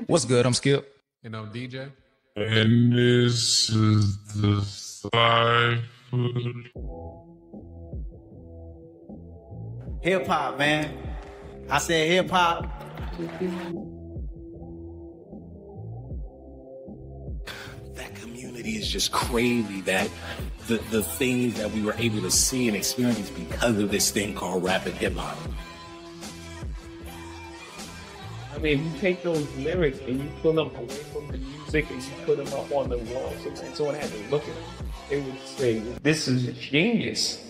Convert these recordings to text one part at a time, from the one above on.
What's good? I'm Skip. And I'm DJ. And this is the 5 foot. Hip hop, man. I said hip hop. That community is just crazy. That the things that we were able to see and experience because of this thing called rap and hip hop. I mean, you take those lyrics and you pull them away from the music and you put them up on the wall, so someone had to look at it. They would say, "This is genius."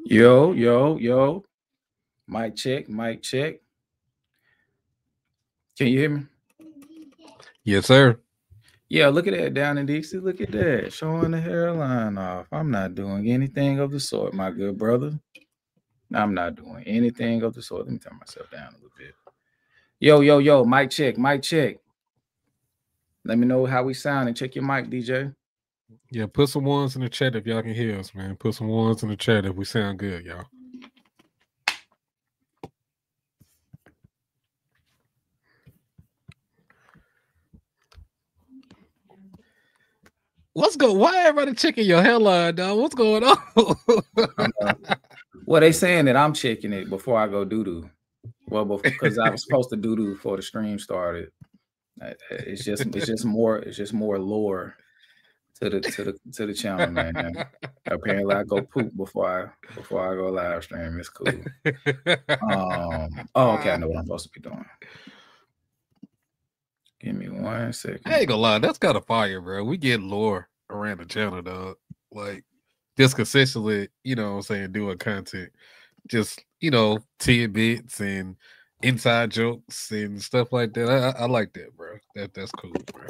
Yo. Mic check. Can you hear me? Yes, sir. Yeah, look at that down in Dixie. Look at that. Showing the hairline off. I'm not doing anything of the sort, my good brother. I'm not doing anything of the sort. Let me turn myself down a little bit. Yo. Mic check. Let me know how we sound and check your mic, DJ. Yeah, put some ones in the chat if y'all can hear us, man. Put some ones in the chat if we sound good, y'all. Why everybody checking your hairline, dog? What's going on? Well, they saying that I'm checking it before I go doo-doo. Well, because I was supposed to doo-doo before the stream started. It's just more lore to the channel, man. Apparently, I go poop before I go live stream. It's cool. Okay, I know what I'm supposed to be doing. Give me 1 second. I ain't gonna lie, that's kind of fire, bro. We get lore around the channel, dog. Like, just consistently, you know what I'm saying, doing content. Just, tidbits and inside jokes and stuff like that. I like that, bro. That's cool, bro.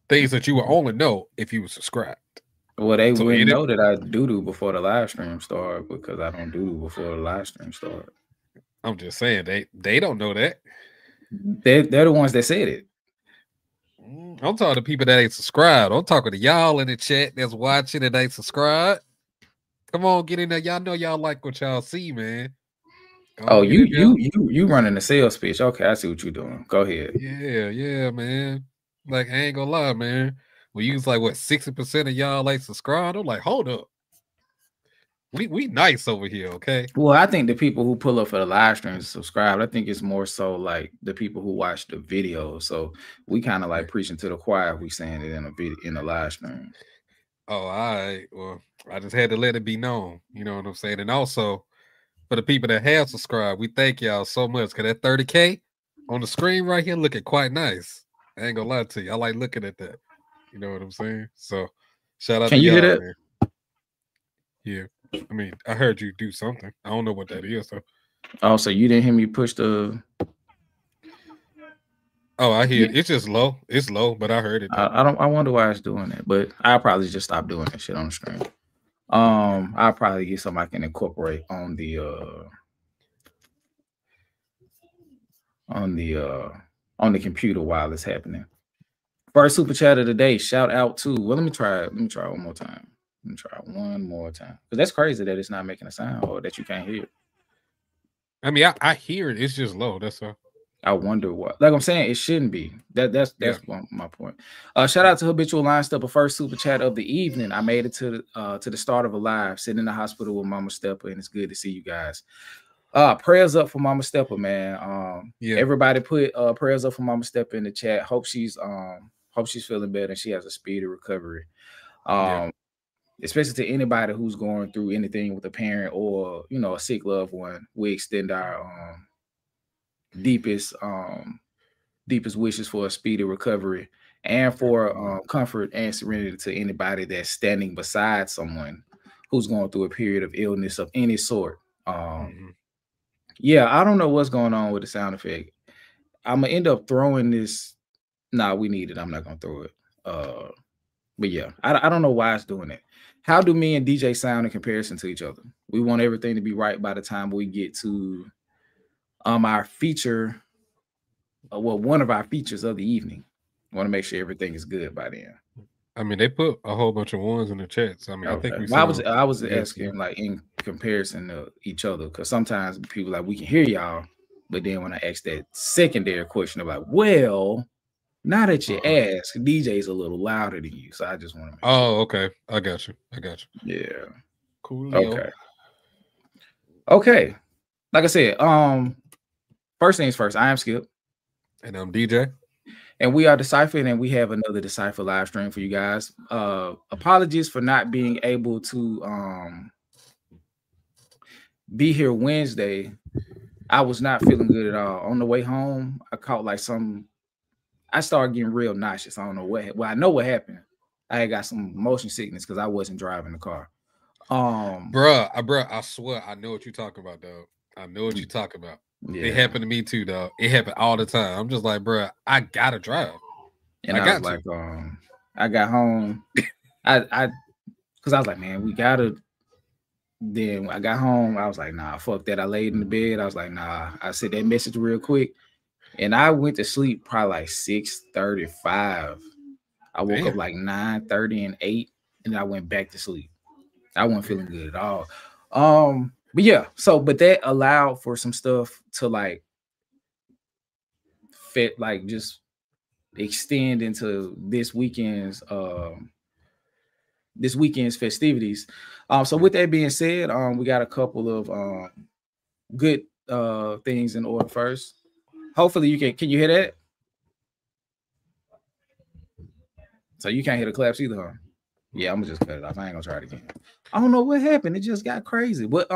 Things that you will only know if you were subscribed. Well, they wouldn't know that I doo-doo before the live stream started because I don't doo-doo before the live stream started. I'm just saying, they don't know that. They're the ones that said it. I'm talking to people that ain't subscribed. I'm talking to y'all in the chat that's watching and ain't subscribed. Come on, get in there. Y'all know y'all like what y'all see, man. You running the sales pitch. Okay, I see what you're doing. Go ahead. Yeah, man. Like, I ain't gonna lie, man. We use like 60% of y'all like subscribed. I'm like, hold up. We nice over here, okay? Well, I think the people who pull up for the live streams subscribe. I think it's more so like the people who watch the video. So we kind of like preaching to the choir. We saying it in a live stream. Oh, all right. Well, I just had to let it be known. You know what I'm saying? And also, for the people that have subscribed, we thank y'all so much. Because that 30K on the screen right here looking quite nice. I ain't gonna lie to you. I like looking at that. You know what I'm saying? So, shout out to y'all. Can you hear that? Man. Yeah. I mean, I heard you do something. I don't know what that is, though. Oh, so you didn't hear me push the... Oh, I hear it. It's just low. It's low, but I heard it. I wonder why it's doing it, but I'll probably just stop doing that shit on the screen. I'll probably get something I can incorporate on the computer while it's happening. First super chat of the day. Shout out to... Well, let me try one more time. Let me try one more time. Because that's crazy that it's not making a sound or that you can't hear it. I mean, I hear it. It's just low. That's all. I wonder what. Like I'm saying, it shouldn't be. That's my point. Shout out to Habitual Line Stepper, first super chat of the evening. I made it to the start of a live, sitting in the hospital with Mama Stepper, and it's good to see you guys. Prayers up for Mama Stepper, man. Everybody put prayers up for Mama Stepper in the chat. Hope she's feeling better and she has a speedy recovery. Especially to anybody who's going through anything with a parent or a sick loved one, we extend our deepest wishes for a speedy recovery and for comfort and serenity to anybody that's standing beside someone who's going through a period of illness of any sort. Yeah, I don't know what's going on with the sound effect. I'm gonna end up throwing this. Nah, we need it. I'm not gonna throw it. But yeah, I don't know why it's doing that. How do me and DJ sound in comparison to each other? We want everything to be right by the time we get to our feature, well, one of our features of the evening. I want to make sure everything is good by then. I mean, they put a whole bunch of ones in the chat. So I mean, Okay. I think we. Well, I was asking like in comparison to each other, because sometimes people like we can hear y'all, but then when I ask that secondary question about, well, now that you ask, DJ's a little louder than you, so I just want to make sure. Oh, okay. I got you. Yeah. Cool. Okay. Like I said, first things first, I am Skip. And I'm DJ. And we are Deciphered, and we have another Decipher live stream for you guys. Apologies for not being able to be here Wednesday. I was not feeling good at all. On the way home, I caught like I started getting real nauseous. I don't know what. Well, I know what happened. I had got some motion sickness because I wasn't driving the car. Bruh, I swear I know what you're talking about, dog. I know what you're talking about. Yeah. It happened to me too, dog. It happened all the time. I'm just like, bruh, I gotta drive. And I got like, I got home. Because I was like, man, we gotta. Then when I got home, I was like, nah, fuck that. I laid in the bed. I was like, nah. I said that message real quick, and I went to sleep probably like 6:35. I woke up like 9:30 and 8, and I went back to sleep. I wasn't feeling good at all. But yeah, but that allowed for some stuff to like fit, like just extend into this weekend's festivities. So with that being said, we got a couple of good things in order first. Hopefully you can you hear that? So you can't hear the claps either, huh? Yeah, I'm gonna just cut it off. I ain't gonna try it again. I don't know what happened. It just got crazy. But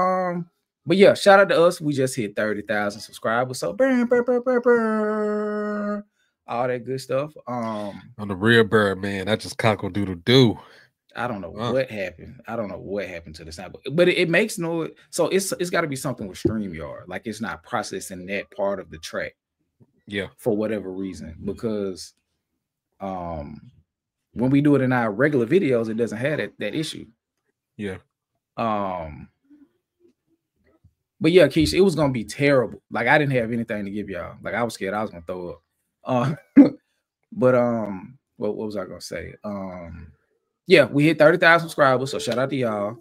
yeah, shout out to us. We just hit 30,000 subscribers. So all that good stuff. On the real bird, man, I just cockle-doodle-doo. I don't know what happened. I don't know what happened to the sound, but it makes no. So it's got to be something with StreamYard. Like it's not processing that part of the track. Yeah. For whatever reason, because when we do it in our regular videos, it doesn't have that issue. Yeah. But yeah, Keisha, it was gonna be terrible. Like I didn't have anything to give y'all. Like I was scared I was gonna throw up. But what was I gonna say? Yeah, we hit 30,000 subscribers, so shout out to y'all.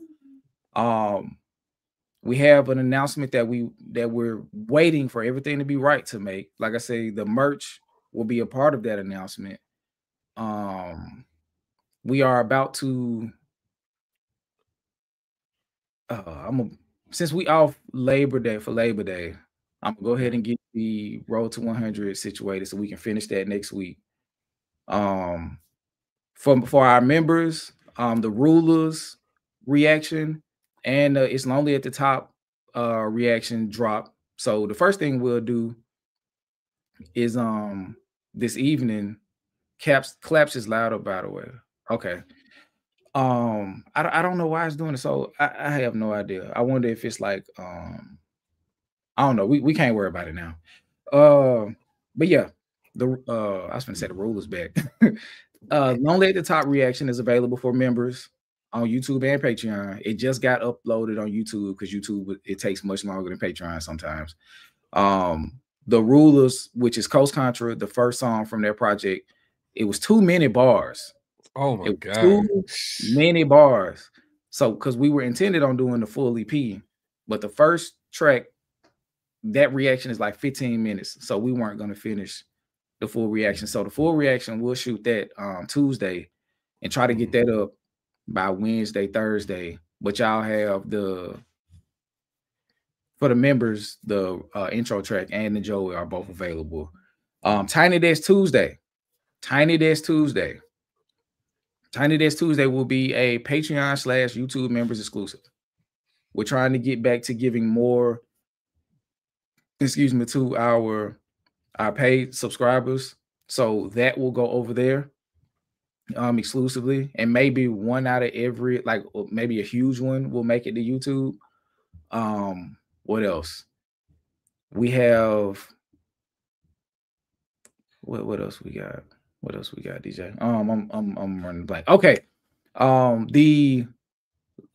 We have an announcement that we're waiting for everything to be right to make. Like I say, the merch will be a part of that announcement. We are about to since we off Labor Day, I'm gonna go ahead and get the Road to 100 situated so we can finish that next week. For our members, the rulers reaction and It's Lonely at the Top reaction drop. So the first thing we'll do is this evening, claps is louder, by the way. Okay. I don't know why it's doing it. So I have no idea. I wonder if it's like I don't know. We can't worry about it now. But yeah, I was gonna say the rulers back. Lonely at the Top reaction is available for members on YouTube and Patreon. It just got uploaded on YouTube because YouTube, it takes much longer than Patreon sometimes. The Rulers, which is Coast Contra, the first song from their project, it was too many bars. Oh my God. Too many bars. So because we were intended on doing the full EP, but the first track, that reaction is like 15 minutes. So we weren't going to finish the full reaction. So the full reaction, we'll shoot that Tuesday and try to get that up by Wednesday, Thursday. But y'all have for the members, the intro track and the Joey are both available. Tiny Desk Tuesday will be a Patreon / YouTube members exclusive. We're trying to get back to giving more, to our paid subscribers. So that will go over there exclusively. And maybe one out of every, like maybe a huge one will make it to YouTube. What else? We have, what else we got? What else we got, DJ? I'm running blank. Okay. The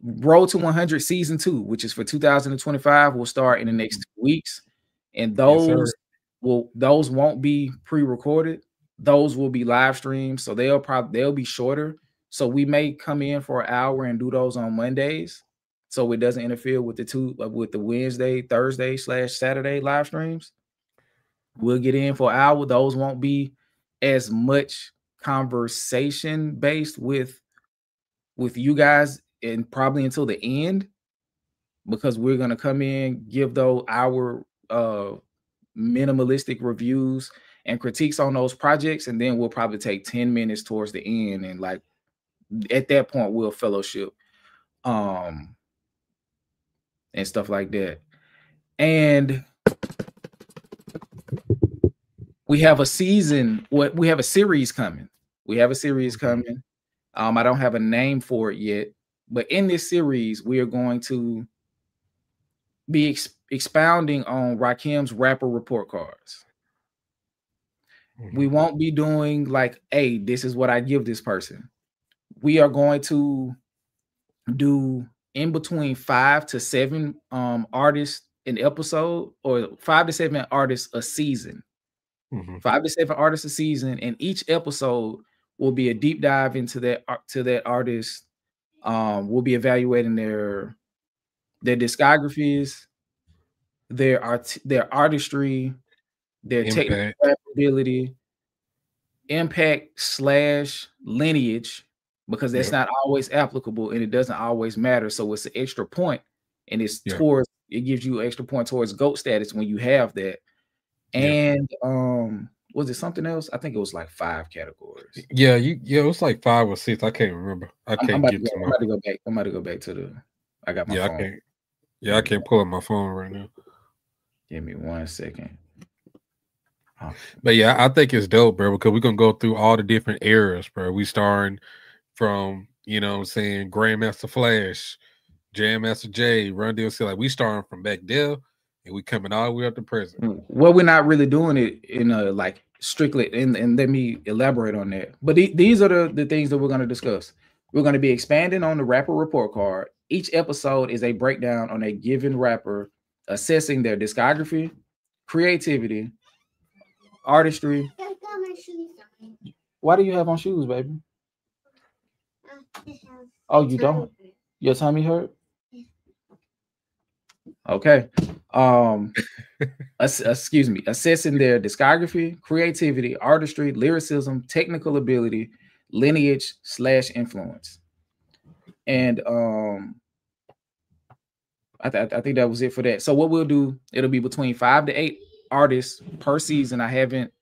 Road to 100 season 2, which is for 2025, will start in the next 2 weeks, and those won't be pre-recorded. Those will be live streams, so they'll be shorter. So we may come in for an hour and do those on Mondays, so it doesn't interfere with the Wednesday, Thursday / Saturday live streams. We'll get in for an hour. Those won't be as much conversation based with you guys, and probably until the end, because we're going to come in, give our minimalistic reviews and critiques on those projects, and then we'll probably take 10 minutes towards the end, and like at that point we'll fellowship and stuff like that. And we have a series coming. I don't have a name for it yet, but in this series, we are going to be expounding on Rakim's rapper report cards. We won't be doing like, hey, this is what I give this person. We are going to do in between 5 to 7 artists an episode, or 5 to 7 artists a season. 5 to 7 artists a season, and each episode will be a deep dive into that artist. We'll be evaluating their discographies, their artistry, their technical ability, impact / lineage, because that's not always applicable and it doesn't always matter. So it's an extra point, and it's it gives you an extra point towards GOAT status when you have that. And was it something else? I think it was like 5 categories. It was like 5 or 6. I can't remember. I'm about to go back. I'm about to go back to the. I got my phone. I can't pull up my phone right now. Give me 1 second. But yeah, I think it's dope, bro, because we're gonna go through all the different eras, bro. We starting from, you know what I'm saying, Grandmaster Flash, Jam Master J, Run DMC. Like, we starting from back there, and we coming all the way up to present. Well, we're not really doing it in a like strictly, and let me elaborate on that. But these are the things that we're going to discuss. We're going to be expanding on the rapper report card. Each episode is a breakdown on a given rapper, assessing their discography, creativity, artistry. Why do you have on shoes, baby? Oh, you don't? Your tummy hurt? Okay. Excuse me. Assessing their discography, creativity, artistry, lyricism, technical ability, lineage / influence. And I think that was it for that. So what we'll do, it'll be between 5 to 8 artists per season. I haven't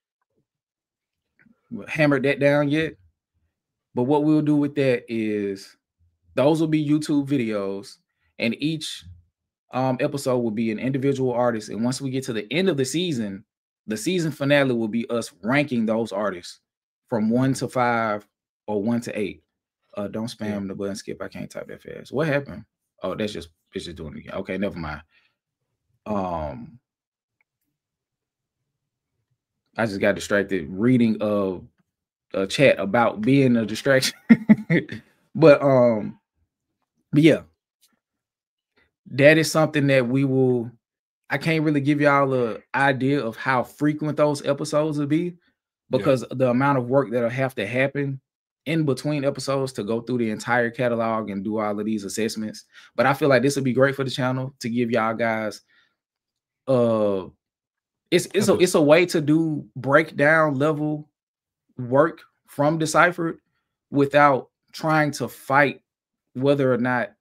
hammered that down yet. But what we'll do with that is those will be YouTube videos, and each episode will be an individual artist. And once we get to the end of the season finale will be us ranking those artists from 1 to 5 or 1 to 8. Don't spam the button, Skip. I can't type that fast. What happened? Oh, it's just doing it again. Okay, never mind. I just got distracted reading a chat about being a distraction. but yeah, that is something that we will. I can't really give y'all an idea of how frequent those episodes will be, because the amount of work that'll have to happen in between episodes to go through the entire catalog and do all of these assessments. But I feel like this would be great for the channel to give y'all guys. It's a way to do breakdown level work from Deciphered without trying to fight whether or not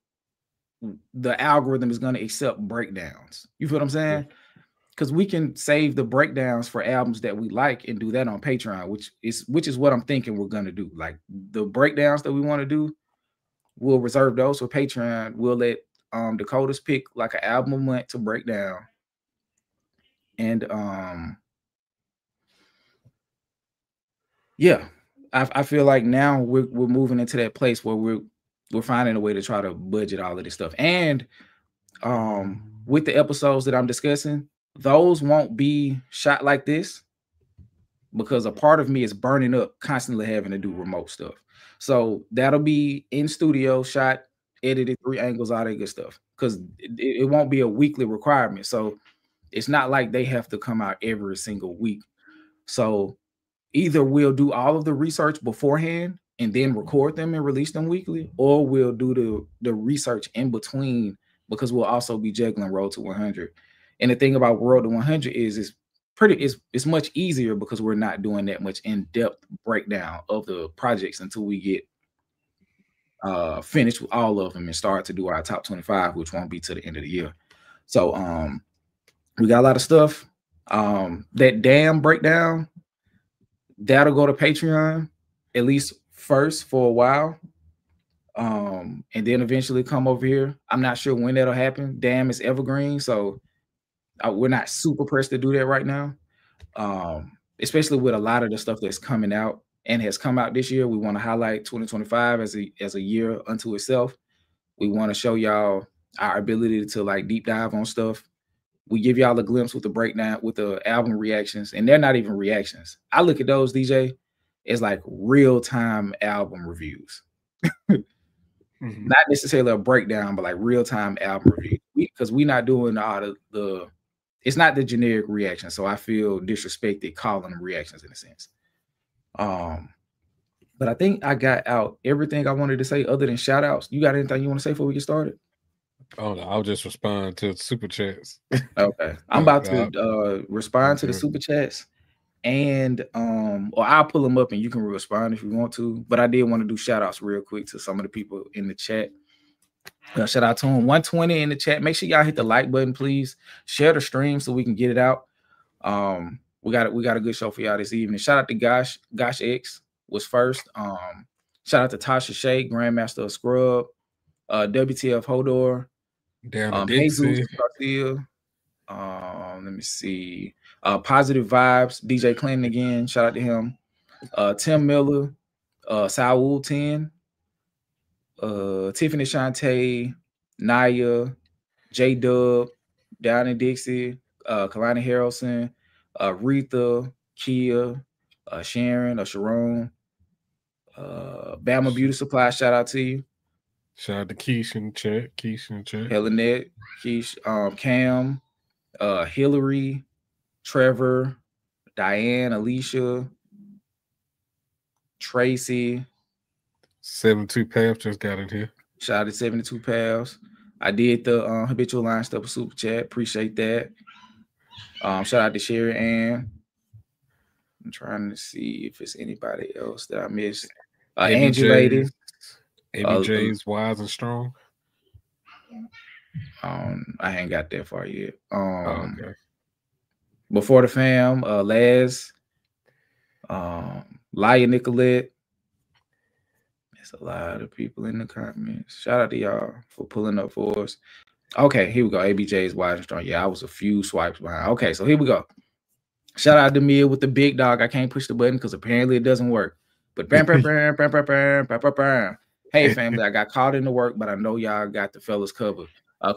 the algorithm is going to accept breakdowns. You feel what I'm saying? Because we can save the breakdowns for albums that we like and do that on Patreon, which is what I'm thinking we're going to do. Like the breakdowns that we want to do, we'll reserve those for Patreon. We'll let Dakota's pick like an album a month to break down. And I feel like now we're moving into that place where we're finding a way to try to budget all of this stuff. And with the episodes that I'm discussing, those won't be shot like this, because a part of me is burning up constantly having to do remote stuff. So that'll be in studio, shot, edited, 3 angles, all that good stuff. Because it won't be a weekly requirement. So it's not like they have to come out every single week. So either we'll do all of the research beforehand and then record them and release them weekly, or we'll do the research in between, because we'll also be juggling Road to 100. And the thing about Road to 100 is it's much easier because we're not doing that much in-depth breakdown of the projects until we get finished with all of them and start to do our top 25, which won't be to the end of the year. So we got a lot of stuff. That damn breakdown, that'll go to Patreon at least first for a while, and then eventually come over here. I'm not sure when that'll happen. Damn is evergreen, so we're not super pressed to do that right now, especially with a lot of the stuff that's coming out and has come out this year. We want to highlight 2025 as a year unto itself. We want to show y'all our ability to like deep dive on stuff. We give y'all a glimpse with the breakdown, with the album reactions, and they're not even reactions. I look at those, DJ, as like real-time album reviews. Not necessarily a breakdown, but like real-time album review. Because we're not doing all the it's not the generic reaction, so I feel disrespected calling them reactions in a sense. But I think I got out everything I wanted to say other than shout outs. You got anything you want to say before we get started? Oh no, I'll just respond to super chats. Okay. I'm about to respond to the super chats, and or I'll pull them up and you can respond if you want to. But I did want to do shout outs real quick to some of the people in the chat. Shout out to them. 120 in the chat. Make sure y'all hit the like button, please. Share the stream so we can get it out. We got a good show for y'all this evening. Shout out to Gosh X was first. Shout out to Tasha Shea, Grandmaster of Scrub, WTF Hodor, Jesus Garcia. Let me see. Positive Vibes, DJ Clinton again. Shout out to him. Tim Miller, Saul 10, Tiffany Shantae, Naya, J Dub, Down in Dixie, Kalani Harrelson, Retha, Kia, Sharon or Sharon, Bama Beauty Supply. Shout out to you. Shout out to Keish in the chat. Helenette, Keish, Cam, Hillary, Trevor, Diane, Alicia, Tracy. 72 Pals just got in here. Shout out to 72 Pals. I did the habitual line stuff with super chat. Appreciate that. Shout out to Sherry Ann. I'm trying to see if it's anybody else that I missed. Angie Lady. ABJ's Wise and Strong. I ain't got that far yet. Okay. Before the fam, Laz, Laya Nicolette. There's a lot of people in the comments. Shout out to y'all for pulling up for us. Okay, here we go. ABJ's Wise and Strong. Yeah, I was a few swipes behind. Okay, so here we go. Shout out to Mia with the big dog. I can't push the button because apparently it doesn't work. But bam, bam, bam, bam, bam, bam, bam, bam, bam. Hey, family, I got caught in the work, but I know y'all got the fellas covered.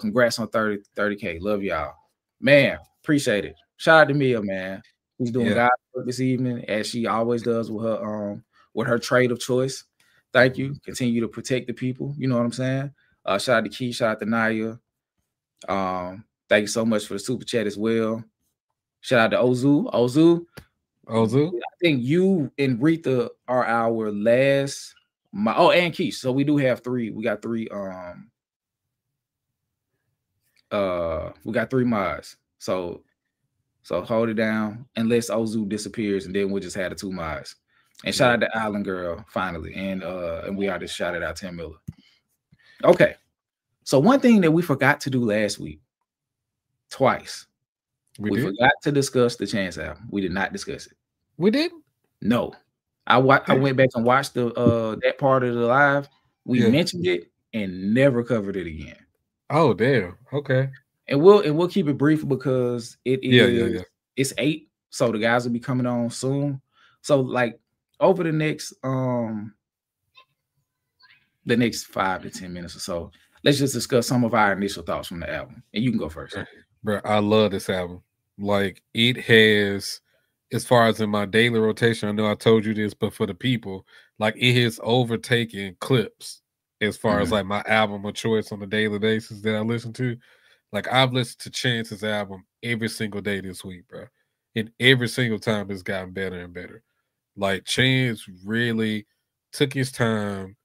Congrats on 30K. Love y'all. Man, appreciate it. Shout out to Mia, man. She's doing God's work this evening, as she always does with her trade of choice. Thank you. Continue to protect the people. You know what I'm saying? Shout out to Key. Shout out to Naya. Thank you so much for the super chat as well. Shout out to Ozu. I think you and Retha are our last. And Keish. So we do have 3. We got 3. We got 3 mods. So hold it down unless Ozu disappears, and then we'll just have the 2 mods. And shout out to Island Girl finally, and we already shouted out Tim Miller. Okay, so one thing that we forgot to do last week, twice, we forgot to discuss the Chance album. We did not discuss it. We didn't? No. I went back and watched that part of the live. We mentioned it and never covered it again. Oh damn. Okay. And we'll keep it brief because it is it's 8, so the guys will be coming on soon. So like over the next 5 to 10 minutes or so, let's just discuss some of our initial thoughts from the album. And you can go first. Bro, I love this album. Like, it has as far as in my daily rotation, I know I told you this, but for the people, like it has overtaken clips as far as like my album of choice on a daily basis that I listen to. Like I've listened to Chance's album every single day this week, bro. And every single time it's gotten better and better. Like Chance really took his time,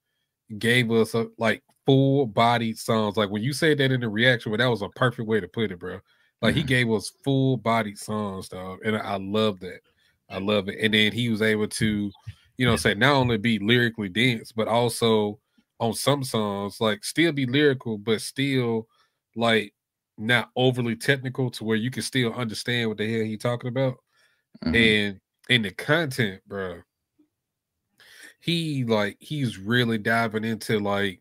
gave us like full-bodied songs. Like when you said that in the reaction, well, that was a perfect way to put it, bro. Like he gave us full-bodied songs, dog, and I love that. I love it. And then he was able to, say not only be lyrically dense, but also on some songs, like still be lyrical, but still like not overly technical to where you can still understand what the hell he talking about. And in the content, bro, he's really diving into like,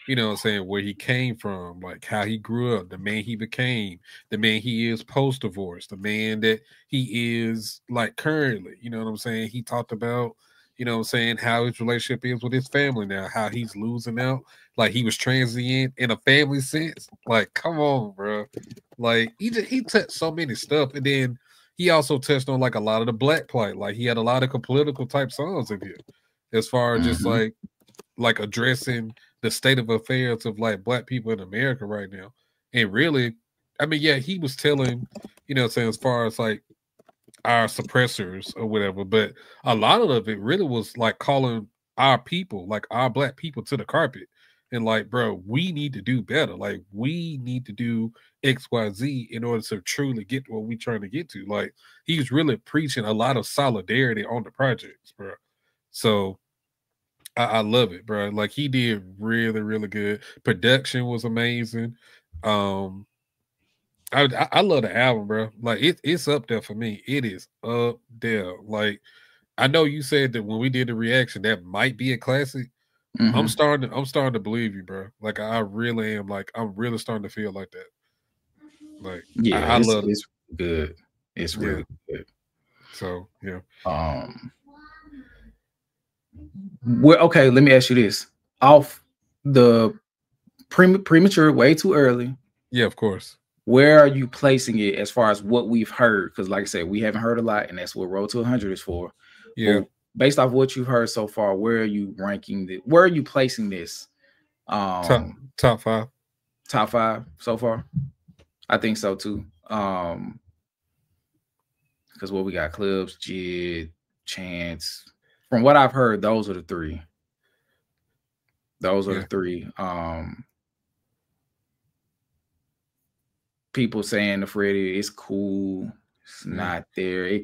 where he came from, like how he grew up, the man he became, the man he is post-divorce, the man that he is like currently, you know what I'm saying? He talked about, how his relationship is with his family now, how he's losing out, like he was transient in a family sense. Like, come on, bro. Like he touched so many stuff. And then he also touched on like a lot of the black plight. Like he had a lot of political type songs in here as far as just like addressing the state of affairs of like black people in America right now. And really, I mean, yeah, he was telling, saying as far as like our suppressors or whatever, but a lot of it really was like calling our people, like our black people, to the carpet. And like, bro, we need to do better. Like we need to do XYZ in order to truly get to what we're trying to get to. Like he's really preaching a lot of solidarity on the projects, bro. So I love it, bro. Like he did really, really good. Production was amazing. I love the album, bro. Like it's up there for me. It is up there. Like I know you said that when we did the reaction, that might be a classic. I'm starting to believe you, bro. Like I really am. Like I'm really starting to feel like that. Like yeah, I love it. It's good. It's really good. So yeah. Well, okay, let me ask you this. Off the premature, way too early. Yeah, of course. Where are you placing it as far as what we've heard? Because like I said, we haven't heard a lot, and that's what Road to 100 is for. Yeah. But based off what you've heard so far, where are you ranking it? Where are you placing this? Top 5. Top 5 so far? I think so too. Because what we got, Clubs, Jid, Chance. From what I've heard, those are the 3. Those are the 3. People saying the Freddie is cool. It's not there.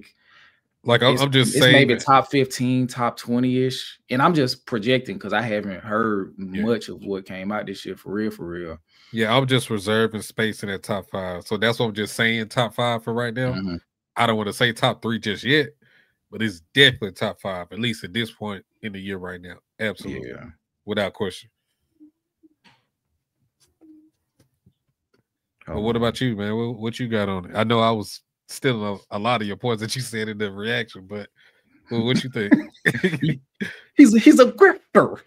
I'm just saying, maybe top 15, top 20-ish. And I'm just projecting because I haven't heard much of what came out this year for real. Yeah, I'm just reserving space in that top 5. So that's what I'm just saying, top 5 for right now. I don't want to say top 3 just yet, but it's definitely top 5, at least at this point in the year right now. Absolutely. Yeah. Without question. But what about you, man? What you got on it? I know I was still a lot of your points that you said in the reaction, but what you think? he's a grifter.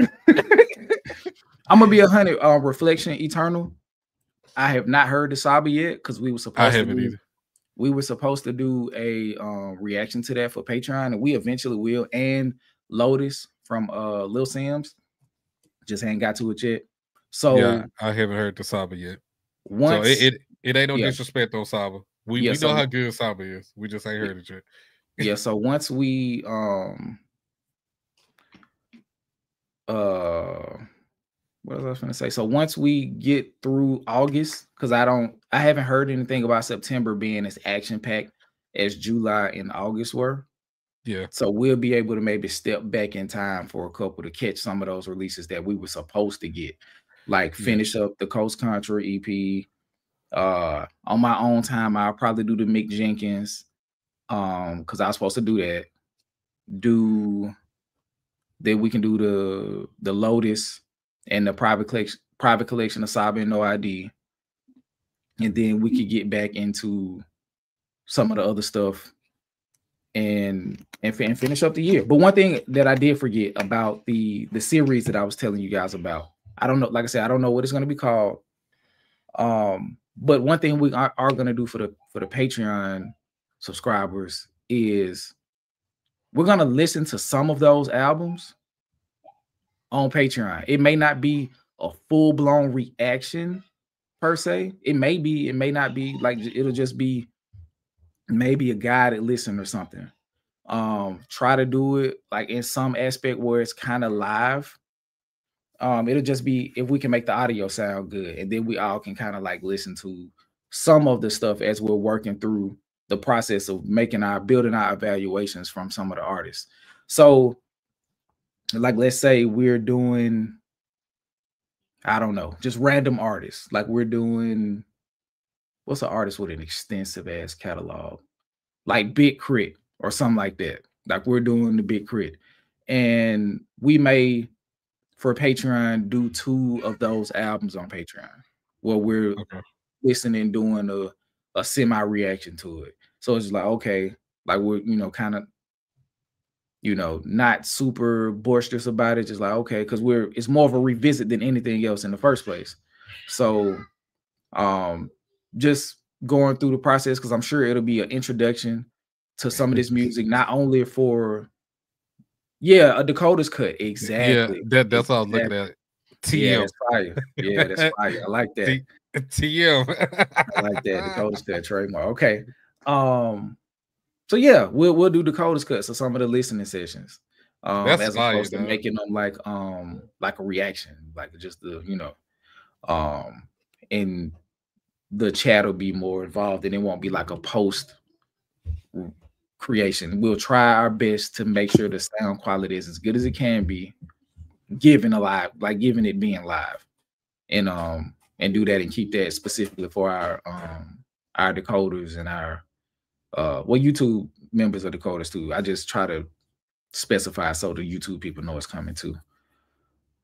I'm gonna be 100. Reflection Eternal. I have not heard the Saba yet because we were supposed either. We were supposed to do a reaction to that for Patreon, and we eventually will. And Lotus from Lil Sims just hadn't got to it yet. So yeah, I haven't heard the Saba yet. So it ain't no disrespect on Saba. We know how good Saba is. We just ain't heard it yet. Yeah. So once we what was I going to say? So once we get through August, because I haven't heard anything about September being as action-packed as July and August were. Yeah. So we'll be able to maybe step back in time for a couple to catch some of those releases that we were supposed to get. Like finish up the Coast Country EP. On my own time, I'll probably do the Mick Jenkins. Because I was supposed to do that. Then we can do the Lotus and the private collection of Saba and No ID. And then we could get back into some of the other stuff and finish up the year. But one thing that I did forget about the series that I was telling you guys about, I don't know, like I said, I don't know what it's going to be called. But one thing we are going to do for the Patreon subscribers is we're gonna listen to some of those albums on Patreon. It may not be a full-blown reaction per se. It may be, it may not be. Like, it'll just be maybe a guided listen or something. Try to do it like in some aspect where it's kind of live. It'll just be if we can make the audio sound good, and then we all can kind of like listen to some of the stuff as we're working through the process of building our evaluations from some of the artists. So, like, let's say we're doing, I don't know, just random artists. Like, we're doing, what's an artist with an extensive ass catalog? Like Big Crit or something like that. Like, we're doing the Big Crit. And we may, for Patreon, do 2 of those albums on Patreon where we're listening, doing a semi-reaction to it. So it's like, okay, like we're, kind of, not super boisterous about it. Just like, okay, because it's more of a revisit than anything else in the first place. So just going through the process, because I'm sure it'll be an introduction to some of this music, not only for a Dakota's cut. Exactly. Yeah, that's all I'm looking at. TM. Yeah, that's fire. Yeah, that's fire. I like that. TM. I like that. Dakota's cut trademark. Okay. So yeah, we'll do Dakota's cut. So some of the listening sessions. That's as fire, opposed to making them like a reaction, like just the, and the chat will be more involved, and it won't be like a post creation. We'll try our best to make sure the sound quality is as good as it can be, given it being live, and do that and keep that specifically for our decoders and our YouTube members of decoders too. I just try to specify so the YouTube people know it's coming too.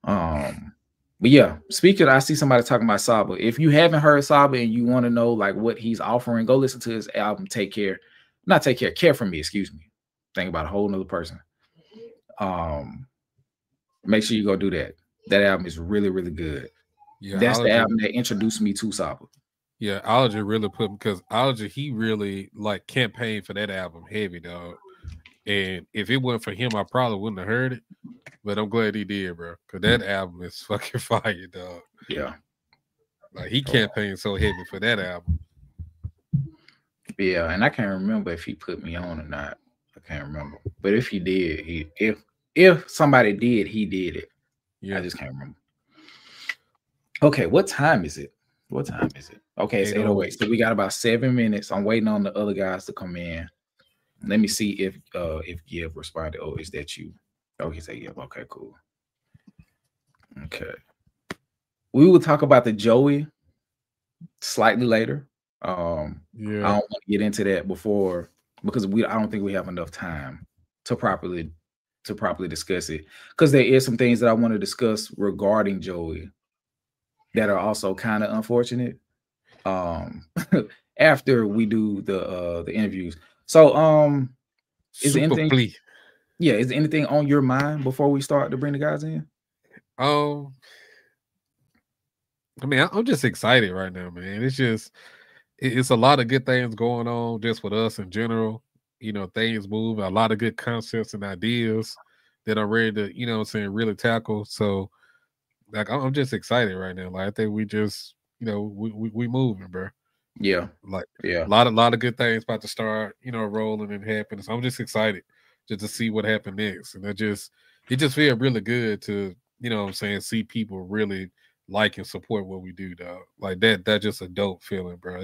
But yeah, speaking, I see somebody talking about Saba. If you haven't heard Saba and you want to know like what he's offering, go listen to his album Care For Me, excuse me. Think about a whole nother person. Make sure you go do that. That album is really, really good. Yeah, that's the album that introduced me to Saba. Yeah, Ology really put, because Ology, he really like campaigned for that album heavy, dog. And if it wasn't for him, I probably wouldn't have heard it. But I'm glad he did, bro. Because that album is fucking fire, dog. Yeah. Like, he campaigned so heavy for that album. Yeah, and I can't remember if he put me on or not. I can't remember. But if he did, if somebody did, he did it. Yeah. I just can't remember. Okay, what time is it? Okay, it's 8:08. So we got about 7 minutes. I'm waiting on the other guys to come in. Let me see if Gibb responded. Oh, is that you? Oh, he said Gibb. Okay, cool. Okay. We will talk about the Joey slightly later. I don't want to get into that before, because I don't think we have enough time to properly discuss it. Because there is some things that I want to discuss regarding Joey that are also kind of unfortunate. After we do the interviews. So is there anything on your mind before we start to bring the guys in? I mean, I'm just excited right now, man. It's a lot of good things going on just with us in general. Things move, a lot of good concepts and ideas that I'm ready to, really tackle. So like, I'm just excited right now. Like, I think we just, we moving, bro. Yeah. Like, a lot of good things about to start, rolling and happening. So I'm just excited just to see what happened next. And it just feels really good to, see people really like and support what we do, dog. Like, that's just a dope feeling, bro.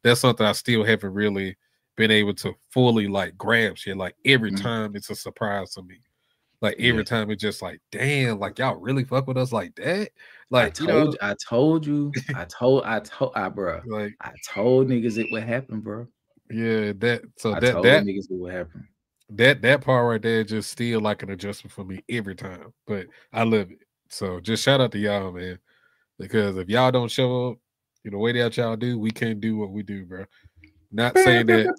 That's something I still haven't really been able to fully like grab shit. Like, every time it's a surprise to me. Like, every time it's just like, damn, like, y'all really fuck with us like that? Like, I told you, bro. Like, I told niggas it would happen, bro. Yeah, niggas it would happen. That part right there just still like an adjustment for me every time. But I love it. So just shout out to y'all, man. Because if y'all don't show up the way that y'all do, we can't do what we do, bro. Not saying that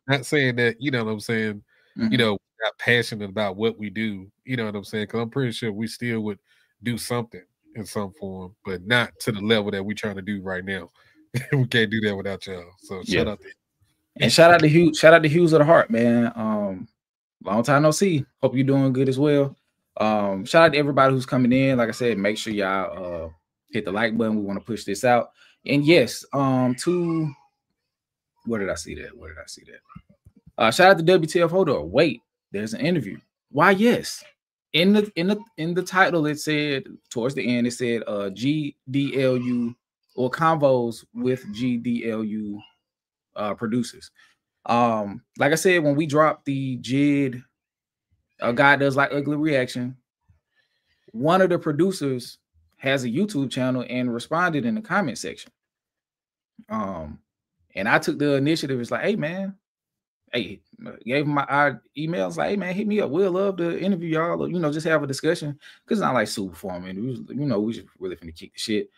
not saying that, you know what I'm saying, we're not passionate about what we do, you know what I'm saying? Because I'm pretty sure we still would do something in some form, but not to the level that we're trying to do right now. We can't do that without y'all. So shout out to you. And shout out to Hughes of the Heart, man. Long time no see. Hope you're doing good as well. Shout out to everybody who's coming in. Like I said, make sure y'all hit the like button. We want to push this out. And yes, to where did I see that? Shout out to WTF Holder. Wait, there's an interview. Why, yes. In the title, it said towards the end, it said Gdlu or Convos with Gdlu producers. Like I said, when we dropped the JID, a guy does like ugly reaction. One of the producers has a YouTube channel and responded in the comment section. And I took the initiative. It's like, hey man, hey, gave him our emails. Like, hey man, hit me up. We'll love to interview y'all, or just have a discussion. Cause it's not like super forming. We just really finna kick the shit.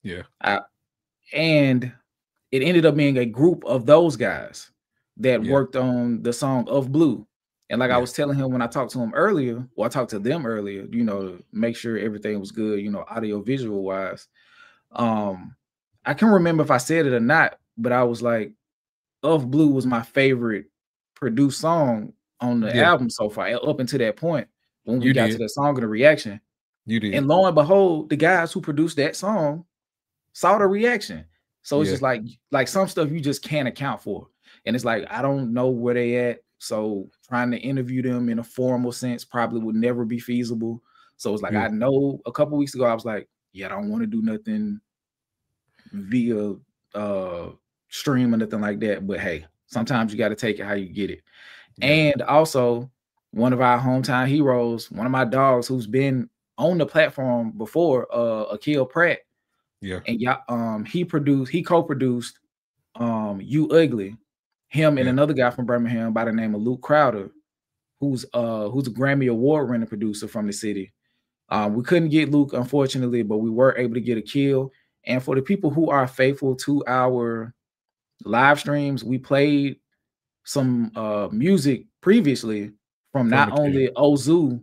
Yeah. And it ended up being a group of those guys that worked on the song Of Blue. And like I was telling him when I talked to him earlier, or I talked to them earlier, to make sure everything was good, audio visual wise. I can't remember if I said it or not, but I was like, Of Blue was my favorite produced song on the album so far, up until that point when we got to that song and the reaction. You did. And lo and behold, the guys who produced that song saw the reaction. So it's just like some stuff you just can't account for. And it's like, I don't know where they at. So trying to interview them in a formal sense probably would never be feasible. So it's like, I know a couple weeks ago, I was like, I don't want to do nothing via stream or nothing like that. But hey, sometimes you got to take it how you get it. And also one of our hometown heroes, one of my dogs who's been on the platform before, Akil Pratt. Yeah. And he co-produced You Ugly. Him and another guy from Birmingham by the name of Luke Crowder, who's a Grammy Award-winning producer from the city. We couldn't get Luke, unfortunately, but we were able to get Akil. And for the people who are faithful to our live streams, we played some music previously from not only Ozu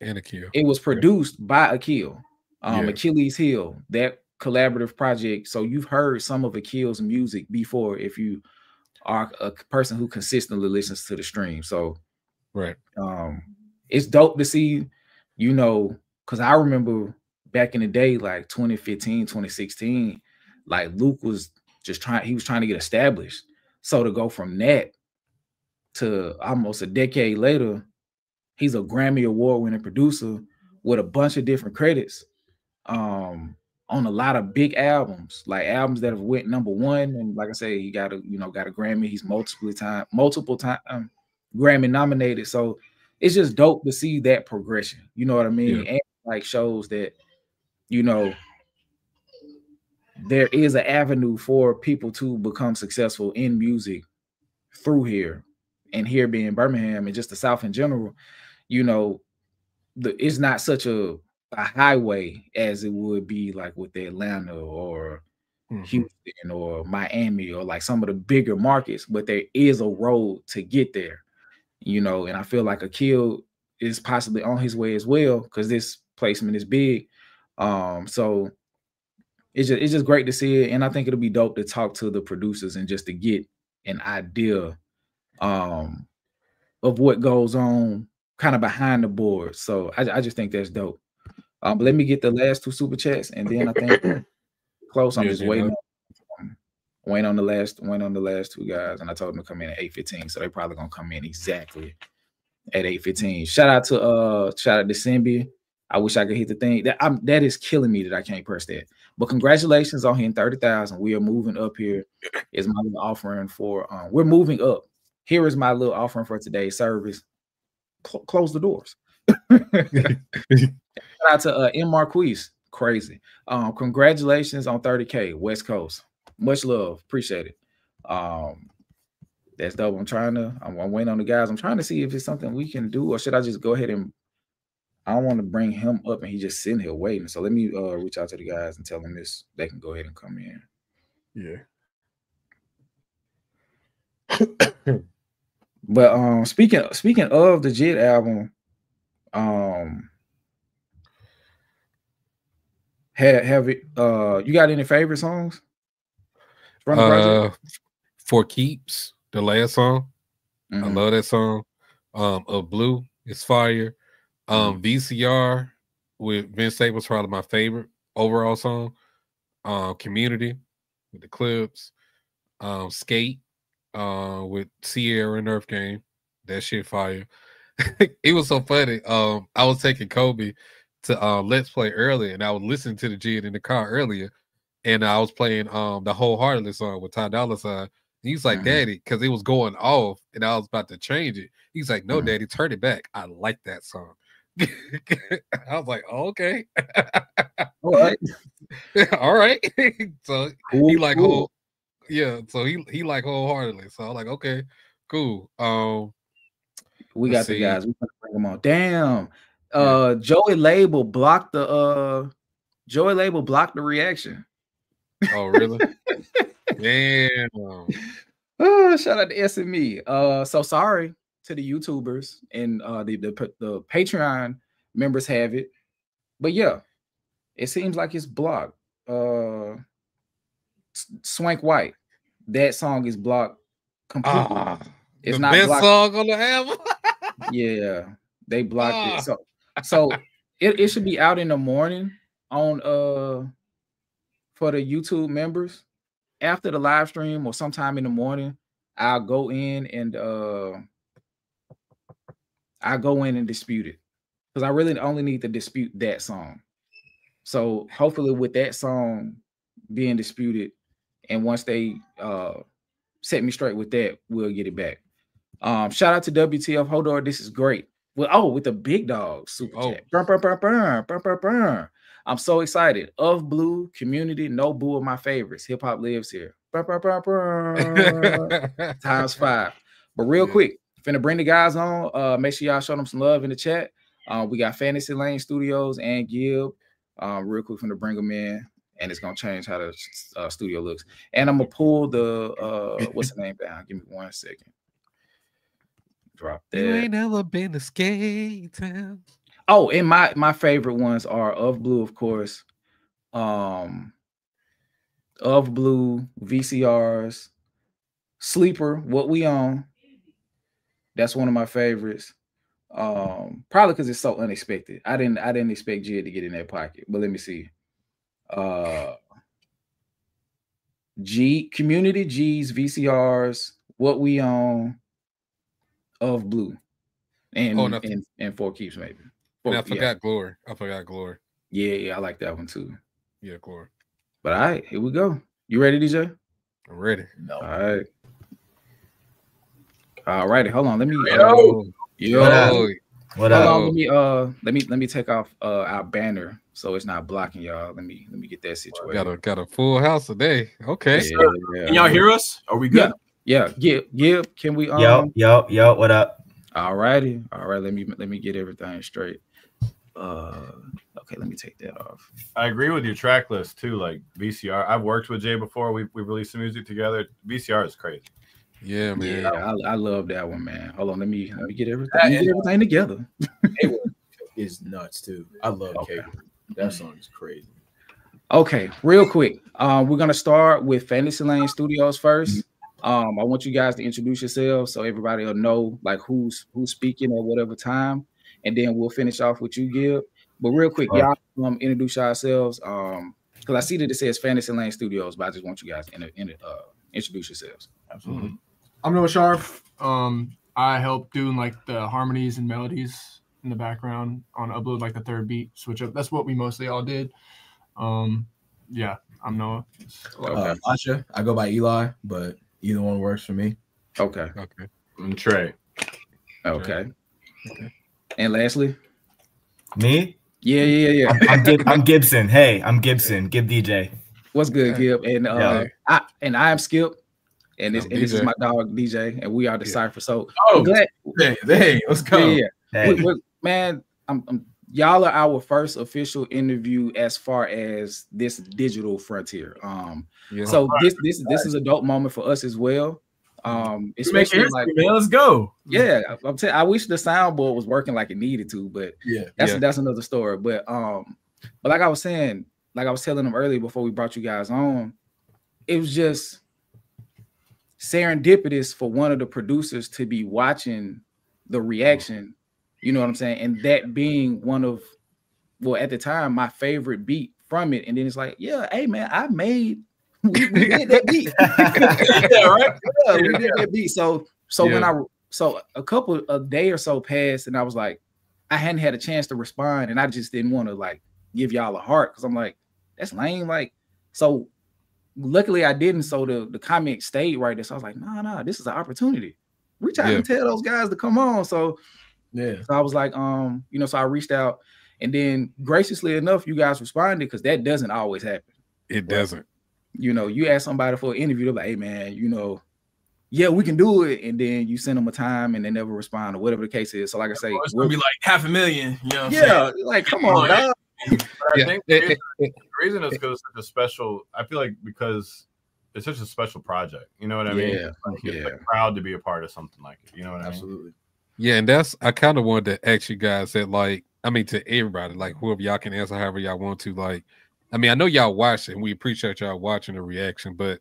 and Akil. It was produced by Akil, Achilles Hill, that collaborative project. So you've heard some of Akil's music before if you are a person who consistently listens to the stream. So it's dope to see, because I remember back in the day, like 2015, 2016, like Luke was trying to get established. So to go from that to almost a decade later, he's a Grammy Award-winning producer with a bunch of different credits on a lot of big albums, like albums that have went #1. And like I say, he got a Grammy. He's multiple time Grammy nominated. So it's just dope to see that progression. You know what I mean? And like shows that, there is an avenue for people to become successful in music through here, and here being Birmingham and just the South in general, it's not such a highway as it would be like with Atlanta or Houston or Miami or like some of the bigger markets, but there is a road to get there, and I feel like Akil is possibly on his way as well because this placement is big. So it's just great to see it, and I think it'll be dope to talk to the producers and just to get an idea of what goes on kind of behind the board. So I just think that's dope. But let me get the last 2 super chats, and then I think close. I'm just waiting on the last 2 guys, and I told them to come in at 8:15, so they probably gonna come in exactly at 8:15. Shout out to Simbi. I wish I could hit the thing. That is killing me that I can't press that. But congratulations on hitting 30,000. We are moving up here. Is my little offering for we're moving up. Here is my little offering for today's service. Close the doors. Shout out to M. Marquise. Crazy. Congratulations on 30K, West Coast. Much love. Appreciate it. That's dope. I'm waiting on the guys. I'm trying to see if it's something we can do, or should I just go ahead and I don't want to bring him up and he just sitting here waiting. So let me reach out to the guys and tell them this. They can go ahead and come in. Yeah. But speaking of the JID album, have it you got any favorite songs from the project? For Keeps, the last song. I Mhm. love that song. Of Blue, it's fire. VCR with Vince Staples, probably my favorite overall song. Community with the clips. Skate with Sierra and Earth Game. That shit fire. It was so funny. I was taking Kobe to Let's Play earlier, and I was listening to the G in the car earlier, and I was playing the Wholeheartedly song with Ty Dolla $ign. He's like, Daddy, because it was going off, and I was about to change it. He's like, No, Daddy, turn it back. I like that song. I was like, oh, okay. All right. All right. So Cool, he like cool. so he like Wholeheartedly. So I'm like, okay, cool. We let's got the see. guys. We gonna bring them on. Damn. Joey Label blocked the reaction. Oh, really? Damn. Shout out to SME. So sorry to the YouTubers and the Patreon members have it. But yeah, it seems like it's blocked. Swank White. That song is blocked completely. It's the not best blocked. song on the album. Yeah, they blocked it. So it should be out in the morning on for the YouTube members after the live stream or sometime in the morning. I'll go in and dispute it because I really only need to dispute that song. So hopefully with that song being disputed, and once they set me straight with that, we'll get it back. Shout out to WTF Hodor. This is great. Well, with the big dog super chat. Burn, burn, burn, burn, burn, burn, burn. I'm so excited. Of Blue, Community, No Boo are my favorites. Hip hop lives here. Burn, burn, burn, burn. Times 5. But real quick, finna bring the guys on. Make sure y'all show them some love in the chat. We got Fantasy Lane Studios and Gib. Real quick, finna bring them in, and it's gonna change how the studio looks. And I'm gonna pull the what's the name down? Give me 1 second. Drop that. You ain't never been to Skate Town. Oh, and my favorite ones are Of Blue, of course. Of Blue, VCRs, Sleeper, What We Own. That's one of my favorites. Probably because it's so unexpected. I didn't expect Jid to get in that pocket, but let me see. Community, G's, VCRs, What We Own, Of Blue, and 4 Keeps maybe. And I forgot Glory. I forgot Glory. Yeah, I like that one too. Yeah, Glory. But all right, here we go. You ready, DJ? I'm ready. No. All righty. Hold on. Let me. What up? Let me take off our banner so it's not blocking y'all. Let me get that situated. Got a full house today. Okay. Yeah. Can y'all hear us? Are we good? Yeah. Gib, can we? Yo. What up? All righty. All right. Let me get everything straight. Okay. Let me take that off. I agree with your track list too. Like VCR, I've worked with Jay before. We've released some music together. VCR is crazy. Yeah, man. Yeah, I love that one, man. Hold on, let me get everything together. Is nuts too. I love Cable. That song is crazy. Okay, real quick. We're gonna start with Fantasy Lane Studios first. I want you guys to introduce yourselves so everybody will know like who's speaking at whatever time, and then we'll finish off with you, Gil. But real quick, y'all introduce yourselves. Because I see that it says Fantasy Lane Studios, but I just want you guys to introduce yourselves. Absolutely. I'm Noah Sharp. I help doing like the harmonies and melodies in the background on upload like the third beat switch up. That's what we mostly all did. Yeah, I'm Noah. Asha, I go by Eli, but either one works for me. Okay. I'm Trey. Okay. And lastly, me? Yeah. I'm Gibson. Hey, I'm Gibson. Gib DJ. What's good, Gib? And I am Skip. And this is my dog DJ, and we are the Cypher. So hey, let's go. Yeah. Hey. Man, y'all are our first official interview as far as this digital frontier. So this is a dope moment for us as well. Especially like, man, let's go. Yeah, I wish the soundboard was working like it needed to, but that's another story. But like I was saying, like I was telling them earlier before we brought you guys on, it was just serendipitous for one of the producers to be watching the reaction, you know what I'm saying? And that being one of, well, at the time, my favorite beat from it. And then it's like, yeah, hey man, we did that beat. Yeah, right. Yeah, we did that beat. So when a day or so passed, and I was like, I hadn't had a chance to respond, and I just didn't want to like give y'all a heart because I'm like, that's lame. Like, so luckily I didn't. So the comment stayed right there. So I was like, nah, this is an opportunity. Reach out and tell those guys to come on. So yeah, so I was like, so I reached out, and then graciously enough, you guys responded because that doesn't always happen. It doesn't. You ask somebody for an interview, they're like, hey man, yeah, we can do it, and then you send them a time and they never respond or whatever the case is. So like I say, it's gonna be like 500,000. You know what I'm saying? Like come on, dog. I think the reason it's because it's such a special. I feel like because it's such a special project. You know what I mean? It's like proud to be a part of something like it. You know what I mean? Absolutely. Yeah, and I kind of wanted to ask you guys that, like, I mean, to everybody, like whoever y'all can answer however y'all want to. Like, I mean, I know y'all watched it, and we appreciate y'all watching the reaction, but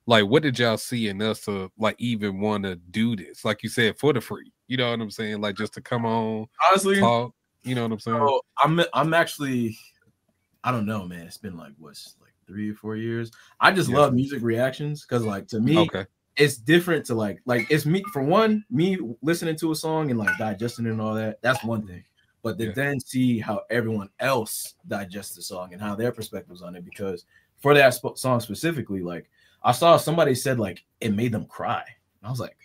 like, what did y'all see in us to like even want to do this? Like you said, for the free. You know what I'm saying? Like just to come on, honestly, talk. You know what I'm saying? So I'm actually, I don't know, man. It's been like 3 or 4 years. I just love music reactions because, like, to me, it's different to like it's me for one, me listening to a song and like digesting it and all that. That's one thing. But to then see how everyone else digests the song and how their perspectives on it, because for that song specifically, like I saw somebody said like it made them cry. And I was like,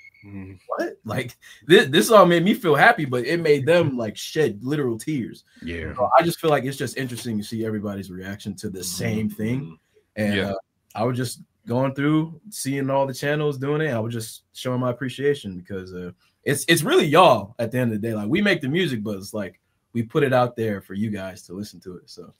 what? Like this song made me feel happy, but it made them like shed literal tears. Yeah. So I just feel like it's just interesting to see everybody's reaction to the same thing. And I was just going through, seeing all the channels doing it. I was just showing my appreciation because it's really y'all at the end of the day. Like we make the music, but it's like we put it out there for you guys to listen to it. So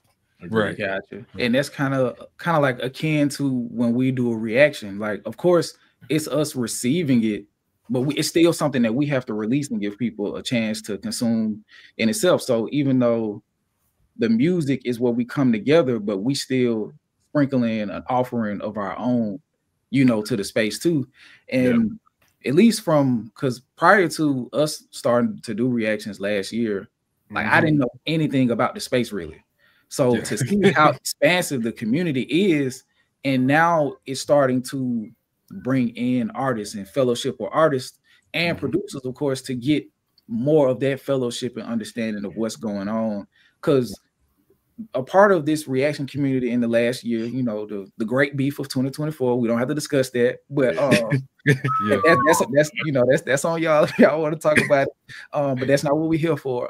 right, gotcha. And that's kind of like akin to when we do a reaction. Like, of course, it's us receiving it, but it's still something that we have to release and give people a chance to consume in itself. So even though the music is where we come together, but we still sprinkle in an offering of our own, to the space too. And at least because prior to us starting to do reactions last year, like I didn't know anything about the space really. So to see how expansive the community is, and now it's starting to bring in artists and fellowship with artists and producers, of course, to get more of that fellowship and understanding of what's going on. Because a part of this reaction community in the last year, the great beef of 2024, we don't have to discuss that, but that's on y'all if y'all want to talk about it. But that's not what we're here for.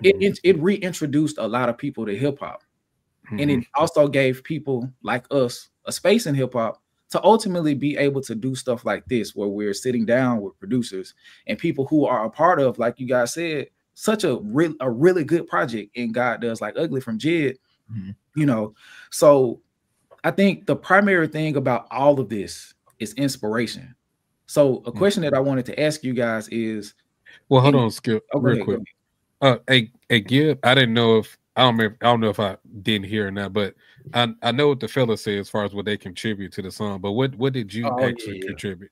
It reintroduced a lot of people to hip hop, and it also gave people like us a space in hip hop to ultimately be able to do stuff like this, where we're sitting down with producers and people who are a part of, like you guys said, such a really good project in God Does Like Ugly from Jid. So I think the primary thing about all of this is inspiration. So a question that I wanted to ask you guys is, well, hold on, Skip, real quick. Hey, Gib, I didn't know if I don't know if I didn't hear or not, but I know what the fella said as far as what they contribute to the song. But what did you actually contribute?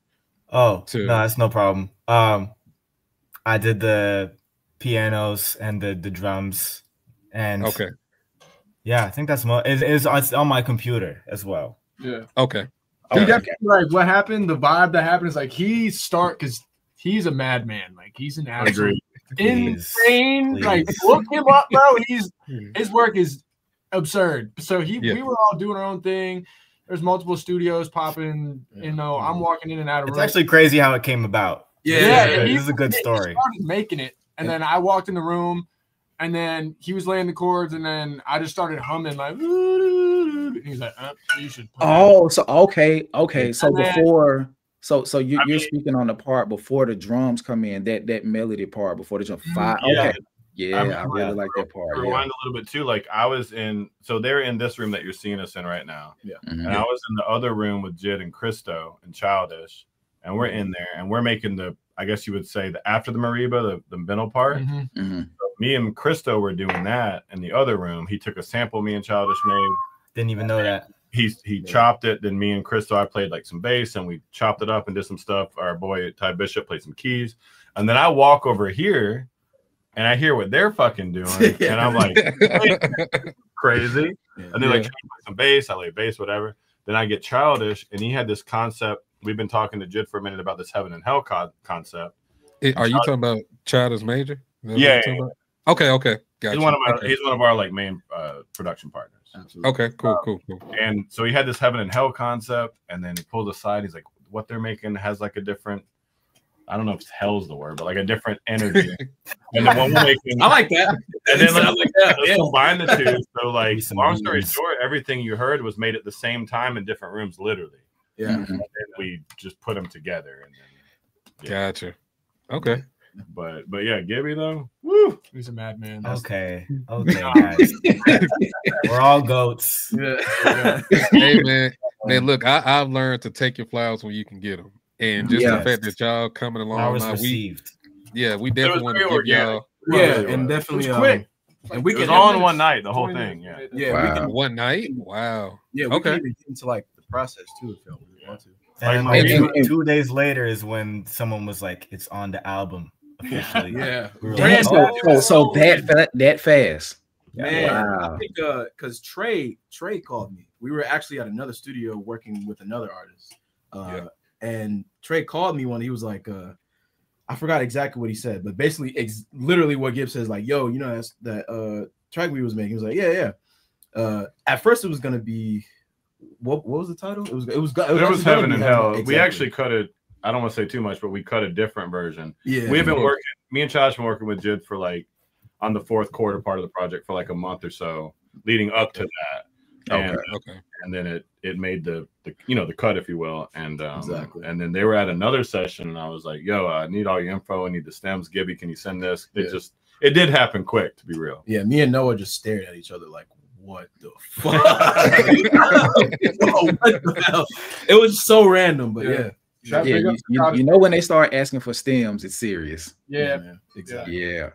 No, that's no problem. I did the pianos and the drums, and I think that's it's on my computer as well. Yeah. Okay. Like what happened, the vibe that happened is like because he's a madman. Like he's an absolute insane. Like look him up, bro. His work is absurd. So we were all doing our own thing. There's multiple studios popping. I'm walking in and out of. It's actually crazy how it came about. Yeah, this is a good story. He started making it, and then I walked in the room, and then he was laying the chords, and then I just started humming like. And he's like, you should. Okay. So before. So you're speaking on the part before the drums come in, that melody part before the drum. Okay. Yeah, I really like that part. Rewind a little bit too. Like I was in, so they're in this room that you're seeing us in right now. Yeah. And I was in the other room with Jid and Christo and Childish, and we're in there and we're making I guess you would say after the mariba, the middle part. So me and Christo were doing that in the other room. He took a sample me and Childish made. Didn't even know that. he chopped it. Then me and Crystal, I played like some bass, and we chopped it up and did some stuff. Our boy Ty Bishop played some keys, and then I walk over here, and I hear what they're fucking doing, and I'm like, crazy. And they like some bass. I lay bass, whatever. Then I get Childish, and he had this concept. We've been talking to Jid for a minute about this heaven and hell concept. Are you talking about Childish Major? Yeah. Okay. Gotcha. He's one of our like main production partners. Absolutely. Okay. Cool. And so he had this heaven and hell concept, and then he pulled aside. He's like, what they're making has like a different. I don't know if hell's the word, but like a different energy. And then one we're making, I like that. And then let's combine the two. So like, long story short, everything you heard was made at the same time in different rooms, literally. Yeah. And then we just put them together. And then, Gotcha. Okay. But yeah, Gibby though, woo, he's a madman. Okay, guys, we're all goats. Yeah. Hey man, look, I've learned to take your flowers when you can get them. And just the fact that y'all coming along now, we definitely want to give y'all. Yeah, and definitely quick. And we was on one night, the whole thing. Yeah. Wow. We can, one night. Wow. Yeah. We can even get into like the process too if you want to. And like 2 days later is when someone was like, "It's on the album officially." Yeah. Like, so that fast. Man, wow. I think because Trey called me. We were actually at another studio working with another artist. And Trey called me when he was like, I forgot exactly what he said, but basically, literally what Gibbs says, like, yo, you know, that's that track we was making. He was like, yeah. At first, it was gonna be what was the title? It was Heaven and Hell. Exactly. We actually cut it. I don't want to say too much, but we cut a different version. Yeah, we've been working. Me and Josh been working with Jid for like on the fourth quarter part of the project for like a month or so, leading up to that. And, and then it made the cut, if you will, and and then they were at another session, and I was like, yo, I need all your info. I need the stems. Gibby, can you send this? It did happen quick, to be real. Yeah, me and Noah just stared at each other like, what the fuck? What the hell? It was so random, but you know when they start asking for stems, it's serious. Yeah, exactly. Yeah.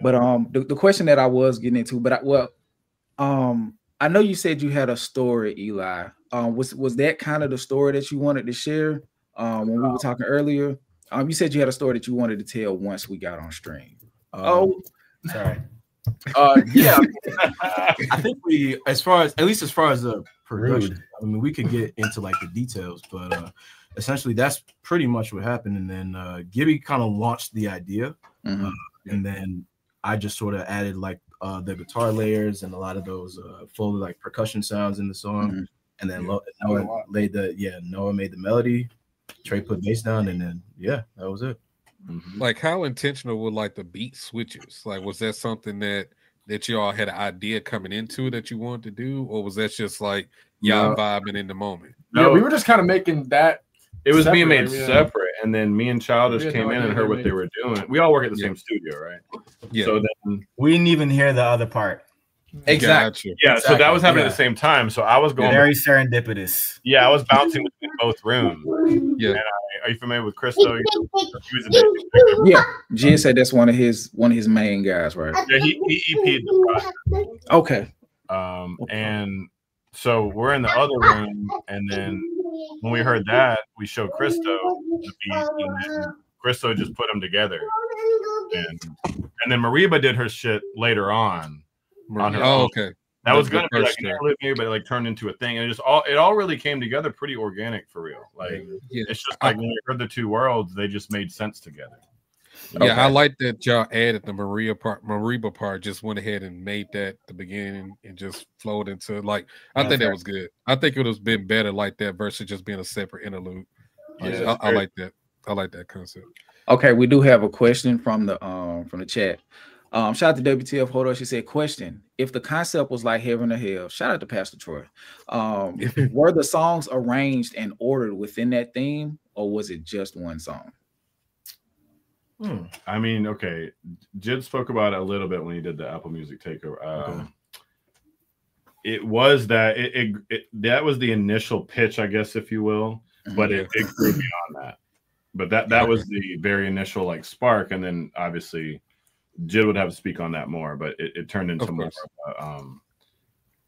But the question that I was getting into, I know you said you had a story, Eli. Was that kind of the story that you wanted to share when we were talking earlier? You said you had a story that you wanted to tell once we got on stream. Sorry. Yeah, I think as far as the production, I mean, we could get into like the details, but essentially that's pretty much what happened. And then Gibby kind of launched the idea, and then I just sort of added like the guitar layers and a lot of those full like percussion sounds in the song, and then Noah made the melody, Trey put bass down, and then that was it. Like, how intentional were like the beat switches? Like, was that something that you all had an idea coming into that you wanted to do, or was that just like y'all vibing in the moment? No, we were just kind of making that. It was being made separate, and then me and Childish came in and heard what they were doing. We all work at the same studio, right? Yeah. So then we didn't even hear the other part. Exactly. Gotcha. Yeah. So that was happening at the same time. So I was going very serendipitous. Yeah, I was bouncing between both rooms. Yeah. And are you familiar with Christo? Yeah. Jin said that's one of his main guys, right? Yeah, he EP'd the project. Okay. And so we're in the other room, and then when we heard that, we showed Christo the beat, and then Christo just put them together. And then Mariba did her shit later on. Okay. That was gonna be like an but it like turned into a thing, and it all really came together pretty organic for real. Like it's just like when we heard the two worlds, they just made sense together. Yeah, I like that y'all added the Mariba part. Just went ahead and made that the beginning and just flowed into like. I think that was good. I think it would have been better like that versus just being a separate interlude. Yeah, I like that. I like that concept. Okay, we do have a question from the chat. Shout out to WTF. Hold on. She said, question: if the concept was like Heaven or Hell, shout out to Pastor Troy. Were the songs arranged and ordered within that theme, or was it just one song? I mean, okay. Jid spoke about it a little bit when he did the Apple Music takeover. It was that that was the initial pitch, I guess, if you will, but it grew beyond that. But that was the very initial like spark, and then obviously Jid would have to speak on that more. But it turned into more.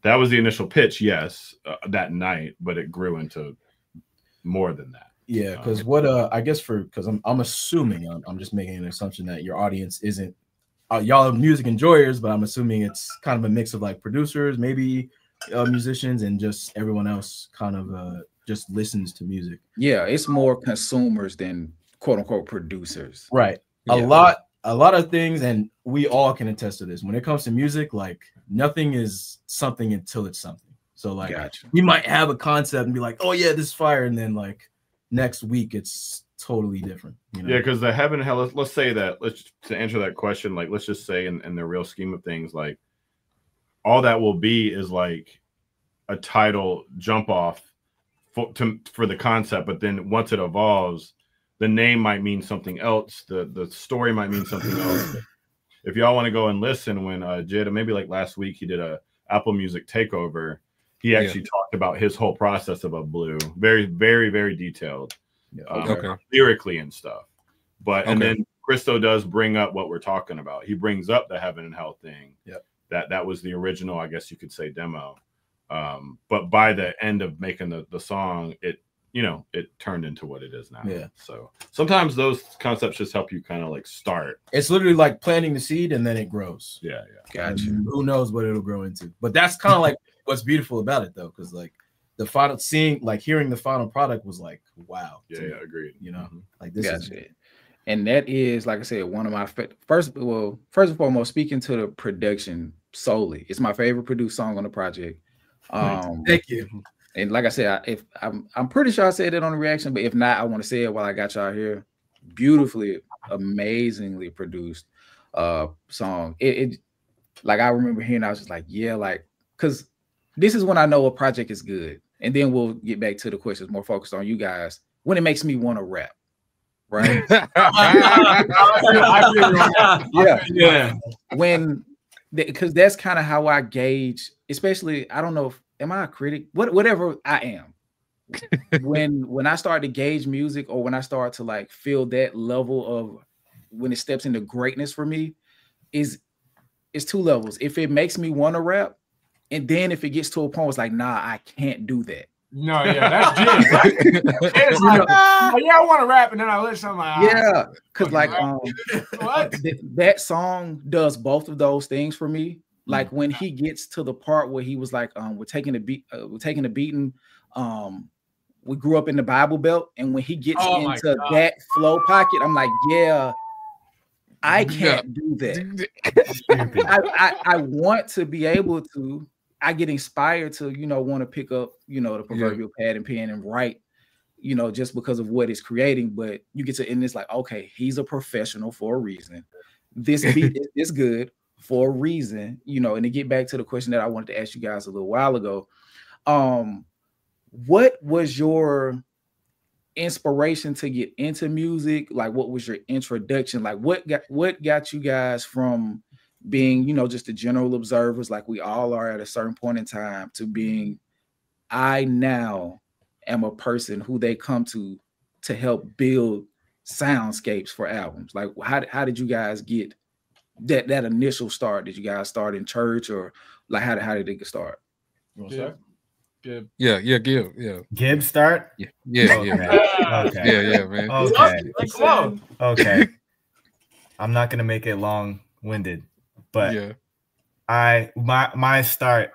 that was the initial pitch, yes, that night, but it grew into more than that. Yeah, because what I guess because I'm assuming I'm just making an assumption that your audience isn't y'all are music enjoyers, but I'm assuming it's kind of a mix of like producers, maybe musicians, and just everyone else kind of just listens to music. Yeah, it's more consumers than quote unquote producers. Right. Yeah. A lot of things, and we all can attest to this. When it comes to music, like nothing is something until it's something. So like we might have a concept and be like, oh yeah, this is fire, and then like next week it's totally different. You know? Yeah, because the heaven and hell, let's say that, to answer that question, like let's just say in the real scheme of things, like all that will be is like a title jump off for the concept, but then once it evolves, the name might mean something else, the story might mean something else. If y'all want to go and listen, when Jid, maybe like last week, he did a Apple Music takeover, he actually talked about his whole process of Gdlu, very, very, very detailed, lyrically and stuff. But and then Christo does bring up what we're talking about. He brings up the heaven and hell thing. Yep. That was the original, I guess you could say, demo. But by the end of making the song, it turned into what it is now. Yeah. So sometimes those concepts just help you kind of like start. It's literally like planting the seed and then it grows. Yeah. Gotcha. Who knows what it'll grow into? But that's kind of like what's beautiful about it though, because like the final hearing the final product was like, wow. Yeah, agreed. You know, like this is it. And that is, like I said, one of my first and foremost, speaking to the production solely, it's my favorite produced song on the project. Thank you. And like I said, I'm pretty sure I said it on the reaction, but if not, I want to say it while I got y'all here. Beautifully, amazingly produced song. It like I remember hearing, I was just like, yeah, like, because this is when I know a project is good. And then we'll get back to the questions more focused on you guys. When it makes me want to rap. Right? Yeah. Because that's kind of how I gauge, especially, I don't know if, am I a critic? Whatever I am. when I start to gauge music, or when I start to like feel that level of when it steps into greatness for me, is two levels. If it makes me want to rap, and then if it gets to a point where it's like, nah, I can't do that. No, yeah, that's Jim. It's like, oh, yeah, I want to rap, and then I listen. I'm like, yeah, because like what? That song does both of those things for me. Like when he gets to the part where he was like, we're taking a beating. We grew up in the Bible Belt, and when he gets into that flow pocket, I'm like, yeah, I can't do that. I want to be able to. I get inspired to, want to pick up, the proverbial pad and pen and write, just because of what it's creating. But you get to, and it's like, okay, he's a professional for a reason. This beat is good for a reason, and to get back to the question that I wanted to ask you guys a little while ago. What was your inspiration to get into music? Like, what was your introduction? Like, what got you guys from being, just the general observers, like we all are at a certain point in time, to being, I now am a person who they come to help build soundscapes for albums? Like, how did you guys get that initial start? Did you guys start in church, or like how did it get start? You want to start? Gib. Gib start? Yeah. Okay. Yeah, man. Okay. I'm not gonna make it long-winded, but my start,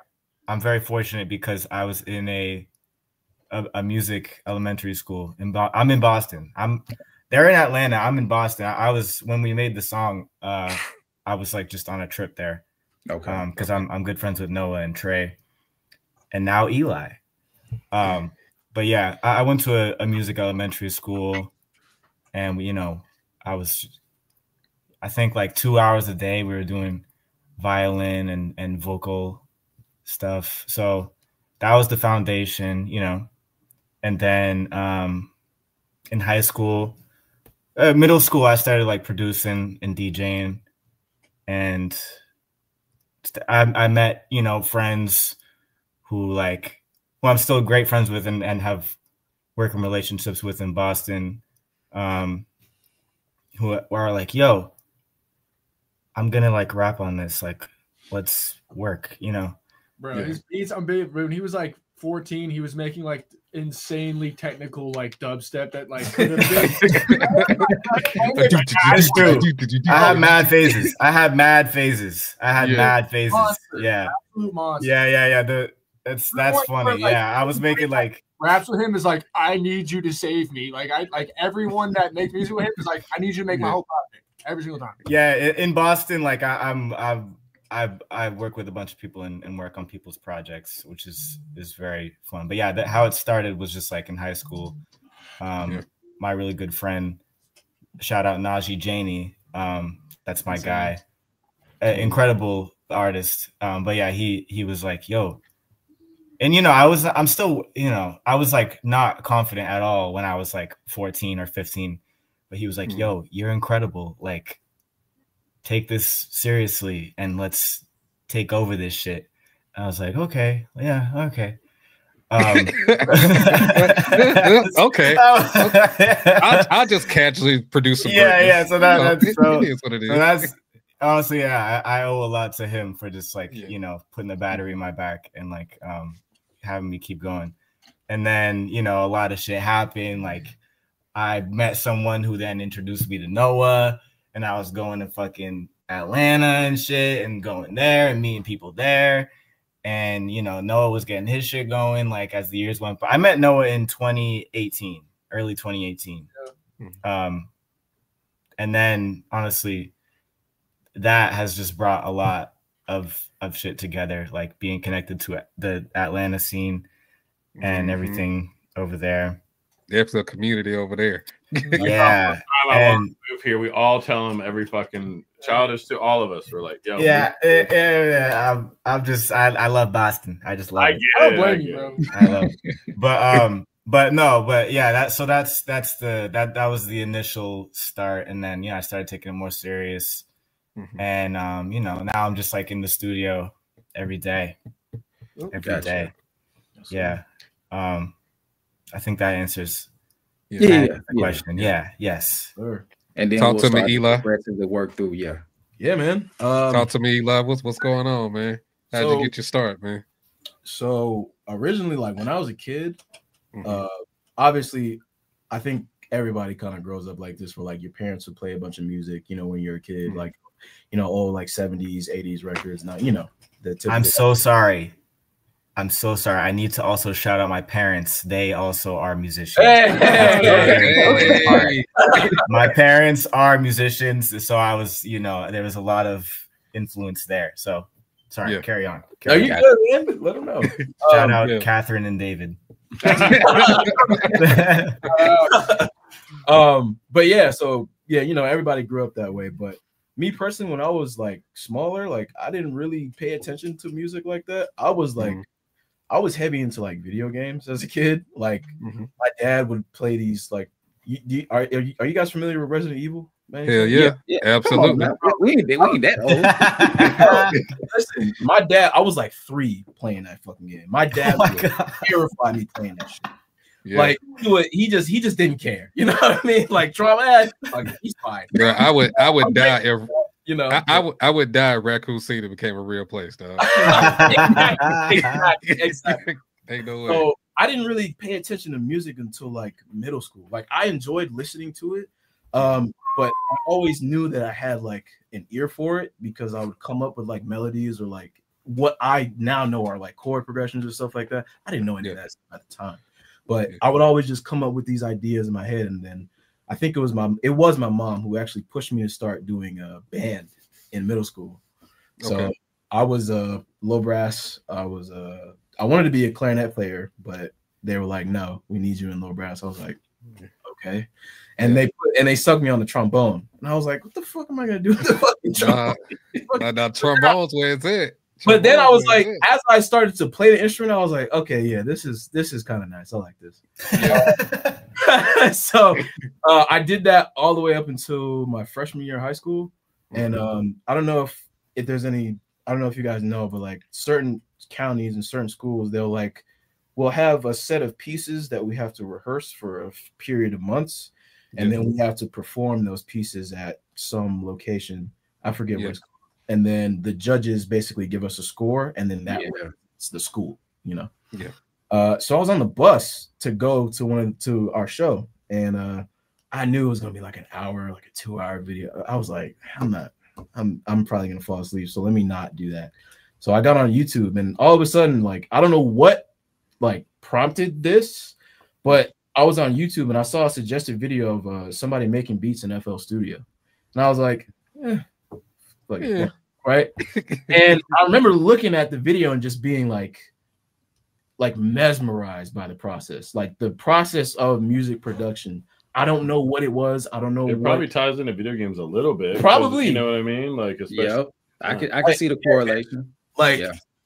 I'm very fortunate because I was in a music elementary school. I'm in Boston. They're in Atlanta. I'm in Boston. I was, when we made the song, I was like just on a trip there. Okay. Because I'm good friends with Noah and Trey, and now Eli. But yeah, I went to a music elementary school, and I think like 2 hours a day we were doing violin and vocal stuff. So that was the foundation, And then in high school, middle school, I started like producing and DJing, and I met, friends who I'm still great friends with and have working relationships with in Boston, who are like, yo, I'm gonna like rap on this, like, let's work, Bro, his beats, when he was like 14, he was making like insanely technical like dubstep that like could have been. It's true. I had mad phases. Monster. Yeah. Absolute monster. Yeah. That's funny. Like, yeah, I was making like raps with him is like, I need you to save me. Like everyone that makes music with him is like, I need you to make my whole project every single time. Yeah, in Boston, like I work with a bunch of people and work on people's projects, which is very fun. But yeah, how it started was just like in high school. My really good friend, shout out Najee Janey, that's my guy, incredible artist. But yeah, he was like, yo, and I was like not confident at all when I was like 14 or 15. But he was like, yo, you're incredible. Like, take this seriously and let's take over this shit. I was like, okay, yeah, okay. Okay. I'll just casually produce some. Yeah. So that's what it is. So that's honestly, yeah, I owe a lot to him for just like putting the battery in my back and like having me keep going. And then a lot of shit happened. Like I met someone who then introduced me to Noah. And I was going to fucking Atlanta and shit and going there and meeting people there. And, Noah was getting his shit going like as the years went by. I met Noah in 2018, early 2018. Yeah. And then honestly, that has just brought a lot of shit together, like being connected to the Atlanta scene and everything over there. There's a community over there. Yeah. And move here, we all tell them every fucking childish to all of us. We're like, yo, I love Boston. I just love it. I don't blame you, bro. I love it. But yeah, that was the initial start, and then I started taking it more serious, and now I'm just like in the studio every day. Day. Yeah. I think that answers the question. Yeah. Yes. Sure. And then talk to me, Eli. To work through. Yeah, man. Talk to me, Eli. What's going on, man? How'd you get your start, man? So originally, like when I was a kid, obviously, I think everybody kind of grows up like this, where like your parents would play a bunch of music, when you're a kid, like old like 70s, 80s records. Now, I'm so sorry. I need to also shout out my parents. They also are musicians. Hey. My parents are musicians, so I was, there was a lot of influence there. So, sorry, carry on. Are you good, man? Let them know. Shout out Catherine and David. But yeah, so everybody grew up that way. But me personally, when I was like smaller, like I didn't really pay attention to music like that. I was like. I was heavy into like video games as a kid. Like my dad would play these. Like, are you guys familiar with Resident Evil? Man? Hell yeah, absolutely. On, we ain't that old. Listen, my dad. I was like 3 playing that fucking game. My dad would terrify me playing that shit. Yeah. Like he just didn't care. You know what I mean? Like trauma. Like he's fine. Bro, I would die every. I would die if Raccoon City became a real place, dog. Exactly. Ain't no way. So I didn't really pay attention to music until like middle school. Like I enjoyed listening to it, but I always knew that I had like an ear for it because I would come up with like melodies or like what I now know are like chord progressions or stuff like that. I didn't know any of that at the time, but I would always just come up with these ideas in my head, and then. I think it was my mom who actually pushed me to start doing a band in middle school. So I was low brass. I wanted to be a clarinet player, but they were like, "No, we need you in low brass." I was like, "Okay," and they stuck me on the trombone, and I was like, "What the fuck am I gonna do with the fucking trombone?" Now trombone's where it's at. But then I was like, as I started to play the instrument, I was like, okay, yeah, this is kind of nice. I like this. Yeah. So I did that all the way up until my freshman year of high school. And I don't know if there's any, I don't know if you guys know, but like certain counties and certain schools, we'll have a set of pieces that we have to rehearse for a period of months. And then we have to perform those pieces at some location. I forget where it's called. And then the judges basically give us a score, and then that it's the school, you know. Yeah. So I was on the bus to go to our show, and I knew it was gonna be like an hour, like a 2-hour video. I was like, I'm probably gonna fall asleep, so let me not do that. So I got on YouTube, and all of a sudden, like, I don't know what like prompted this, but I was on YouTube and I saw a suggested video of somebody making beats in FL Studio, and I was like, right. And I remember looking at the video and just being like mesmerized by the process, like the process of music production. I don't know what it was. I don't know. It probably ties into video games a little bit. Probably, you know what I mean? Like, especially, I can see the correlation. Like,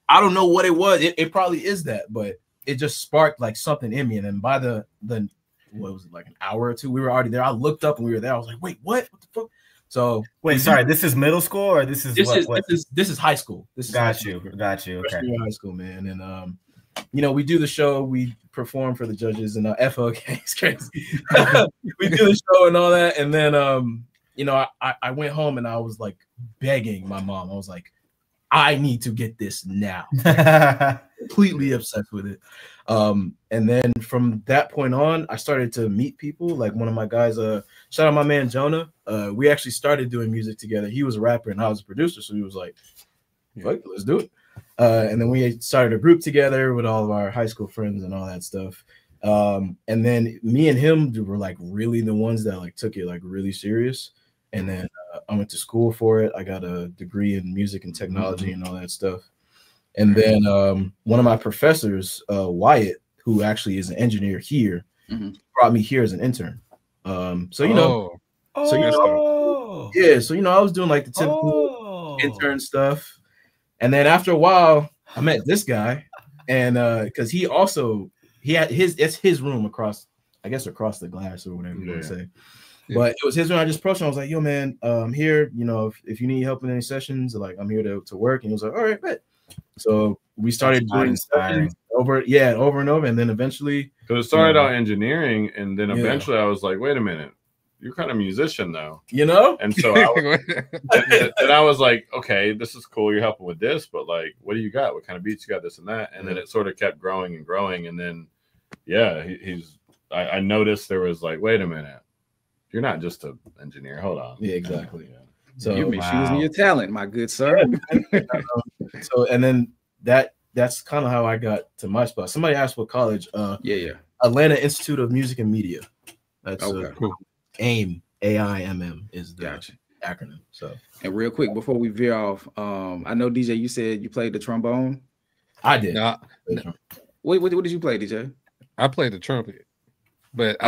I don't know what it was. It probably is that, but it just sparked like something in me. And then by the what was it, like an hour or two, we were already there. I looked up and we were there. I was like, wait, what the fuck? So wait, sorry, this is middle school or this is this is high school. This is got you. Okay, high school, man. And you know, we do the show, we perform for the judges, and FOK is crazy. We do the show and all that, and then you know, I went home and I was like begging my mom. I was like, I need to get this now. Completely obsessed with it. And then from that point on, I started to meet people. Like one of my guys, shout out my man Jonah. We actually started doing music together. He was a rapper and I was a producer, so he was like, "Fuck, let's do it." And then we started a group together with all of our high school friends and all that stuff. And then me and him were like really the ones that like took it like really serious. And then I went to school for it. I got a degree in music and technology and all that stuff. And then one of my professors, Wyatt, who actually is an engineer here, brought me here as an intern. So you know, so you know, I was doing like the typical intern stuff. And then after a while, I met this guy, and because he had his room across the glass or whatever you want to say. But it was his room. I just approached him. I was like, "Yo, man, I'm here. You know, if you need help in any sessions, like I'm here to work." And he was like, "All right, bet." So we started doing sessions over and over, and then eventually, because it started out engineering, and then eventually I was like, "Wait a minute, you're kind of a musician though, you know?" And so I was like, "Okay, this is cool. You're helping with this, but like, what do you got? What kind of beats you got? This and that." And then it sort of kept growing and growing, and then I noticed there was like, wait a minute. You're not just an engineer. Hold on. Yeah, exactly. Yeah. So you're misusing your talent, my good sir. So and then that's kind of how I got to my spot. Somebody asked what college. Atlanta Institute of Music and Media. That's cool. AIMM. AIMM is the acronym. So and real quick before we veer off, I know DJ, you said you played the trombone. I did. What did you play, DJ? I played the trumpet, but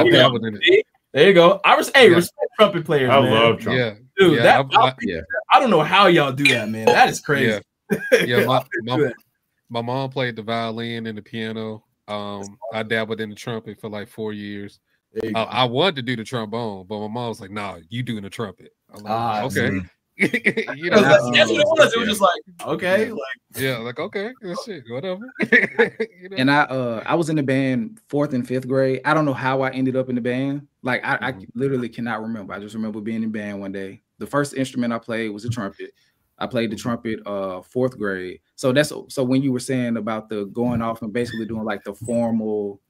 there you go. Respect trumpet players. I man. love trumpet. Yeah, dude. I don't know how y'all do that, man. That is crazy. My mom played the violin and the piano. I dabbled in the trumpet for like 4 years. I wanted to do the trombone, but my mom was like, "Nah, you doing the trumpet." I'm like, okay. You know, that's what it was. It was just like, okay, like okay, shit, whatever. You know? And I was in the band 4th and 5th grade. I don't know how I ended up in the band. Like I literally cannot remember. I just remember being in band one day. The first instrument I played was a trumpet. I played the trumpet 4th grade. So when you were saying about the going off and basically doing like the formal,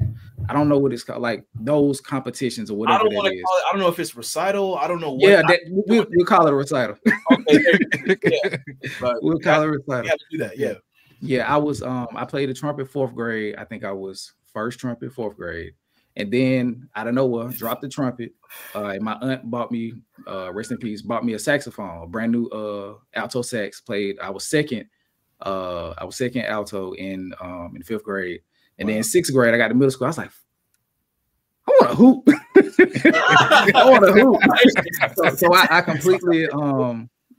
I don't know what it's called, like those competitions or whatever that is. I don't know if it's recital. I don't know what. We'll call it a recital. Okay. We'll call it a recital. You have to do that. Yeah. I played the trumpet 4th grade. I think I was first trumpet 4th grade. And then out of nowhere, dropped the trumpet. And my aunt bought me, rest in peace, bought me a saxophone, a brand new alto sax. I was second alto in 5th grade. And then 6th grade, I got to middle school. I was like, I want to hoop. I want to hoop. So I completely,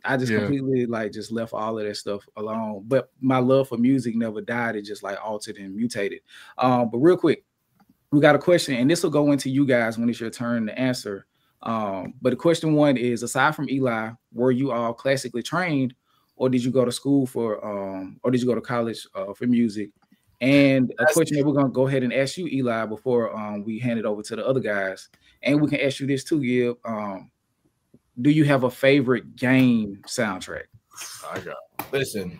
completely like just left all of that stuff alone. But my love for music never died. It just like altered and mutated. But real quick, we got a question, and this will go into you guys when it's your turn to answer. But the question one is, aside from Eli, were you all classically trained, or did you go to school for, or did you go to college for music? And a question that we're gonna go ahead and ask you, Eli, before we hand it over to the other guys, and we can ask you this too, Gib. Do you have a favorite game soundtrack? Listen,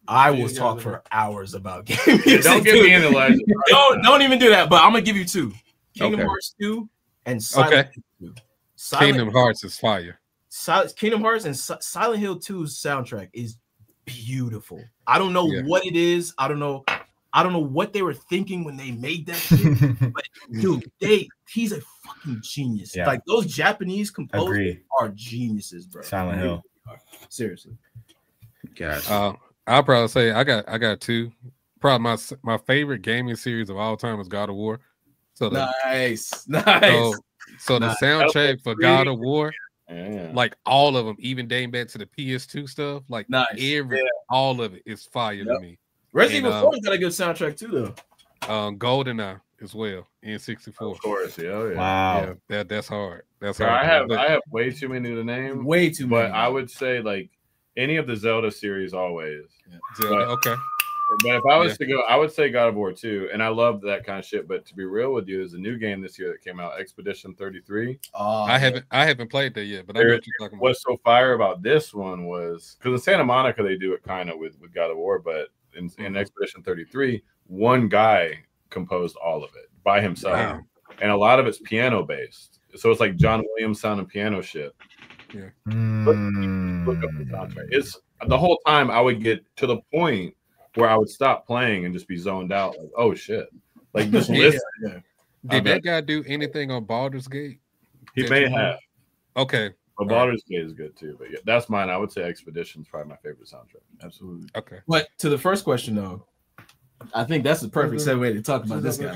I will talk for hours about game music. Don't give me any legend. Don't even do that. But I'm gonna give you two: Kingdom Hearts 2 and Silent Hill 2. Kingdom Hearts is fire. Kingdom Hearts and Silent Hill 2's soundtrack is beautiful. I don't know what it is. I don't know what they were thinking when they made that shit. But dude, he's a fucking genius. Yeah. Like those Japanese composers are geniuses, bro. Silent Hill. Seriously. Gosh. I'll probably say I got two. Probably my favorite gaming series of all time is God of War. So nice. So the soundtrack for God of War, like all of them, even dating back to the PS2 stuff, like all of it is fire to me. Resident Evil 4 got a good soundtrack too, though. GoldenEye as well, N64. Of course, yeah. Wow. Yeah, that's hard. That's hard. I have way too many to name. Way too many. But I would say like any of the Zelda series always. Zelda, okay. But if I was to go, I would say God of War 2, and I love that kind of shit. But to be real with you, there's a new game this year that came out, Expedition 33. I haven't played that yet, but I know what you're talking about. What's so fire about this one was because in Santa Monica they do it kind of with God of War, but in Expedition 33, one guy composed all of it by himself, and a lot of it's piano based. So it's like John Williams sound and piano shit. Yeah. Look up the soundtrack. It's the whole time I would get to the point where I would stop playing and just be zoned out, like, oh shit, like just listen. Did that guy do anything on Baldur's Gate? He may have. Okay. But Baldur's Gate is good too. But yeah, that's mine. I would say Expedition's probably my favorite soundtrack. Absolutely. Okay. But to the first question though, I think that's the perfect segue to talk about this guy.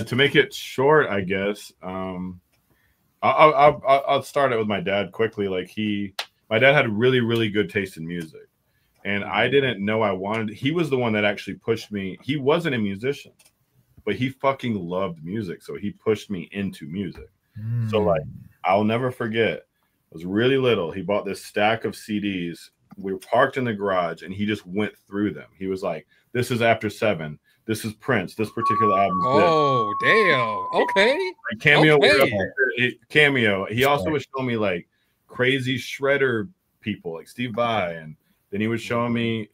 To make it short, I guess. I'll start it with my dad quickly. Like my dad had really, really good taste in music, and I didn't know I wanted. He was the one that actually pushed me. He wasn't a musician, but he fucking loved music, so he pushed me into music. So like, I'll never forget. I was really little. He bought this stack of CDs. We were parked in the garage, and he just went through them. He was like, "This is After 7. This is Prince. This particular album." Oh, damn. Okay. Cameo. Cameo. He also was showing me like crazy shredder people like Steve Vai, and then he was showing me,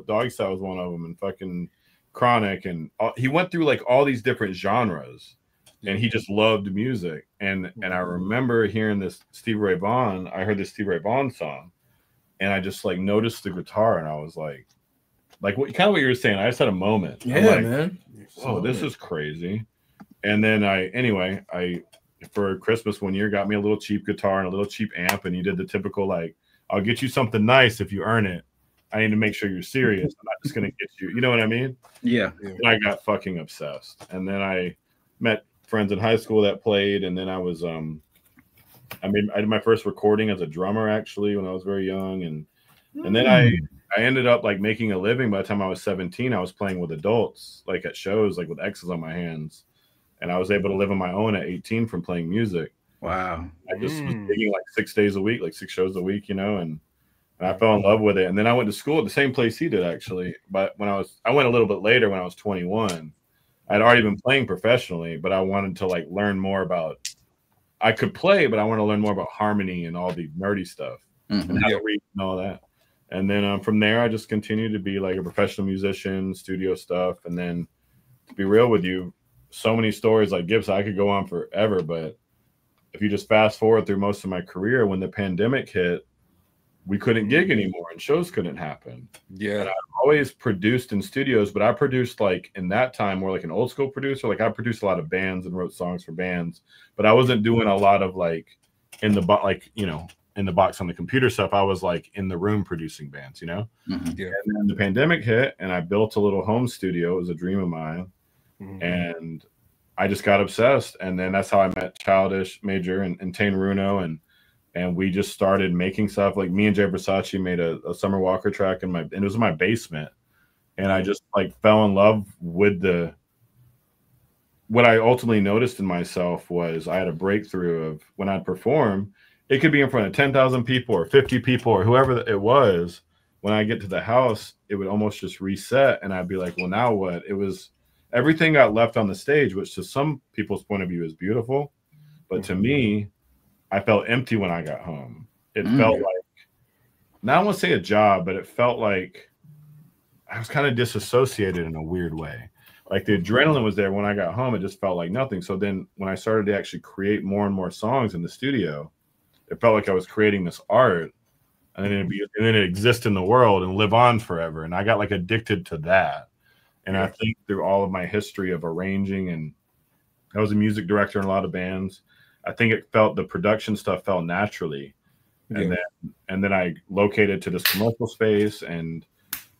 Doggy Style was one of them, and fucking Chronic, and he went through like all these different genres, and he just loved music. And I remember hearing this Stevie Ray Vaughan. I heard this Stevie Ray Vaughan song, and I just like noticed the guitar, and I was like what kind of what you were saying. I just had a moment. Yeah, man. Oh, this is crazy. And then I for Christmas one year got me a little cheap guitar and a little cheap amp, and he did the typical like, I'll get you something nice if you earn it. I need to make sure you're serious. I'm not just gonna get you. You know what I mean? Yeah. And I got fucking obsessed. And then I met friends in high school that played, and then I was I did my first recording as a drummer actually when I was very young, and then I ended up like making a living. By the time I was 17, I was playing with adults, like at shows, like with X's on my hands. And I was able to live on my own at 18 from playing music. Wow. I just was gigging like 6 days a week, like 6 shows a week, and I fell in love with it. And then I went to school at the same place he did actually. But I went a little bit later when I was 21. I'd already been playing professionally, but I wanted to like learn more about, I could play, but I want to learn more about harmony and all the nerdy stuff and how to read and all that. And then from there, I just continued to be like a professional musician, studio stuff. And then to be real with you, so many stories like Gibbs, I could go on forever. But if you just fast forward through most of my career, when the pandemic hit, we couldn't gig anymore and shows couldn't happen. Yeah. And I've always produced in studios, but I produced like in that time more like an old school producer. Like I produced a lot of bands and wrote songs for bands, but I wasn't doing a lot of like in the box on the computer stuff. I was like in the room producing bands, Yeah. And then the pandemic hit and I built a little home studio. It was a dream of mine. And I just got obsessed. And then that's how I met Childish, Major, and Tane Runo. And we just started making stuff. Like me and Jay Versace made a Summer Walker track and it was in my basement. And I just like fell in love with what I ultimately noticed in myself was I had a breakthrough of when I'd perform, it could be in front of 10,000 people or 50 people or whoever it was. When I get to the house, it would almost just reset. And I'd be like, well, now what? It was everything got left on the stage, which to some people's point of view is beautiful. But to me, I felt empty when I got home. It felt like, now I won't say a job, but it felt like I was kind of disassociated in a weird way. Like the adrenaline was there when I got home. It just felt like nothing. So then when I started to actually create more and more songs in the studio, it felt like I was creating this art, and then it exists in the world and live on forever. And I got like addicted to that. And I think through all of my history of arranging, and I was a music director in a lot of bands, I think the production stuff felt naturally. And then I located to this commercial space, and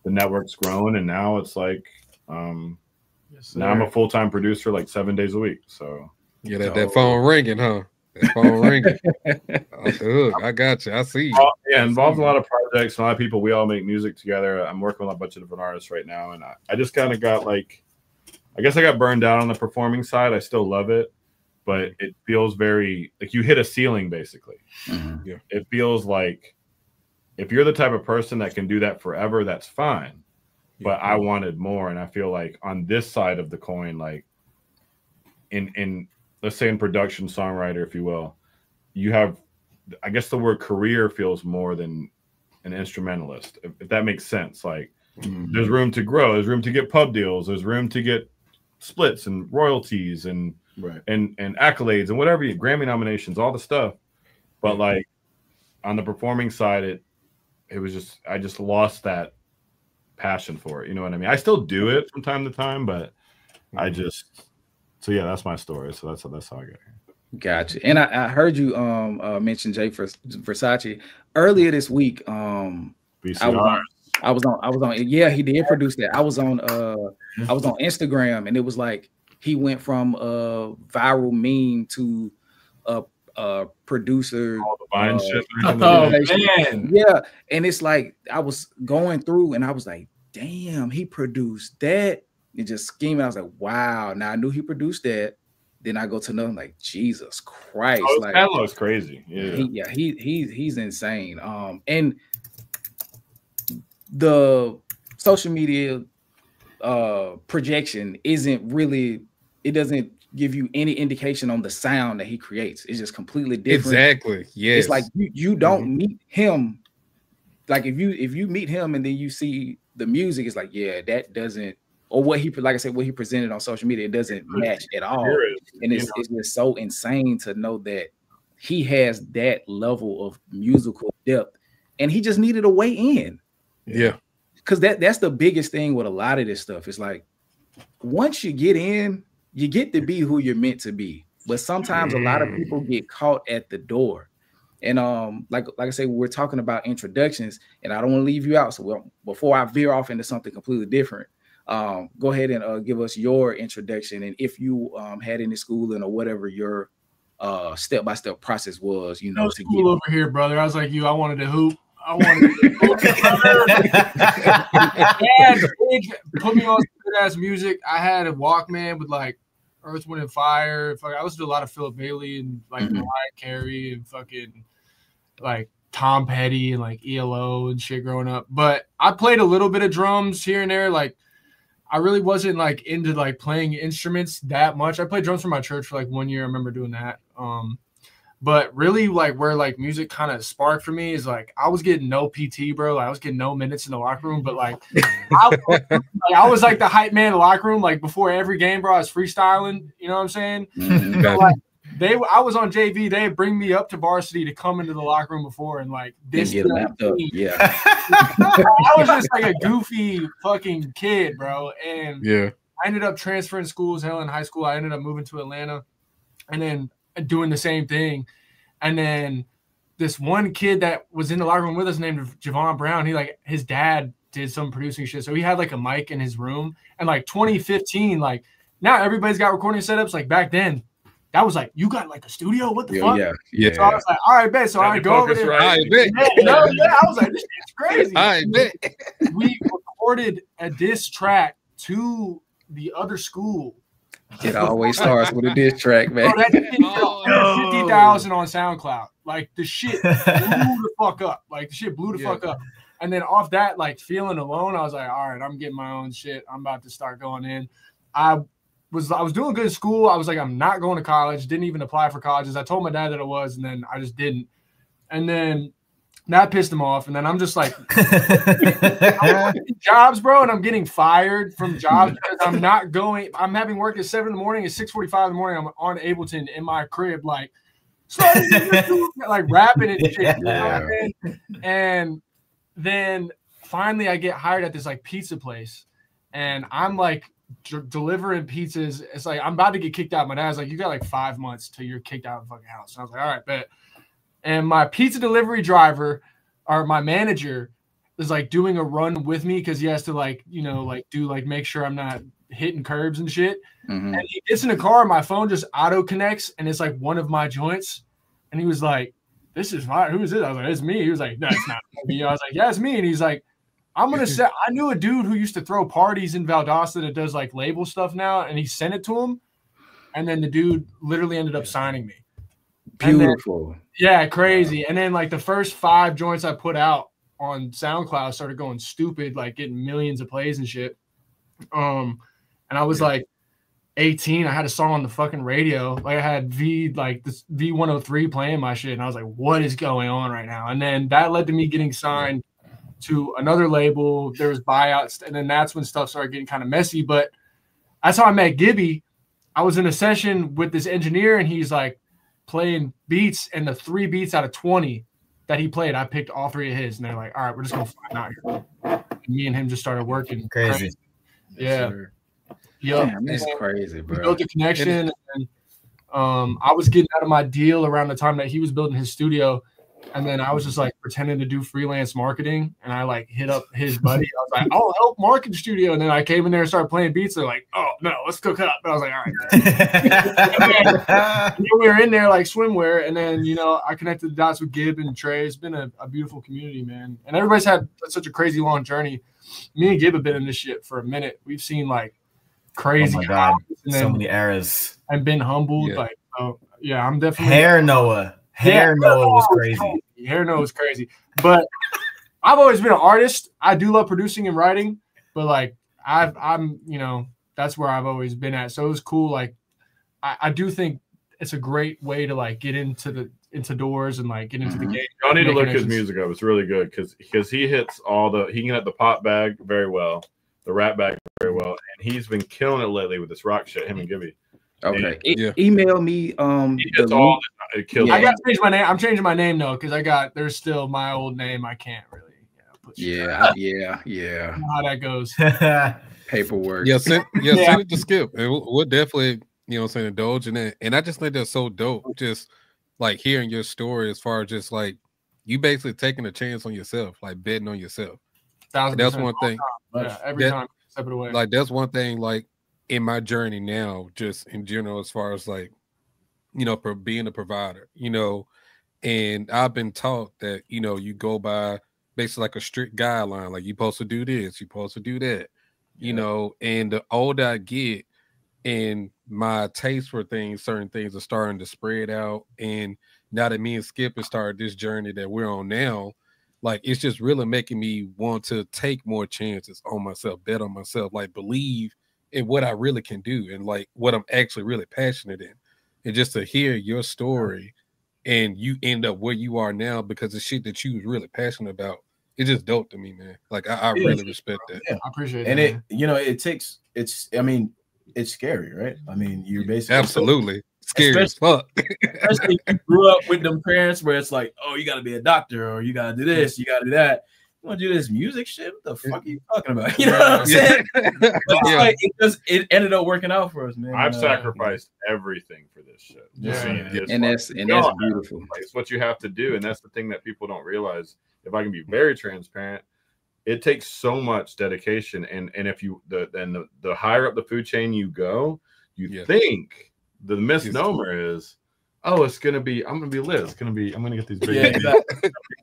the network's grown, and now it's like now I'm a full-time producer like 7 days a week. So that phone ringing, huh? That phone ringing. I got you. I see you. Involved in a lot of projects, and a lot of people. We all make music together. I'm working with a bunch of different artists right now, and I just kind of got like, I guess I got burned out on the performing side. I still love it, but it feels very like you hit a ceiling basically. Yeah. It feels like if you're the type of person that can do that forever, that's fine. But I wanted more, and I feel like on this side of the coin, like in let's say in production, songwriter, if you will, you have, I guess the word career feels more than an instrumentalist, if that makes sense. Like there's room to grow, there's room to get pub deals, there's room to get splits and royalties and accolades and whatever, Grammy nominations, all the stuff. But like on the performing side, it was just, I just lost that passion for it. You know what I mean? I still do it from time to time, but I just, so yeah, that's my story. So that's how I got here. Gotcha. And I heard you mention Jay Versace earlier this week. I was on. Yeah, he did produce that. I was on Instagram, and it was like he went from a viral meme to a producer. All the Vine shit. Man. Yeah, and it's like I was going through, and I was like, damn, he produced that. And just scheming. I was like, wow. Now I knew he produced that. Then I go to another, like, Jesus Christ. Oh, like, that looks crazy. Yeah. He's insane. And the social media projection isn't really, it doesn't give you any indication on the sound that he creates. It's just completely different. Exactly. Yes. It's like you don't meet him. Like if you meet him and then you see the music, it's like, yeah, that doesn't, or what he, like I said, what he presented on social media, it doesn't match at all. And it's just so insane to know that he has that level of musical depth, and he just needed a way in. Yeah. Because that's the biggest thing with a lot of this stuff. It's like once you get in, you get to be who you're meant to be. But sometimes a lot of people get caught at the door. And like I say, we're talking about introductions, and I don't want to leave you out. So before I veer off into something completely different, go ahead and give us your introduction, and if you had any schooling or whatever your step-by-step process was, you know, no school over here, brother. I was like you. I wanted to hoop. I wanted to hoop. Put me on good ass music. I had a Walkman with like Earth, Wind, and Fire. I listened to a lot of Philip Bailey and like Mariah Carey and fucking like Tom Petty and like ELO and shit growing up. But I played a little bit of drums here and there. Like I really wasn't like into like playing instruments that much. I played drums for my church for like 1 year. I remember doing that. But really like where like music kind of sparked for me is like I was getting no PT, bro. Like, I was getting no minutes in the locker room, but like I was like the hype man in the locker room. Like before every game, bro, I was freestyling. You know what I'm saying? So, like I was on JV. They'd bring me up to varsity to come into the locker room before and like this. Yeah. I was just like a goofy fucking kid, bro. And yeah, I ended up transferring schools. Hell, in high school, I ended up moving to Atlanta, and then doing the same thing. And then this one kid that was in the locker room with us named Javon Brown, he like his dad did some producing shit. So he had like a mic in his room. And like 2015, like now everybody's got recording setups. Like back then, that was like, you got like a studio? What the fuck? Yeah. So I was like, all right, bet. So I go over there. Right. I was like, this shit's crazy. All right, bet. We recorded a diss track to the other school. It always starts with a diss track, man. Bro, that shit 50,000 on SoundCloud. Like the shit blew the fuck up. Like the shit blew the fuck up. And then off that, like feeling alone, I was like, all right, I'm getting my own shit. I'm about to start going in. I was doing good in school. I was like, I'm not going to college. Didn't even apply for colleges. I told my dad that I was, and then I just didn't. And then that pissed him off. And then I'm just like, I'm working jobs, bro, and I'm getting fired from jobs because I'm not going. I'm having work at 7 in the morning. At 6:45 in the morning, I'm on Ableton in my crib, like rapping and shit. You know what I mean? And then finally, I get hired at this like pizza place, and I'm like delivering pizzas. It's like I'm about to get kicked out. My dad's like, "You got like 5 months till you're kicked out of the fucking house." And I was like, "All right, bet." And my pizza delivery driver, or my manager, is like doing a run with me because he has to make sure I'm not hitting curbs and shit. Mm-hmm. And he gets in the car, and my phone just auto connects, and it's like one of my joints. And he was like, "This is fine. Who is it?" I was like, "It's me." He was like, "No, it's not me." I was like, "Yeah, it's me." And he's like, "I'm gonna set." I knew a dude who used to throw parties in Valdosta that does like label stuff now, and he sent it to him. And then the dude literally ended up signing me. Beautiful. Yeah, crazy. And then like the first 5 joints I put out on SoundCloud started going stupid, like getting millions of plays and shit. And I was like 18. I had a song on the fucking radio. Like I had this V103 playing my shit, and I was like, what is going on right now? And then that led to me getting signed to another label. There was buyouts, and then that's when stuff started getting kind of messy. But that's how I met Gibby. I was in a session with this engineer, and he's like playing beats, and the 3 beats out of 20 that he played, I picked all 3 of his, and they're like, all right, we're just gonna find out here. And me and him just started working. Crazy. Yeah. Yeah, that's crazy, bro. We built a connection, and I was getting out of my deal around the time that he was building his studio. And then I was just like pretending to do freelance marketing, and I like hit up his buddy. I was like, "I'll help market the studio." And then I came in there and started playing beats. They're like, "Oh no, let's go cut up." And I was like, "All right." And we were in there like swimwear, and then I connected the dots with Gib and Trey. It's been a beautiful community, man. And everybody's had such a crazy long journey. Me and Gib have been in this shit for a minute. We've seen like crazy, oh my God, so many eras, and been humbled. Yeah. Like, oh yeah, I'm definitely Hair Noah. Hair Noah was crazy. Hair Noah was crazy. But I've always been an artist. I do love producing and writing, but like I'm that's where I've always been at. So it was cool. Like I do think it's a great way to like get into doors and like get into the game. Y'all need to look his music up. It's really good because he hits he can hit the pop bag very well, the rap bag very well, and he's been killing it lately with this rock shit. Him and Gibby. Okay. Email me. It kills. I got to change my name. I'm changing my name though because there's still my old name. I can't really. Yeah. You know how that goes. Paperwork. Send it to Skip. And we'll definitely, indulge in that. And I just think that's so dope. Just like hearing your story as far as just like you basically taking a chance on yourself, like betting on yourself. That's one thing. Yeah, every time step it away. Like that's one thing. Like in my journey now, just in general, as far as like, for being a provider, and I've been taught that, you go by basically like a strict guideline, like you're supposed to do this, you're supposed to do that, and the older I get and my taste for certain things are starting to spread out. And now that me and Skip have started this journey that we're on now, like, it's just really making me want to take more chances on myself, bet on myself, like believe in what I really can do and like what I'm actually really passionate in. And just to hear your story and you end up where you are now because of shit that you was really passionate about, it's just dope to me, man. Like I really respect that. Yeah, I appreciate it. And it's scary, right? I mean, you're basically absolutely scary as fuck. Especially if you grew up with them parents where it's like, oh, you gotta be a doctor or you gotta do this, you gotta do that. You want to do this music shit? What the fuck are you talking about? You know what I'm saying? Like, it ended up working out for us, man. I've sacrificed everything for this shit. And that's beautiful. Like, it's what you have to do, and that's the thing that people don't realize. If I can be very transparent, it takes so much dedication, and if you the higher up the food chain you go, you think the misnomer is, oh, I'm gonna be lit. I'm gonna get these big.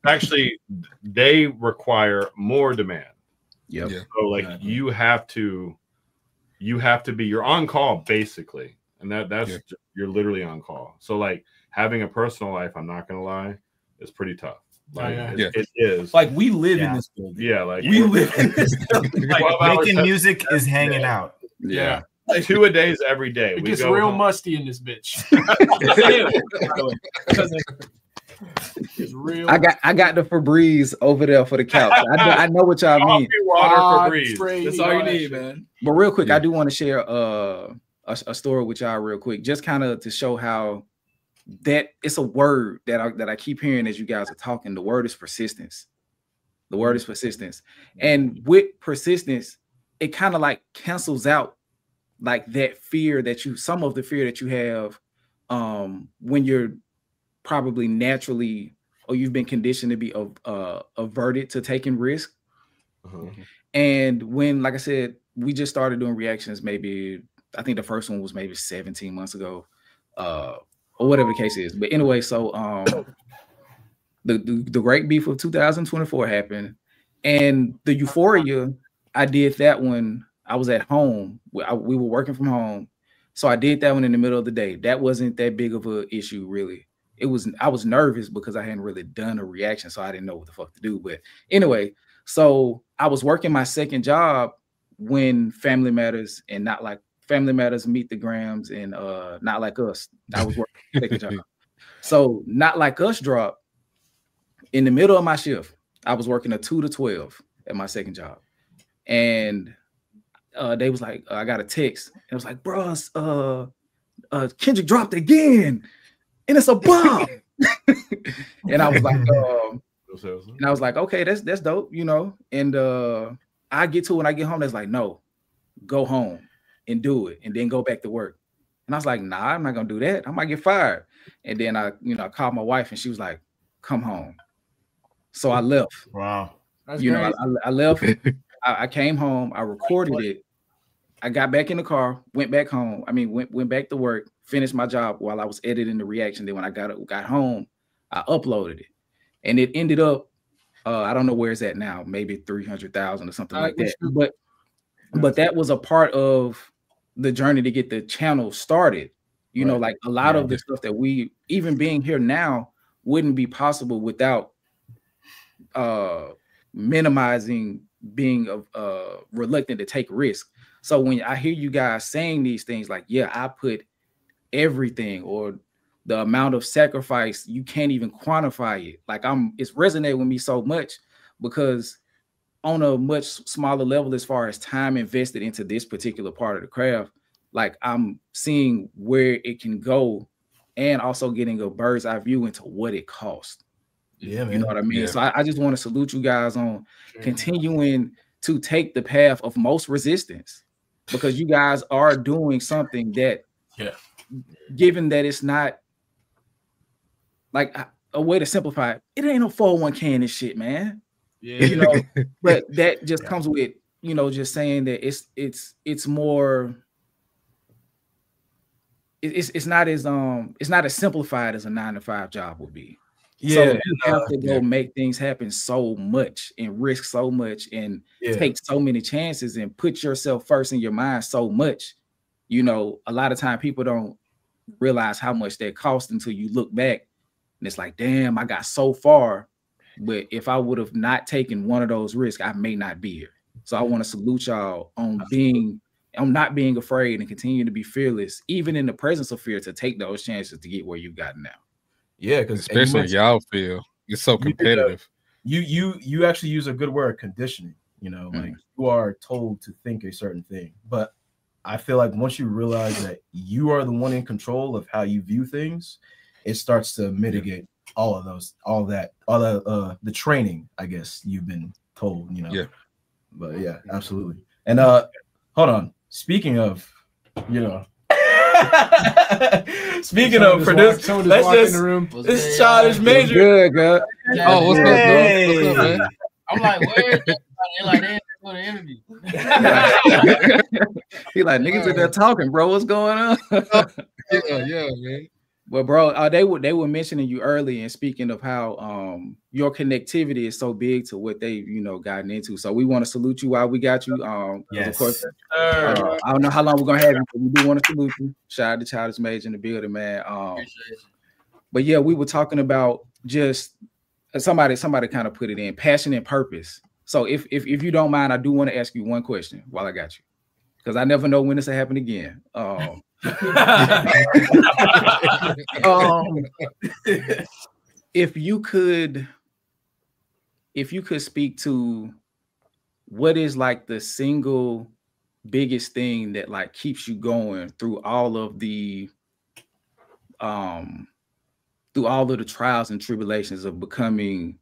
Actually, they require more demand. Yep. Yeah. So like you have to be, you're on call basically, and that's you're literally on call. So like having a personal life, I'm not gonna lie, is pretty tough. Like it is. Like we live in this building. Yeah, like we live in this building. Like making music is hanging out. Yeah. Like 2 a days every day. It gets real musty in this bitch. It's real. I got the Febreze over there for the couch. I know what y'all mean. Water Febreze. That's all you need, man. But real quick, I do want to share a story with y'all real quick, just kind of to show how that it's a word that I keep hearing as you guys are talking. The word is persistence. The word is persistence. And with persistence, it kind of like cancels out like that fear that some of the fear that you have when you're probably naturally, or you've been conditioned to be averted to taking risk. And when, like I said, we just started doing reactions, maybe I think the first one was maybe 17 months ago, or whatever the case is. But anyway, so the great beef of 2024 happened, and the euphoria, I did that when I was at home. We were working from home, so I did that one in the middle of the day. That wasn't that big of an issue, really. I was nervous because I hadn't really done a reaction, so I didn't know what the fuck to do. But anyway, so I was working my second job when Family Matters and Not Like Family Matters, Meet the Grams, and Not Like Us. I was working my second job. So Not Like Us dropped in the middle of my shift. I was working a 2 to 12 at my second job, and they was like, I got a text. And it was like, bro, Kendrick dropped again. And it's a bomb. And I was like, okay, that's dope, you know. And I get to when I get home, that's like, no, go home and do it, and then go back to work. And I was like, nah, I'm not gonna do that. I might get fired. And then I called my wife, and she was like, come home. So I left. Wow. That's I left. I came home. I recorded it. I got back in the car, went back home. I mean, went back to work, finished my job while I was editing the reaction. Then when I got home, I uploaded it, and it ended up, I don't know where it's at now, maybe 300,000 or something like that. But that was a part of the journey to get the channel started. You know, like a lot of the stuff that we, even being here now, wouldn't be possible without minimizing being reluctant to take risk. So when I hear you guys saying these things, like, yeah, I put everything, or the amount of sacrifice, you can't even quantify it. Like it's resonating with me so much, because on a much smaller level, as far as time invested into this particular part of the craft, like I'm seeing where it can go, and also getting a bird's eye view into what it costs. Yeah, man. You know what I mean? Yeah. So I just want to salute you guys on continuing to take the path of most resistance, because you guys are doing something that, given that it's not like a way to simplify it ain't no 401k in this shit, man. Yeah. You know, but that just comes with, you know, just saying that it's more, it's not as simplified as a 9-to-5 job would be. Yeah, so you have to go make things happen so much, and risk so much, and take so many chances, and put yourself first in your mind so much. You know, a lot of time people don't realize how much that costs until you look back, and it's like, damn, I got so far, but if I would have not taken one of those risks, I may not be here. So I want to salute y'all on not being afraid, and continue to be fearless, even in the presence of fear, to take those chances to get where you've gotten now. Yeah, because especially y'all feel it's so competitive. You actually use a good word, conditioning. You know, like you are told to think a certain thing, but I feel like once you realize that you are the one in control of how you view things, it starts to mitigate all the training, I guess, you've been told. You know. Yeah. But yeah, absolutely. And hold on. Speaking of, you know. Speaking of produce, let's just this is Childish Major. Good, good. Oh, what's up, man? What's up, man? I'm like, where? They're like, they for the interview. He like, niggas in there talking, bro. What's going on? yeah, man. Well, bro, they were mentioning you early, and speaking of how your connectivity is so big to what they've gotten into. So we want to salute you while we got you. Yes. Of course, I don't know how long we're gonna have you, but we do want to salute you. Shout out to Childish Major in the building, man. But yeah, we were talking about just somebody kind of put it in passion and purpose. So if you don't mind, I do want to ask you one question while I got you. because I never know when this will happen again. If you could speak to what is like the single biggest thing that like keeps you going through all of the trials and tribulations of becoming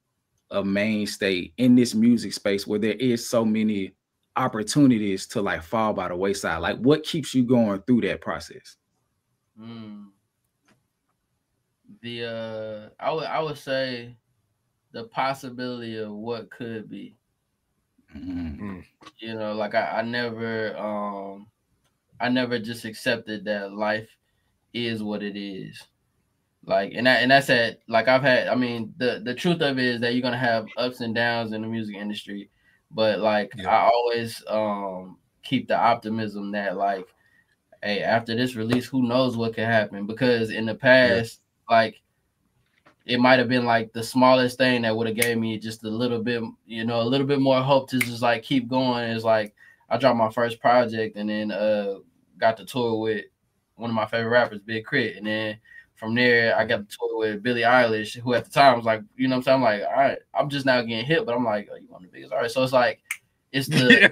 a mainstay in this music space where there is so many opportunities to like fall by the wayside, like what keeps you going through that process? I would say the possibility of what could be. You know, like I never just accepted that life is what it is. Like, and that's it. Like I mean, the truth of it is that you're gonna have ups and downs in the music industry, but like I always keep the optimism that like, hey, after this release, who knows what could happen? Because in the past, like it might have been like the smallest thing that would have gave me just a little bit, you know, a little bit more hope to just like keep going. It's like I dropped my first project and then got to tour with one of my favorite rappers, Big Crit, and then from there I got to tour with Billie Eilish, who at the time was like, you know what I'm saying? I'm like, all right, I'm just now getting hit, but I'm like, oh, you one of the biggest artists. So it's like it's the,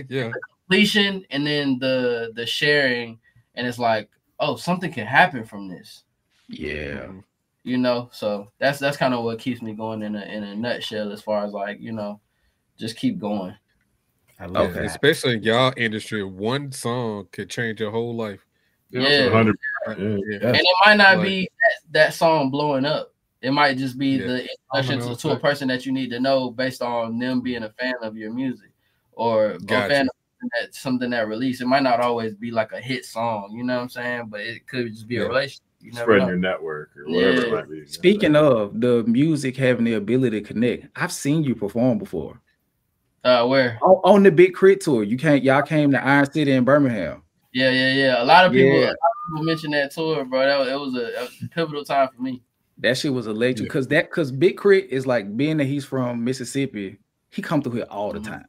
the completion and then the sharing, and it's like, oh, something can happen from this. Yeah. You know, so that's kind of what keeps me going in a nutshell, as far as like, you know, just keep going. I love that. Especially in y'all industry, one song could change your whole life. Yeah. 100%. And it might not be that song blowing up. It might just be the introduction to a person that you need to know based on them being a fan of your music or a fan of something that released. It might not always be like a hit song, you know what I'm saying? But it could just be a relationship. Spreading your network or whatever it might be. Speaking of the music having the ability to connect, I've seen you perform before. Where? On the Big Crit tour. Y'all came to Iron City in Birmingham. Yeah. A lot of people mention that tour, bro. It was a pivotal time for me. That shit was electric because Big Crit is like, being that he's from Mississippi, he come through here all the time.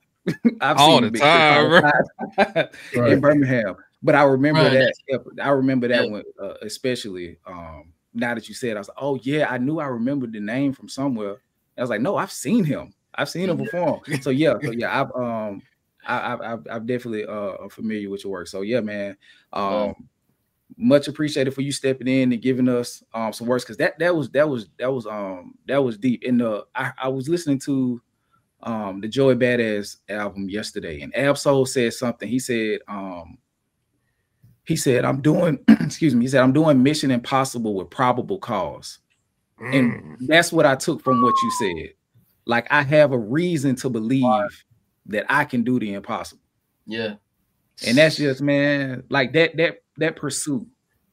I've seen Big Crit all the time in Birmingham. But I remember that one, especially now that you said, I was like, oh yeah, I knew I remembered the name from somewhere. I was like, no, I've seen him perform. So I've definitely familiar with your work. So yeah, man, much appreciated for you stepping in and giving us some words, because that was deep. And I was listening to the Joey Badass album yesterday, and Ab-Soul said something. He said, I'm doing, excuse me, he said, I'm doing Mission Impossible with probable cause. And that's what I took from what you said. Like, I have a reason to believe that I can do the impossible. Yeah. And that's just, man, like that pursuit,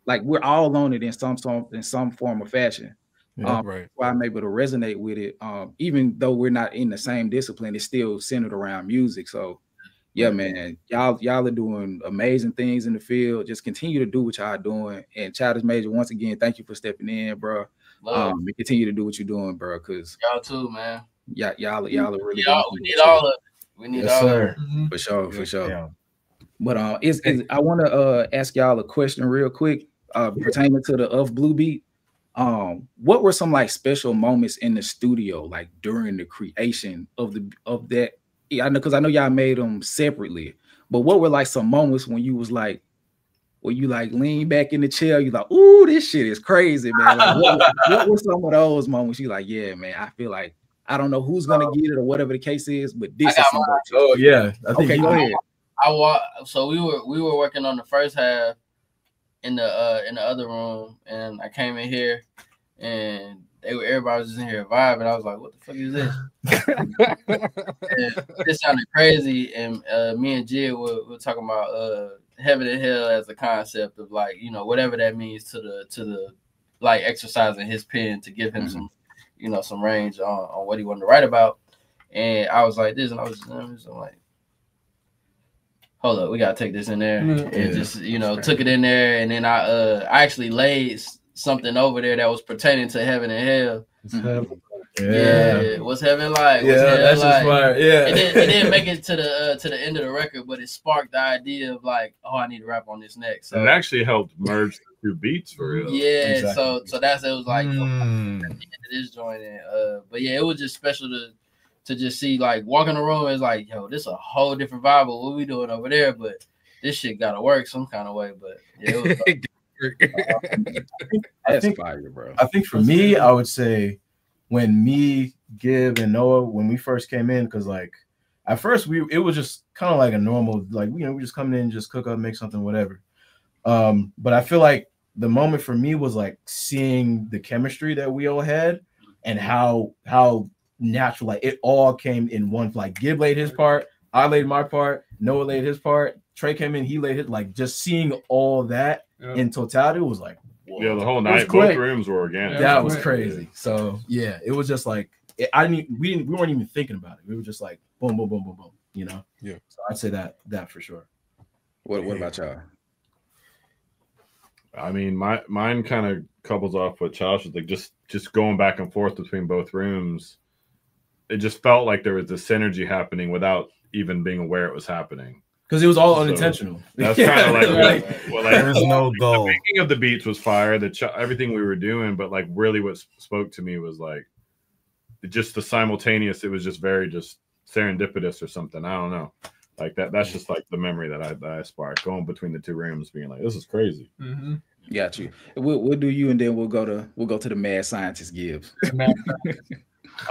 like we're all on it in some form or fashion. Why I'm able to resonate with it. Even though we're not in the same discipline, it's still centered around music. So yeah, man, y'all are doing amazing things in the field. Just continue to do what y'all are doing. And Childish Major, once again, thank you for stepping in, bro. And continue to do what you're doing, bro. Because y'all too, man. Y'all are really. We need all of it. We need all of it. For sure. Yeah. But I want to ask y'all a question real quick, pertaining to the Of Blue beat. What were some like special moments in the studio, like during the creation of that? I know, because I know y'all made them separately, but what were like some moments when you was like, where you like lean back in the chair, you like, ooh, this shit is crazy, man. Like, what were some of those moments you like, yeah, man, I feel like I don't know who's gonna get it or whatever the case is, but this is some dope shit. Oh yeah, I think go ahead. So we were working on the first half in the other room, and I came in here, and everybody was just in here vibing. I was like, what the fuck is this? It sounded crazy. And me and Jid were talking about heaven and hell as a concept of, like, you know, whatever that means to the like exercising his pen to give him some, you know, some range on what he wanted to write about. And I was like this, and I was just like, hold up, we gotta take this in there. And just, you know, took it in there, and then I actually laid something over there that was pertaining to heaven and hell. Yeah, what's heaven like? What's heaven that's like? Just fire. Yeah, it didn't make it to the end of the record, but it sparked the idea of like, oh, I need to rap on this next. So and it actually helped merge the two beats for real. Yeah, exactly. so that's it was like at the end of this joint, and but yeah, it was just special to just see like walking the room. It's like, yo, this is a whole different vibe of what we doing over there, but this shit gotta work some kind of way. But yeah, it was I think fire, bro. I think for me, I would say when me, Gib, and Noah, when we first came in, because like at first it was just kind of like a normal, like, you know, we just coming in, just cook up, make something, whatever. But I feel like the moment for me was like seeing the chemistry that we all had and how natural, like it all came in one. Like Gib laid his part, I laid my part, Noah laid his part, Trey came in, he laid his, like just seeing all that in totality was like, whoa. Yeah, the whole night, both rooms were organic. That was crazy. So yeah, it was just like we weren't even thinking about it. We were just like boom, boom, boom, boom, boom. You know. Yeah. So I'd say that for sure. What about y'all? I mean, mine kind of couples off with Josh. Like just going back and forth between both rooms. It just felt like there was this synergy happening without even being aware it was happening. Because it was all unintentional. That's kind of like there's no goal. The making of the beats was fire. Everything we were doing, but like really, what spoke to me was like just the simultaneous. It was just very just serendipitous or something. I don't know. Like that's just like the memory that I sparked going between the two rooms, being like, this is crazy. Mm-hmm. Got you. We'll do you, and then we'll go to the mad scientist Gibbs.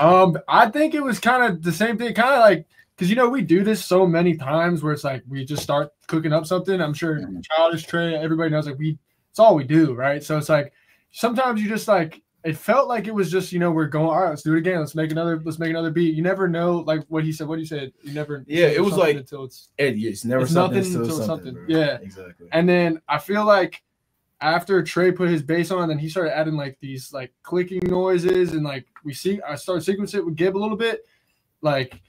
I think it was kind of the same thing, kind of like. Because, you know, we do this so many times where it's like we just start cooking up something. I'm sure Childish, Trey, everybody knows like it's all we do, right? So it's like sometimes you just like it felt like it was just, you know, we're going, all right, let's do it again. Let's make another beat. You never know like what he said. What he said. You never it was like until it's never something until something. Yeah, exactly. And then I feel like after Trey put his bass on, then he started adding like these like clicking noises and like I started sequencing it with Gib a little bit, like.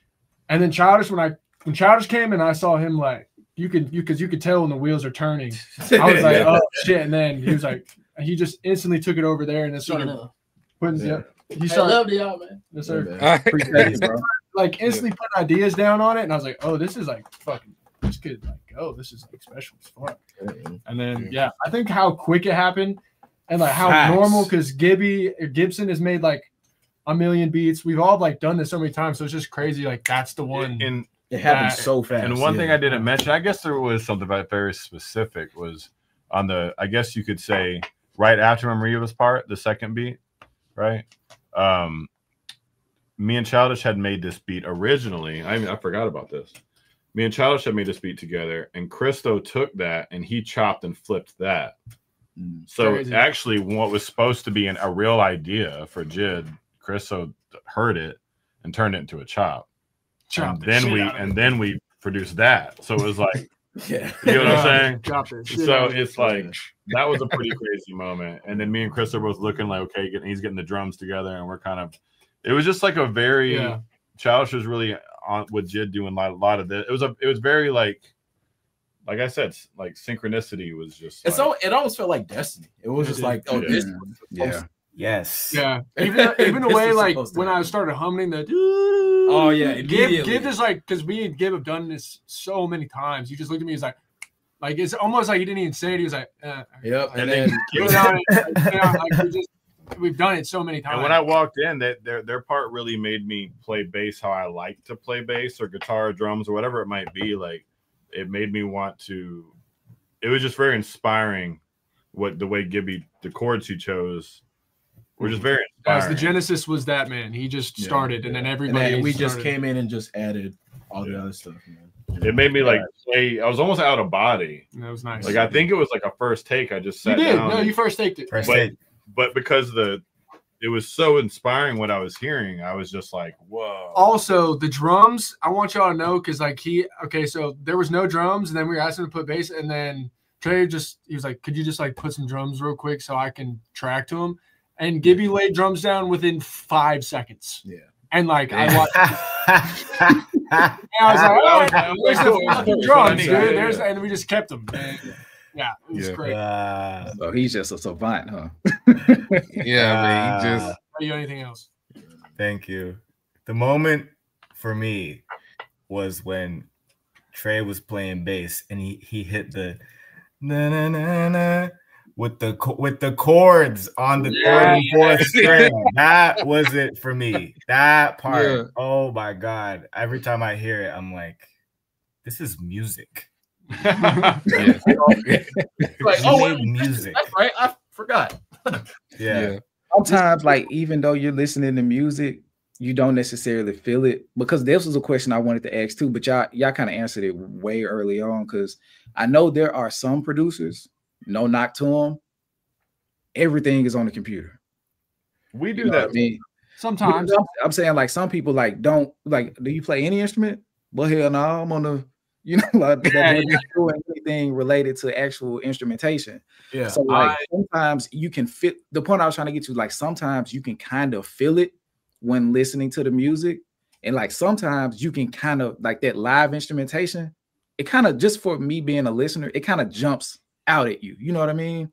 And then Childish, when Childish came and I saw him, like you could tell when the wheels are turning. I was like, oh shit! And then he was like, he just instantly took it over there and then started putting. Yeah, he started. I love y'all, man. Yes, sir. Appreciate it, bro. Like instantly putting ideas down on it, and I was like, oh, this is like fucking. This could like go. This is like special as fuck. And then I think how quick it happened, and like how normal, because Gibson has made like a million beats. We've all like done this so many times, so it's just crazy. Like that's the one. And it happened so fast. And one thing I didn't mention, I guess there was something very specific, was on the, I guess you could say, right after Maria's part, the second beat, right? Me and Childish had made this beat originally. I forgot about this. Me and Childish had made this beat together, and Christo took that and he chopped and flipped that. So crazy. Actually, what was supposed to be a real idea for Jid, Christo heard it and turned it into a chop. And then we produced that. So it was like, you know what I'm saying? So it's like that was a pretty crazy moment. And then me and Chris are both looking like, okay, he's getting the drums together, and we're kind of. It was just like a very. Childish was really on with Jid doing a lot of this. It was very like I said, like synchronicity was just. It almost felt like destiny. It was just like, oh, this. Yes. Yeah. Even the way like when I started humming the. Oh yeah. Gib is like, because me and Gib have done this so many times. He just looked at me. He's like it's almost like he didn't even say it. He was like, yep. And then we've done it so many times. And when I walked in, their part really made me play bass how I like to play bass, or guitar, or drums, or whatever it might be. Like it made me want to. It was just very inspiring. The way Gibby, the chords he chose. We're just very inspiring. Guys, the genesis was that, man. He just started, and then everybody. And we just came in and just added all the other stuff, man. It made me like play. I was almost out of body. That was nice. Like I think it was like a first take. I just sat down. No, you first taked it. But because it was so inspiring what I was hearing, I was just like, whoa. Also, the drums, I want y'all to know, because like so there was no drums, and then we were asking him to put bass, and then Trey he was like, could you just like put some drums real quick so I can track to him? And Gibby laid drums down within 5 seconons. Yeah. And like I watched and I was like, oh, there's the fucking drums, dude. And we just kept them. And, yeah, it was great. So he's just a savant, huh? Yeah, man. He just. Are you anything else? Thank you. The moment for me was when Trey was playing bass and he hit the na na na na with the chords on the third and fourth string. That was it for me. That part. Yeah. Oh my God. Every time I hear it, I'm like, this is music. Like, music. That's right. I forgot. Yeah. Sometimes, like, even though you're listening to music, you don't necessarily feel it, because this was a question I wanted to ask too, but y'all kind of answered it way early on, because I know there are some producers, no knock to them, everything is on the computer. We do that. I mean, sometimes I'm saying, like, some people like don't like, do you play any instrument? Well, hell no, I'm on the, you know, like they're not doing anything related to actual instrumentation. Yeah. So like sometimes you can fit the point I was trying to get to, like sometimes you can kind of feel it when listening to the music, and like sometimes you can kind of like that live instrumentation, it kind of, just for me being a listener, it kind of jumps out at you. You know what I mean?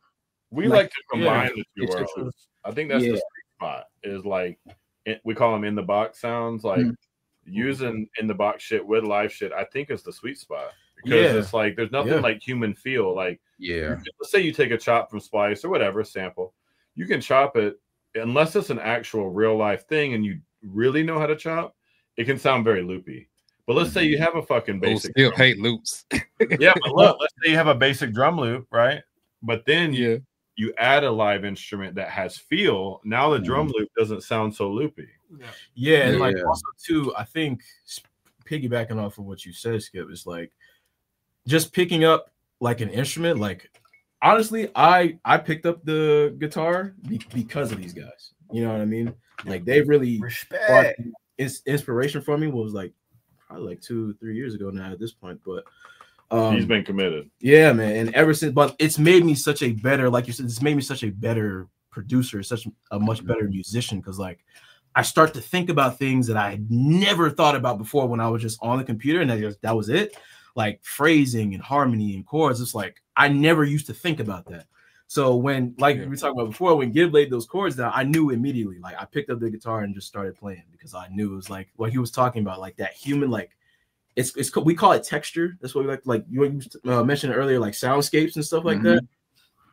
We like to combine the two worlds. I think that's the sweet spot, is like we call them in the box sounds, like using in the box shit with live shit. I think is the sweet spot, because it's like there's nothing like human feel. Like let's say you take a chop from Splice or whatever sample, you can chop it. Unless it's an actual real life thing and you really know how to chop, it can sound very loopy. But let's say you have a fucking basic. Still hate loops. Yeah, but look, let's say you have a basic drum loop, right? But then you add a live instrument that has feel. Now the drum loop doesn't sound so loopy. Yeah, and like also too, I think piggybacking off of what you said, Skip, is like just picking up like an instrument, like. Honestly, I picked up the guitar because of these guys. You know what I mean? Like they really respect. Inspiration for me was like probably like 2-3 years ago now at this point. But he's been committed. Yeah, man. And ever since, but it's made me such a better, like you said, it's made me such a better producer, such a much better musician, because like I start to think about things that I had never thought about before when I was just on the computer, and that was it. Like phrasing and harmony and chords. It's like I never used to think about that. So when, like we talked about before, when Gib laid those chords down, I knew immediately. Like I picked up the guitar and just started playing, because I knew it was like what he was talking about, like that human, like it's we call it texture. That's what we like you mentioned earlier, like soundscapes and stuff like that.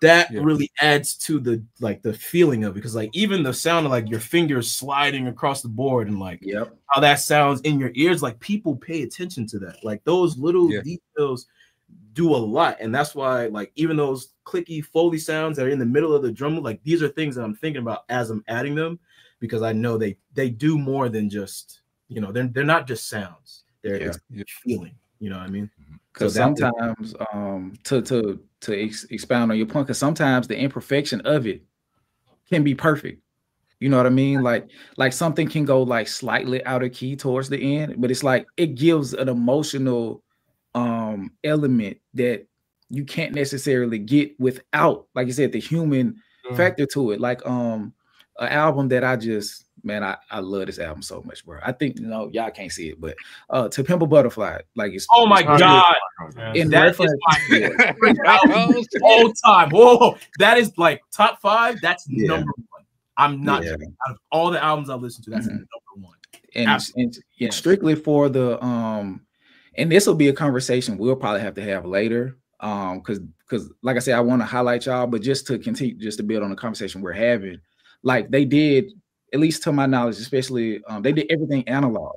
That really adds to the feeling of it, because like even the sound of like your fingers sliding across the board and like how that sounds in your ears, like people pay attention to that. Like those little details do a lot, and that's why like even those clicky Foley sounds that are in the middle of the drum, like these are things that I'm thinking about as I'm adding them, because I know they do more than just, you know, they're not just sounds. They're feeling. You know what I mean? Because sometimes to expound on your point, because sometimes the imperfection of it can be perfect. You know what I mean? Like something can go like slightly out of key towards the end, but it's like it gives an emotional element that you can't necessarily get without, like you said, the human factor to it. Like an album that I love this album so much, bro. I think, you know, y'all can't see it, but To Pimp a Butterfly, like it's my God. In that is my favorite album all time. Whoa, that is like top 5. That's number 1. I'm not out of all the albums I've listened to, that's number 1. And strictly for the and this will be a conversation we'll probably have to have later. Because like I said, I want to highlight y'all, but just to continue, just to build on the conversation we're having, like they did, at least to my knowledge, especially they did everything analog.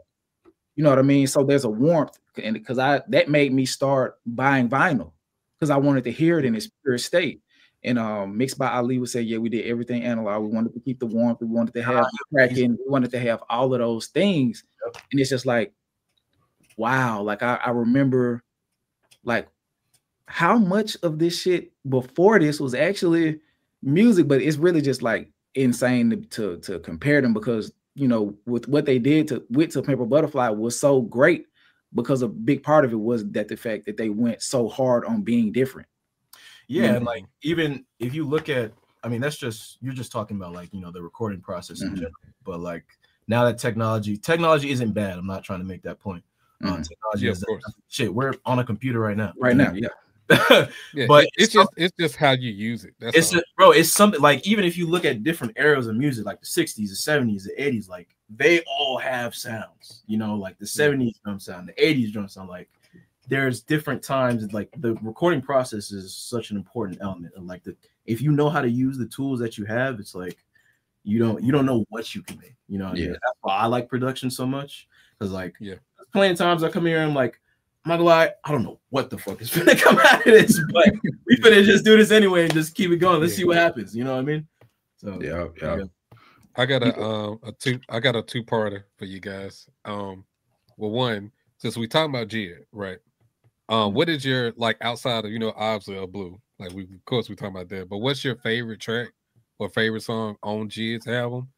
You know what I mean? So there's a warmth, and because that made me start buying vinyl, because I wanted to hear it in its pure state. And Mixed by Ali would say, yeah, we did everything analog. We wanted to keep the warmth. We wanted to have cracking. We wanted to have all of those things. And it's just like, wow. Like I remember like how much of this shit before this was actually music, but it's really just like insane to compare them, because, you know, with what they did To Pimp a Butterfly was so great, because a big part of it was that the fact that they went so hard on being different. Yeah, and like even if you look at, I mean, that's just, you're just talking about like, you know, the recording process in general. But like now that technology isn't bad. I'm not trying to make that point. Technology is shit. We're on a computer right now. Right now, yeah. Yeah, but it's just how you use it. That's bro. It's something like, even if you look at different eras of music, like the 60s, the 70s, the 80s, like they all have sounds. You know, like the 70s drum sound, the 80s drum sound. Like there's different times. Like the recording process is such an important element. And like if you know how to use the tools that you have, it's like you don't know what you can make. You know what I mean? That's why I like production so much. Because like plenty of times I come here and I'm like, I'm not gonna lie, I don't know what the fuck is gonna come out of this, but we finna just do this anyway and just keep it going. Let's see what happens. You know what I mean? So yeah. I got a two-parter for you guys. Well, one, since we talking about Jid, right? What is your, like, outside of, obviously Blue, like of course we talking about that, but what's your favorite track or favorite song on Jid's album?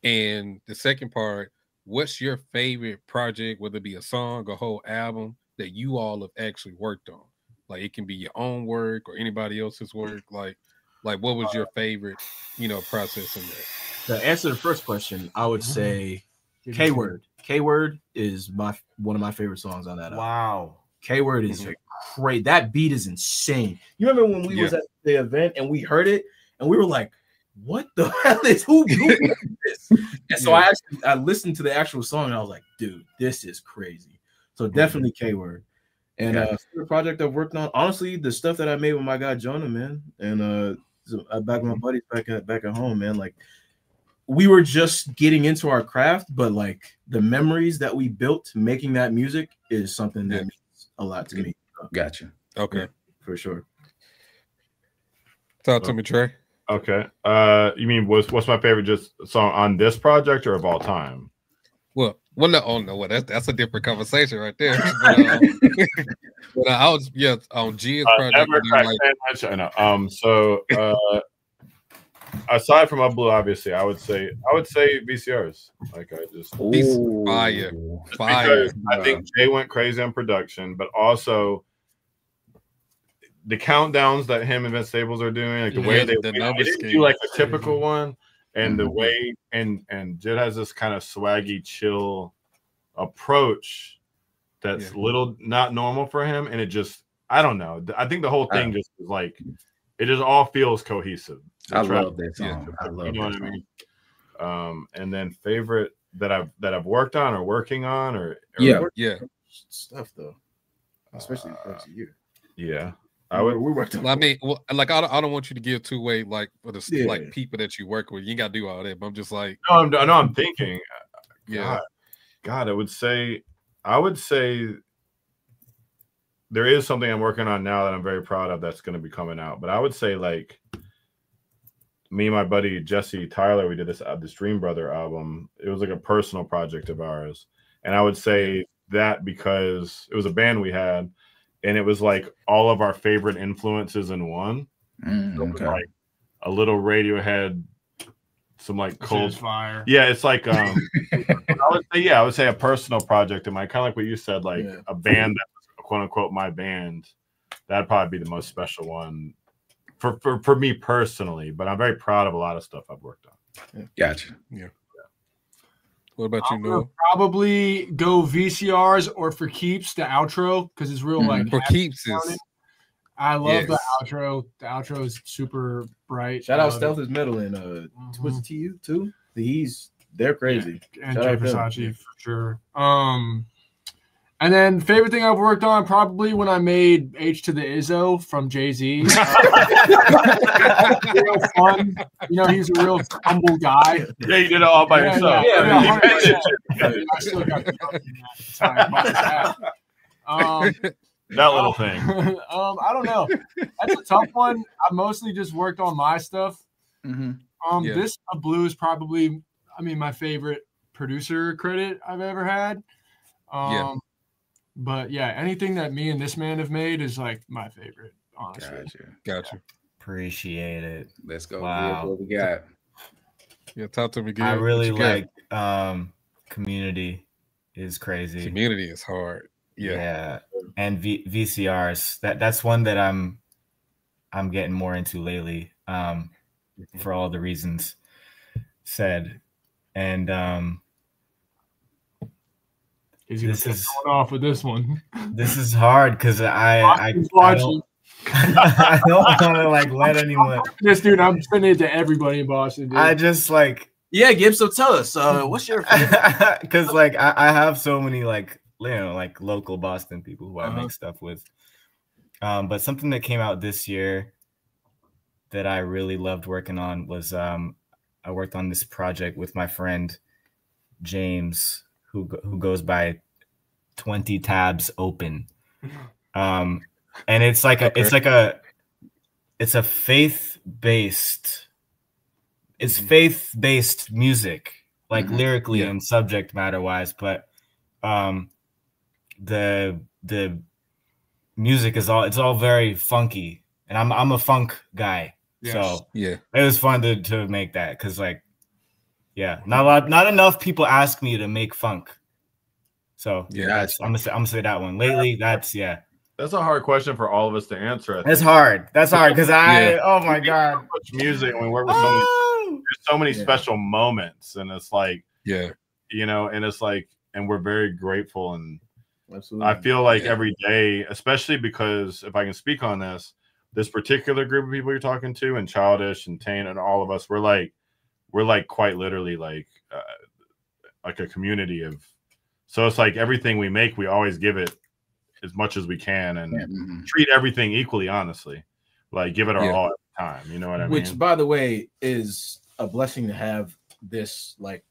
And the second part, what's your favorite project, whether it be a song or whole album, that you all have actually worked on? Like it can be your own work or anybody else's work. Like what was your favorite, process in that? To answer the first question, I would say K-Word. K-Word is one of my favorite songs on that album. Wow. K-Word is great. That beat is insane. You remember when we was at the event and we heard it and we were like, what the hell is who did this? And so I listened to the actual song and I was like, dude, this is crazy. So definitely K-Word. And the project I've worked on, honestly, the stuff that I made with my guy Jonah, man, and back with my buddies back at home, man. Like we were just getting into our craft, but like the memories that we built making that music is something that means a lot to me. Gotcha. Okay, for sure. Talk to me, Trey. Okay. You mean what's my favorite just song on this project or of all time? Well, no, that's a different conversation right there. But I was on G's project. So aside from Blue, obviously, I would say VCRs. Like I just fire. I think Jay went crazy on production, but also the countdowns that him and Vince Staples are doing, like the way they do like a typical one, and the way and Jid has this kind of swaggy, chill approach that's little not normal for him, and it just I don't know. I think the whole thing just is like it just all feels cohesive. I love that song. I love you know what I mean. And then favorite that I've worked on or working on or stuff though, especially the year. Yeah. We worked on. I mean, like I don't want you to give two-way like for the like people that you work with. You ain't gotta do all that. But I'm just like, I'm thinking. God, I would say there is something I'm working on now that I'm very proud of that's going to be coming out. But I would say like me and my buddy Jesse Tyler, we did this Dream Brother album. It was like a personal project of ours, and I would say that because it was a band we had. And it was like all of our favorite influences in one. So like a little Radiohead, some like cold fire. Yeah, it's like I would say a personal project of mine, kind of like what you said, like a band that was quote unquote my band. That'd probably be the most special one for me personally. But I'm very proud of a lot of stuff I've worked on. Gotcha. Yeah. What about you, Noah? Probably go VCRs or For Keeps, the outro, because it's real like For Keeps is. I love the outro. The outro is super bright. Shout out Stealth is Metal and was it TU too? They're crazy. Yeah. And Jay Versace for sure. And then favorite thing I've worked on probably when I made H to the Izzo from Jay-Z. Real fun. He's a real humble guy. Yeah, you did it all by yourself. I still got the time. That little thing. I don't know. That's a tough one. I mostly just worked on my stuff. This Blue is probably, my favorite producer credit I've ever had. But yeah, anything that me and this man have made is like my favorite, honestly. Gotcha. Appreciate it. Let's go. Wow. What we got? Yeah, talk to me. Good. I really like Community is crazy. Community is hard. Yeah. And VCRs. That's one that I'm getting more into lately. For all the reasons said. And this is going off with this one. This is hard because I I don't want to like let anyone. This dude, I'm sending it to everybody in Boston. Dude. I just like. Yeah, Gibbs. So tell us, what's your favorite? Because like I have so many like like local Boston people who I make stuff with. But something that came out this year that I really loved working on was I worked on this project with my friend James, who goes by 20 Tabs Open. And it's like it's a faith-based music, like lyrically and subject matter wise, but the music is all very funky, and I'm a funk guy. Yes. So it was fun to make that, because like not enough people ask me to make funk. So I'm gonna say that one. Lately, that's a hard question for all of us to answer. That's hard because oh my god, so much music, and we work with so many special moments, and it's like and it's like, and we're very grateful, and absolutely. I feel like every day, especially because if I can speak on this particular group of people you're talking to, and Childish and Tane and all of us, we're like quite literally like a community of. So it's like everything we make, we always give it as much as we can, and treat everything equally, honestly. Like give it our all at the time. You know what I mean? Which, by the way, is a blessing to have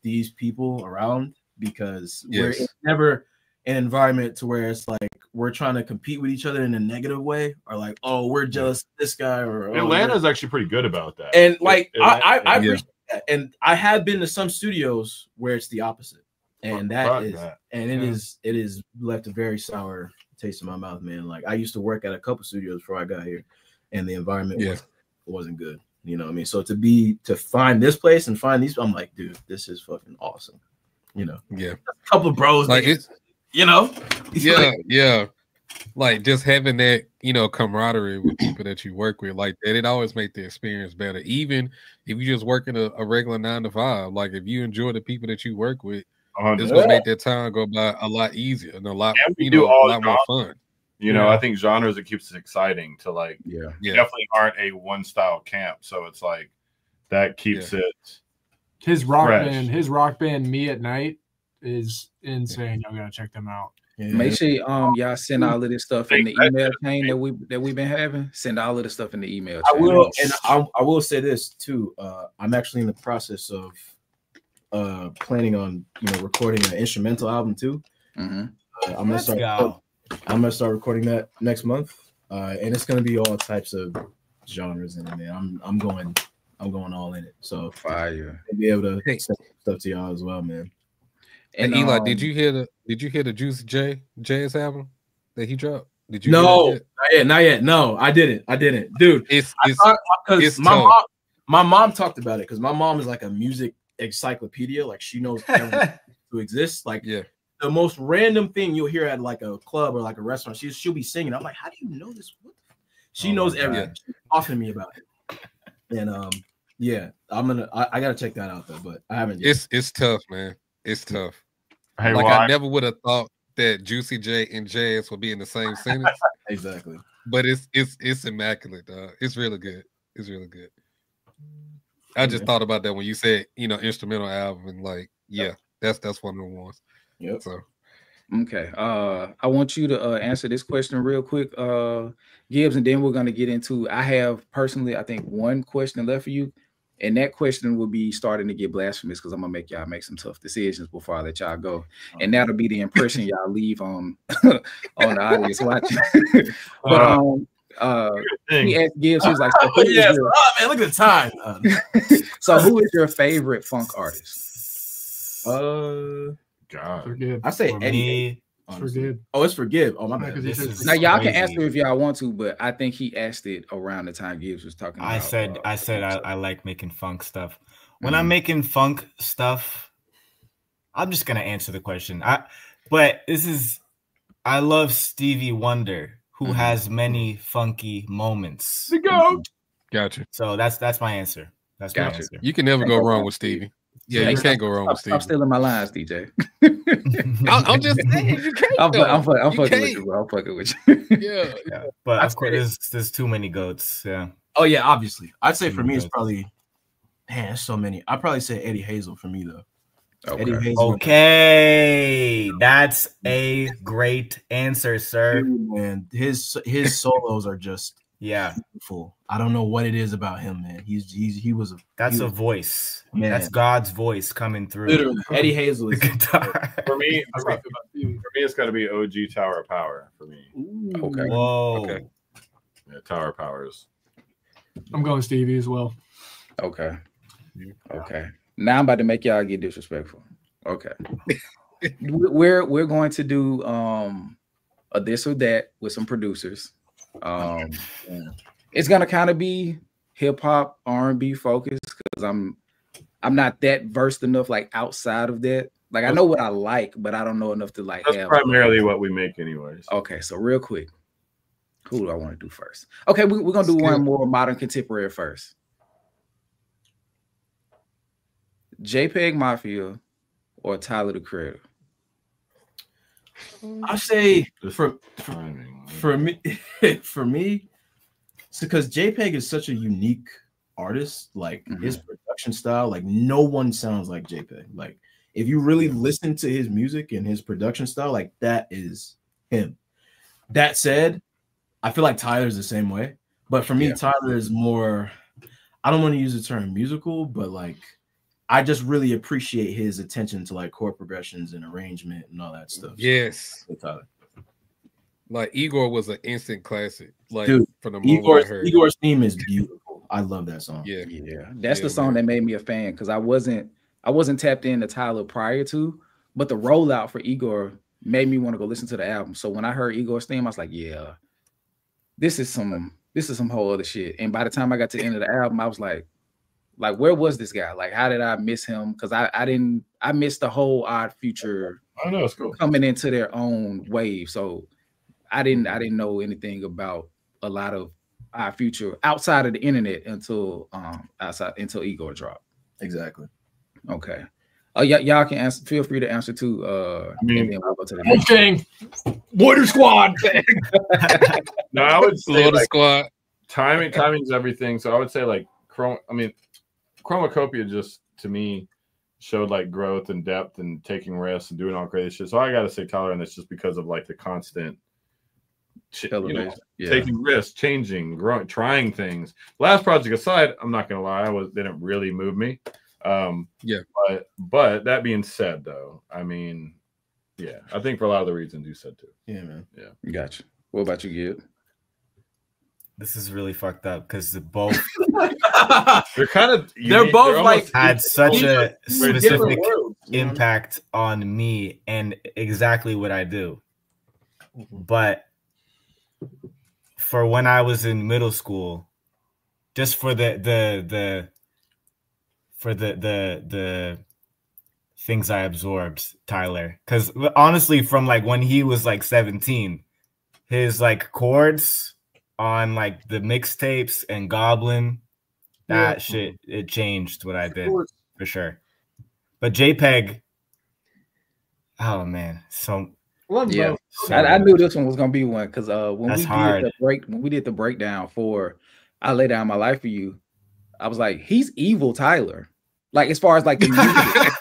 these people around, because it's never an environment to where it's like we're trying to compete with each other in a negative way, or like, oh, we're jealous of this guy, or Atlanta is actually pretty good about that. And like I appreciate that. And I have been to some studios where it's the opposite. And it is left a very sour taste in my mouth, man. Like I used to work at a couple studios before I got here, and the environment wasn't good. You know what I mean? So to find this place and find these, I'm like, dude, this is fucking awesome. You know? Yeah. A couple of bros, like it's, you know? Like just having that, camaraderie with people that you work with, like that, it always makes the experience better. Even if you just working a regular 9 to 5, like if you enjoy the people that you work with, it's gonna make that time go by a lot easier and a lot, a lot more fun. I think genres, it keeps it exciting to like. Definitely aren't a one style camp, so it's like that keeps it. His rock band, Me at Night, is insane. Y'all gotta check them out. Make sure y'all send all of this stuff in the email chain that we've been having. Send all of the stuff in the email chain. I will, and I will say this too. I'm actually in the process of planning on recording an instrumental album too. I'm gonna start recording that next month, and it's gonna be all types of genres in it, man. I'm going all in it. So fire. I'll be able to send stuff to y'all as well, man. And Eli, did you hear the Juicy J's album that he dropped? Did you? No, not yet. No, I didn't, dude. It's my mom talked about it, because my mom is like a music encyclopedia. Like she knows everything to exist. Like the most random thing you'll hear at like a club or like a restaurant, she'll be singing. I'm like, how do you know this? She knows everything. She's talking to me about it. And I gotta check that out though, but I haven't yet. It's tough, man. It's tough. Hey, I never would have thought that Juicy J and Jazz would be in the same sentence. Exactly. But it's immaculate, dog. It's really good. It's really good. I just thought about that when you said, instrumental album, and like, that's one of the ones. Yep. So okay. I want you to answer this question real quick, Gibbs, and then we're gonna get into. I have personally, I think, one question left for you. And that question will be starting to get blasphemous, because I'm gonna make y'all make some tough decisions before I let y'all go, and that'll be the impression y'all leave on the audience watching. But he asked Gibbs, he was like, so man, look at the time. So who is your favorite funk artist? God, Forgive. I say Eddie. Forgive. Oh, it's Forgive. Oh, my bad. Now y'all can answer if y'all want to, but I think he asked it around the time Gibbs was talking about. I said I like making funk stuff. When I'm making funk stuff, I'm just gonna answer the question. I love Stevie Wonder, who has many funky moments. The GOAT. Gotcha. So that's my answer. That's my answer. You can never go wrong with Stevie. Yeah, you can't go wrong with Stevie. Stop stealing my lines, DJ. I'm just saying you can't. I'm fucking with you, bro. I'm fucking with you. Yeah. But of course, there's too many goats. Yeah. Oh yeah, obviously. I'd say for me, it's probably, man, there's so many. I'd probably say Eddie Hazel for me though. Okay, that's a great answer, sir. Dude, man, his solos are just beautiful. I don't know what it is about him, man. He was a voice. Man. That's God's voice coming through. Literally, Eddie Hazel is guitar. For me, it's got to be OG Tower of Power for me. Ooh. Okay. Whoa. Okay. Yeah, Tower of Powers. I'm going Stevie as well. Okay. Okay. Now I'm about to make y'all get disrespectful. Okay. we're going to do a this or that with some producers. It's gonna kind of be hip hop, R&B focused because I'm not that versed enough like outside of that. Like I know what I like, but I don't know enough to like. That's primarily what we make, anyways. Okay, so real quick, who do I want to do first? Okay, we're gonna do one more modern contemporary first. JPEG Mafia or Tyler the Creator? I say for me, because JPEG is such a unique artist. Like his production style, like no one sounds like JPEG. Like if you really listen to his music and his production style, like that is him. That said, I feel like Tyler's the same way. But for me, Tyler is more, I don't want to use the term musical, but like I just really appreciate his attention to like chord progressions and arrangement and all that stuff. Yes. So, Tyler. Like Igor was an instant classic. Like dude, from the moment I heard Igor's theme is beautiful. I love that song. Yeah. That's the song that made me a fan because I wasn't tapped into Tyler prior to, but the rollout for Igor made me want to go listen to the album. So when I heard Igor's theme, I was like, yeah, this is some whole other shit. And by the time I got to the end of the album, I was like, where was this guy? Like, how did I miss him? Because I missed the whole Odd Future. I know, it's cool. Coming into their own wave. So I didn't know anything about a lot of Odd Future outside of the internet until Igor dropped. Exactly. Okay. Y'all can answer. Feel free to answer too. And then we'll go to the next thing. Water Squad. No, I would say Water Squad. Timing's everything. So I would say like Chromacopia just to me showed like growth and depth and taking risks and doing all crazy shit. So I gotta say Tyler, and it's just because of like the constant taking risks, changing, growing, trying things. Last project aside, I'm not gonna lie, they didn't really move me. But that being said, though, I mean, I think for a lot of the reasons you said too. Yeah, man. Yeah, gotcha. What about you, Gid? This is really fucked up because both they're both like had almost such a specific impact on me and exactly what I do. But for when I was in middle school, just for the things I absorbed, Tyler, because honestly, from like when he was like 17, his like chords on like the mixtapes and Goblin, that shit, it changed what I did for sure. But JPEG, oh man, I knew this one was gonna be one because when we did the breakdown for I Lay Down My Life for You, I was like, he's evil Tyler. Like as far as like the music,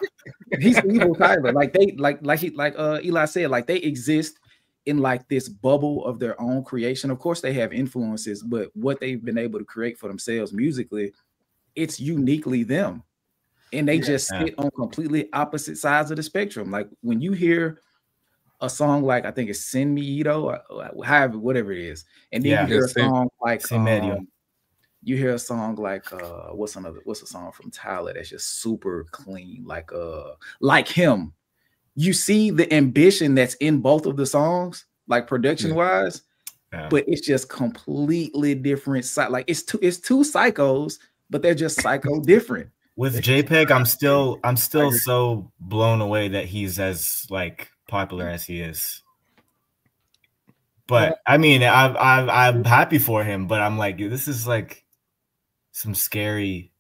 he's evil Tyler. Like they like Eli said, like they exist in like this bubble of their own creation. Of course they have influences, but what they've been able to create for themselves musically, it's uniquely them. And they just sit on completely opposite sides of the spectrum. Like when you hear a song like, I think it's Sin Me Ito, however, whatever it is, and then you hear a song like you hear a song like what's a song from Tyler that's just super clean, like him. You see the ambition that's in both of the songs, like production wise, but it's just completely different. Like it's two psychos, but they're just psycho different. With JPEG, I'm still so blown away that he's as like popular as he is. But I mean, I'm happy for him, but I'm like, this is like some scary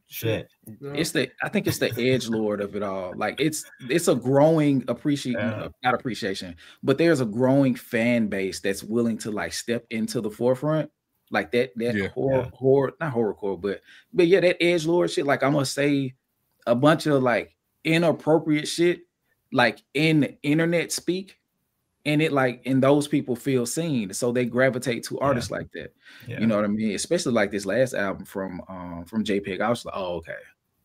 shit. I think it's the edgelord of it all. Like it's a growing not appreciation, but there's a growing fan base that's willing to like step into the forefront. Like that horror, not horrorcore, but yeah, that edgelord shit. Like I'm gonna say a bunch of like inappropriate shit, like in internet speak, and it like, and those people feel seen, so they gravitate to artists like that. You know what I mean? Especially like this last album from JPEG. I was like, oh, okay.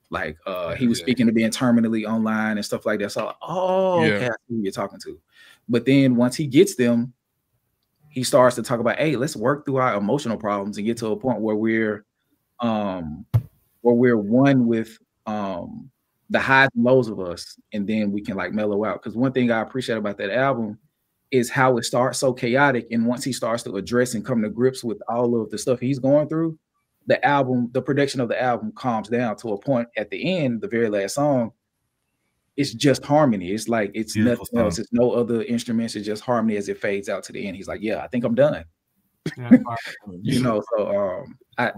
Like he was speaking to being terminally online and stuff like that. So okay, I see who you're talking to. But then once he gets them, he starts to talk about, hey, let's work through our emotional problems and get to a point where we're one with the highs and lows of us, and then we can like mellow out. Because one thing I appreciate about that album is how it starts so chaotic, and once he starts to address and come to grips with all of the stuff he's going through, the production of the album calms down to a point at the end, the very last song, it's just harmony. It's like it's beautiful nothing else. It's no other instruments. It's just harmony as it fades out to the end. He's like, yeah, I think I'm done. You know, so I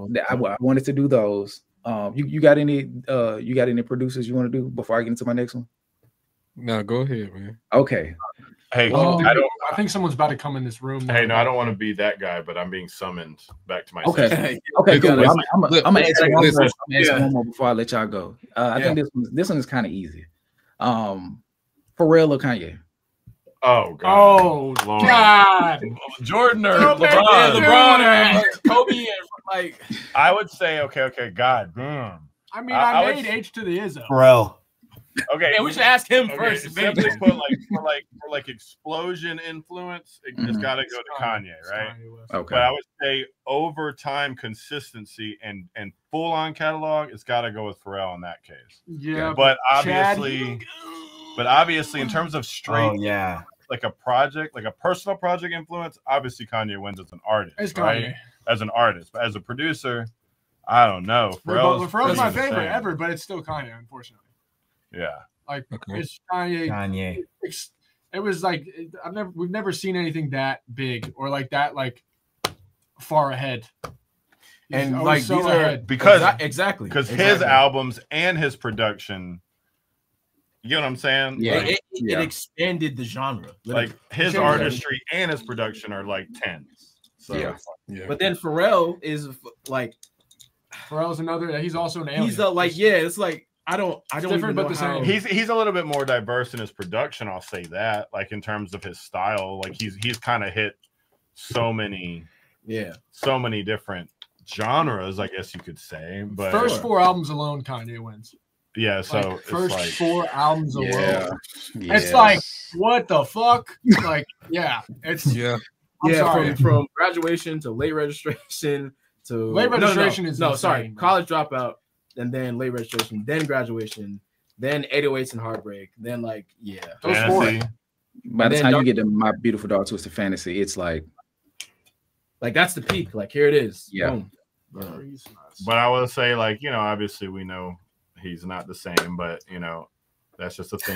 wanted to do those. You got any producers you want to do before I get into my next one? No, go ahead, man. Okay. Hey, I think someone's about to come in this room. Hey, no, I don't want to be that guy, but I'm being summoned back to my okay. session. Okay, good. I'm gonna answer one more before I let y'all go. I think this one is kind of easy. Pharrell or Kanye? Oh God! Oh God! Jordan or LeBron, Kobe, and like I would say okay. God damn. I mean, I made H to the Izzo. Pharrell. Okay, we should ask him first. Simply put, for explosion influence, it's got to go to Kanye, right? Okay. But I would say over time consistency and full on catalog, it's got to go with Pharrell in that case. Yeah. But obviously, in terms of straight, like a project, like a personal project influence, obviously Kanye wins as an artist, right? As an artist, but as a producer, I don't know. Pharrell's my favorite ever, but it's still Kanye, unfortunately. Yeah, like it's Kanye. It was like we've never seen anything that big or like that far ahead. And like so these ahead. are because his albums and his production. You know what I'm saying? Yeah, it expanded the genre. Like his artistry and his production are like 10s. So yeah. But then Pharrell is like Pharrell's another. He's also an alien. He's it's like. I don't even know how. He's a little bit more diverse in his production. I'll say that, like in terms of his style, like he's kind of hit so many different genres, I guess you could say. But first 4 albums alone, Kanye wins. Yeah, so first 4 albums alone. It's like what the fuck? Like it's from Graduation to Late Registration to Late Registration is College Dropout. And then Late Registration, then Graduation, then 808s and Heartbreak, then those 4. By the time you get to My Beautiful Dark Twisted Fantasy, it's like that's the peak. Like here it is. Yeah. Boom. But I will say, obviously we know he's not the same, but that's just a thing.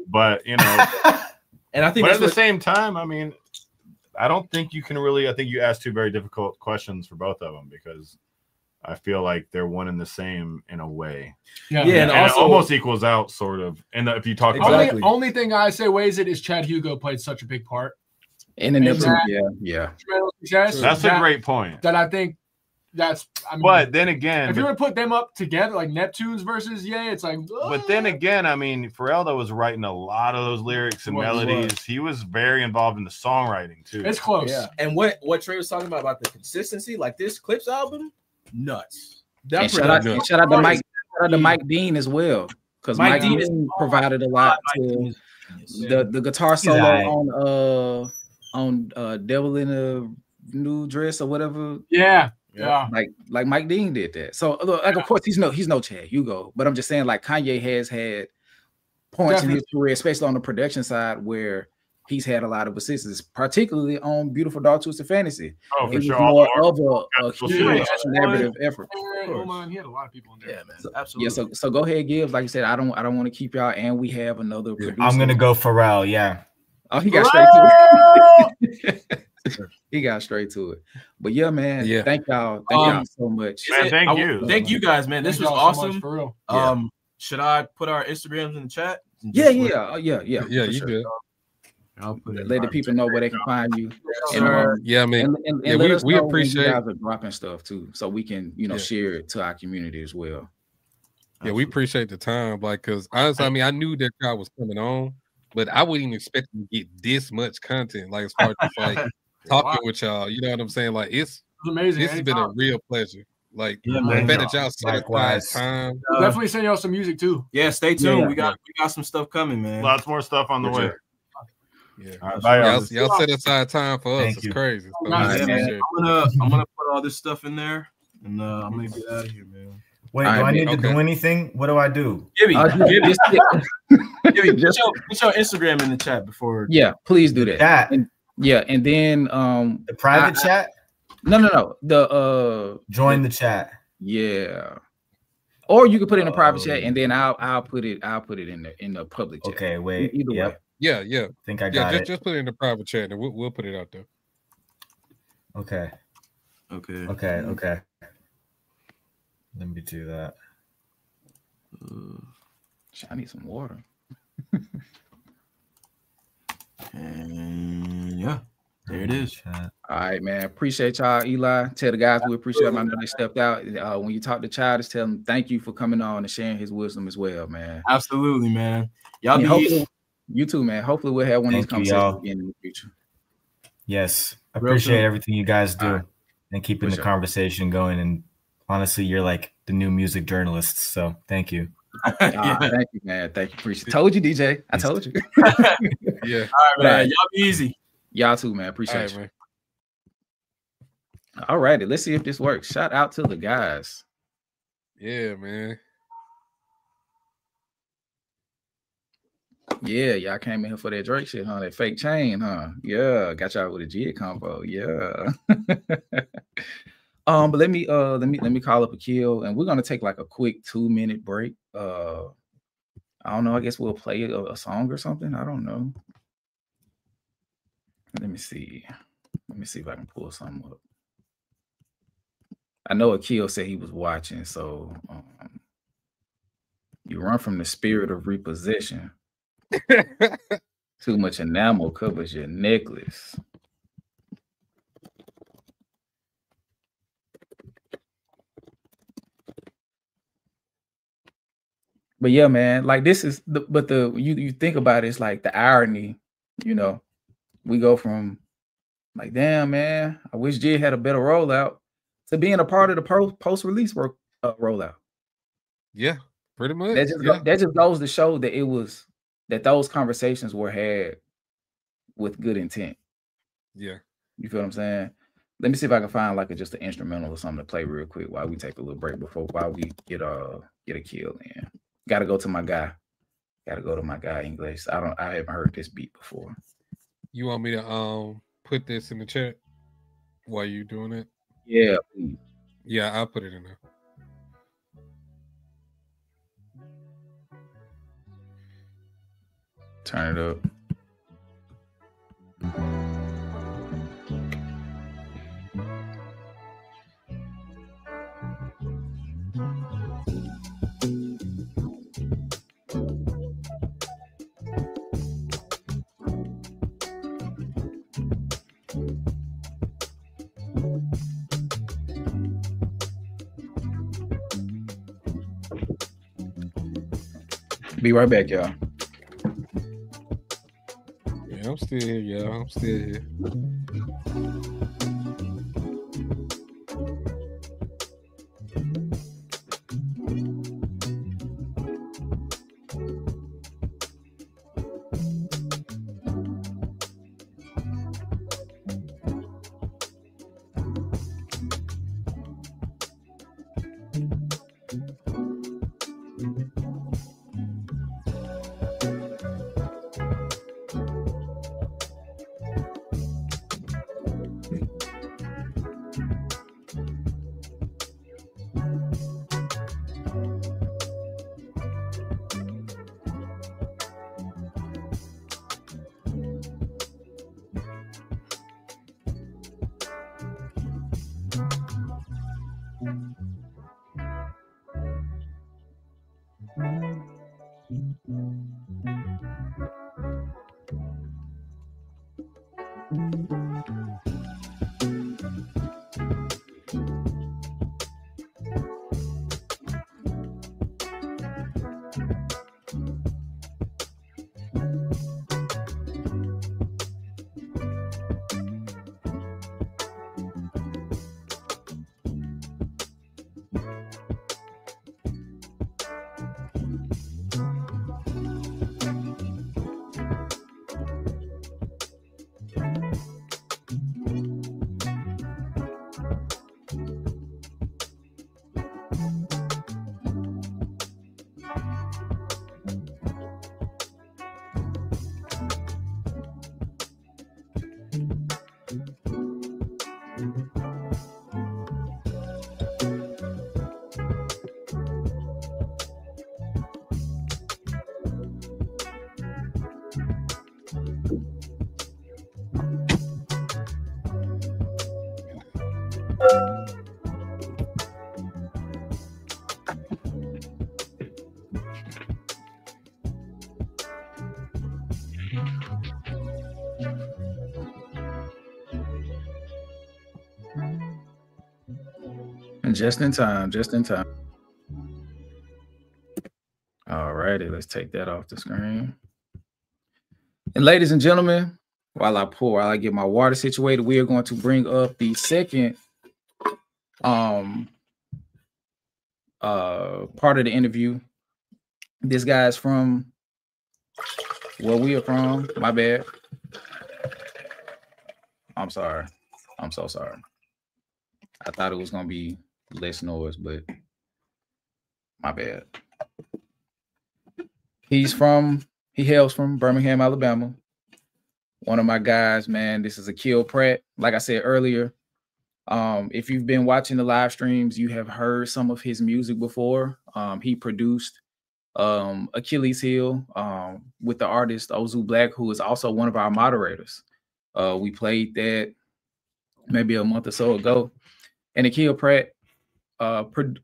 But and I think, but at the same time, I mean, I don't think you can really. I think you asked 2 very difficult questions for both of them because I feel like they're one and the same in a way. Yeah, and also, it almost equals out, sort of. And if you talk about only thing I say weighs it is Chad Hugo played such a big part. In the Neptune, that's a great point. That I think that's. I mean, but then again, if you were to put them up together, like Neptunes versus it's like. But then again, I mean, Pharrell though was writing a lot of those lyrics and melodies. He was very involved in the songwriting too. It's close. Yeah, and what Trey was talking about the consistency, like this Clips album. Nuts. Shout out to Mike Dean as well, because Mike Dean provided a lot to the guitar solo on Devil in a New Dress or whatever. Yeah. Like Mike Dean did that. So of course he's no Chad Hugo, but I'm just saying like Kanye has had points in his career, especially on the production side, where he's had a lot of assistance, particularly on Beautiful Dark Twisted Fantasy. Oh, for sure. More of a huge collaborative effort. He had a lot of people in there. Yeah, man. Absolutely. Yeah, so go ahead, Gibbs. Like I said, I don't want to keep y'all, and we have another producer. I'm gonna go Pharrell. Yeah. Oh, he got straight to it. He got straight to it. But yeah, man. Yeah. Thank y'all so much. Man, thank you. Thank you guys, man. This was awesome. So for real. Should I put our Instagrams in the chat? Yeah. Yeah, you sure. good. I'll put it. Let the people know where they can find you. Yeah, man. And yeah, let us we know appreciate when you guys are dropping stuff too, so we can share it to our community as well. Yeah, we appreciate the time, like, because honestly, I mean, I knew that guy was coming on, but I wouldn't even expect him to get this much content, like as far as like talking with y'all. You know what I'm saying? Like, it's amazing. This has been a real pleasure. Like, the fact that y'all set aside time. We'll definitely send y'all some music too. Yeah, stay tuned. We got some stuff coming, man. Lots more stuff on the way. Yeah, right, bye, y'all set aside time for us. Thank it's you. crazy. So I'm gonna put all this stuff in there, and I'm gonna get out of here, man. Wait, do I need to do anything? What do I do? Gibby, just put your Instagram in the chat before. Yeah, please do that. And then the private chat. No. The join the chat. Yeah. Or you can put it in a private chat, and then I'll put it in the public chat. Okay, wait. Either way. Yeah. I think I got it. Just put it in the private chat, and we'll put it out there. Okay. Let me do that. I need some water. And yeah, there it is. All right, man. Appreciate y'all, Eli. Tell the guys we appreciate them. I know they stepped out. When you talk to Child, just tell them thank you for coming on and sharing his wisdom as well, man. Absolutely, man. Y'all you too, man. Hopefully we'll have one of these conversations again in the future. Yes. I appreciate everything you guys do and keeping the conversation going. And honestly, you're like the new music journalists. So thank you. Thank you, man. Thank you. Appreciate it. Told you, DJ. I told you. Yeah. All right, man. Y'all be easy. Y'all too, man. Appreciate you. Man. All righty. Let's see if this works. Shout out to the guys. Yeah, man. Yeah, y'all came in here for that Drake shit, huh? That fake chain, huh? Yeah, got y'all with a G combo. Yeah. But let me call up Akil, and we're gonna take like a quick 2-minute break. I don't know. I guess we'll play a song or something. I don't know. Let me see. Let me see if I can pull something up. I know Akil said he was watching, so you run from the spirit of repossession. Too much enamel covers your necklace. But yeah, man, like this is you think about it, it's like the irony, we go from like, damn, man, I wish Jid had a better rollout to being a part of the post-release rollout. Yeah, pretty much. That just goes to show that those conversations were had with good intent. Yeah. You feel what I'm saying? Let me see if I can find like just an instrumental or something to play real quick while we take a little break while we get a kill in. Gotta go to my guy. English. I haven't heard this beat before. You want me to put this in the chat while you doing it? Yeah, please. Yeah, I'll put it in there. Turn it up. Be right back, y'all. Yeah, I'm still here, y'all. I'm still here. And just in time, just in time. All righty, let's take that off the screen. And ladies and gentlemen, while I get my water situated, we are going to bring up the second part of the interview. This guy's from where we are from. My bad. I'm sorry. I'm so sorry. I thought it was gonna be less noise, but my bad. He hails from Birmingham, Alabama. One of my guys, man. This is Akil Pratt. Like I said earlier, if you've been watching the live streams, you have heard some of his music before. He produced Achilles Heel with the artist Ozu Black, who is also one of our moderators. We played that maybe a month or so ago. And Akil Pratt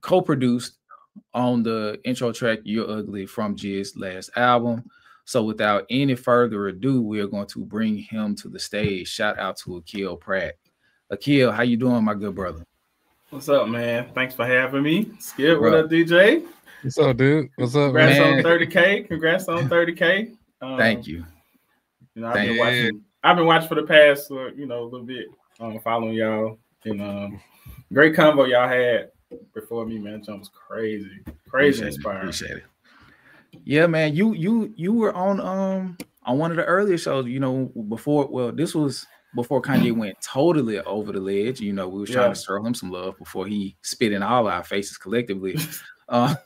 co-produced on the intro track You're Ugly from Jiz's last album. So without any further ado, we are going to bring him to the stage. Shout out to Akil Pratt. Akil, how you doing, my good brother? What's up, man? Thanks for having me. Skip, what up, DJ? What's up, dude? What's up, Congrats man? on 30K. Congrats on 30K. Thank you. You know, I've been watching for the past, a little bit, following y'all. And great convo y'all had before me, man. It was crazy, inspiring. Appreciate it. Yeah, man. You were on one of the earlier shows. Before. Well, this was before Kanye went totally over the ledge. We were trying to throw him some love before he spit in all our faces collectively. Yeah,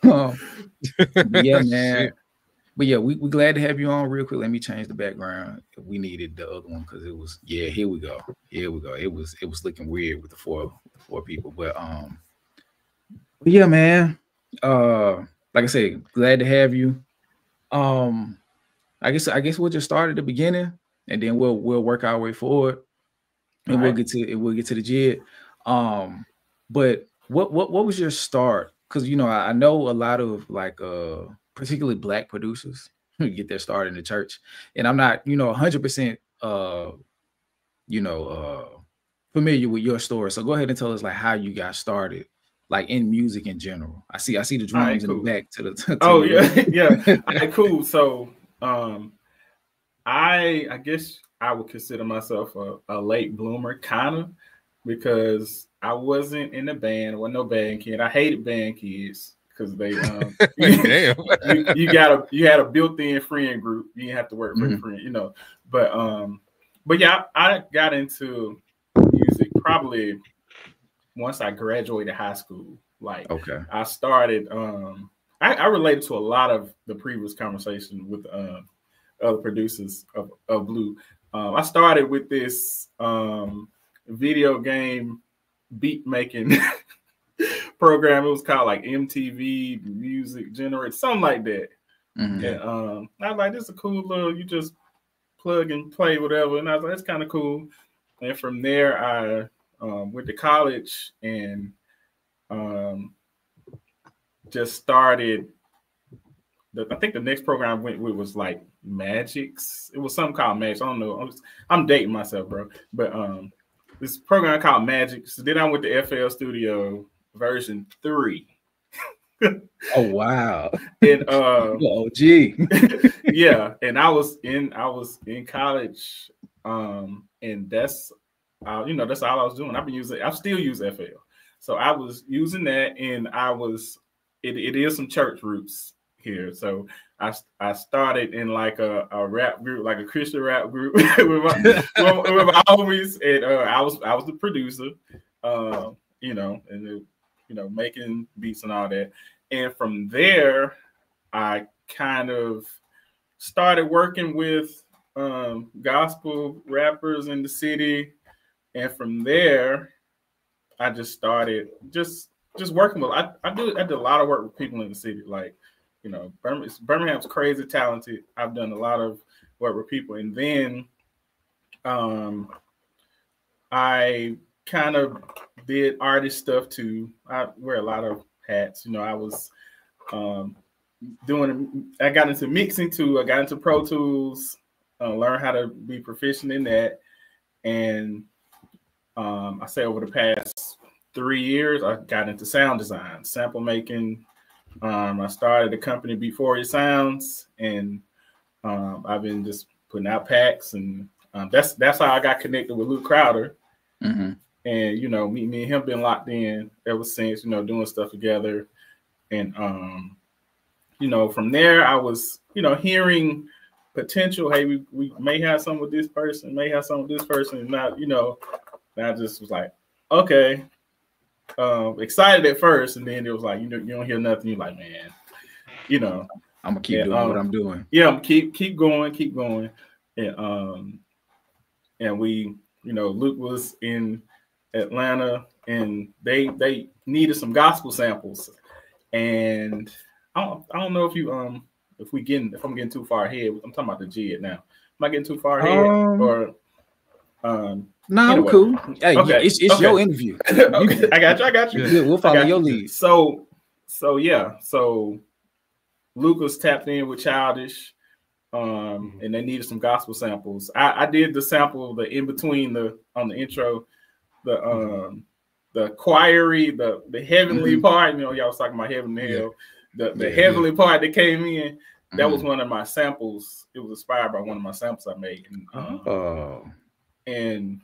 man. But yeah, we're glad to have you on real quick. Let me change the background. We needed the other one because it was, here we go. It was looking weird with the four people. But yeah, man. Like I said, glad to have you. I guess we'll just start at the beginning and then we'll work our way forward. And we'll get to the JID. But what was your start? Because I know a lot of particularly Black producers who get their start in the church, and I'm not 100% familiar with your story. So go ahead and tell us how you got started, in music in general. I see the drums in the back to the yeah. All right, cool. So I guess I would consider myself a late bloomer, kind of, because I wasn't in the band. I wasn't no band kid. I hated band kids because they you had a built-in friend group. You didn't have to work for a friend, But yeah, I got into music probably once I graduated high school. I started. I related to a lot of the previous conversation with other producers of Blue. I started with this video game beat making program. It was called MTV Music Generate, something like that. And I was like, this is a cool little, you just plug and play whatever. And I was like, that's kind of cool. And from there, I went to college and just started. I think the next program I went with was Magic's. It was something called Magic. I don't know. I'm dating myself, bro. But this program called Magic. So then I went to FL Studio version 3. Oh wow! And OG. Yeah, and I was in college, and that's that's all I was doing. I still use FL, so I was using that, and it is some church roots here. So I started in a rap group, a Christian rap group with my homies, and I was the producer, and making beats and all that. And from there, I kind of started working with gospel rappers in the city, and from there, I just started just working with. I did a lot of work with people in the city, Birmingham's crazy talented. I've done a lot of work with people, and then I kind of did artist stuff too. I wear a lot of hats. I was I got into mixing too. I got into Pro Tools. learn how to be proficient in that. And I say over the past 3 years, I got into sound design, sample making. I started a company, Before It Sounds, and I've been just putting out packs, and that's how I got connected with Luke Crowder. Mm-hmm. And you know, me and him been locked in ever since. You know, doing stuff together, and you know, from there I was, you know, hearing potential. Hey, we may have something with this person, may have something with this person, and not, you know, and I just was like, okay. Excited at first, and then it was like, you know, you don't hear nothing. You're like, man, you know, I'm gonna keep doing what I'm doing. Yeah, keep going, and we, you know, Luke was in Atlanta, and they needed some gospel samples, and I don't know if I'm getting too far ahead. I'm talking about the JID now. Am I getting too far ahead or? No, anyway. cool. Hey, okay. It's your interview. Okay. I got you. Yeah, we'll follow your lead. So yeah. So Lucas tapped in with Childish, and they needed some gospel samples. I did the sample, the in between on the intro, the choiry, the heavenly part. You know, y'all was talking about heaven and hell. The heavenly part that came in. That was one of my samples. It was inspired by one of my samples I made. And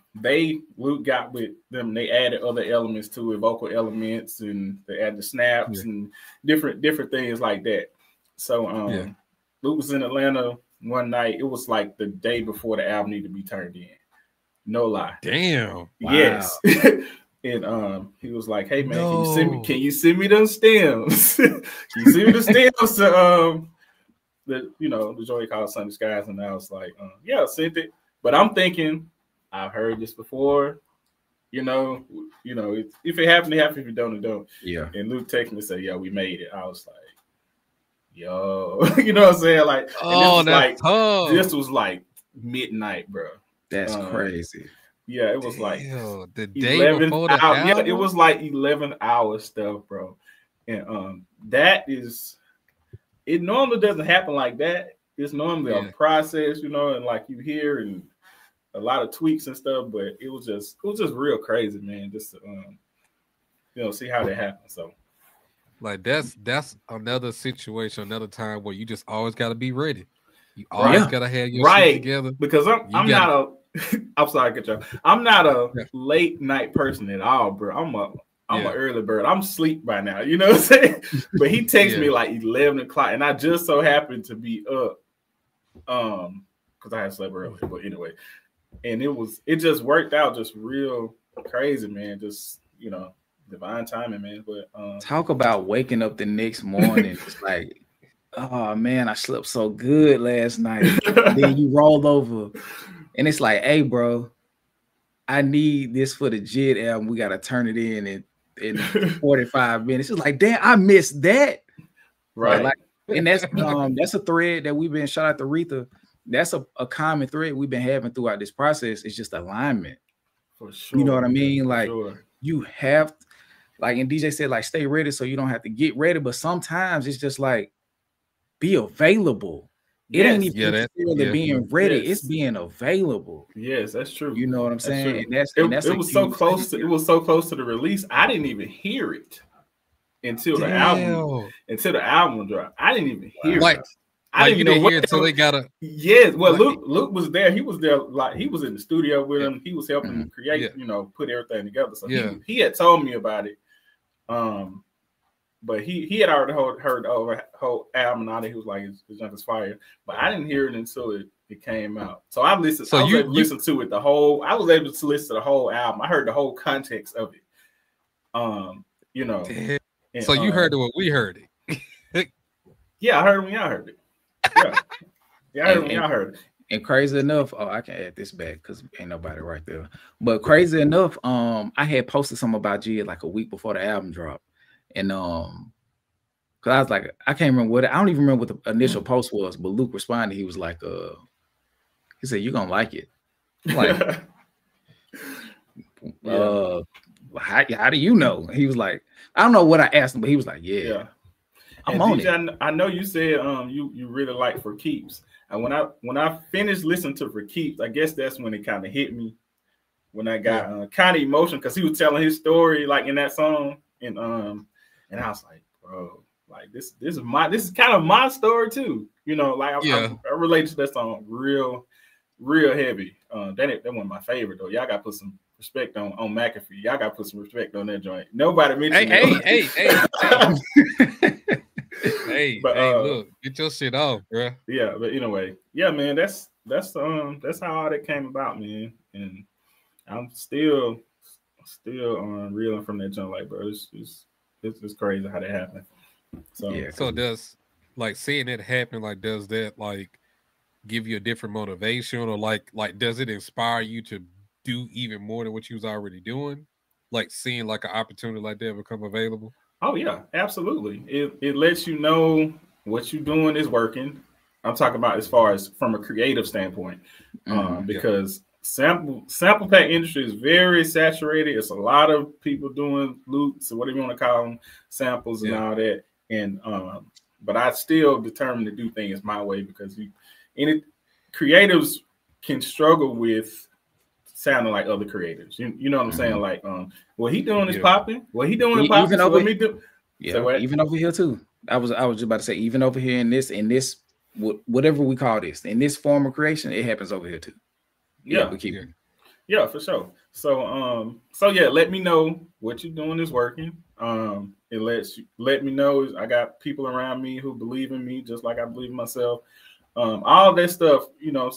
Luke got with them. They added other elements to it, vocal elements, and they added the snaps and different things like that. So Luke was in Atlanta one night. It was like the day before the album needed to be turned in. No lie. Damn. Yes. Wow. And he was like, "Hey man, can you send me those stems? Can you send me the stems to the Joy Called Sunday Skies?" And I was like, "Yeah, I sent it." But I'm thinking, I've heard this before, you know, if it happened, it happened. If it don't, it don't. Yeah. And Luke texted me and said, "Yeah, we made it." I was like, "Yo," you know what I'm saying? Like, this was like midnight, bro. That's crazy. Yeah, it was like the day before the album? Yeah, it was like 11-hour stuff, bro. And it normally doesn't happen like that. It's normally a process, you know, and like you hear and a lot of tweaks and stuff, but it was just real crazy, man. Just to, see how that happened. So, like that's another situation, another time where you just always got to be ready. You always got to have your shit together. Because I'm not a late night person at all, bro. I'm an early bird. I'm asleep by now, you know what I'm saying? But he texts me like 11 o'clock, and I just so happened to be up, because I had slept early. But anyway, and it just worked out just real crazy, man. Just divine timing, man. But talk about waking up the next morning. It's like, oh man, I slept so good last night. Then you roll over, and it's like, hey, bro, I need this for the JID album. We gotta turn it in 45 minutes. It's like, damn, I missed that. Right. Like, and that's a thread that we've been, shout out to Retha. That's a common thread we've been having throughout this process. It's just alignment. For sure. You know what I mean? Like you have, like, and DJ said, like, stay ready so you don't have to get ready. But sometimes it's just like, be available. It ain't even being ready. It's being available. Yes, that's true. You know what I'm saying? And it was so close to the release. I didn't even hear it until the album dropped. I didn't even hear it. I didn't even hear it until they got a. Yes, well, Luke was there. He was there, like he was in the studio with him. He was helping create, put everything together. So he had told me about it. But he had already heard the whole album and all that. He was like, his junk is fire. But I didn't hear it until it came out. So I listened. So I was able to listen to it I was able to listen to the whole album. I heard the whole context of it. And, so you heard it when we heard it. Yeah, I heard it when y'all heard it. Yeah, I heard it when y'all heard it. And crazy enough, I can add this back because ain't nobody right there. But crazy enough, I had posted something about JID like a week before the album dropped. And because I was like, I can't remember I don't even remember what the initial post was, but Luke responded. He was like, he said, "You're gonna like it." I'm like, how do you know? He was like, I don't know what I asked him, but he was like, yeah. I'm on it. I know you said you really like For Keeps. And when I finished listening to For Keeps, I guess that's when it kind of hit me. When I got kind of emotional because he was telling his story like in that song, and I was like, bro, like this is kind of my story too. You know, like I relate to that song real heavy. That one my favorite though. Y'all got to put some respect on McAfee. Y'all got to put some respect on that joint. Nobody mentioned Hey, look, get your shit off, bro. Yeah, but anyway, yeah, man, that's how all that came about, man. And I'm still reeling from that jump, like, bro. It's crazy how that happened. So yeah. So does like seeing it happen, like, does that like give you a different motivation, or like does it inspire you to do even more than what you was already doing? Like seeing like an opportunity like that become available. Oh yeah, absolutely. It lets you know what you're doing is working. I'm talking about as far as from a creative standpoint, because sample pack industry is very saturated. It's a lot of people doing loops or whatever you want to call them, samples and all that. And but I still determined to do things my way because creatives can struggle with sounding like other creators. You know what I'm saying? Like, what he doing is popping. What he doing is popping. Even so over, let me do. Yeah, even over here too. I was just about to say, even over here in this whatever we call this, in this form of creation, it happens over here too. Yeah, yeah, for sure. So yeah, let me know what you're doing is working. It let me know I got people around me who believe in me just like I believe in myself. All that stuff,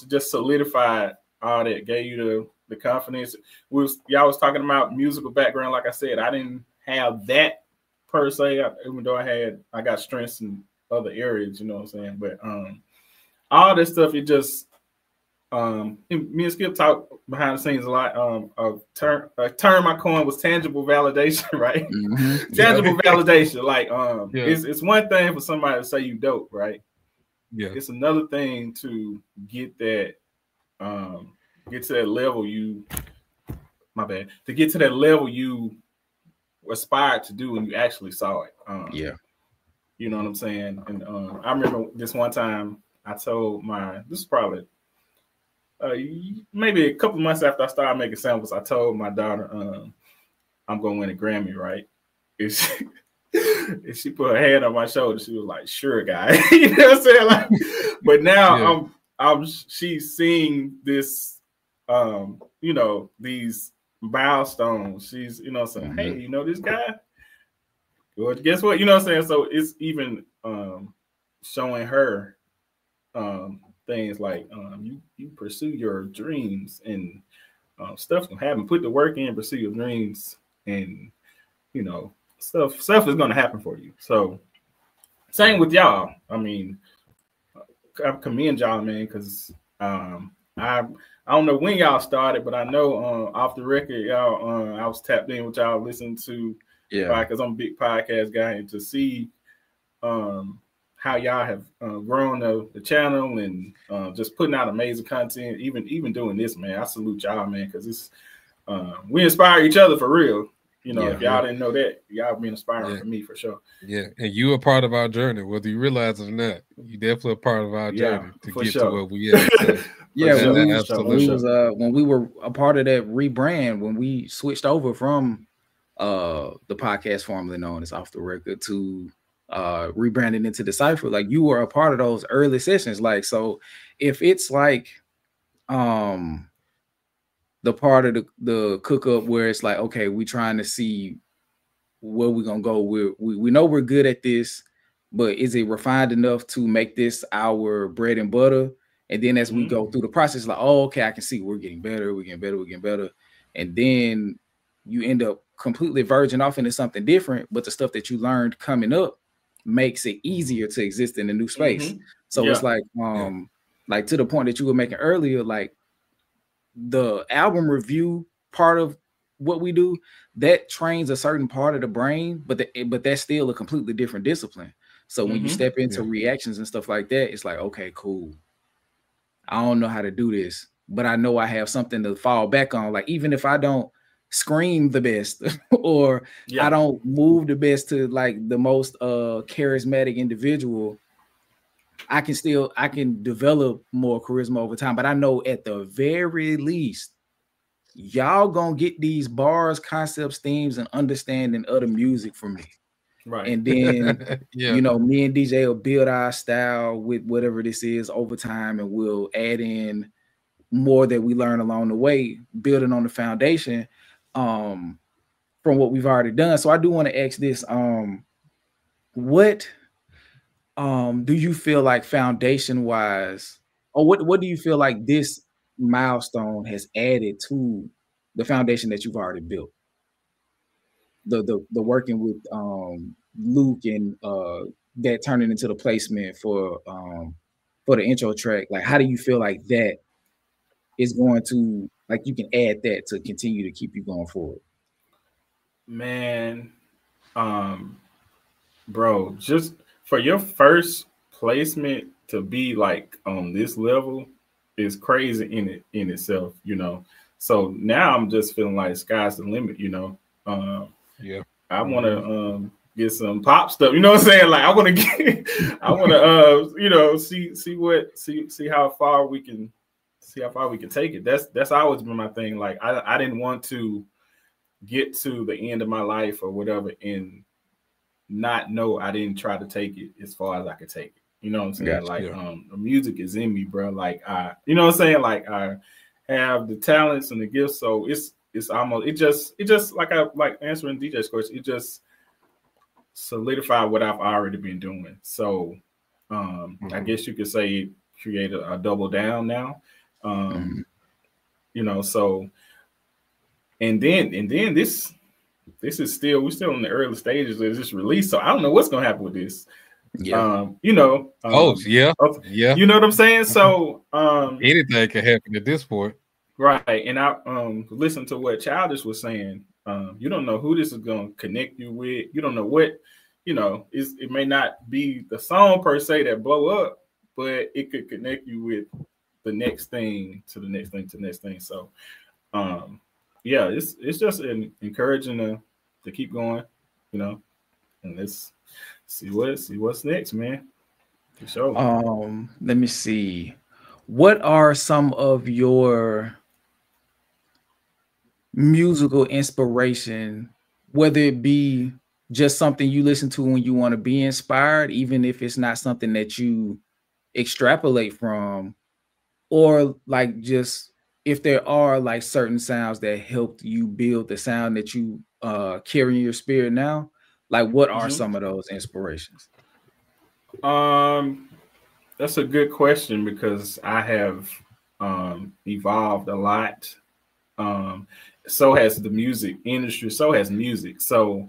just solidified all that, gave you the confidence. Y'all was talking about musical background. Like I said, I didn't have that per se, even though I got strengths in other areas, you know what I'm saying? But all this stuff, it just me and Skip talk behind the scenes a lot. A term I coined was tangible validation, right? Mm-hmm. Tangible validation. Like it's one thing for somebody to say you dope, right? Yeah. It's another thing to get that get to that level you aspired to do and you actually saw it. You know what I'm saying? And I remember this one time I told this is probably maybe a couple months after I started making samples, I told my daughter I'm gonna win a Grammy, right? If she put her hand on my shoulder, she was like, "Sure, guy." You know what I'm saying? Like, but now she's seeing this, these milestones. She's, saying, "Hey, this guy." Well, guess what? You know what I'm saying? So it's even showing her things like you pursue your dreams and stuff can happen. Put the work in, pursue your dreams, and stuff is going to happen for you. So same with y'all. I mean, I commend y'all, man, because I don't know when y'all started, but I know off the record, y'all I was tapped in with y'all listening to because I'm a big podcast guy, and to see how y'all have grown the channel and just putting out amazing content, even doing this, man. I salute y'all, man, because it's we inspire each other for real. If y'all didn't know that, y'all been inspiring for me for sure. Yeah, and you are part of our journey, whether you realize it or not. You definitely a part of our journey to get to where we at. So, when we were a part of that rebrand, when we switched over from the podcast formerly known as Off the Record to rebranding into Decipher, like you were a part of those early sessions. Like, so if it's like the part of the cook up where it's like, okay, we trying to see where we're gonna go. We know we're good at this, but is it refined enough to make this our bread and butter? And then as we go through the process, like, oh, okay, I can see we're getting better, and then you end up completely verging off into something different. But the stuff that you learned coming up makes it easier to exist in a new space. So it's like, like to the point that you were making earlier, like the album review part of what we do, that trains a certain part of the brain, but that's still a completely different discipline. So when you step into reactions and stuff like that, it's like, okay, cool. I don't know how to do this, but I know I have something to fall back on. Like, even if I don't scream the best or I don't move the best to like the most charismatic individual, I can develop more charisma over time. But I know at the very least, y'all gonna get these bars, concepts, themes, and understanding of the music from me. Right. And then you know, me and DJ will build our style with whatever this is over time, and we'll add in more that we learn along the way, building on the foundation from what we've already done. So I do want to ask this: what do you feel like foundation wise, or what do you feel like this milestone has added to the foundation that you've already built? The working with Luke and that turning into the placement for the intro track, like how do you feel like that is going to, like, you can add that to continue to keep you going forward? Man, bro, just for your first placement to be like on this level is crazy in itself, you know. So now I'm just feeling like sky's the limit, you know. I want to get some pop stuff, you know what I'm saying? Like I want to you know, see how far we can take it. That's always been my thing. Like I didn't want to get to the end of my life or whatever and not know I didn't try to take it as far as I could take it. You know what I'm saying? The music is in me, bro. Like you know what I'm saying? Like I have the talents and the gifts, so it's almost it just like I like answering DJ's question. It just solidified what I've already been doing. So I guess you could say create a double down now. You know, so and then this is still, we're still in the early stages of this release, so I don't know what's gonna happen with this. You know, you know what I'm saying? So anything can happen at this point, right? And I listen to what Childish was saying. You don't know who this is gonna connect you with. You don't know what, you know, it may not be the song per se that blow up, but it could connect you with the next thing to the next thing to the next thing. So yeah, it's just encouraging to keep going, you know, and let's see what's next, man. For sure. Let me see. What are some of your musical inspiration, whether it be just something you listen to when you want to be inspired, even if it's not something that you extrapolate from, or like just if there are like certain sounds that helped you build the sound that you carry in your spirit now, like what are some of those inspirations? That's a good question because I have evolved a lot. So has the music industry, so has music. So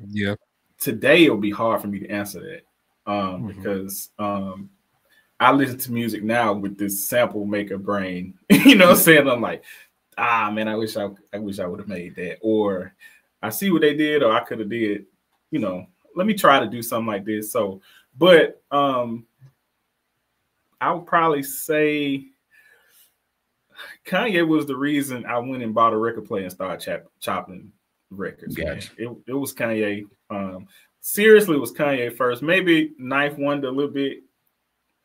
yeah, today it'll be hard for me to answer that because I listen to music now with this sample maker brain. You know what I'm saying? I'm like, man, I wish I would have made that. Or I see what they did, or I could have did, you know, let me try to do something like this. So, but I would probably say Kanye was the reason I went and bought a record player and started chopping records. Gotcha. It was Kanye. Seriously, it was Kanye first. Maybe Ninth Wonder a little bit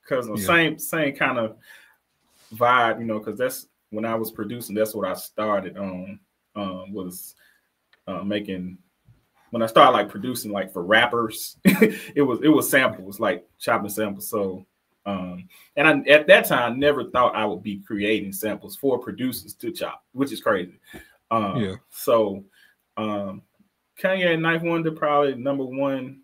because of same kind of vibe, you know, because that's when I was producing. That's what I started on. Was making when I started like producing like for rappers. it was samples, like chopping samples. So. And at that time, never thought I would be creating samples for producers to chop, which is crazy. So Kanye and Ninth Wonder probably number one.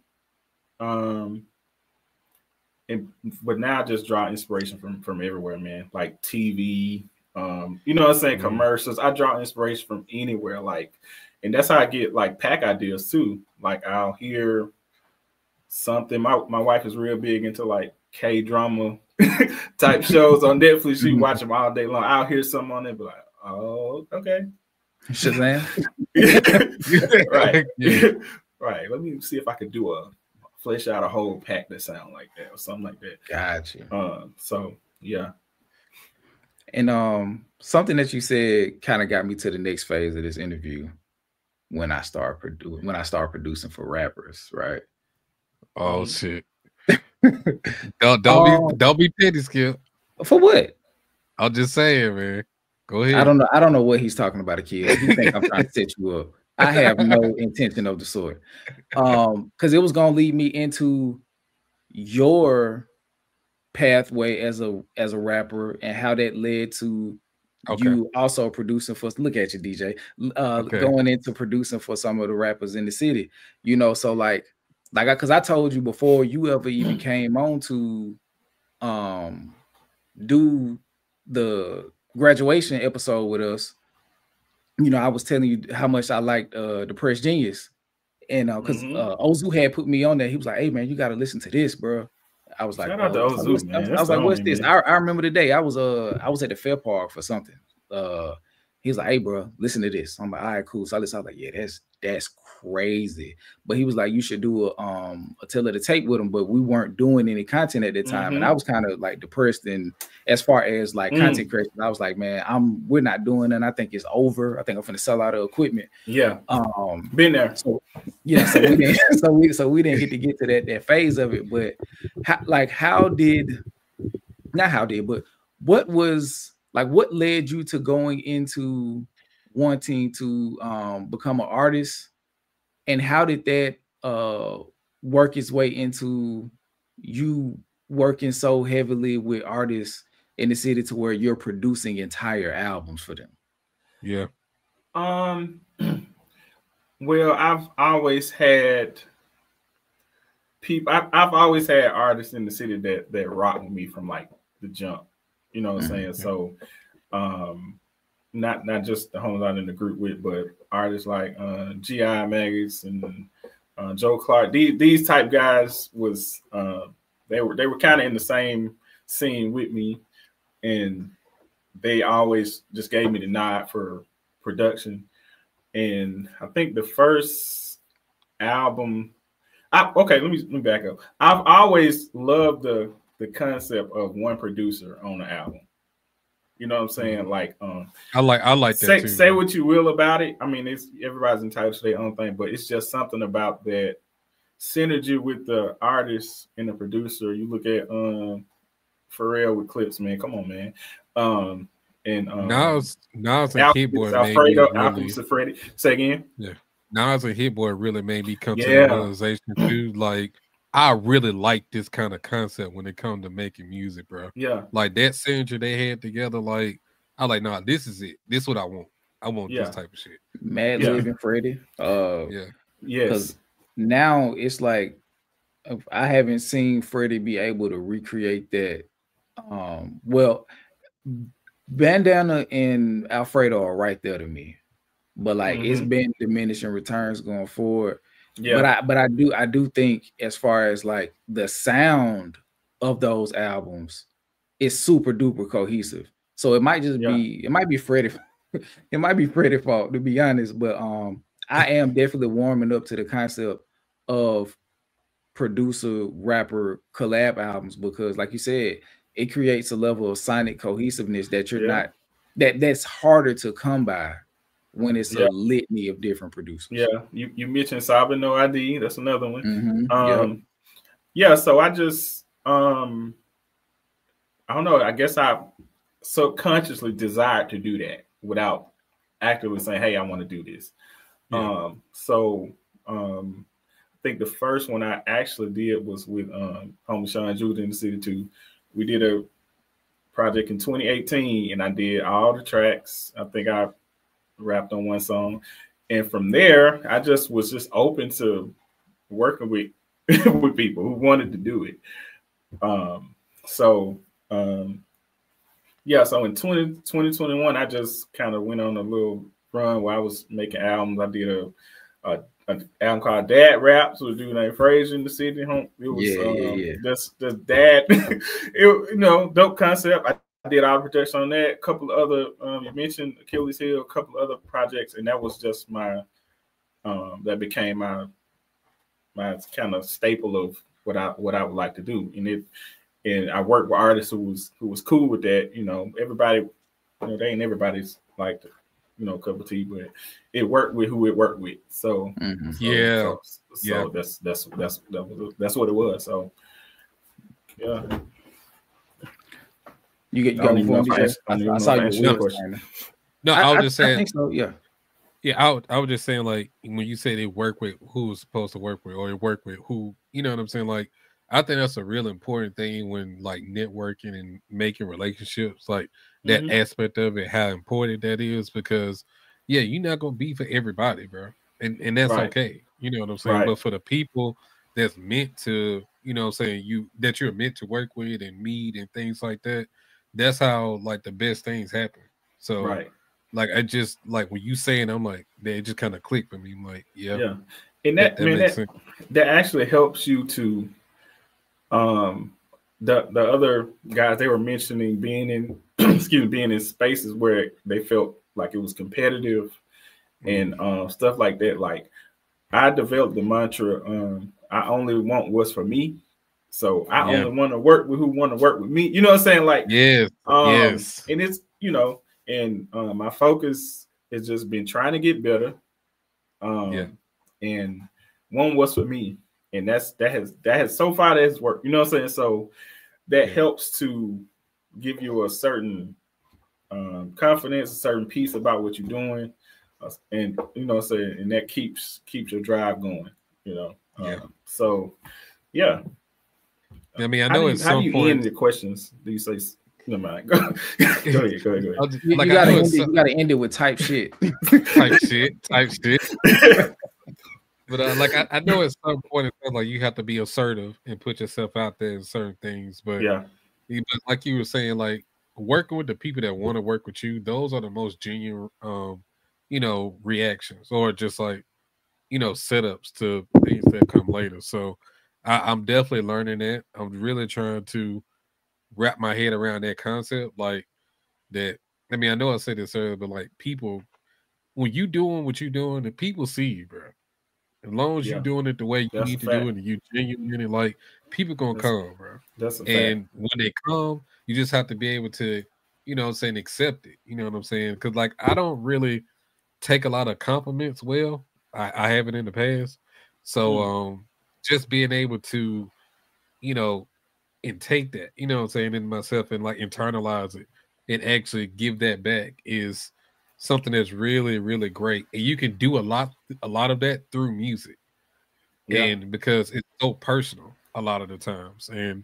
But now I just draw inspiration from everywhere, man. Like TV, you know what I'm saying, commercials. I draw inspiration from anywhere, like, and that's how I get like pack ideas too. Like I'll hear something. My wife is real big into like K-drama type shows on Netflix. She watch them all day long. I'll hear something on it, but like, oh, okay. Shazam. Right. Right. Let me see if I could do flesh out a whole pack that sound like that or something like that. Gotcha. So yeah. And something that you said kind of got me to the next phase of this interview. when I start producing for rappers, right? Oh shit. don't be petty, Skip. For what? I'm just saying, man. Go ahead. I don't know what he's talking about, Akil. He think I'm trying to set you up. I have no intention of the sort. Because it was gonna lead me into your pathway as a rapper and how that led to you also producing for, look at you, DJ, going into producing for some of the rappers in the city, you know. So like because I told you before you ever even came on to do the graduation episode with us, you know, I was telling you how much I liked the Press Genius, and because Ozu had put me on there. He was like, "Hey man, you got to listen to this, bro." I was like, shout out to Ozu, man. I was like, "What's this?" I remember the day I was at the Fair Park for something. He was like, "Hey bro, listen to this." I'm like, "All right, cool." So I listened. I was like, "Yeah, that's crazy." But he was like, "You should do a tell of the tape with him," but we weren't doing any content at that time, and I was kind of like depressed. And as far as like content creation, I was like, "Man, we're not doing it. And I think it's over. I think I'm gonna sell out of equipment." Yeah, been there. So yeah, so we didn't we didn't get to that phase of it. But what was like, what led you to going into wanting to become an artist, and how did that work its way into you working so heavily with artists in the city to where you're producing entire albums for them? Yeah. Well, I've always had people. I've always had artists in the city that rock with me from like the jump. You know what I'm saying? So, not just the homies out in the group with, but artists like G.I. Maggots and Joe Clark. These type guys was they were kind of in the same scene with me, and they always just gave me the nod for production. And I think the first album, let me back up. I've always loved the concept of one producer on the album. You know what I'm saying? Like, I like that too. Say what you will about it. I mean, everybody's entitled to their own thing, but it's just something about that synergy with the artist and the producer. You look at Pharrell with Clips, man. Come on, man. And Nas and Hit Boy really, say again. Yeah, Nas and Hit Boy really made me come to the realization too. Like, I really like this kind of concept when it comes to making music, bro. Yeah, like that synergy they had together. Like, I like, nah, this is it. This is what I want. I want this type of shit. Madlib and Freddie. Yes. Because now it's like I haven't seen Freddie be able to recreate that. Well, Bandana and Alfredo are right there to me, but like it's been diminishing returns going forward. Yeah, but I do think as far as like the sound of those albums is super duper cohesive. So it might just be Freddie, it might be Freddie's fault, to be honest. But I am definitely warming up to the concept of producer rapper collab albums, because like you said, it creates a level of sonic cohesiveness that you're not that's harder to come by when it's a litany of different producers. Yeah, you mentioned Saba No ID. That's another one. So I just I don't know. I guess I subconsciously desired to do that without actively saying, "Hey, I want to do this." I think the first one I actually did was with homie Sean Judah in the city too. We did a project in 2018, and I did all the tracks. I think I rapped on one song, and from there, I was just open to working with with people who wanted to do it. So in 2021, I just kind of went on a little run where I was making albums. I did an album called Dad Raps with a dude named Frazier in the city. It was just dad. Dope concept. I did all the production on that. A couple of other you mentioned Achilles Hill, a couple of other projects, and that was just my that became my kind of staple of what I would like to do. And I worked with artists who was cool with that. Everybody, they ain't everybody's like cup of tea, but it worked with who it worked with. So that's what it was. So yeah. You got one, DJ? I saw your question. No, I was just saying. I think so. Yeah. Yeah, I was just saying, like, when you say they work with who was supposed to work with, or they work with who, you know what I'm saying? Like, I think that's a real important thing when, like, networking and making relationships, like that aspect of it, how important that is, because yeah, you're not gonna be for everybody, bro, and that's okay. You know what I'm saying? But for the people that's meant to, you know what I'm saying, that you're meant to work with and meet and things like that, that's how, like, the best things happen. So like, I just, like, when you saying, I'm like, they just kind of click for me. I'm like, yeah. And that actually helps you to the other guys, they were mentioning being in being in spaces where they felt like it was competitive and stuff like that. Like, I developed the mantra, I only want what's for me. So I only want to work with who want to work with me. You know what I'm saying? Like, yes. And it's, and my focus has just been trying to get better. And one was for me. And that has so far that has worked. You know what I'm saying? So that helps to give you a certain confidence, a certain peace about what you're doing. And you know what I'm saying? And that keeps your drive going, so yeah. I mean, I know at some point. How do you end the questions? Do you say, never mind? Go ahead. Like, you gotta end it with type shit. type shit. But like, I know at some point it feels like you have to be assertive and put yourself out there in certain things. But like you were saying, like, working with the people that want to work with you, those are the most genuine, reactions, or just like, setups to things that come later. So I'm definitely learning that. I'm really trying to wrap my head around that concept. Like, that, I mean, I know I said this earlier, but like, people, when you doing what you're doing, the people see you, bro. As long as you're doing it the way you need to do it, and you genuinely, like, people gonna come, bro. That's a fact. And when they come, you just have to be able to, accept it. You know what I'm saying? Because, like, I don't really take a lot of compliments well. I haven't in the past. So just being able to, and take that, you know what I'm saying, in myself, and like internalize it and actually give that back is something that's really, really great. And you can do a lot of that through music. And because it's so personal a lot of the times. And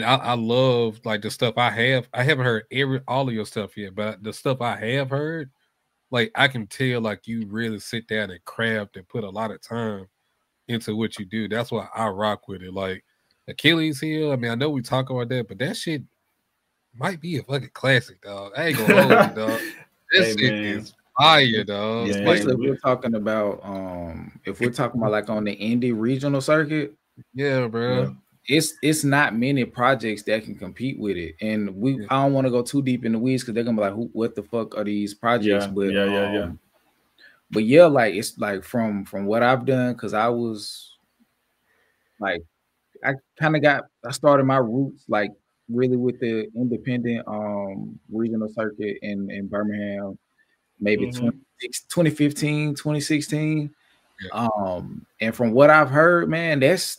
I love, like, the stuff I haven't heard all of your stuff yet, but the stuff I have heard, like, I can tell, like, you really sit down and craft and put a lot of time into what you do. That's why I rock with it. Like, Achilles heel, I mean, I know we talk about that, but that shit might be a fucking classic, dog. I ain't gonna hold you, dog. This shit is fire, dog. Especially if we're talking about like on the indie regional circuit. Yeah, bro. It's not many projects that can compete with it. And I don't want to go too deep in the weeds because they're gonna be like, what the fuck are these projects? But yeah, like, it's like from what I've done, because I was like, I started my roots, like, really with the independent regional circuit in Birmingham, maybe 2015, 2016. And from what I've heard, man, it's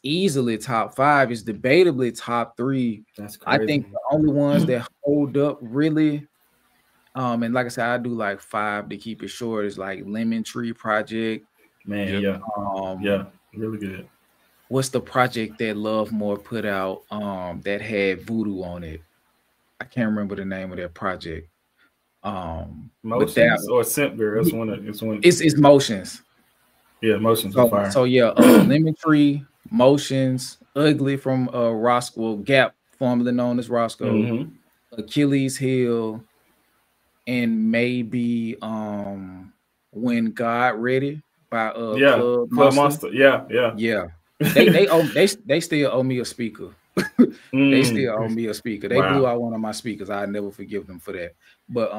easily top 5. It's debatably top 3. That's crazy. I think the only ones that hold up really, and like I said, I do like 5 to keep it short, is like Lemon Tree Project. Man, really good. What's the project that Love More put out that had voodoo on it? I can't remember the name of that project. Motions or Simper? It's one. It's Motions. Yeah, Motions are fire. So yeah, Lemon Tree, Motions, Ugly from Roscoe, Gap, formerly known as Roscoe, Achilles heel, and maybe When God Ready by Club Monster. Yeah. They still owe me a speaker. They still owe me a speaker. They blew out one of my speakers. I never forgive them for that. But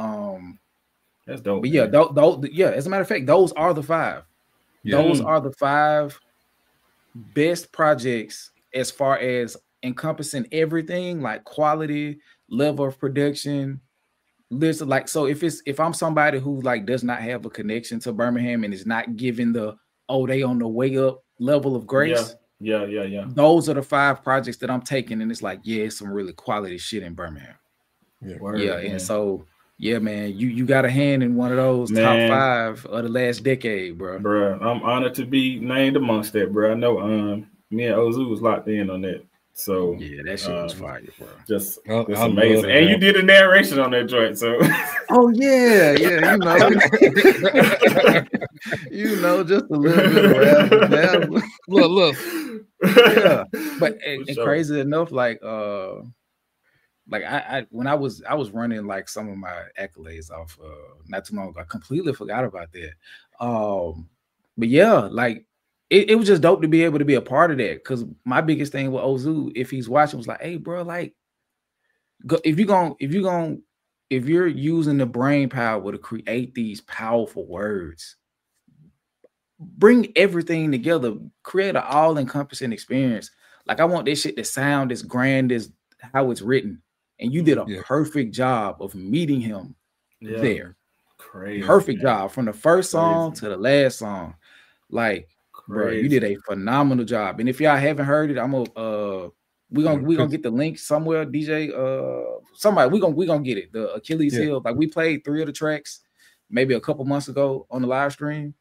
that's dope. But yeah, as a matter of fact, those are the 5. Those are the 5 best projects as far as encompassing everything, like quality, level of production, listen, like, so if I'm somebody who like does not have a connection to Birmingham and is not given the they on the way up level of grace, yeah. Those are the 5 projects that I'm taking, and it's like, yeah, it's some really quality shit in Birmingham. Yeah, and so yeah, man, you got a hand in one of those top 5 of the last decade, bro. Bro, I'm honored to be named amongst that, bro. I know me and Ozu was locked in on that. So yeah, that shit was fire, bro. Just amazing. And you did a narration on that joint, so oh yeah, you know, just a little bit of rap. Look. Yeah. But and crazy enough, like I when I was running like some of my accolades off not too long ago, I completely forgot about that. But yeah, like it was just dope to be able to be a part of that, because my biggest thing with Ozu, if he's watching, was like, hey bro, like if you're using the brain power to create these powerful words, bring everything together, create an all-encompassing experience. Like I want this shit to sound as grand as how it's written. And you did a perfect job of meeting him there. Crazy. Perfect job from the first song to the last song. Like, bro, you did a phenomenal job. And if y'all haven't heard it, I'm gonna we're gonna get the link somewhere. DJ, somebody, we're gonna get it. The Achilles Heel. Like we played 3 of the tracks maybe a couple months ago on the live stream.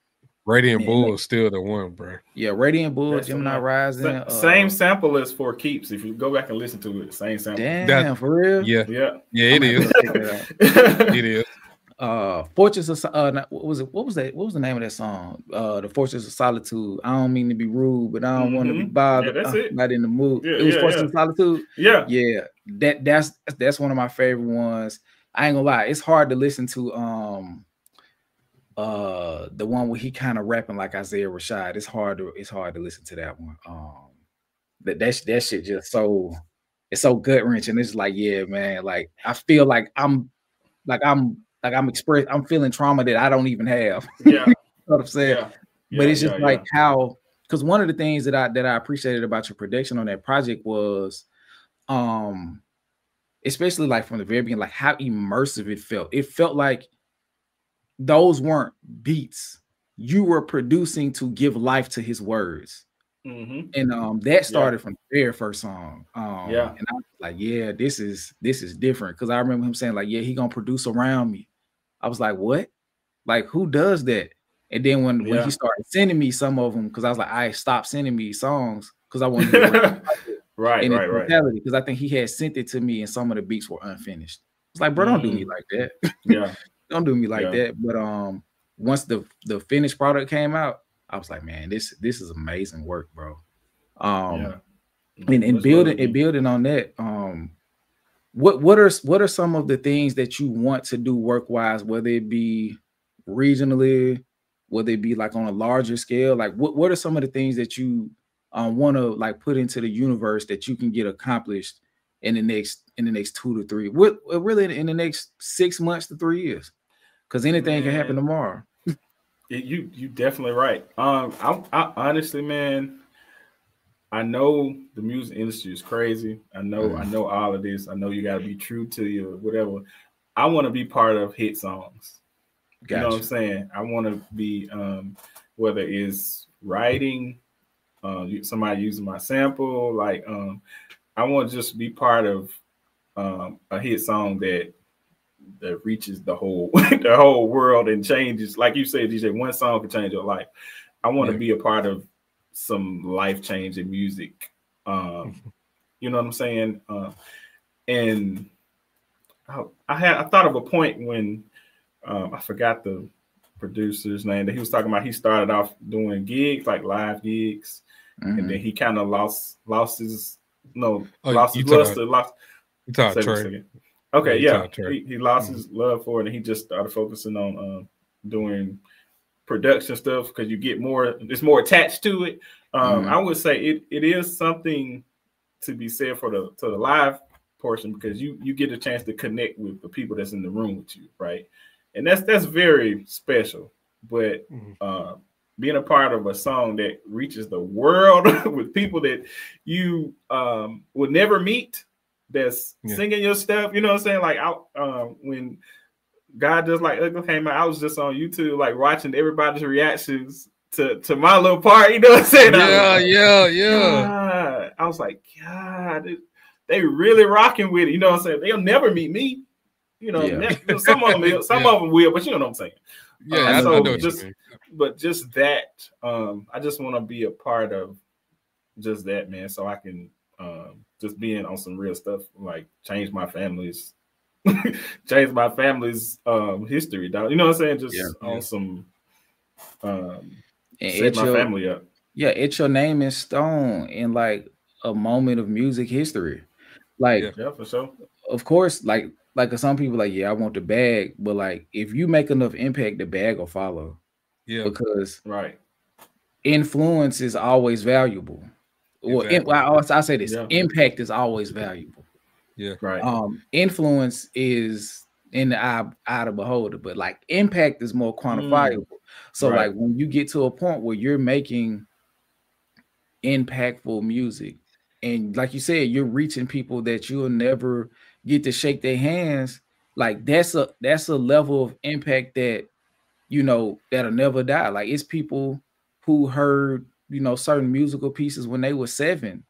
Radiant Bull is still the one, bro. Yeah, Radiant Bull, Gemini Rising. Same sample as For Keeps. If you go back and listen to it, same sample. Damn, for real? Yeah, it is. It is. Fortress of what was it? What was that? What was the name of that song? The Fortress of Solitude. I don't mean to be rude, but I don't want to be bothered. Yeah, that's it. Not in the mood. Yeah, it was Fortress of Solitude. Yeah. That's one of my favorite ones. I ain't gonna lie, it's hard to listen to the one where he kind of rapping like Isaiah Rashad. It's hard to listen to that one. That shit just so, it's so gut wrenching. It's like, yeah, man, like I feel like I'm feeling trauma that I don't even have. Yeah. You know what I'm saying? Yeah. But it's just like how, because one of the things that I appreciated about your production on that project was especially like from the very beginning, like how immersive it felt. It felt like those weren't beats. You were producing to give life to his words. And that started from the very first song. And I was like, yeah, this is different. Because I remember him saying, like, yeah, he gonna produce around me. I was like, what? Like, who does that? And then when he started sending me some of them, because I was like, I stopped sending me songs because I wanted to right. Because I think he had sent it to me and some of the beats were unfinished. It's like, bro, don't do me like that. Don't do me like that. But once the finished product came out, I was like, man, this is amazing work, bro. And building on that, what are some of the things that you want to do work-wise, whether it be regionally, whether it be like on a larger scale? Like what are some of the things that you want to like put into the universe that you can get accomplished in the next 2 to 3, really in the next 6 months to 3 years? Because anything can happen tomorrow. You definitely right. I honestly, man, I know the music industry is crazy. I know all of this. I know you got to be true to your whatever. I want to be part of hit songs. Gotcha. You know what I'm saying? I want to be whether it's writing, somebody using my sample, like I want to just be part of a hit song that reaches the whole the whole world and changes. Like you said, DJ, one song can change your life. I want to be a part of some life-changing music. You know what I'm saying? And I thought of a point when I forgot the producer's name that he was talking about. He started off doing gigs, like live gigs, and then he kind of lost his luster. You talk Trey. Okay, he lost his love for it, and he just started focusing on doing production stuff because you get more. It's more attached to it. I would say it is something to be said for the live portion, because you get a chance to connect with the people that's in the room with you, right? And that's very special. But being a part of a song that reaches the world with people that you would never meet, that's singing your stuff. You know what I'm saying? Like when God Just Like Ugly came out, I was just on YouTube, like watching everybody's reactions to my little part. You know what I'm saying? Yeah. I was like, God, they really rocking with it. You know what I'm saying? They'll never meet me. You know, some of them will, some of them will, but you know what I'm saying. Yeah, I know just, what you mean. But just that, I just want to be a part of just that, man, so I can just be in on some real stuff, like change my family's history, dog. You know what I'm saying? Just on some set my family up. Yeah, it's your name in stone in like a moment of music history. Like, yeah, for sure. Of course, like some people like, yeah, I want the bag, but like if you make enough impact, the bag will follow. Yeah, because right, influence is always valuable. Exactly. Well, I say this: impact is always valuable. Yeah, right. Influence is in the eye of the beholder, but like impact is more quantifiable. So like when you get to a point where you're making impactful music, and like you said, you're reaching people that you'll never get to shake their hands, like that's a level of impact that, you know, that'll never die. Like it's people who heard, you know, certain musical pieces when they were 7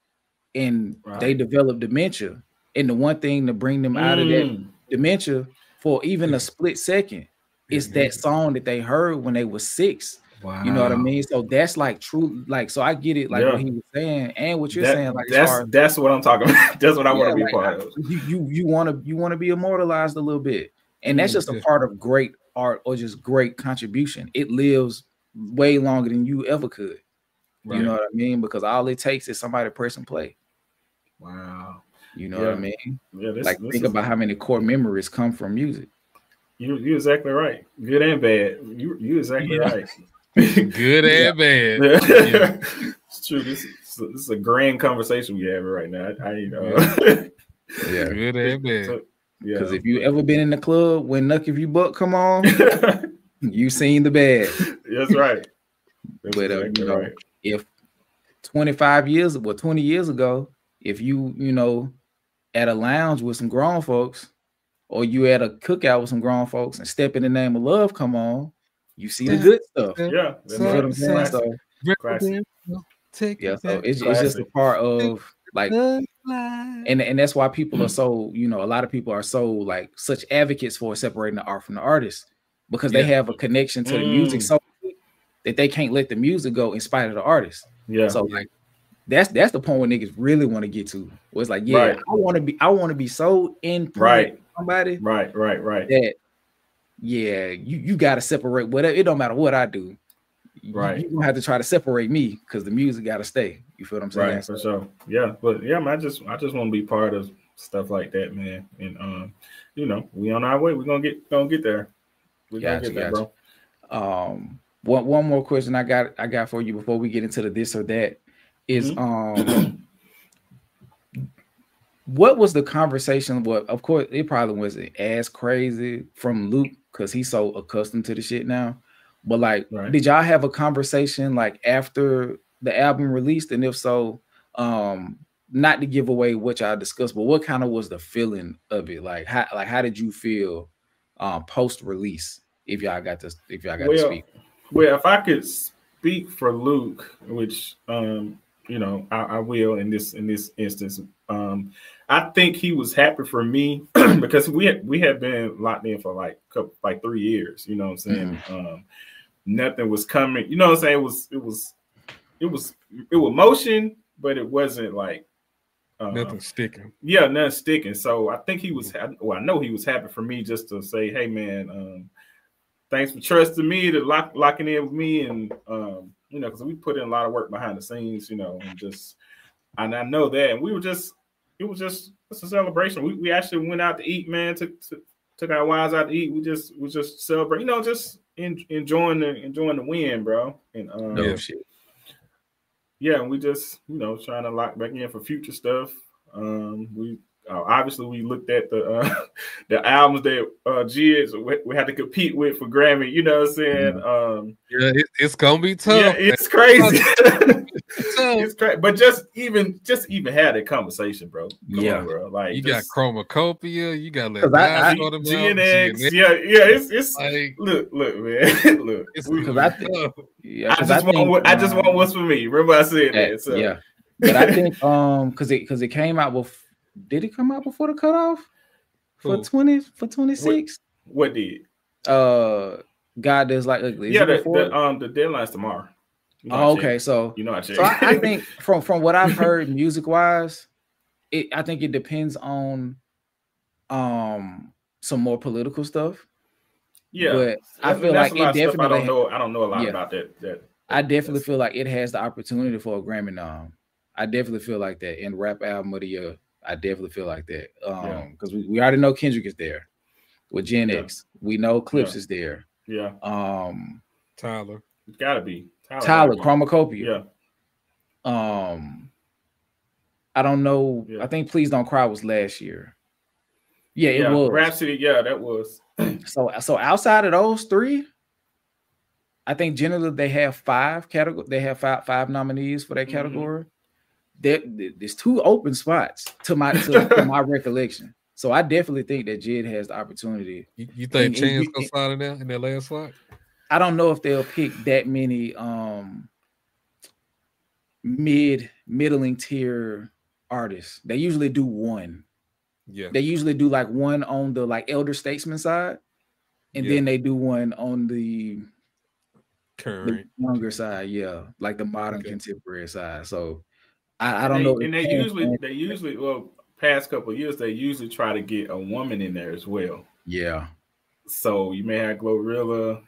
and they developed dementia, and the one thing to bring them out of that dementia for even a split second is that song that they heard when they were 6. Wow. You know what I mean? So that's like true. Like, so I get it. Like what he was saying and what you're saying. Like that's what I'm talking about. That's what I want to be a part of. You want to be immortalized a little bit, and that's just a part of great art or just great contribution. It lives way longer than you ever could. You know what I mean? Because all it takes is somebody to press and play. Wow. You know what I mean? Yeah. Like think about how many core memories come from music. You're exactly right. Good and bad. You exactly right. Good and bad. Yeah. It's true. This is a grand conversation we have right now. Good and bad. Because if you ever been in the club when Nuck If You Buck come on, you seen the bad. That's right. But exactly you know, if 20 years ago, if you know, at a lounge with some grown folks, or you at a cookout with some grown folks, and Step in the Name of Love come on, you see the good stuff. Yeah, that's what I'm saying. So it's just a part of like, and that's why people are so, you know, a lot of people are so like such advocates for separating the art from the artist, because they have a connection to the music so that they can't let the music go in spite of the artist. Yeah. So like that's the point where niggas really want to get to. Where it's like, I want to be so in somebody. Right. That you got to separate whatever. It don't matter what I do. Right. You gonna have to try to separate me because the music got to stay. You feel what I'm saying? Right, for sure. Yeah, but yeah, man, I just want to be part of stuff like that, man. And you know, we on our way. We're gonna get there. We're gonna get there, bro. One more question I got for you before we get into the this or that is what was the conversation? Well, of course, it probably wasn't as crazy from Luke because he's so accustomed to the shit now. But like, did y'all have a conversation like after the album released? And if so, not to give away what y'all discussed, but what kind of was the feeling of it? Like how did you feel post release? If y'all got to speak. Well, if I could speak for Luke, which you know, I will in this instance. I think he was happy for me because we had been locked in for like 3 years. You know what I'm saying? Nothing was coming. You know what I'm saying? It was motion, but it wasn't like nothing sticking. Yeah, nothing sticking. So I think he was. Well, I know he was happy for me just to say, "Hey, man, thanks for trusting me to locking in with me," and you know, because we put in a lot of work behind the scenes, you know, and I know that, and it was just a celebration. We actually went out to eat, man. Took our wives out to eat. We just celebrate, you know, just enjoying the win, bro. And yeah, and we just, you know, trying to lock back in for future stuff. We obviously we looked at the albums that Jid we had to compete with for Grammy. You know what I'm saying? Yeah, it's gonna be tough. Yeah, it's crazy. It's crazy. But just even had that conversation, bro. Come on, bro. Like you got Chromacopia, you got GNX. Yeah. It's like, look, man. Look, I just want what's for me. Remember I said that. So. Yeah. But I think because it came out with, did it come out before the cutoff for 26? What did? God Does Like Ugly. Yeah, the deadline's tomorrow. You know okay, so I so I think from what I've heard music wise, I think it depends on some more political stuff. Yeah, but I feel like it definitely. I don't know a lot about that. I definitely feel like it has the opportunity for a Grammy nom. I definitely feel like that in Rap Album of the Year. I definitely feel like that because we already know Kendrick is there with Gen X. We know Clips is there. Yeah. Tyler. It's gotta be Tyler Chromacopia. Yeah. I don't know. Yeah. I think Please Don't Cry was last year. Yeah, it was. Rhapsody. Yeah, that was. So outside of those three, I think generally they have five categories. They have five nominees for that category. There's 2 open spots to my recollection. So I definitely think that Jid has the opportunity. You think Chance gonna slide in that last slot? I don't know if they'll pick that many middling tier artists. They usually do one. Yeah. They usually do like one on the like elder statesman side, and then they do one on the current younger side, like the modern contemporary side. So I don't know. And they usually well, past couple of years, they usually try to get a woman in there as well. Yeah. So you may have Glorilla.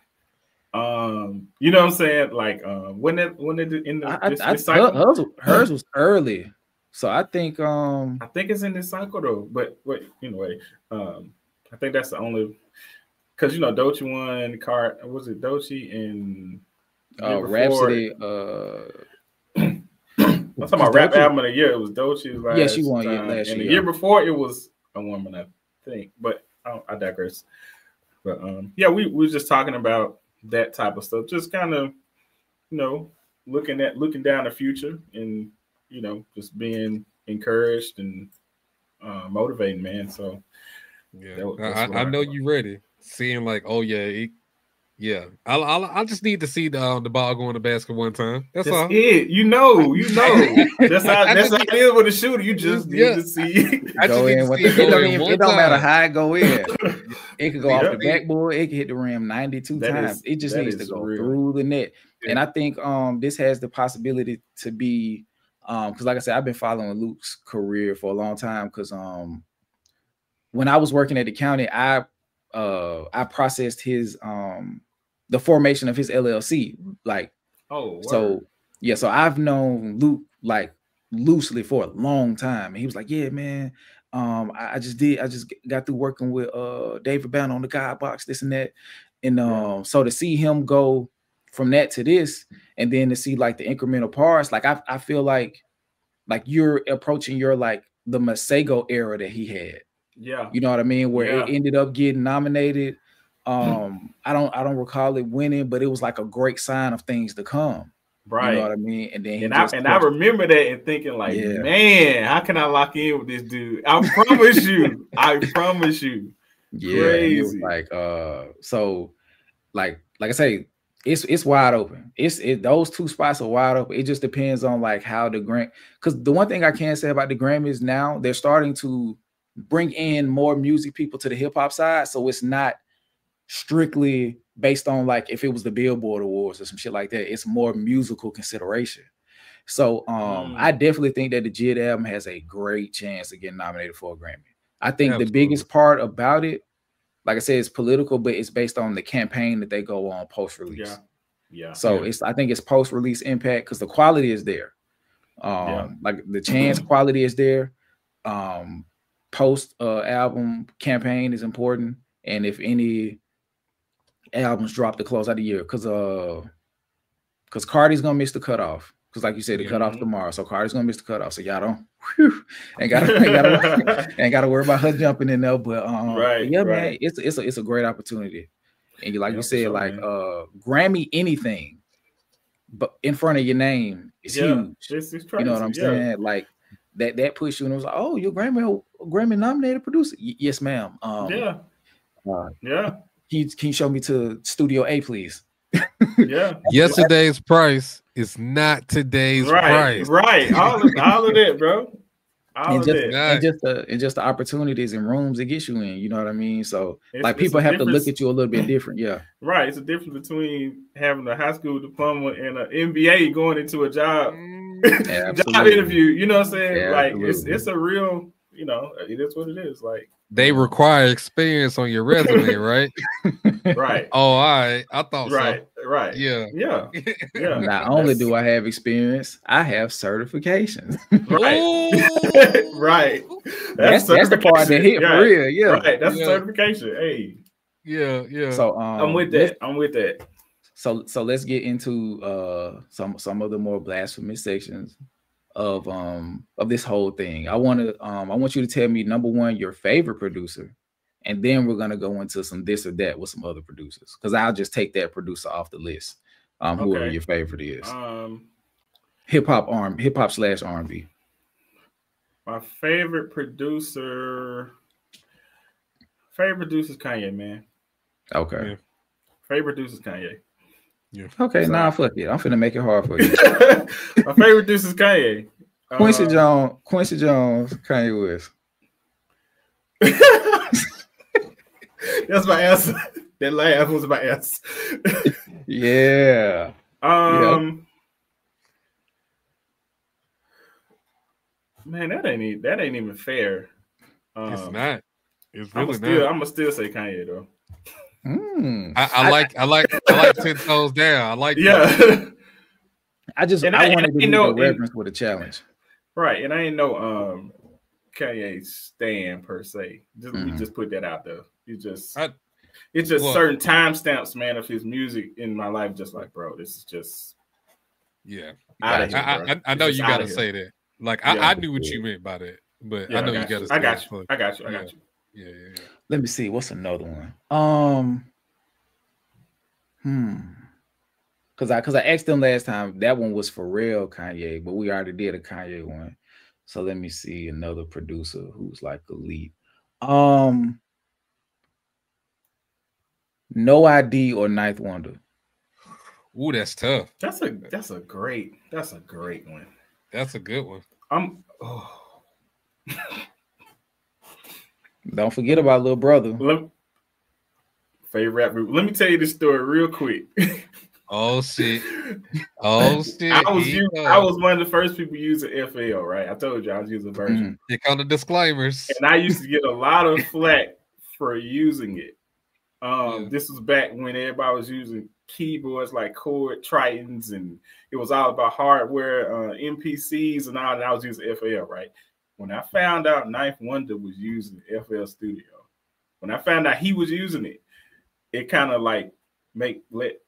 You know what I'm saying? Like when it in the cycle, hers was early. So I think it's in this cycle though. But anyway, I think that's the only because Doechii won card. Was it Doechii and Rhapsody? I'm talking about Rap Album of the Year. It was Doechii last. Yeah, she won last year. And the year before it was a woman, I think. But I digress. But we were just talking about that type of stuff. Just kind of, looking down the future and just being encouraged and motivating, man. So I know you ready. Seeing like, oh yeah. I just need to see the ball go in the basket one time. That's all. It. That's how it is with a shooter. You just need to see it. It don't matter how it go in. It could go off the backboard. It can hit the rim 92 times. It just needs to go through the net. Yeah. And I think this has the possibility to be because like I said, I've been following Luke's career for a long time because when I was working at the county, I processed his the formation of his LLC. Like, so I've known Luke like loosely for a long time. And he was like, yeah, man. I just got through working with David Banner on the God Box, this and that. And so to see him go from that to this, and then to see like the incremental parts, like I feel like you're approaching your like the Masego era that he had. Yeah. You know what I mean? Where it ended up getting nominated. I don't recall it winning, but it was like a great sign of things to come. Right. You know what I mean? And then I remember that and thinking like, man, how can I lock in with this dude? I promise you. I promise you. Yeah. Crazy. Like so like I say, it's wide open. Those 2 spots are wide open. It just depends on like how the Grammy, because the one thing I can say about the Grammys now, they're starting to bring in more music people to the hip hop side. So it's not strictly based on like if it was the Billboard Awards or some shit like that. It's more musical consideration. So I definitely think that the Jid album has a great chance of getting nominated for a Grammy. I think the biggest part about it, like I said, it's political, but it's based on the campaign that they go on post-release. Yeah. So I think it's post-release impact because the quality is there. Like the Chance quality is there. Post album campaign is important, and if any albums drop to close out the year, because Cardi's gonna miss the cutoff. Because like you said, the cutoff tomorrow. So Cardi's gonna miss the cutoff. So y'all don't ain't gotta worry about her jumping in there. But man, it's a great opportunity. And like you said, like Grammy anything, but in front of your name is huge. It's crazy. You know what I'm saying? Like that push you, and it was like, oh, you're Grammy nominated producer. Yes, ma'am. Can you show me to Studio A, please? Yesterday's price is not today's price. Right. All of that, bro. And just the opportunities and rooms it gets you in. You know what I mean? So like people have to look at you a little bit different. Yeah. Right. It's a difference between having a high school diploma and an MBA going into a job job interview. You know what I'm saying? Yeah, like it's a real, you know, it is what it is. Like they require experience on your resume, right? Right. Oh, all right. I thought right. so. Right. Yeah. Yeah. Yeah. Not only do I have experience, I have certifications. Right. Right. That's the part that hit for real. Yeah. Right. That's a certification. Hey. Yeah. Yeah. So I'm with that. So let's get into some of the more blasphemous sections of this whole thing. I want you to tell me, number one, your favorite producer, and then we're gonna go into some this or that with some other producers, because I'll just take that producer off the list. Whoever your favorite is. Hip hop / R&B. My favorite producer is Kanye, man. Okay. Yeah. Favorite producer is Kanye. Yeah. Okay, fuck it. I'm finna make it hard for you. My favorite producer is Kanye. Quincy Jones, Kanye West. That's my answer. That laugh was my answer. Yeah. Man, that ain't even fair. It's not. It's really not. I'm gonna still say Kanye though. I like 10 toes down. I like that. I wanted to do the reference with a challenge. Right, and I ain't no Kanye stan per se. We just put that out there. It's just certain timestamps, man, of his music in my life. Just like, bro, this is just I know you gotta say that. Like I knew what you meant by that, but I know you gotta say I got you. I got you. Yeah. Let me see. What's another one? Because I asked them last time. That one was for real Kanye, but we already did a Kanye one. So let me see another producer who's like elite. No ID or Ninth Wonder. Ooh, that's tough. That's a great one. That's a good one. Don't forget about Little Brother. Favorite rap group. Let me tell you this story real quick. Oh shit. I was one of the first people using FL, right? I told you I was using version. Here come the disclaimers. And I used to get a lot of flack for using it. This was back when everybody was using keyboards like Chord Tritons, and it was all about hardware, MPCs and all, and I was using FL, right? When I found out Ninth Wonder was using FL Studio, when I found out he was using it, it kind of like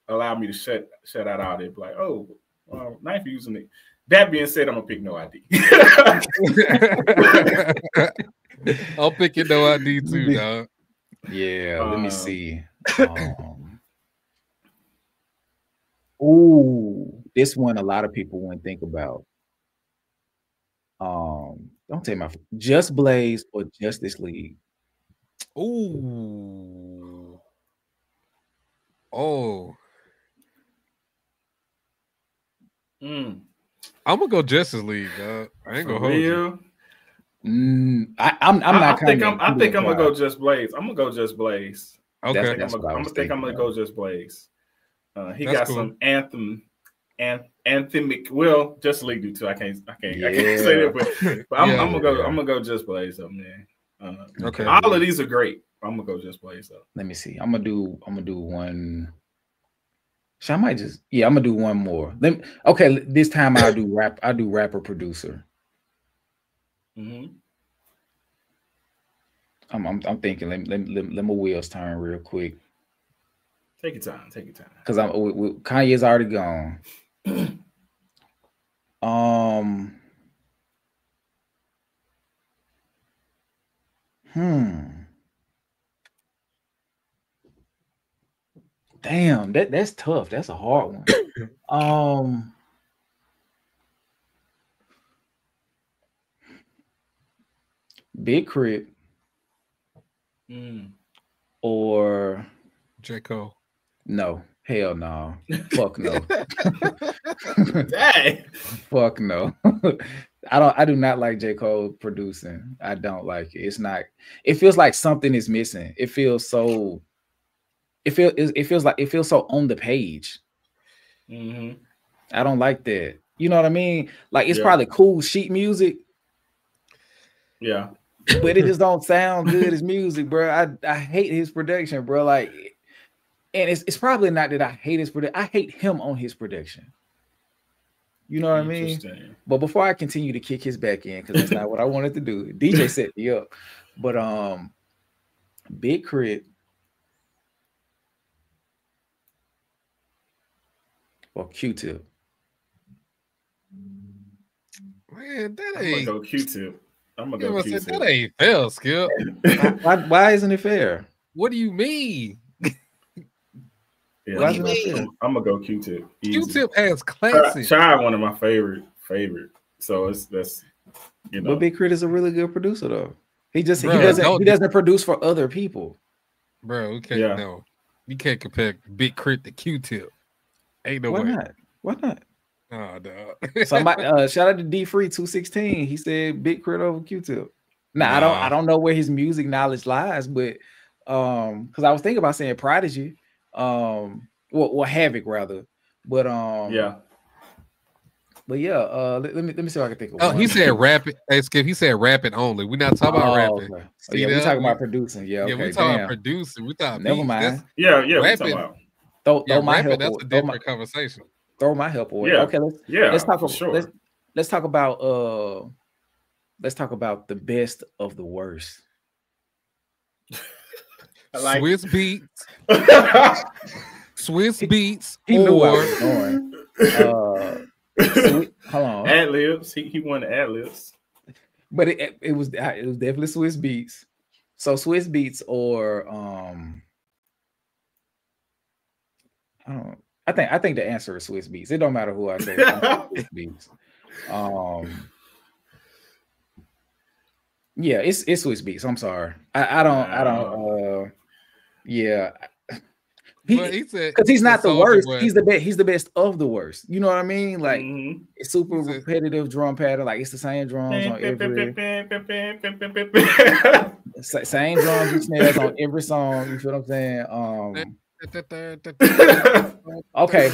allow me to shut out all that. Like, oh, Ninth using it. That being said, I'm gonna pick No ID. I'll pick it No ID too, dog. Yeah, let me see. Ooh, this one a lot of people wouldn't think about. Don't take my Just Blaze or Justice League. Ooh. Oh. I'm gonna go Justice League, dog. I ain't gonna hold you. I'm not. I think I'm gonna go Just Blaze. I'm gonna go Just Blaze. Okay. I'm gonna go Just Blaze. He got some anthemic. Well, Just League do too. I can't say that, but I'm gonna go Just Blaze up, man. Okay. All of these are great. I'm gonna go Just Blaze up. Let me see. I'm gonna do one. So I'm gonna do one more. This time I'll do rap. I'll do rapper producer. I'm thinking. Let my wheels turn real quick. Take your time. Because Kanye's already gone. Damn, that's tough. That's a hard one. Big Crit or J. Cole. No, hell no. Fuck no. Dang. Fuck no. I do not like J. Cole producing. I don't like it. It's not, it feels like something is missing. It feels so it feels so on the page. I don't like that. You know what I mean? Like it's probably cool sheet music. Yeah. But it just don't sound good as music, bro. I hate his production, bro. Like, and it's probably not that I hate his production. I hate him on his production. You know what I mean? But before I continue to kick his back in, because that's not what I wanted to do. DJ set me up. But Big Crit or Q-Tip. Man, that ain't. I'm gonna go Q-Tip. I'm gonna go Q-Tip. That ain't fair, Skip. Why isn't it fair? What do you mean? Yeah, I'm gonna go Q-Tip. Q-Tip has classic. Child, one of my favorite. So that's But Big Crit is a really good producer though. He doesn't produce for other people. Bro, we can't no. You can't compare Big Crit to Q-Tip. Ain't no way. Why not? Oh, no. Somebody shout out to D Free 216. He said Big Crit over Q-Tip. Now I don't know where his music knowledge lies, but because I was thinking about saying Prodigy, well Havoc rather, but let me see if I can think of one. He said rap it. Hey Skip, he said rap it only. We're not talking about rapping. Okay. We're talking about producing. Yeah, okay. We're talking about producing. We thought never mind. Rapping. Throw my help. That's a different conversation. Throw my help away. Yeah. Okay, let's talk about the best of the worst. Like Swiss Beats. Swiss Beats. He knew I was going. Hold on. Ad libs. He won the ad libs. But it was definitely Swiss Beats. So Swiss Beats or I think the answer is Swiss Beats. It don't matter who I say. Swiss Beats. Yeah, it's Swiss Beats. I'm sorry. I don't. Yeah. Because he's not the worst. He's the best of the worst. You know what I mean? Like it's super repetitive drum pattern. Like it's the same drums on every same drums and snares on every song. You feel what I'm saying? Okay,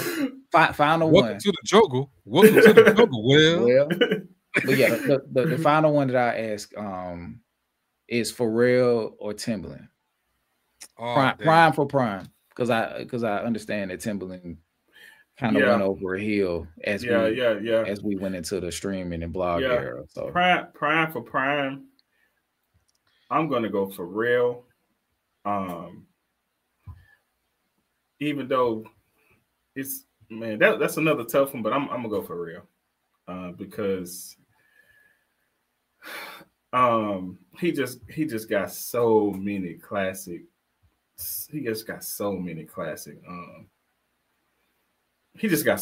final one. Welcome to the jungle. Welcome to the jungle. Well, but yeah, the final one that I ask is Pharrell or Timbaland. Prime for Prime, because I understand that Timbaland kind of went over a hill as we went into the streaming and blog era. So Prime for Prime. I'm gonna go Pharrell. Even though it's that's another tough one, but I'm gonna go for real because he just got so many classic. He just got so many classic. He just got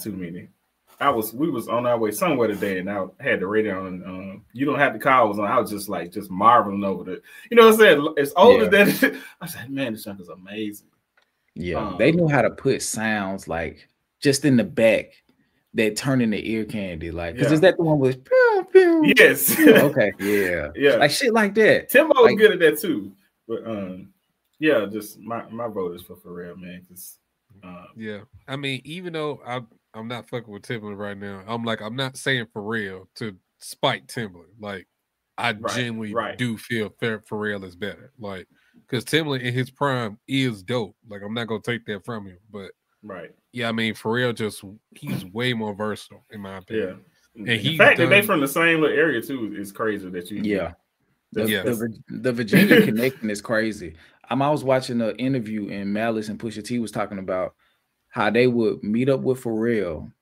too many. We was on our way somewhere today, and I had the radio on. You Don't Have to Call was on. I was just marveling over the. You know what I'm saying? It's older than. I was like, man, this song is amazing. Yeah, they knew how to put sounds like just in the back that turn into ear candy. Like, because is that the one with pew, pew? Yes. Okay. Yeah. Like shit like that. Timbo was good at that too. But just my vote is for Pharrell, man. I mean, even though I'm not fucking with Timbaland right now, I'm not saying Pharrell to spite Timbaland. Like, I genuinely do feel Pharrell is better. Like, because Timbaland in his prime is dope. Like, I'm not gonna take that from him, but yeah, I mean, Pharrell he's way more versatile in my opinion. Yeah, and the fact that they from the same little area too is crazy. That you the Virginia connection is crazy. I was watching an interview and Malice and Pusha T was talking about how they would meet up with Pharrell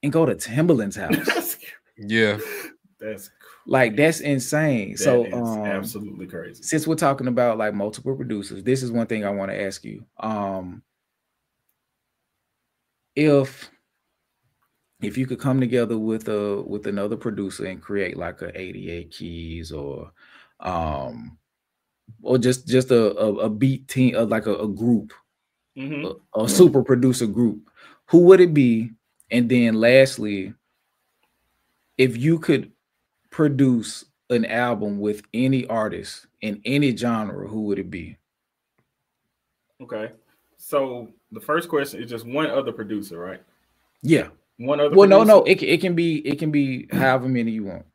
and go to Timberland's house. Yeah, that's like that's insane. That so absolutely crazy. Since we're talking about like multiple producers, this is one thing I want to ask you. If you could come together with another producer and create like a 88 Keys or just a beat team, like a group, a super producer group, who would it be? And then lastly, if you could produce an album with any artist in any genre, who would it be? Okay, so the first question is just one other producer, right? Yeah. One other. Well, producer? No, it can be however many you want.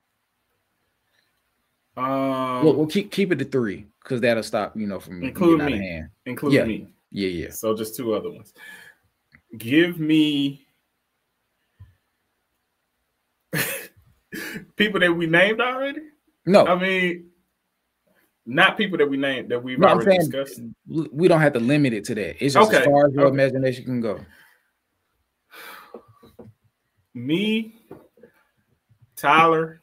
We'll keep it to 3 because that'll stop from include getting me. Out of hand. Include me. Yeah. So just 2 other ones. Give me people that we named already. No, I mean not people that we named that we've already discussed. We don't have to limit it to that. It's just as far as your imagination can go. Me, Tyler,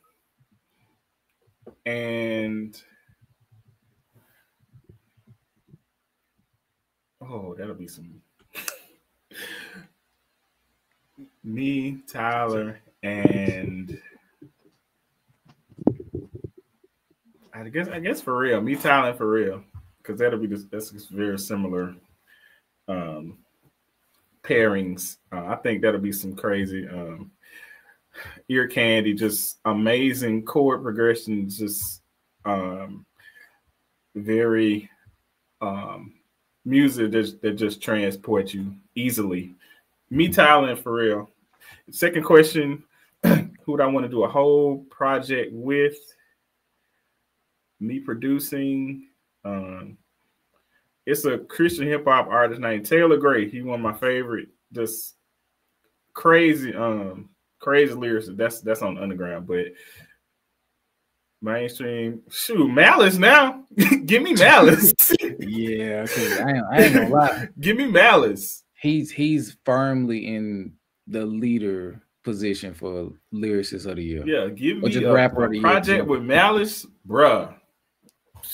and that'll be some. Me, Tyler, and I guess for real. Me, Tyler, and for real, because that's very similar pairings. I think that'll be some crazy ear candy, just amazing chord progressions, just very music that just transports you easily. Me, Tyler, and for real. Second question, who would I want to do a whole project with? Me producing. It's a Christian hip hop artist named Taylor Gray. He's one of my favorite, just crazy lyrics. That's on the underground, but mainstream. Shoot, Malice now. Give me Malice. Yeah, because I ain't gonna lie. Give me Malice. He's firmly in the leader position for lyricist of the year. Yeah, give me a project with Malice, bruh.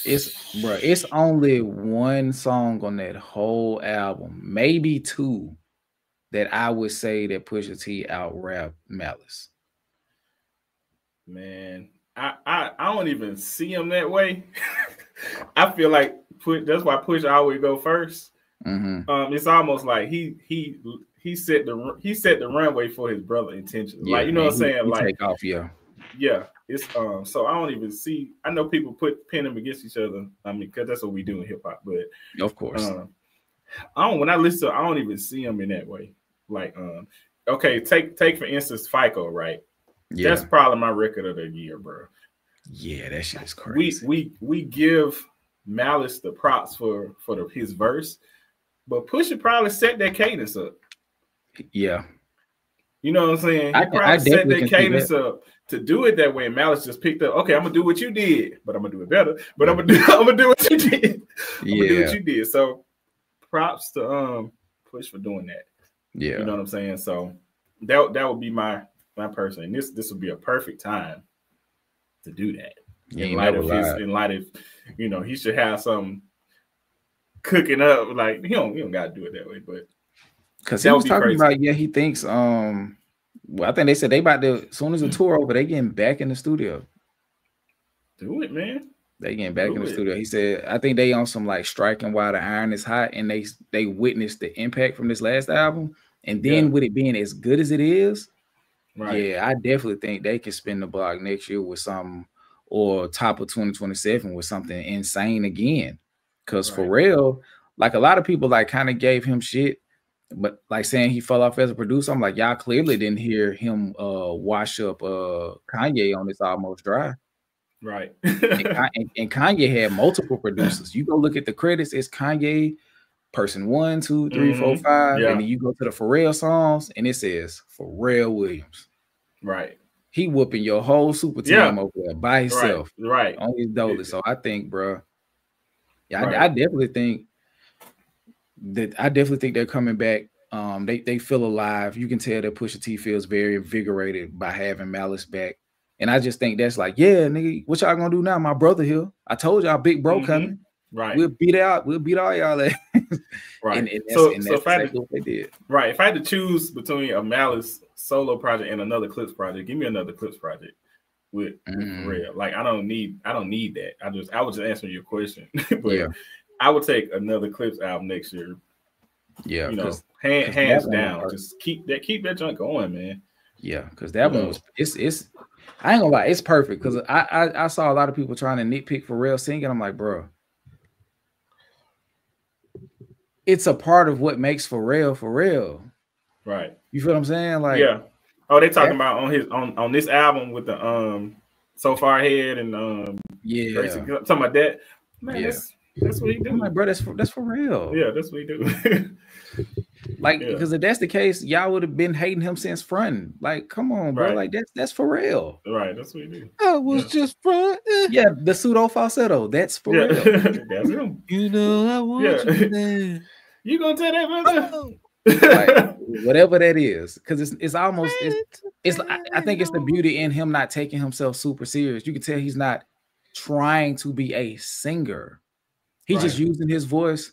It's only one song on that whole album, maybe 2, that I would say that Pusha T out-rap Malice. Man, I don't even see him that way. I feel like that's why Pusha always go first. It's almost like he set the runway for his brother intentionally. Yeah, like you know what I'm saying? Like take off, yeah. It's so I don't even see. I know people pin them against each other. I mean, because that's what we do in hip hop. But of course, when I listen, I don't even see him in that way. Like, okay, take for instance, FICO, right? Yeah, that's probably my record of the year, bro. Yeah, that shit is crazy. We give Malice the props for his verse, but Pusha probably set that cadence up. Yeah, you know what I'm saying? He probably set that cadence up to do it that way. And Malice just picked up. Okay, I'm gonna do what you did, but I'm gonna do it better. But I'm gonna do what you did. I'm gonna do what you did. So, props to Push for doing that. Yeah, you know what I'm saying. So that would be my person. And this would be a perfect time to do that. In light of he should have some cooking up. Like you don't gotta do it that way, but because he was talking about he thinks well, I think they said they about to, as soon as the tour over, they getting back in the studio. Do it, man. They getting back in the studio. He said, I think they on some like striking while the iron is hot, and they witnessed the impact from this last album. And then with it being as good as it is, yeah, I definitely think they can spin the block next year with something, or top of 2027 with something insane again. Because for real, like a lot of people like kind of gave him shit, but like saying he fell off as a producer, I'm like, y'all clearly didn't hear him wash up Kanye on this Almost Dry. Right. and Kanye had multiple producers. You go look at the credits, it's Kanye, person 1, 2, 3, 4, 5. And then you go to the Pharrell songs and it says Pharrell Williams. Right. He whooping your whole super team over there by himself. Right. On his dollar. So I think, bro, I definitely think they're coming back They feel alive. You can tell that Pusha T feels very invigorated by having Malice back. And I just think that's like, yeah, nigga, what y'all gonna do now? My brother here. I told y'all, big bro coming. Right. We'll beat all y'all at. Right. And that's exactly what they did. Right. If I had to choose between a Malice solo project and another Clips project, give me another Clips project with Pharrell. Like I don't need that. I was just answering your question. But I would take another Clips album next year. Yeah, you know, hands down. Just keep that junk going, man. Yeah, because that one was it's I ain't gonna lie, it's perfect because I saw a lot of people trying to nitpick Pharrell singing. I'm like, bro, it's a part of what makes Pharrell. Right. You feel what I'm saying? Like, yeah. Oh, they talking about on this album with the So Far Ahead and talking about that. Man, that's what he do. I'm like, bro, that's for real. Yeah, that's what he do. Like, because if that's the case, y'all would have been hating him since fronting. Like, come on, bro. Like that's for real. Right, that's what he do. I was just fronting. Yeah, the pseudo falsetto. That's for real. That's him. You know I want you there. You gonna tell that brother? Like, whatever that is, because it's almost it's I think it's the beauty in him not taking himself super serious. You can tell he's not trying to be a singer. He's just using his voice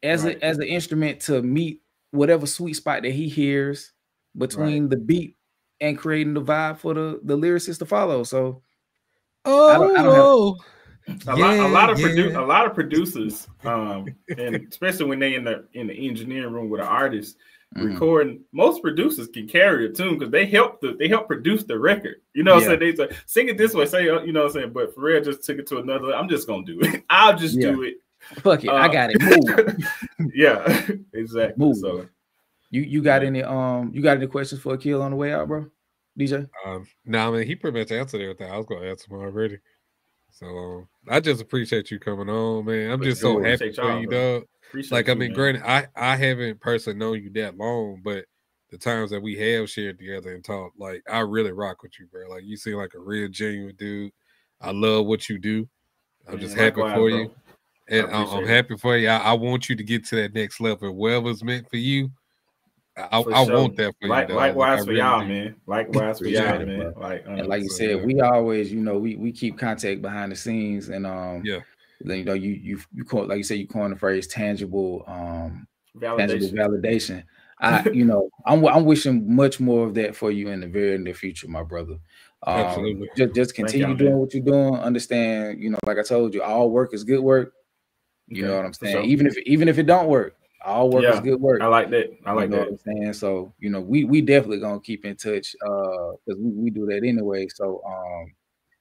as an instrument to meet whatever sweet spot that he hears between the beat and creating the vibe for the lyricist to follow. So I don't have a lot of producers, and especially when they in the engineering room with an artist recording, most producers can carry a tune because they help produce the record. You know what I'm saying? They say, sing it this way, say, you know what I'm saying? But Pharrell just took it to another. I'm just gonna do it. I'll just do it. Fuck it. I got it. Move. Yeah, exactly. Move. So you got any questions for Akil on the way out, bro? DJ? No, I mean, he pretty much answered everything. I was gonna answer him already. So I just appreciate you coming on, man. I'm just so happy for you, dog. Like, I mean, granted, I haven't personally known you that long, but the times that we have shared together and talked, like, I really rock with you, bro. Like, you seem like a real genuine dude. I love what you do. I'm just happy for you. And I'm happy for you. I want you to get to that next level. Whatever's meant for you, I want that for you. Likewise for y'all, man. Likewise for y'all, man. Like you said, we always, we keep contact behind the scenes, and then you like you said, you coined the phrase tangible validation. I'm wishing much more of that for you in the very near future, my brother. Absolutely. Just continue doing what you're doing. Understand, like I told you, all work is good work. You know what I'm saying? Sure. Even if it don't work, all work is good work. I like that. What I'm saying? So, we definitely gonna keep in touch because we do that anyway. So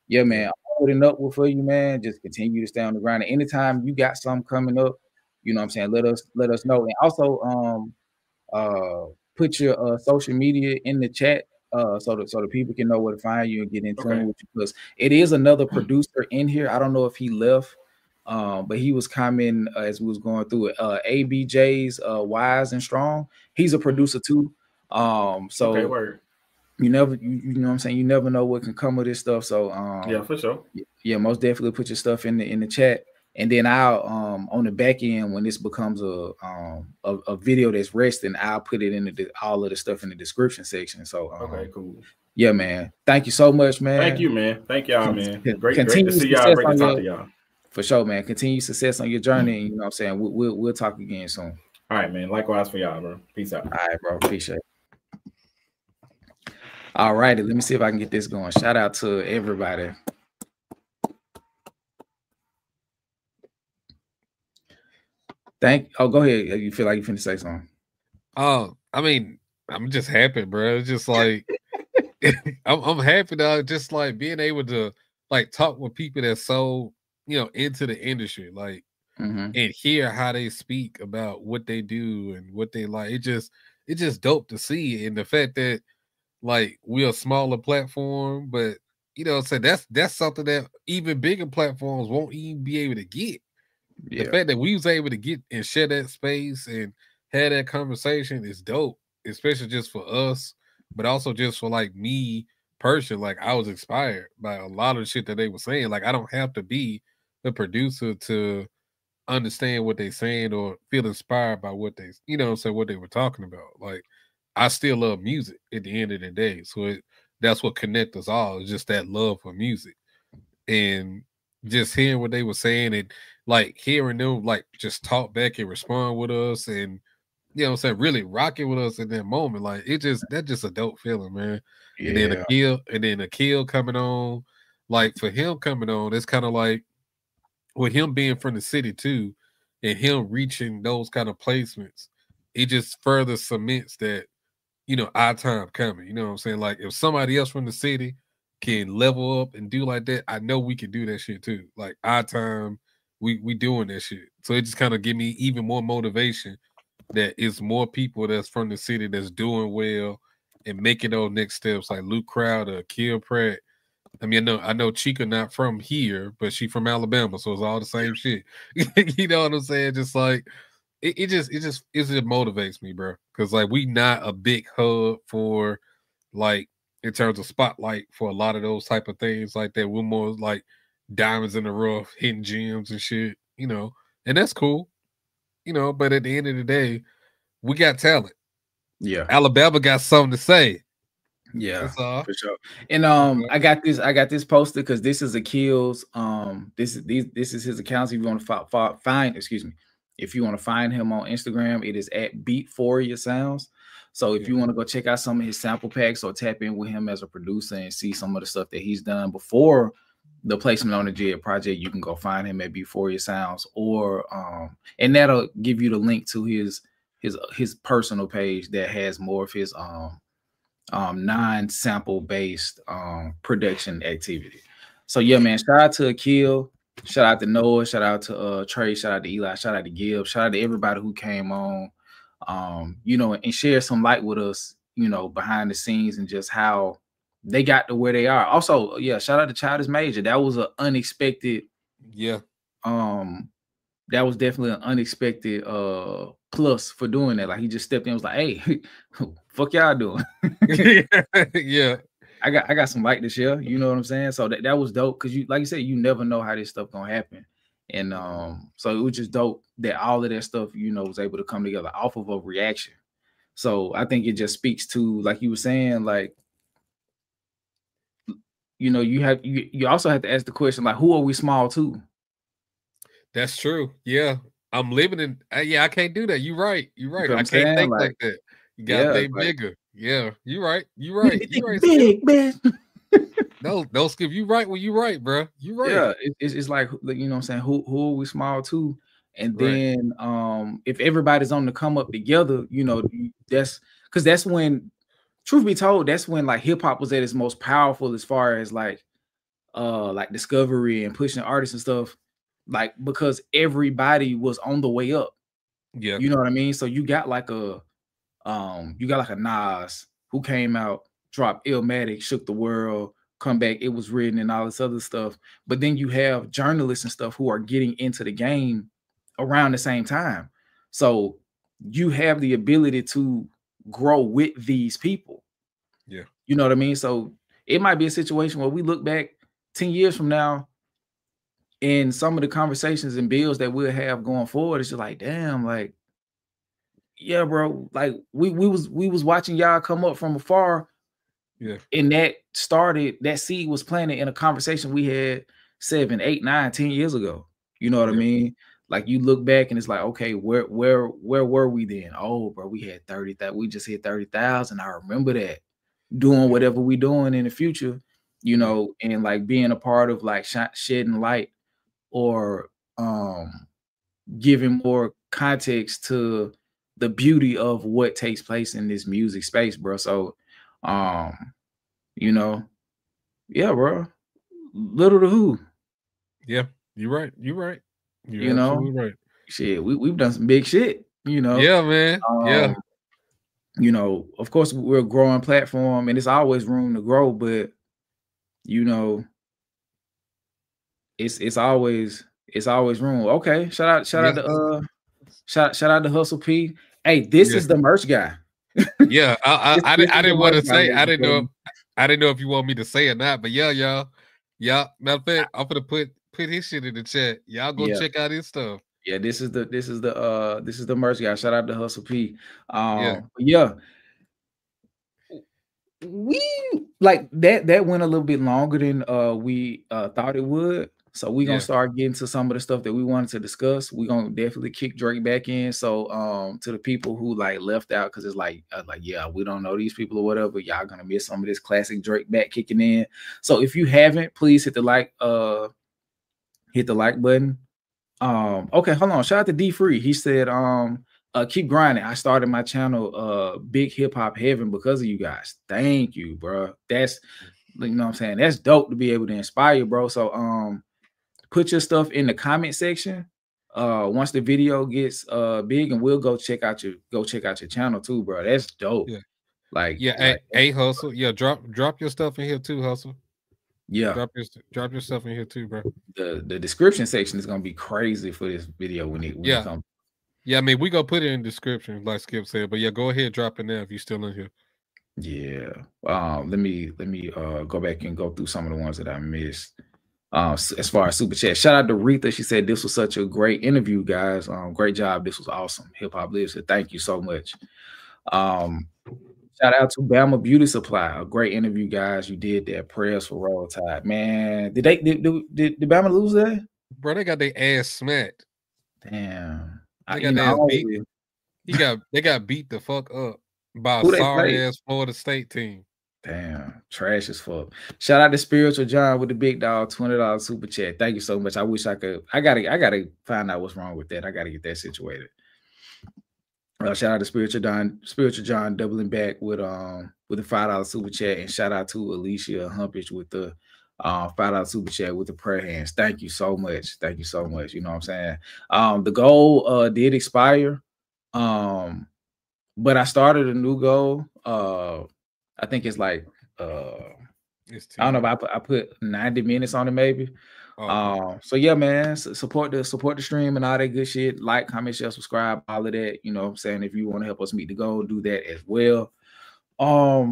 man, I'm holding up for you, man. Just continue to stay on the ground. And anytime you got something coming up, you know what I'm saying, let us know. And also put your social media in the chat so the people can know where to find you and get in tune with you, because it is another producer in here. I don't know if he left. But he was commenting as we was going through it. ABJ's Wise and Strong. He's a producer too. So you know what I'm saying, you never know what can come of this stuff. So for sure. Yeah, most definitely put your stuff in the chat. And then I'll on the back end, when this becomes a video that's resting, I'll put it in all of the stuff in the description section. So cool. Yeah, man. Thank you so much, man. Thank you, man. Thank y'all, man. Great to see y'all. Great to talk to y'all. For sure, man. Continue success on your journey. And, you know what I'm saying? We'll talk again soon. All right, man. Likewise for y'all, bro. Peace out. All right, bro. Appreciate it. All righty. Let me see if I can get this going. Shout out to everybody. Go ahead. You feel like you finna say something? I mean, I'm just happy, bro. It's just like I'm happy to just like being able to like talk with people that's so into the industry, like and hear how they speak about what they do and what they like. It's just dope to see. And the fact that like we're a smaller platform, but so that's something that even bigger platforms won't even be able to get. The fact that we was able to get and share that space and have that conversation is dope, especially just for us, but also just for like me personally. Like, I was inspired by a lot of the shit that they were saying. Like, I don't have to be the producer to understand what they're saying or feel inspired by what they, you know, what they were talking about. Like, I still love music at the end of the day. So that's what connects us all. It's just that love for music. And just hearing what they were saying and like hearing them like just talk back and respond with us and, you know what I'm saying, really rocking with us in that moment. Like, that's just a dope feeling, man. Yeah. And then Akil coming on. Like, for him coming on, it's kind of like with him being from the city too, and him reaching those kind of placements, it just further cements that, you know, our time coming. You know what I'm saying? Like, if somebody else from the city can level up and do like that, I know we can do that shit too. Like, our time, we doing that shit. So it just kind of give me even more motivation that it's more people that's from the city that's doing well and making those next steps, like Luke Crowder, Akil Pratt. I mean, I know Chica not from here, but she from Alabama, so it's all the same shit. You know what I'm saying? Just like it just motivates me, bro. Because like we not a big hub for like in terms of spotlight for a lot of those type of things like that. We're more like diamonds in the rough, hidden gems and shit, you know, and that's cool, you know. But at the end of the day, we got talent. Yeah, Alabama got something to say. Yeah, for sure. And I got this posted because this is Akil's. This is his account. If you want to find, excuse me, if you want to find him on Instagram, it is at Beat4Ya Sounds. So if you want to go check out some of his sample packs or tap in with him as a producer and see some of the stuff that he's done before the placement on the Jed project, you can go find him at Beat4Ya Sounds, or and that'll give you the link to his personal page that has more of his non-sample based production activity. So yeah, man, shout out to Akil, shout out to Noah, shout out to Trey, shout out to Eli, shout out to Gib, shout out to everybody who came on, you know, and share some light with us, you know, behind the scenes and just how they got to where they are. Also, yeah, shout out to Childish Major. That was an unexpected, that was definitely an unexpected plus for doing that. Like, he just stepped in and was like, hey, fuck y'all doing? Yeah. I got some light this year. You know what I'm saying? So that was dope because you, like you said, you never know how this stuff gonna happen. And so it was just dope that all of that stuff, you know, was able to come together off of a reaction. So I think it just speaks to, like you were saying, like, you know, you also have to ask the question, like, who are we small to? That's true. Yeah. I'm living in, I can't do that. You're right. You're right. You know I can't think like that. You gotta think bigger. Yeah, you're right. You're right. You're right. Big, man. No, Skip. You right when you right, bro. You right. Yeah, it's like, you know what I'm saying, who are we small to? And then if everybody's on the come up together, you know, that's when, truth be told, that's when like hip hop was at its most powerful as far as like discovery and pushing artists and stuff, like, because everybody was on the way up. Yeah, you know what I mean? So you got like a Nas who came out, dropped Illmatic, shook the world, come back, it was written, and all this other stuff. But then you have journalists and stuff who are getting into the game around the same time. So you have the ability to grow with these people. Yeah. You know what I mean? So it might be a situation where we look back 10 years from now and some of the conversations and bills that we'll have going forward, it's just like, damn, like, yeah, bro, like we was watching y'all come up from afar. Yeah. And that seed was planted in a conversation we had 7, 8, 9, 10 years ago. You know what I mean? Like, you look back and it's like, okay, where were we then? Oh, bro, we had 30,000. We just hit 30,000. I remember that. Doing whatever we doing in the future, you know, and like being a part of like shedding light or giving more context to the beauty of what takes place in this music space, bro. So, you know, yeah, bro. Little to who? Yeah, you're right. You're right. You're you know, right. Shit, we've done some big shit, you know. Yeah, man. Yeah. You know, of course, we're a growing platform and it's always room to grow, but you know, it's always room. Okay, shout out to Hustle P. Hey, this is the merch guy. Yeah, I didn't want to say, I didn't know if you want me to say or not, but yeah, y'all. Yeah, matter of fact, I'm gonna put his shit in the chat. Y'all go check out his stuff. Yeah, this is the merch guy. Shout out to Hustle P. Yeah. We like that went a little bit longer than we thought it would. So we're gonna start getting to some of the stuff that we wanted to discuss. We're gonna definitely kick Drake back in. So to the people who like left out, because it's like yeah, we don't know these people or whatever, y'all gonna miss some of this classic Drake back kicking in. So if you haven't, please hit the like button. Okay, hold on. Shout out to D Free. He said, keep grinding. I started my channel, Big Hip Hop Heaven, because of you guys. Thank you, bro. That's, you know what I'm saying? That's dope to be able to inspire you, bro. So put your stuff in the comment section. Once the video gets big, and we'll go check out your channel too, bro. That's dope. Yeah. Like Hustle. Yeah, drop your stuff in here too, Hustle. Yeah, drop your stuff in here too, bro. The description section is gonna be crazy for this video when it comes. Yeah, I mean, we gonna put it in the description, like Skip said. But yeah, go ahead, drop it now if you're still in here. Yeah. Let me go back and go through some of the ones that I missed. As far as super chat, shout out to Retha. She said this was such a great interview, guys. Great job. This was awesome. Hip Hop Lives. So thank you so much. Shout out to Bama Beauty Supply. A great interview, guys. You did that. Prayers for Roll Tide. Man, did Bama lose that? Bro, they got their ass smacked. Damn. They got beat the fuck up by a sorry ass Florida State team. Damn, trash as fuck. Shout out to Spiritual John with the big dog, $20 super chat. Thank you so much. I wish I could. I gotta find out what's wrong with that. I gotta get that situated. Shout out to Spiritual John doubling back with the $5 super chat, and shout out to Alicia Humpage with the $5 super chat with the prayer hands. Thank you so much. Thank you so much. You know what I'm saying? The goal did expire, but I started a new goal. I think it's like I don't know if I put 90 minutes on it maybe. So yeah, man, support the stream and all that good shit. Like, comment, share, subscribe, all of that. You know what I'm saying? If you want to help us meet the goal, do that as well. But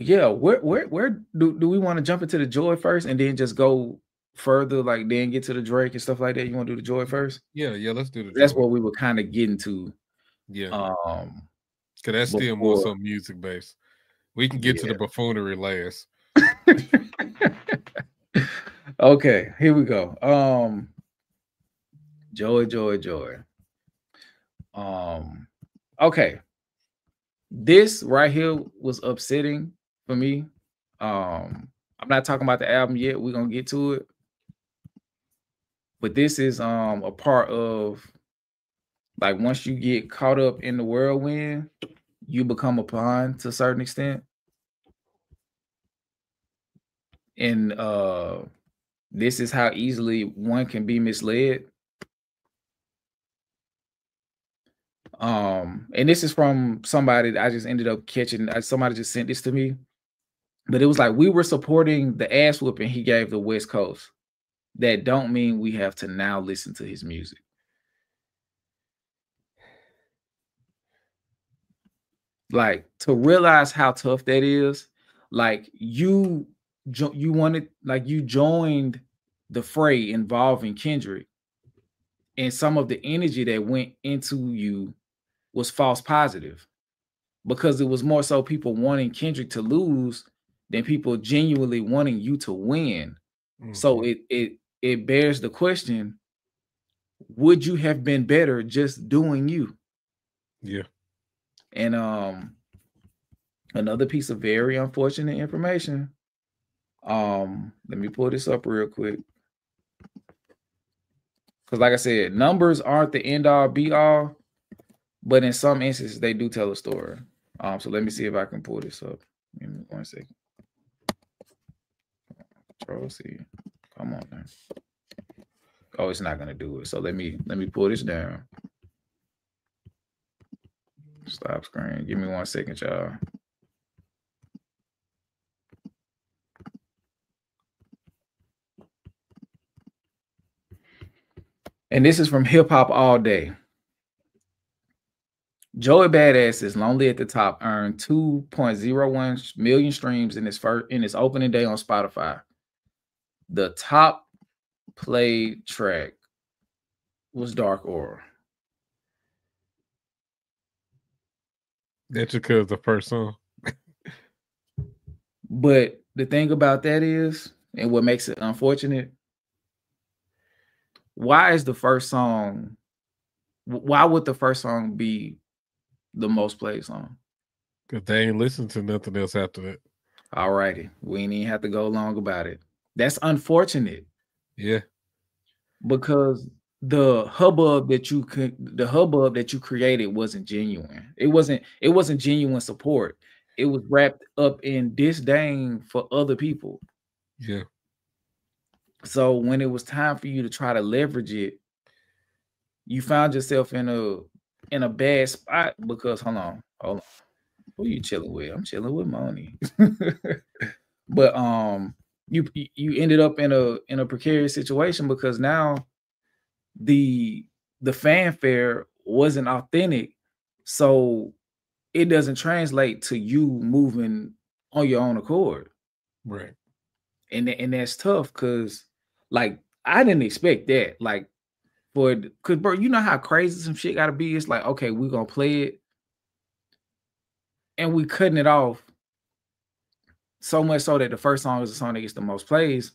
yeah, where do we want to jump into the Joy first and then just go further, like then get to the Drake and stuff like that? You want to do the Joy first? Yeah, let's do the Joy. That's what we were kind of getting to. Yeah. Cause that's still more so music based. We can get to the buffoonery last. Okay, here we go. Joy. Okay. This right here was upsetting for me. I'm not talking about the album yet. We're gonna get to it. But this is a part of, like, once you get caught up in the whirlwind, you become a pawn to a certain extent. And this is how easily one can be misled. And this is from somebody that I just ended up catching. Somebody just sent this to me. But it was like, we were supporting the ass whooping he gave the West Coast. That don't mean we have to now listen to his music. Like, to realize how tough that is, like you joined the fray involving Kendrick, and some of the energy that went into you was false positive, because it was more so people wanting Kendrick to lose than people genuinely wanting you to win. Mm-hmm. So it bears the question, would you have been better just doing you? Yeah. And another piece of very unfortunate information. Let me pull this up real quick. Because like I said, numbers aren't the end all be all, but in some instances they do tell a story. So let me see if I can pull this up. Give me 1 second. Control C. Come on, man. Oh, it's not gonna do it. So let me pull this down. Stop screen. Give me 1 second, y'all. And this is from Hip Hop All Day. Joey Badass's Lonely at the Top earned 2.01 million streams in its opening day on Spotify. The top played track was Dark Aura. That's because the first song. But the thing about that is, and what makes it unfortunate, why is the first song? Why would the first song be the most played song? Because they ain't listened to nothing else after that. All righty, we ain't even have to go long about it. That's unfortunate. Yeah, because the hubbub that you created wasn't genuine. It wasn't genuine support. It was wrapped up in disdain for other people. Yeah. So when it was time for you to try to leverage it, you found yourself in a bad spot because hold on. Who are you chilling with? I'm chilling with Moni. But you ended up in a precarious situation because now the fanfare wasn't authentic, so it doesn't translate to you moving on your own accord. Right. And that's tough because like I didn't expect that. Like because bro, you know how crazy some shit gotta be. It's like, okay, we're gonna play it and we cutting it off so much so that the first song is the song that gets the most plays.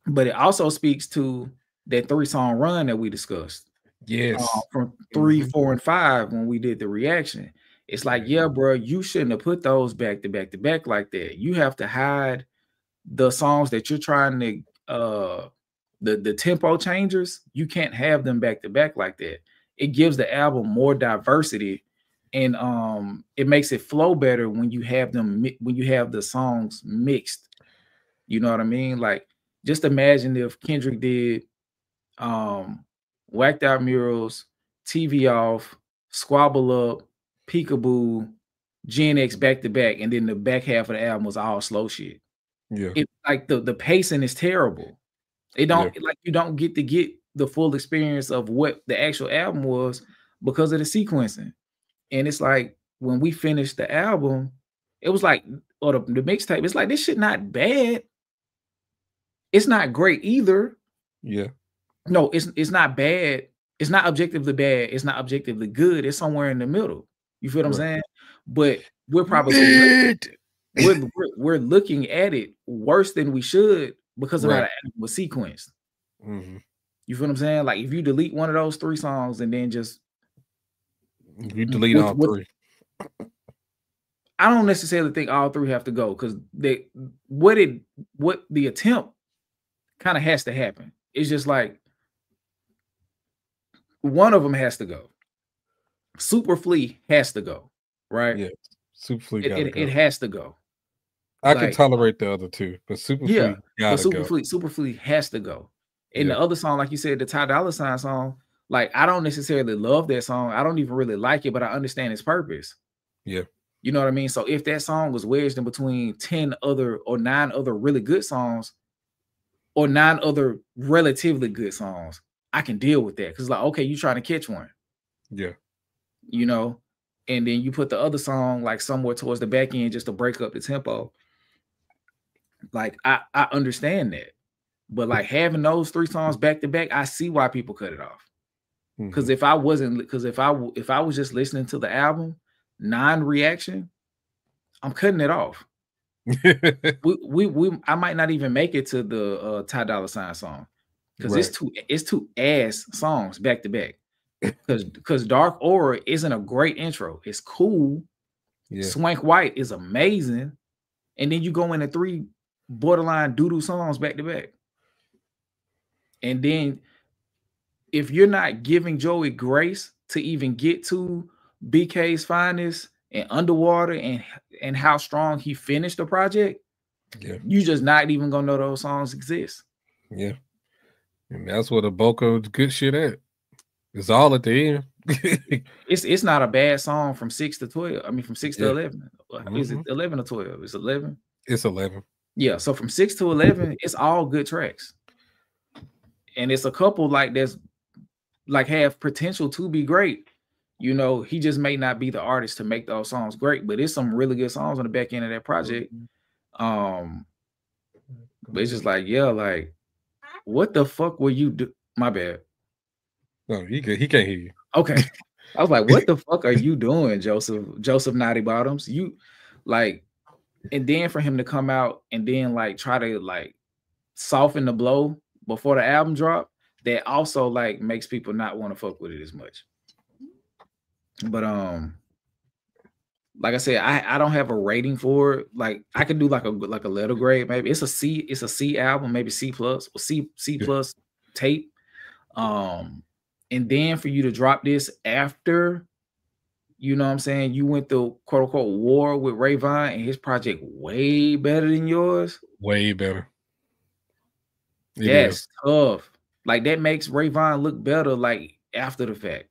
But it also speaks to that 3-song run that we discussed. Yes. From 3, 4, and 5 when we did the reaction. It's like, yeah, bro, you shouldn't have put those back to back to back like that. You have to hide the songs that you're trying to the tempo changers. You can't have them back to back like that. It gives the album more diversity, and it makes it flow better when you have the songs mixed. You know what I mean? Like, just imagine if Kendrick did Whacked Out Murals, TV Off, Squabble Up, Peekaboo, Gen X back to back, and then the back half of the album was all slow shit. Yeah. It like the pacing is terrible. It don't like you don't get to get the full experience of what the actual album was because of the sequencing. And it's like when we finished the album, it was like, or the mixtape, it's like this shit not bad. It's not great either. Yeah. No, it's not bad. It's not objectively bad. It's not objectively good. It's somewhere in the middle. You feel what I'm saying? But we're probably we're looking at it worse than we should because of how the album was sequenced. Mm-hmm. You feel what I'm saying? Like if you delete one of those 3 songs and then just you delete all 3. I don't necessarily think all 3 have to go because what the attempt kind of has to happen. It's just like one of them has to go. Super Flea has to go, right? Yeah, Super Flea gotta go. It has to go. I can tolerate the other 2, but Super Flea gotta go. Super Flea has to go. And the other song, like you said, the Ty Dolla $ign song, like I don't necessarily love that song. I don't even really like it, but I understand its purpose. Yeah. You know what I mean? So if that song was wedged in between 9 other really good songs, or 9 other relatively good songs, I can deal with that. Because like, okay, you trying to catch one. Yeah. You know, and then you put the other song like somewhere towards the back end just to break up the tempo. Like I understand that. But like having those 3 songs back to back, I see why people cut it off. Because if I was just listening to the album, non-reaction, I'm cutting it off. I might not even make it to the Ty Dolla $ign song because it's two ass songs back to back. Because Dark Aura isn't a great intro. It's cool. Yeah. Swank White is amazing, and then you go into 3 borderline doo-doo songs back to back. And then if you're not giving Joey grace to even get to BK's Finest and Underwater and how strong he finished the project, you just not even gonna know those songs exist. Yeah. And that's where the bulk of the good shit at. It's all at the end. It's not a bad song from 6 to 12. I mean from 6 to 11. Is it 11 or 12? It's 11. It's 11. Yeah, so from 6 to 11, it's all good tracks. And it's a couple like that's like have potential to be great. You know, he just may not be the artist to make those songs great, but it's some really good songs on the back end of that project. But it's just like, yeah, like what the fuck will you do? My bad. No, he can't hear you. Okay. I was like, what the fuck are you doing, Joseph Naughty Bottoms? You like, and then for him to come out and then like try to like soften the blow before the album drop, that also like makes people not want to fuck with it as much. But like I said, I don't have a rating for it. Like I could do like a letter grade, maybe. It's a C album, maybe C plus or C plus tape. And then for you to drop this after, you know what I'm saying, you went through quote unquote war with Rayvon and his project way better than yours. Way better. That's tough. Like that makes Rayvon look better like after the fact.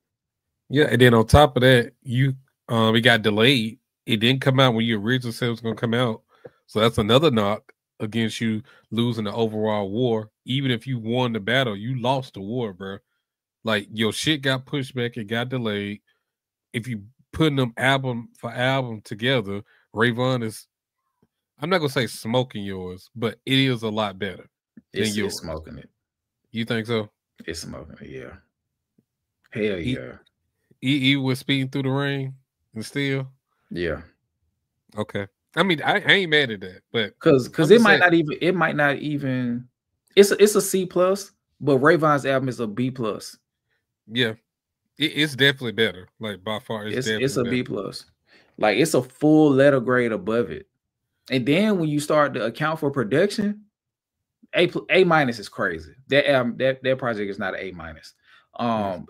Yeah, and then on top of that, it got delayed. It didn't come out when you originally said it was gonna come out. So that's another knock against you losing the overall war. Even if you won the battle, you lost the war, bro. Like your shit got pushed back, it got delayed. If you putting them album for album together, Rayvon is, I'm not gonna say smoking yours, but it is a lot better than yours. It's smoking it. You think so? It's smoking it, yeah. Hell yeah. He was speeding through the rain and still. Yeah. Okay. I mean, I ain't mad at that, but because it might not even. It's a C plus, but Rayvon's album is a B plus. Yeah, it's definitely better. Like by far, it's a B plus. Like it's a full letter grade above it. And then when you start to account for production, A minus is crazy. That project is not an A minus.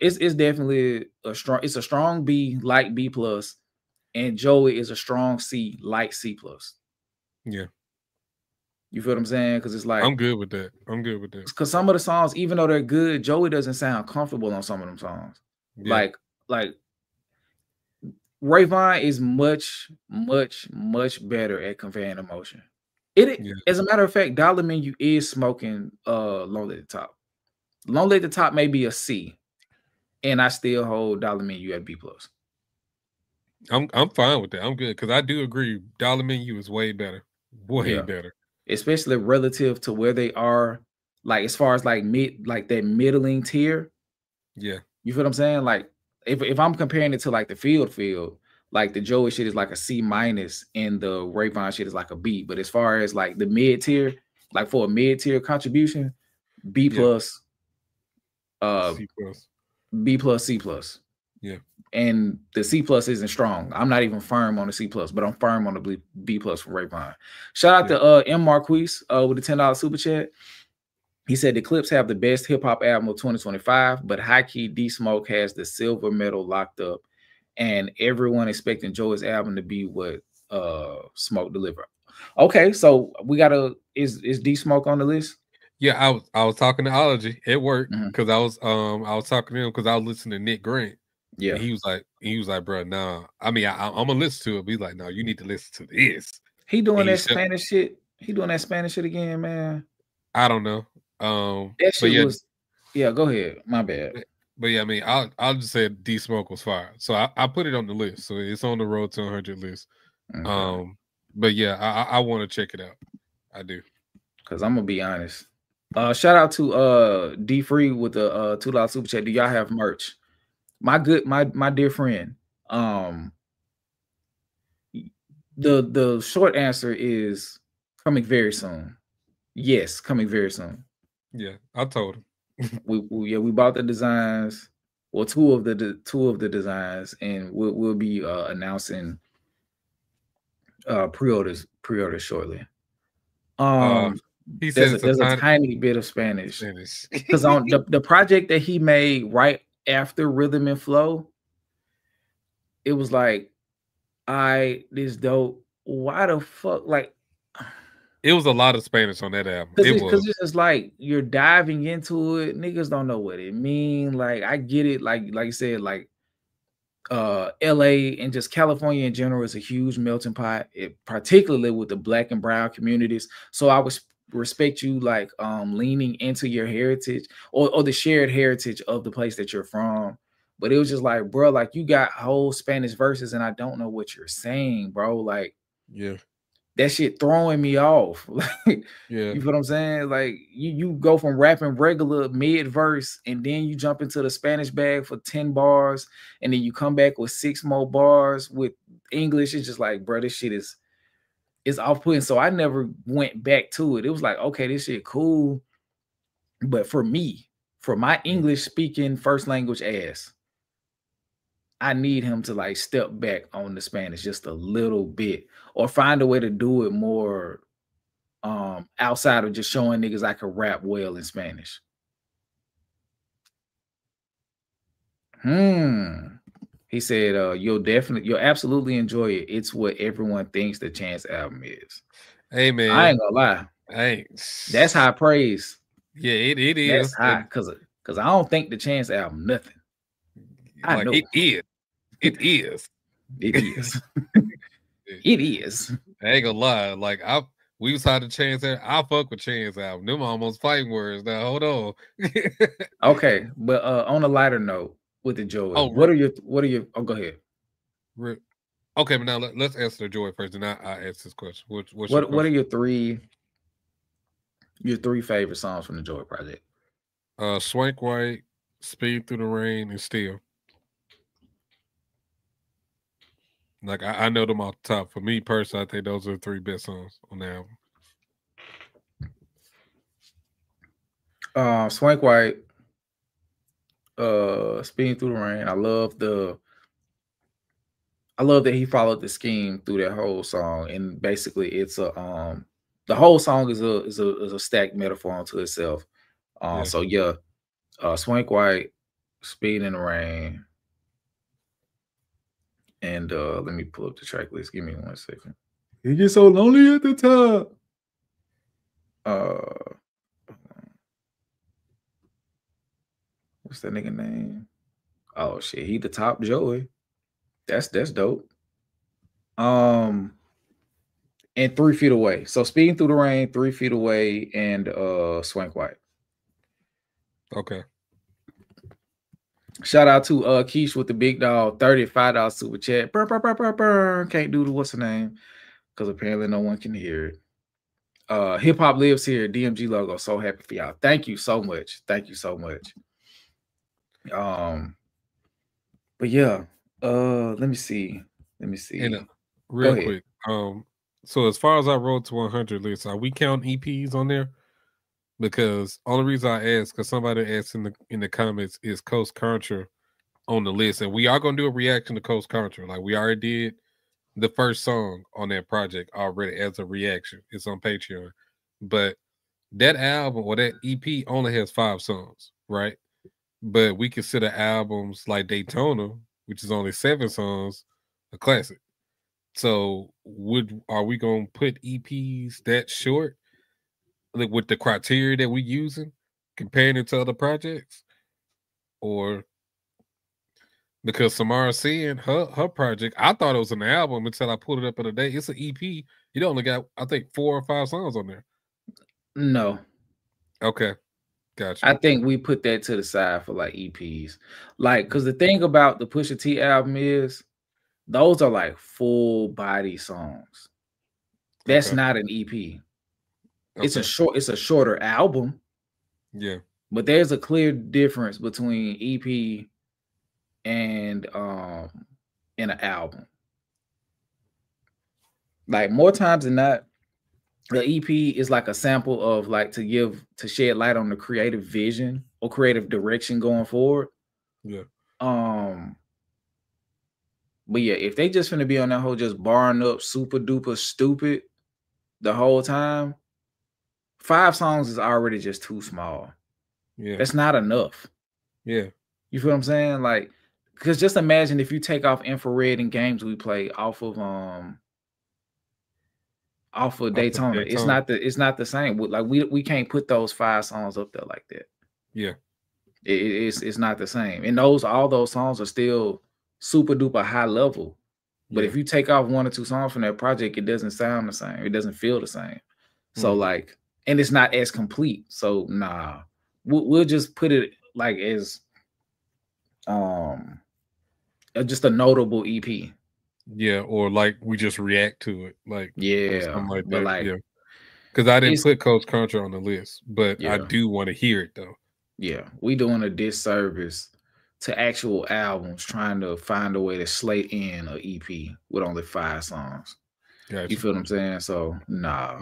It's definitely a strong B, light B plus, and Joey is a strong C, light C plus. Yeah. You feel what I'm saying? Because it's like I'm good with that. Because some of the songs, even though they're good, Joey doesn't sound comfortable on some of them songs. Yeah. Like Rayvon is much better at conveying emotion. As a matter of fact, Dollar Menu is smoking Lonely at the Top. Lonely at the Top may be a C, and I still hold Dollar Menu at B plus. I'm fine with that. I'm good because I do agree. Dollar Menu is way better, better, especially relative to where they are. Like as far as like that middling tier. Yeah, you feel what I'm saying? Like if I'm comparing it to like the field, like the Joey shit is like a C minus, and the Rayvon shit is like a B. But as far as like the mid tier, like for a mid tier contribution, B plus, C plus, B plus, C plus. Yeah. And the C plus isn't strong. I'm not even firm on the C plus, but I'm firm on the B plus for Rayvon. Shout out to M. Marquise with the $10 super chat. He said the Clips have the best hip hop album of 2025, but High Key D Smoke has the silver medal locked up, and everyone expecting Joey's album to be what Smoke delivered. Okay, so we is D Smoke on the list? Yeah, I was talking to Ology. It worked because I was talking to him because I was listening to Nick Grant. Yeah, and he was like, bro, nah. I mean, I'm gonna listen to it. But he's like, no, you need to listen to this. He doing that Spanish shit. He doing that Spanish shit again, man. I don't know. That shit was. Yeah, go ahead. My bad. But yeah, I mean, I'll just say D Smoke was fire. So I put it on the list. So it's on the road to 100 list. Okay. But yeah, I want to check it out. I do. Cause I'm gonna be honest. Shout out to D Free with the $2 super chat. Do y'all have merch? My dear friend, the short answer is coming very soon. Yes, coming very soon. Yeah, I told him. we bought the designs, well, two of the designs, and we'll be announcing pre-orders shortly. He says there's a tiny bit of Spanish because on the project that he made right after Rhythm and Flow, it was like, this dope. Why the fuck? Like, it was a lot of Spanish on that album. Because it's just like you're diving into it. Niggas don't know what it mean. Like, I get it. Like you said, like LA and just California in general is a huge melting pot, particularly with the Black and brown communities. So I would respect you like leaning into your heritage or the shared heritage of the place that you're from. But it was just like, bro, like you got whole Spanish verses and I don't know what you're saying, bro. Like, yeah, that shit throwing me off. Like, yeah, you feel what I'm saying? Like you go from rapping regular mid verse, and then you jump into the Spanish bag for 10 bars, and then you come back with 6 more bars with English. It's just like, bro, this shit is off-putting. So I never went back to it. It was like, okay, this shit cool. But for me, for my English speaking first language ass, I need him to like step back on the Spanish just a little bit, or find a way to do it more outside of just showing niggas I can rap well in Spanish. He said, you'll absolutely enjoy it. It's what everyone thinks the Chance album is. Hey man, I ain't gonna lie. Hey, that's high praise. Yeah, it is. That's high, because I don't think the Chance album nothing. I know it is. It is. It is. It is. I ain't gonna lie. Like we was had the Chance album. I fuck with Chance album. Them almost fighting words. Now hold on. Okay, but on a lighter note with the Joey, what are your? Oh, go ahead. Okay, but now let's answer the Joey first, and I ask this question. What are your three favorite songs from the Joey project? Swank White, Speed Through the Rain, and Still. Like I know them off the top. For me personally, I think those are the 3 best songs on the album. Swank White, Speeding Through the Rain. I love that he followed the scheme through that whole song, and basically it's the whole song is a stacked metaphor unto itself. So yeah, Swank White, Speed in the Rain. And let me pull up the track list. Give me 1 second. It gets so lonely at the top. What's that nigga name? Oh shit, he the top Joey. That's dope. And 3 Feet Away. So Speeding Through the Rain, 3 Feet Away, and Swank White. Okay. Shout out to Keish with the big dog, $35 super chat. Burr. Can't do the what's the name, because apparently no one can hear it. Hip Hop Lives Here, DMG logo. So happy for y'all. Thank you so much. Thank you so much. But yeah, let me see. And, real quick. So as far as our Road to 100 list, are we counting EPs on there? Because only reason I asked, because somebody asked in the comments, is Coast Contra on the list, and we are gonna do a reaction to Coast Contra. Like we already did the first song on that project already as a reaction. It's on Patreon, but that album or that EP only has 5 songs, right? But we consider albums like Daytona, which is only 7 songs, a classic. So are we gonna put EPs that short? Like with the criteria that we're using, comparing it to other projects, or because Samara seeing her project, I thought it was an album until I pulled it up in a day. It's an EP. You only got, I think, 4 or 5 songs on there. No. Okay. Gotcha. I think we put that to the side for like EPs. Like, because the thing about the Pusha T album is those are like full body songs. That's not an EP. Okay. It's a shorter album. Yeah. But there's a clear difference between EP and an album. Like more times than not, the EP is like a sample of like to shed light on the creative vision or creative direction going forward. Yeah. But yeah, if they just finna be on that whole just barring up super duper stupid the whole time, 5 songs is already just too small. Yeah. That's not enough. Yeah. You feel what I'm saying? Like, because just imagine if you take off Infrared and Games We Play off of Daytona. It's not the same. Like we can't put those 5 songs up there like that. Yeah. It's not the same. And all those songs are still super duper high level. But if you take off 1 or 2 songs from that project, it doesn't sound the same. It doesn't feel the same. So like, and it's not as complete. So nah, we'll just put it like as just a notable EP. Yeah, or like we just react to it, like something like but that. like, yeah, because I didn't put Coach Contra on the list, but I Yeah. do want to hear it though. Yeah, we doing a disservice to actual albums trying to find a way to slate in an EP with only 5 songs. Gotcha. You feel what I'm saying? So nah.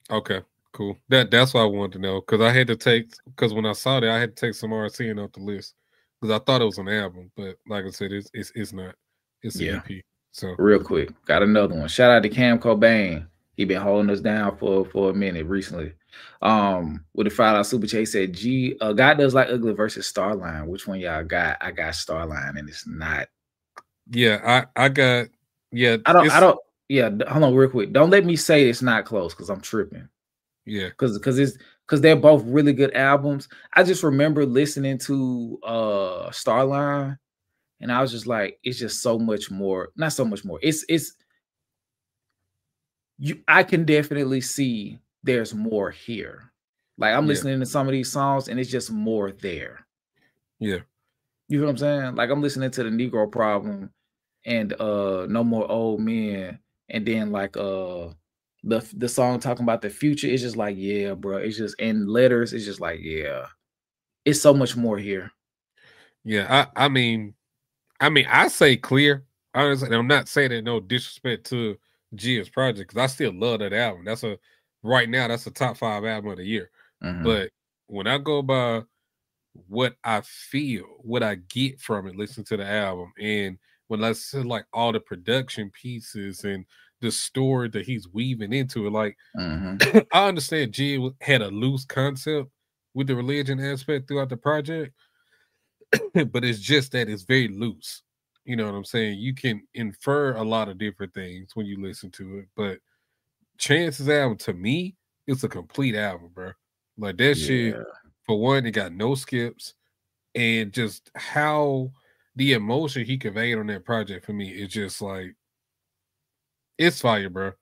Okay, cool. That's what I wanted to know, because I had to take, because when I saw that I had to take some RCN off the list because I thought it was an album, but like I said, it's not. It's an EP. So real quick, got another one. Shout out to Cam Cobain. He been holding us down for a minute recently. With the $5 super chase said, God Does Like Ugly versus Starline. Which one y'all got? I got Starline, and it's not. Yeah, I got. Yeah, I don't. Yeah, hold on, real quick. Don't let me say it's not close because I'm tripping. Yeah, because they're both really good albums. I just remember listening to Starline, and I was just like, it's just so much more. Not so much more. I can definitely see there's more here. Like I'm listening to some of these songs, and it's just more there. Yeah. You know what I'm saying? Like I'm listening to the Negro Problem and No More Old Men, and then like the song talking about the future is just like, yeah, bro. It's just in Letters, it's just like, yeah. It's so much more here. Yeah, I mean, I say Clear. Honestly, I'm not saying that no disrespect to Gia's project, because I still love that album. Right now, that's a top 5 album of the year. But when I go by what I feel, what I get from it, listen to the album, and when I see like all the production pieces and the story that he's weaving into it, like I understand Gia had a loose concept with the religion aspect throughout the project, but it's just that it's very loose. You know what I'm saying? You can infer a lot of different things when you listen to it, but Chance's album, to me, it's a complete album, bro. Like that shit, for one, it got no skips, and just how the emotion he conveyed on that project for me is just like, it's fire, bro.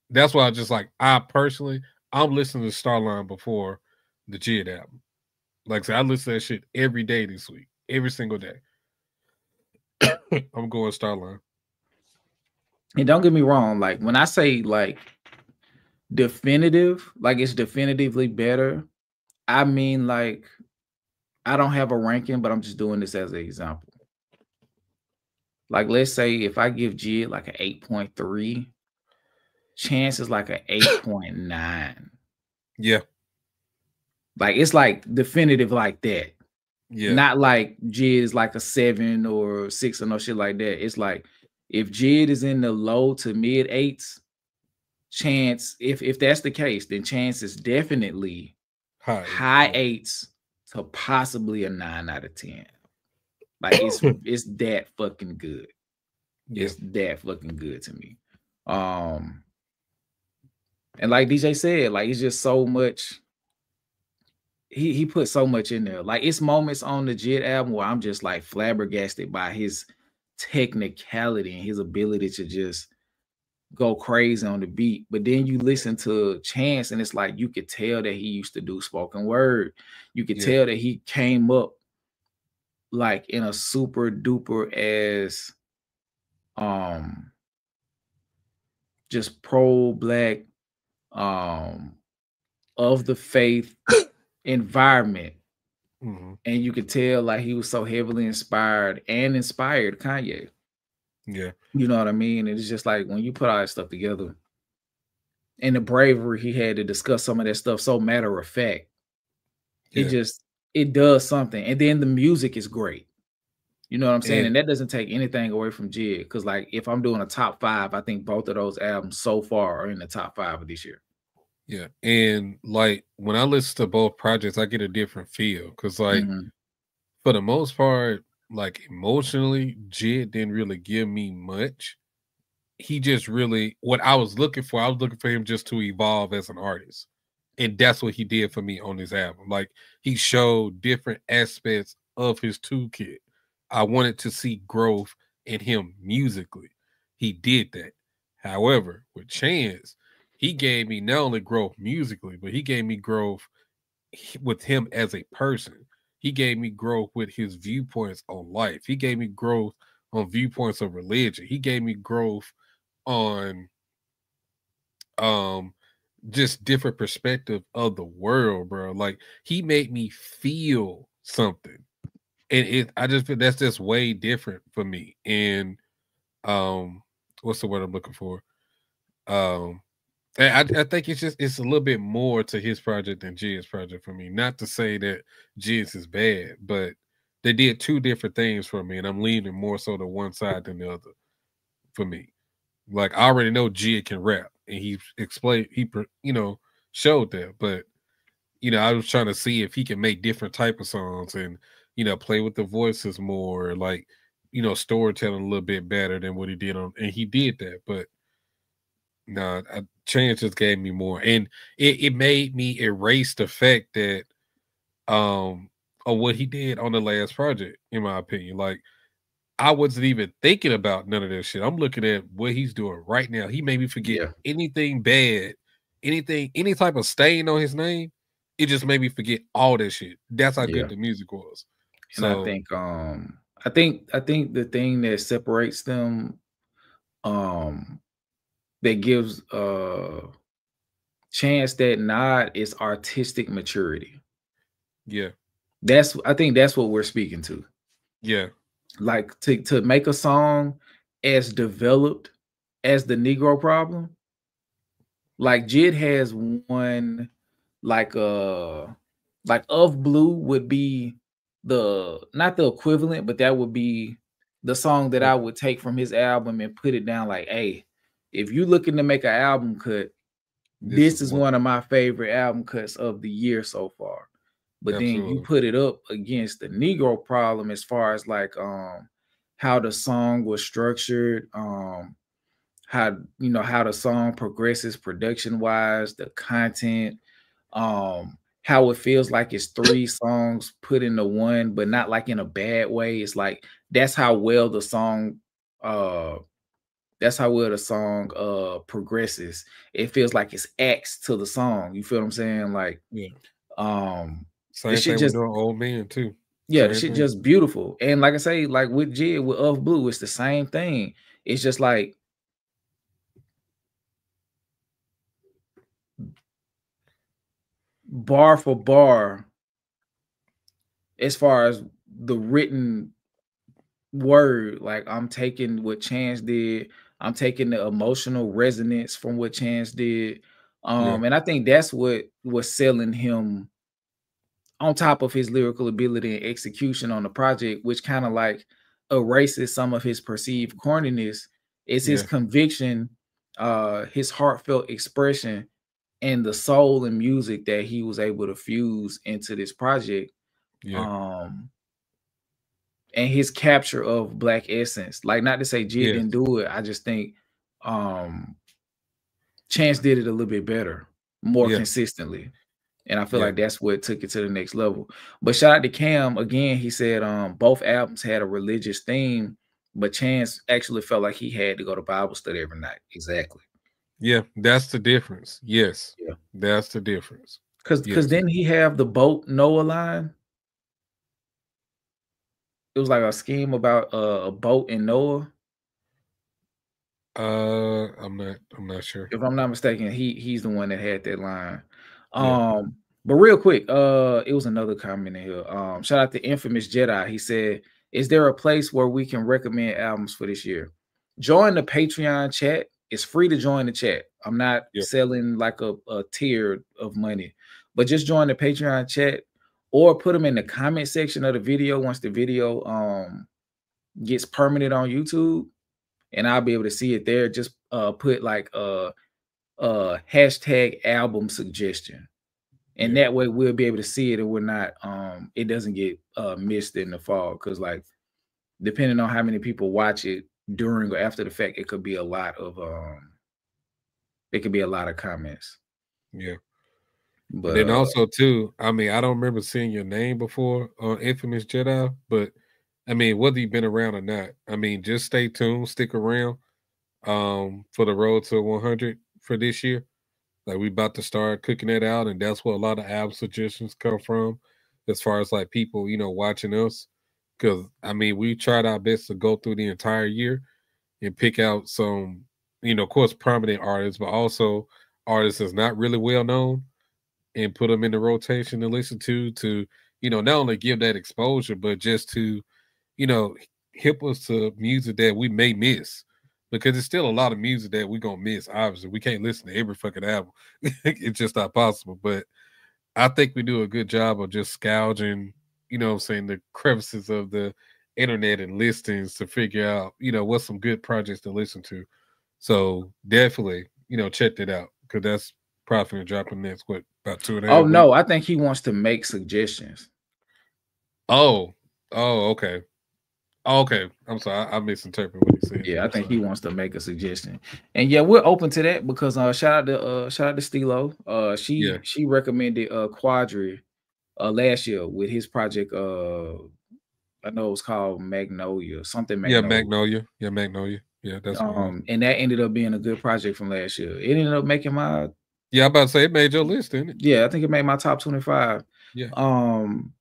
That's why I'm listening to Starline before the Jid album. Like I said, I listen to that shit every day this week, every single day. I'm going Starline. And don't get me wrong, like when I say like definitive, like it's definitively better, I mean like I don't have a ranking, but I'm just doing this as an example. Like let's say if I give Jid like an 8.3, Chance is like an 8.9. Yeah. Like it's like definitive like that. Yeah. Not like Jid is like a 7 or 6 or no shit like that. It's like if Jid is in the low to mid 8s, Chance, if that's the case, then Chance is definitely high 8s to possibly a 9 out of 10. Like it's that fucking good. Yeah. It's that fucking good to me. And like DJ said, like it's just so much. He put so much in there. Like it's moments on the Jid album where I'm just like flabbergasted by his technicality and his ability to just go crazy on the beat. But then you listen to Chance and it's like you could tell that he used to do spoken word. You could tell that he came up like in a super duper as just pro-black of the faith environment. And you could tell like he was so heavily inspired Kanye. Yeah. You know what I mean? And it's just like when you put all that stuff together and the bravery he had to discuss some of that stuff so matter of fact, it does something. And then the music is great. You know what I'm saying? And that doesn't take anything away from Jid. Because like if I'm doing a top 5, I think both of those albums so far are in the top 5 of this year. Yeah. And like when I listen to both projects, I get a different feel. Because like for the most part, like emotionally, Jid didn't really give me much. He just really, what I was looking for him just to evolve as an artist. And that's what he did for me on this album. Like he showed different aspects of his toolkit. I wanted to see growth in him musically. He did that. However, with Chance, he gave me not only growth musically, but he gave me growth with him as a person. He gave me growth with his viewpoints on life. He gave me growth on viewpoints of religion. He gave me growth on just different perspective of the world, bro. Like he made me feel something. And I just feel that's just way different for me. And what's the word I'm looking for? I think it's a little bit more to his project than Jid's project for me. Not to say that Jid's is bad, but they did two different things for me, and I'm leaning more so to one side than the other for me. Like I already know Jid can rap, and he explained, showed that. But I was trying to see if he can make different type of songs and play with the voices more, like storytelling a little bit better than what he did on, and he did that. But no, Chance just gave me more, and it made me erase the fact that of what he did on the last project. In my opinion, like I wasn't even thinking about none of that shit. I'm looking at what he's doing right now. He made me forget anything bad, any type of stain on his name. It just made me forget all that shit. That's how good the music was. And I think the thing that separates them, that gives Chance that nod is artistic maturity. Yeah. I think that's what we're speaking to. Yeah. Like to make a song as developed as the Negro Problem. Like Jid has one, like Of Blue would be not the equivalent, but that would be the song that I would take from his album and put it down like, hey, if you're looking to make an album cut, this is one of my favorite album cuts of the year so far. But then you put it up against the Negro Problem as far as like how the song was structured, how the song progresses production wise, the content, how it feels like it's three songs put into one, but not like in a bad way. It's like that's how well the song progresses. It feels like it's acts to the song. You feel what I'm saying? Like same thing with doing Old Man too. Yeah, the shit just beautiful. And like I say, like with Jid, with Of Blue, it's the same thing. It's just like bar for bar, as far as the written word, like I'm taking what Chance did, I'm taking the emotional resonance from what Chance did. And I think that's what was selling him, on top of his lyrical ability and execution on the project, which kind of like erases some of his perceived corniness, is his conviction, his heartfelt expression, and the soul and music that he was able to fuse into this project. And his capture of Black essence. Like, not to say Jid didn't do it, I just think Chance did it a little bit better, more consistently. And I feel like that's what took it to the next level. But shout out to Cam again. He said both albums had a religious theme, but Chance actually felt like he had to go to Bible study every night. Exactly. Yeah, that's the difference. Yes. Yeah, that's the difference. Because then he have the boat Noah line. It was like a scheme about a boat in Noah. I'm not sure. If I'm not mistaken, he's the one that had that line. But real quick, it was another comment in here. Shout out to Infamous Jedi. He said, "Is there a place where we can recommend albums for this year?" Join the Patreon chat. It's free to join the chat. I'm not selling like a tier of money, but just join the Patreon chat or put them in the comment section of the video once the video gets permanent on YouTube, and I'll be able to see it there. Just put like hashtag album suggestion. And that way we'll be able to see it, and we're not it doesn't get missed in the fall, because like depending on how many people watch it during or after the fact, it could be a lot of comments. Yeah. But then also too, I mean, I don't remember seeing your name before on Infamous Jedi, but I mean, whether you've been around or not, I mean, just stay tuned, stick around for the road to 100 for this year. Like, we about to start cooking that out, and that's where a lot of album suggestions come from, as far as like people, watching us, because I mean we tried our best to go through the entire year and pick out some, of course, prominent artists, but also artists that's not really well known, and put them in the rotation to listen to, not only give that exposure, but just to, hip us to music that we may miss, because it's still a lot of music that we're gonna miss. Obviously, we can't listen to every fucking album. It's just not possible. But I think we do a good job of just scourging, the crevices of the internet and listings to figure out, what's some good projects to listen to. So definitely, check that out, because that's probably gonna drop in the next about 2.5 Oh weeks. no, I think he wants to make suggestions. Oh, okay. Okay, I'm sorry, I misinterpreted what he said. Yeah, I think he wants to make a suggestion, and yeah, we're open to that, because shout out to Stilo. She recommended Quadri last year with his project. I know it was called Magnolia, something Magnolia. Yeah, Magnolia. Yeah, that's and that ended up being a good project from last year. It ended up making my I'm about to say it made your list, didn't it? Yeah, I think it made my top 25. Yeah.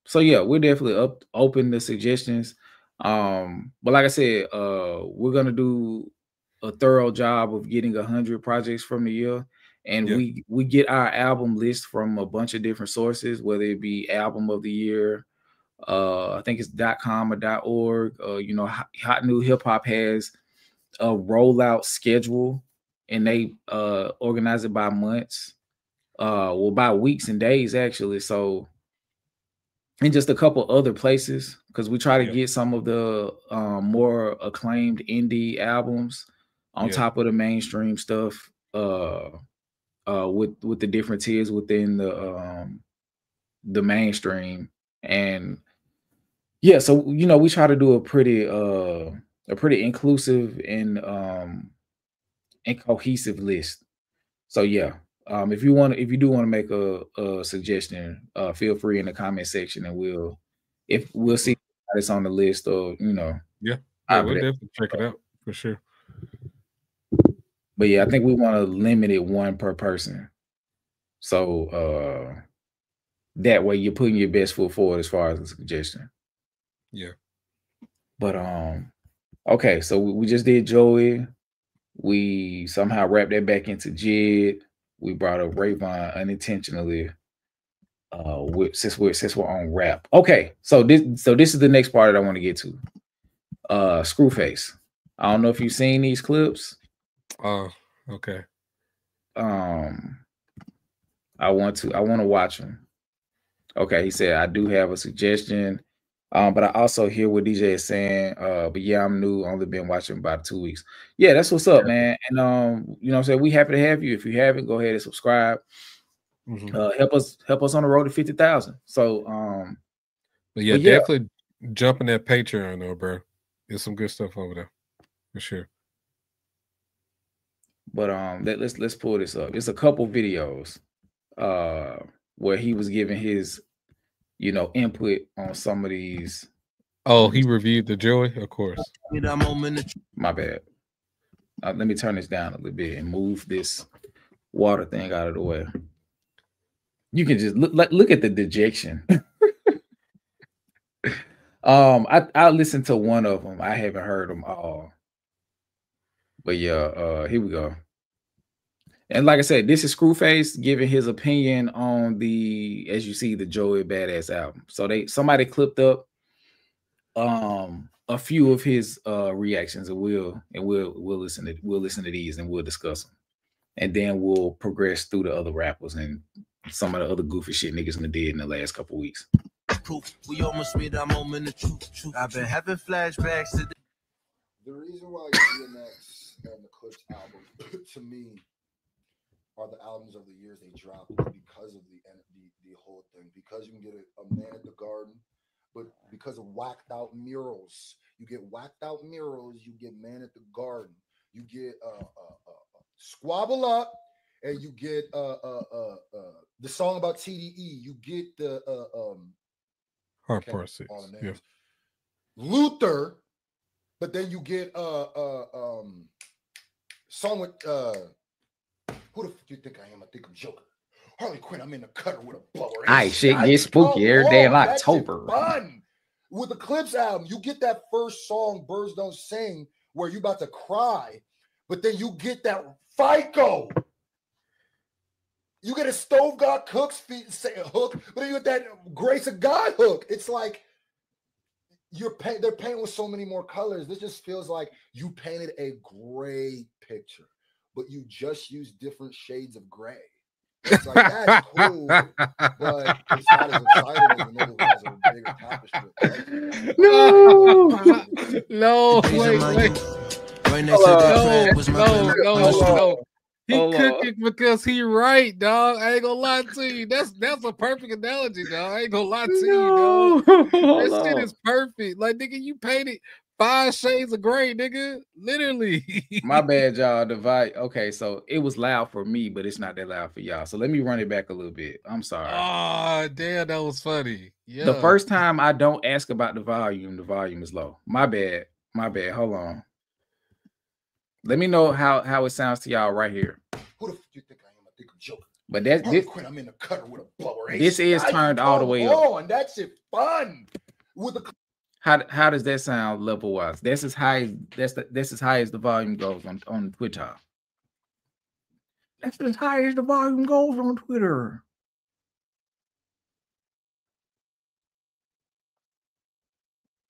So yeah, we're definitely open to suggestions. But like I said, we're gonna do a thorough job of getting 100 projects from the year, and we get our album list from a bunch of different sources, whether it be album of the year, I think it's .com or .org. Hot New Hip Hop has a rollout schedule, and they organize it by months, by weeks and days actually. So, and just a couple other places, because we try to get some of the more acclaimed indie albums on top of the mainstream stuff, with the different tiers within the mainstream. And yeah, so we try to do a pretty inclusive and cohesive list. So yeah, if you do want to make a suggestion, feel free in the comment section, and we'll see it's on the list, or we'll definitely check it out for sure. But yeah, I think we want to limit it one per person, so that way you're putting your best foot forward as far as a suggestion. Yeah. But okay, so we just did Joey. We somehow wrapped that back into Jid. We brought up Rayvon unintentionally. Since we're on rap. Okay, so this is the next part that I want to get to. Screwface. I don't know if you've seen these clips. Okay. I want to watch them. Okay, he said I do have a suggestion. But I also hear what DJ is saying. But yeah, I'm new, only been watching about 2 weeks. Yeah, that's what's up, man. And what I'm saying, we happy to have you. If you haven't, go ahead and subscribe. Help us on the road to 50,000. So but definitely jump in that Patreon though, bro. There's some good stuff over there for sure. But let's pull this up. It's a couple videos where he was giving his input on some of these. Oh, he reviewed the Joey, of course. My bad. Let me turn this down a little bit and move this water thing out of the way. You can just look at the dejection. I listened to one of them. I haven't heard them all. But yeah, here we go. And like I said, this is Screwface giving his opinion on as you see, the Joey Badass album. So somebody clipped up a few of his reactions, and we'll listen to these, and we'll discuss them, and then we'll progress through the other rappers and some of the other goofy shit niggas did in the last couple weeks. We almost made our moment of truth. I've been having flashbacks to the reason why DMX and the Clips album to me are the albums of the years they dropped because of the whole thing. Because you can get a Man at the Garden, but because of whacked out murals, you get whacked out murals. You get Man at the Garden. You get Squabble Up, and you get the song about TDE. You get the Hard Part 6. Yeah. Luther, but then you get song with who the fuck you think I am? I think I'm Joker. Harley Quinn, I'm in the cutter with a blower. Shit get spooky every day in October. Fun. With the Clips album, you get that first song, Birds Don't Sing, where you about to cry, but then you get that FICO. You get a Stove God Cook's feet hook, but then you get that Grace of God hook. It's like they're painting with so many more colors. This just feels like you painted a gray picture, but you just use different shades of gray. It's like, that's cool, but it's not as exciting as the nigga who has a bigger tapestry. No, wait. He cooking because he right, dog. I ain't gonna lie to you. That's a perfect analogy, dog. I ain't gonna lie to you, dog. That shit is perfect. Like, nigga, you painted 5 shades of gray, nigga. Literally. My bad, y'all. Divide. Okay, so it was loud for me, but it's not that loud for y'all. So let me run it back a little bit. I'm sorry. Oh, damn, that was funny. Yeah. The first time I don't ask about the volume is low. My bad. Hold on. Let me know how it sounds to y'all right here. Who the fuck you think I am? I think I'm joking. But this I'm in the cutter with a blower. This is turned all the way up. That shit fun. With the how does that sound level wise? That's as high as the volume goes on Twitter. That's as high as the volume goes on Twitter.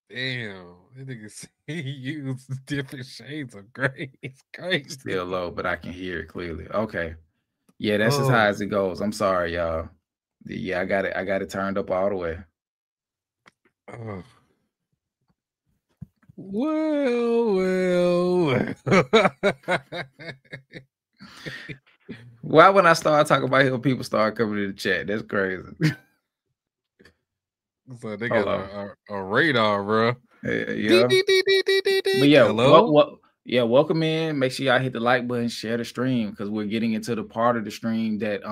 Damn, I think he used different shades of gray. It's crazy. Still low, but I can hear it clearly. Okay. Yeah, that's as high as it goes. I'm sorry, y'all. Yeah, I got it turned up all the way. Oh. Well. Why when I start talking about him, people start coming to the chat? That's crazy. So they got a radar, bro. Yeah. But yeah, welcome in. Make sure y'all hit the like button, share the stream, because we're getting into the part of the stream that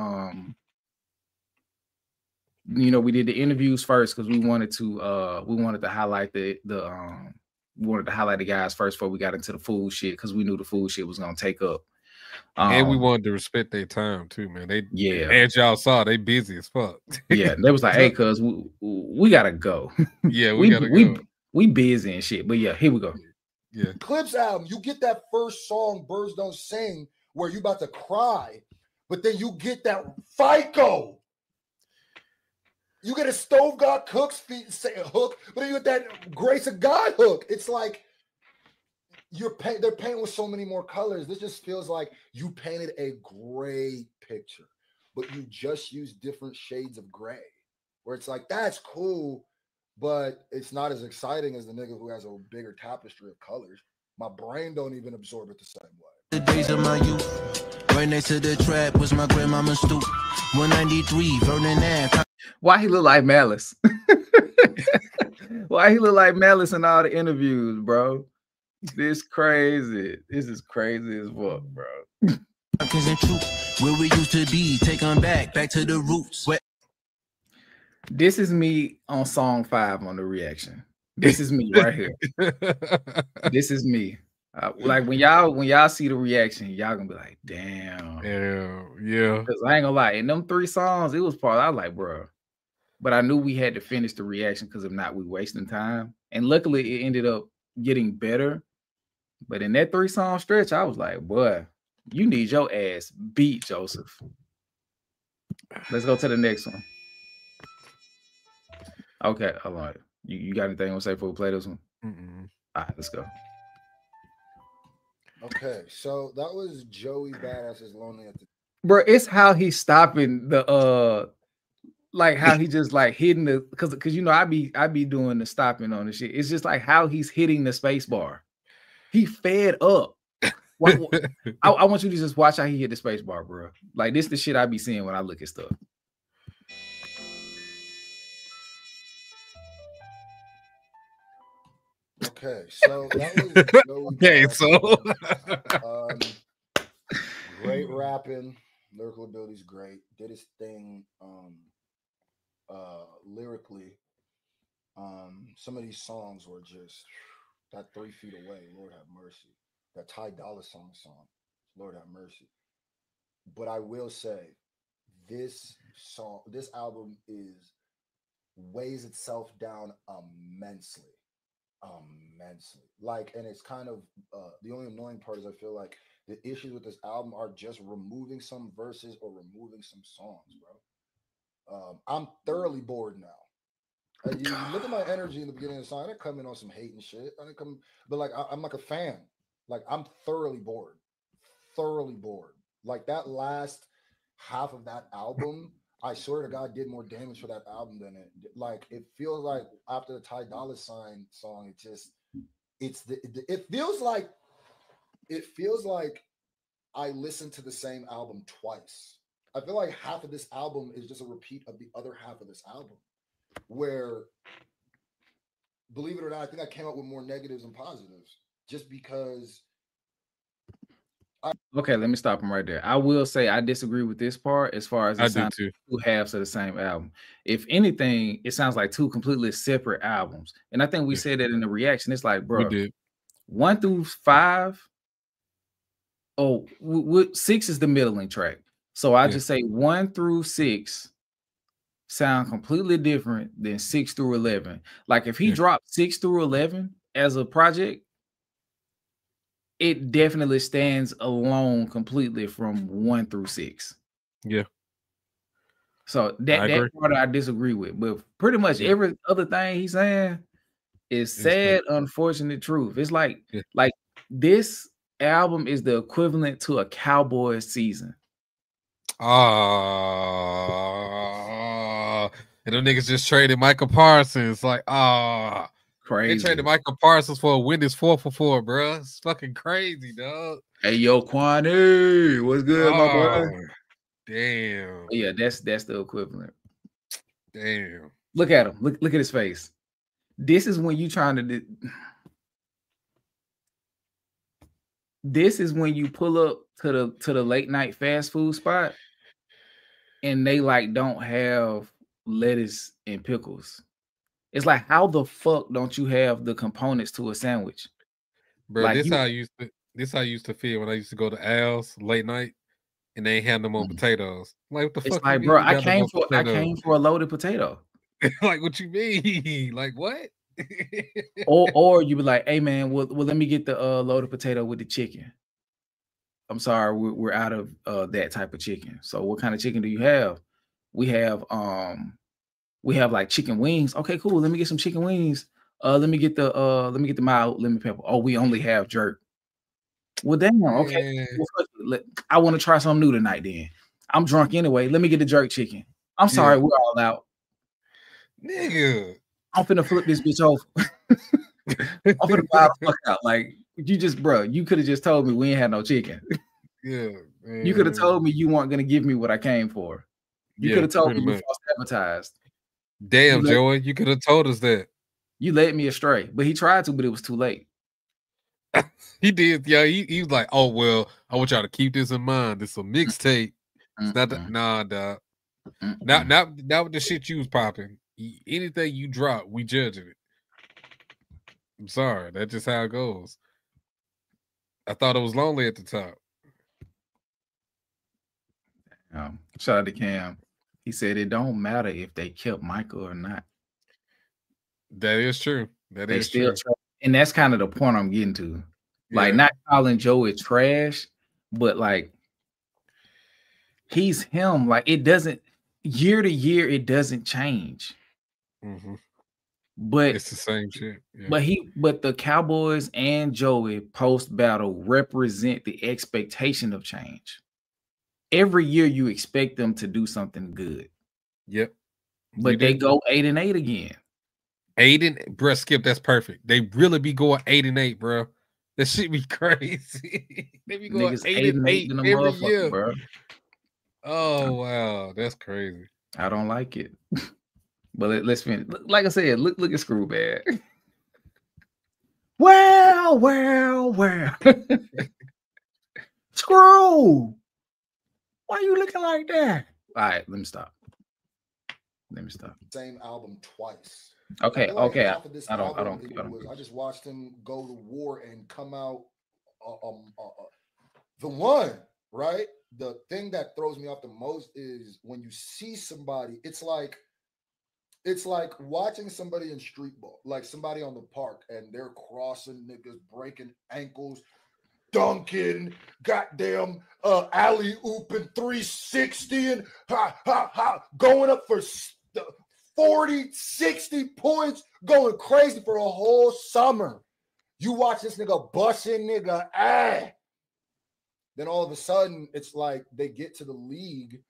we did the interviews first because we wanted to highlight we wanted to highlight the guys first before we got into the food shit, because we knew the food shit was gonna take up. And we wanted to respect their time too, man. As y'all saw, they busy as fuck. Yeah, they was like, hey, cuz we gotta go. Yeah, we gotta go. We busy and shit. But yeah, here we go. Yeah. Clips album, you get that first song, Birds Don't Sing, where you about to cry, but then you get that FICO. You get a Stove God Cook's feet hook, but then you get that Grace of God hook. It's like they're painting with so many more colors. This just feels like you painted a gray picture, but you just use different shades of gray. Where it's like, that's cool, but it's not as exciting as the nigga who has a bigger tapestry of colors. My brain don't even absorb it the same way. The days of my youth, right next to the trap was my grandmama's stoop. 193, Vernon Ave. Why he look like Malice? Why he look like Malice in all the interviews, bro? This is crazy as fuck, bro. Where we used to be, take them back to the roots. This is me on song 5 on the reaction. This is me right here. This is me. Like when y'all see the reaction, y'all gonna be like, damn. Yeah. Because I ain't gonna lie, in them 3 songs, it was part I was like, bro. But I knew we had to finish the reaction because if not, we wasting time. And luckily, it ended up getting better. But in that 3-song stretch, I was like, boy, you need your ass beat, Joseph. Let's go to the next one. Okay, hold on. You got anything you want to say before we play this one? Mm-mm. All right, let's go. Okay, so that was Joey Badass is Lonely at the... Bro, it's how he's stopping the like how he just like hitting the because I be doing the stopping on the shit. It's just like how he's hitting the space bar. He fed up. I want you to just watch how he hit the space bar, bro. Like this the shit I be seeing when I look at stuff. Okay, so that was okay, so great rapping, lyrical ability is great. Did his thing lyrically. Some of these songs were just that 3 feet away, Lord have mercy. That Ty Dolla song, Lord have mercy. But I will say, this album is weighs itself down immensely. Like, and it's kind of the only annoying part is I feel like the issues with this album are just removing some verses or removing some songs, bro. I'm thoroughly bored now. You look at my energy in the beginning of the song. I didn't come in on some hate and shit. I didn't come, but like I'm like a fan. Like I'm thoroughly bored. Like that last half of that album, I swear to God, did more damage for that album than it. Like it feels like after the Ty Dolla $ign song, it feels like I listened to the same album twice. I feel like half of this album is just a repeat of the other half of this album. Where, believe it or not, I think I came up with more negatives and positives just because. Okay, let me stop him right there. I will say I disagree with this part as far as it sounds like two halves of the same album. If anything, it sounds like two completely separate albums. And I think we said that in the reaction. It's like, bro, 1 through 5. Oh, 6 is the middling track. So I just say 1 through 6 sound completely different than 6 through 11. Like if he dropped 6 through 11 as a project, it definitely stands alone completely from 1 through 6. Yeah. So that part I disagree with, but pretty much every other thing he's saying is sad, unfortunate truth. It's like this album is the equivalent to a Cowboys season. And them niggas just traded Michael Parsons. Like, crazy. They traded Michael Parsons for a win this 4-for-4, bro. It's fucking crazy, dog. Hey, yo, Kwani, what's good, my boy? Damn. Yeah, that's the equivalent. Damn. Look at him. Look at his face. This is when you trying to. This is when you pull up to the late night fast food spot, and they like don't have lettuce and pickles. It's like, how the fuck don't you have the components to a sandwich? Bro, like this how I used to feel when I used to go to Al's late night and they ain't have no more potatoes. Like, what the it's fuck? Like, bro, I came for a loaded potato. Like, what you mean? Like, what? or you be like, hey man, well let me get the loaded potato with the chicken. I'm sorry, we're out of that type of chicken. So what kind of chicken do you have? We have like chicken wings. Okay, cool. Let me get some chicken wings. Let me get the mild lemon pepper. Oh, we only have jerk. Well, damn. Okay. Well, I want to try something new tonight. Then I'm drunk anyway. Let me get the jerk chicken. I'm sorry, we're all out. Nigga, I'm finna flip this bitch over. I'm finna buy the fuck out. Like, you could have just told me we ain't had no chicken. Yeah. Man. You could have told me you weren't gonna give me what I came for. You could have told me you false advertised. Damn, Joey, you could have told us that. You led me astray, but he tried to, but it was too late. He did, yeah. He was like, "Oh well, I want y'all to keep this in mind. This is a mixtape. It's not that, nah, dog. Not with the shit you was popping. Anything you drop, we judging it. I'm sorry, that's just how it goes. I thought it was lonely at the top. Shout out to Cam. He said it don't matter if they kept Michael or not. That is true. That is true. And that's kind of the point I'm getting to. Like, not calling Joey trash, but like he's him. Like, it doesn't year to year, it doesn't change. Mm-hmm. But it's the same shit. Yeah. But the Cowboys and Joey post battle represent the expectation of change. Every year you expect them to do something good. Yep. But they go 8-8 again. 8 bro, Skip, that's perfect. They really be going 8-8, bro. That shit be crazy. They be going 8-8 every year, bro. Oh wow, that's crazy. I don't like it. But let's finish. Like I said, look at Screwbag. Well. Screw. Why are you looking like that? All right, let me stop. Same album twice. Okay. I just watched him go to war and come out. The one, right? The thing that throws me off the most is when you see somebody. It's like it's like watching somebody in street ball, like somebody on the park, and they're crossing niggas, breaking ankles, dunking, goddamn alley ooping 360 and going up for 40, 60 points, going crazy for a whole summer. You watch this nigga busting nigga ass. Then all of a sudden, it's like they get to the league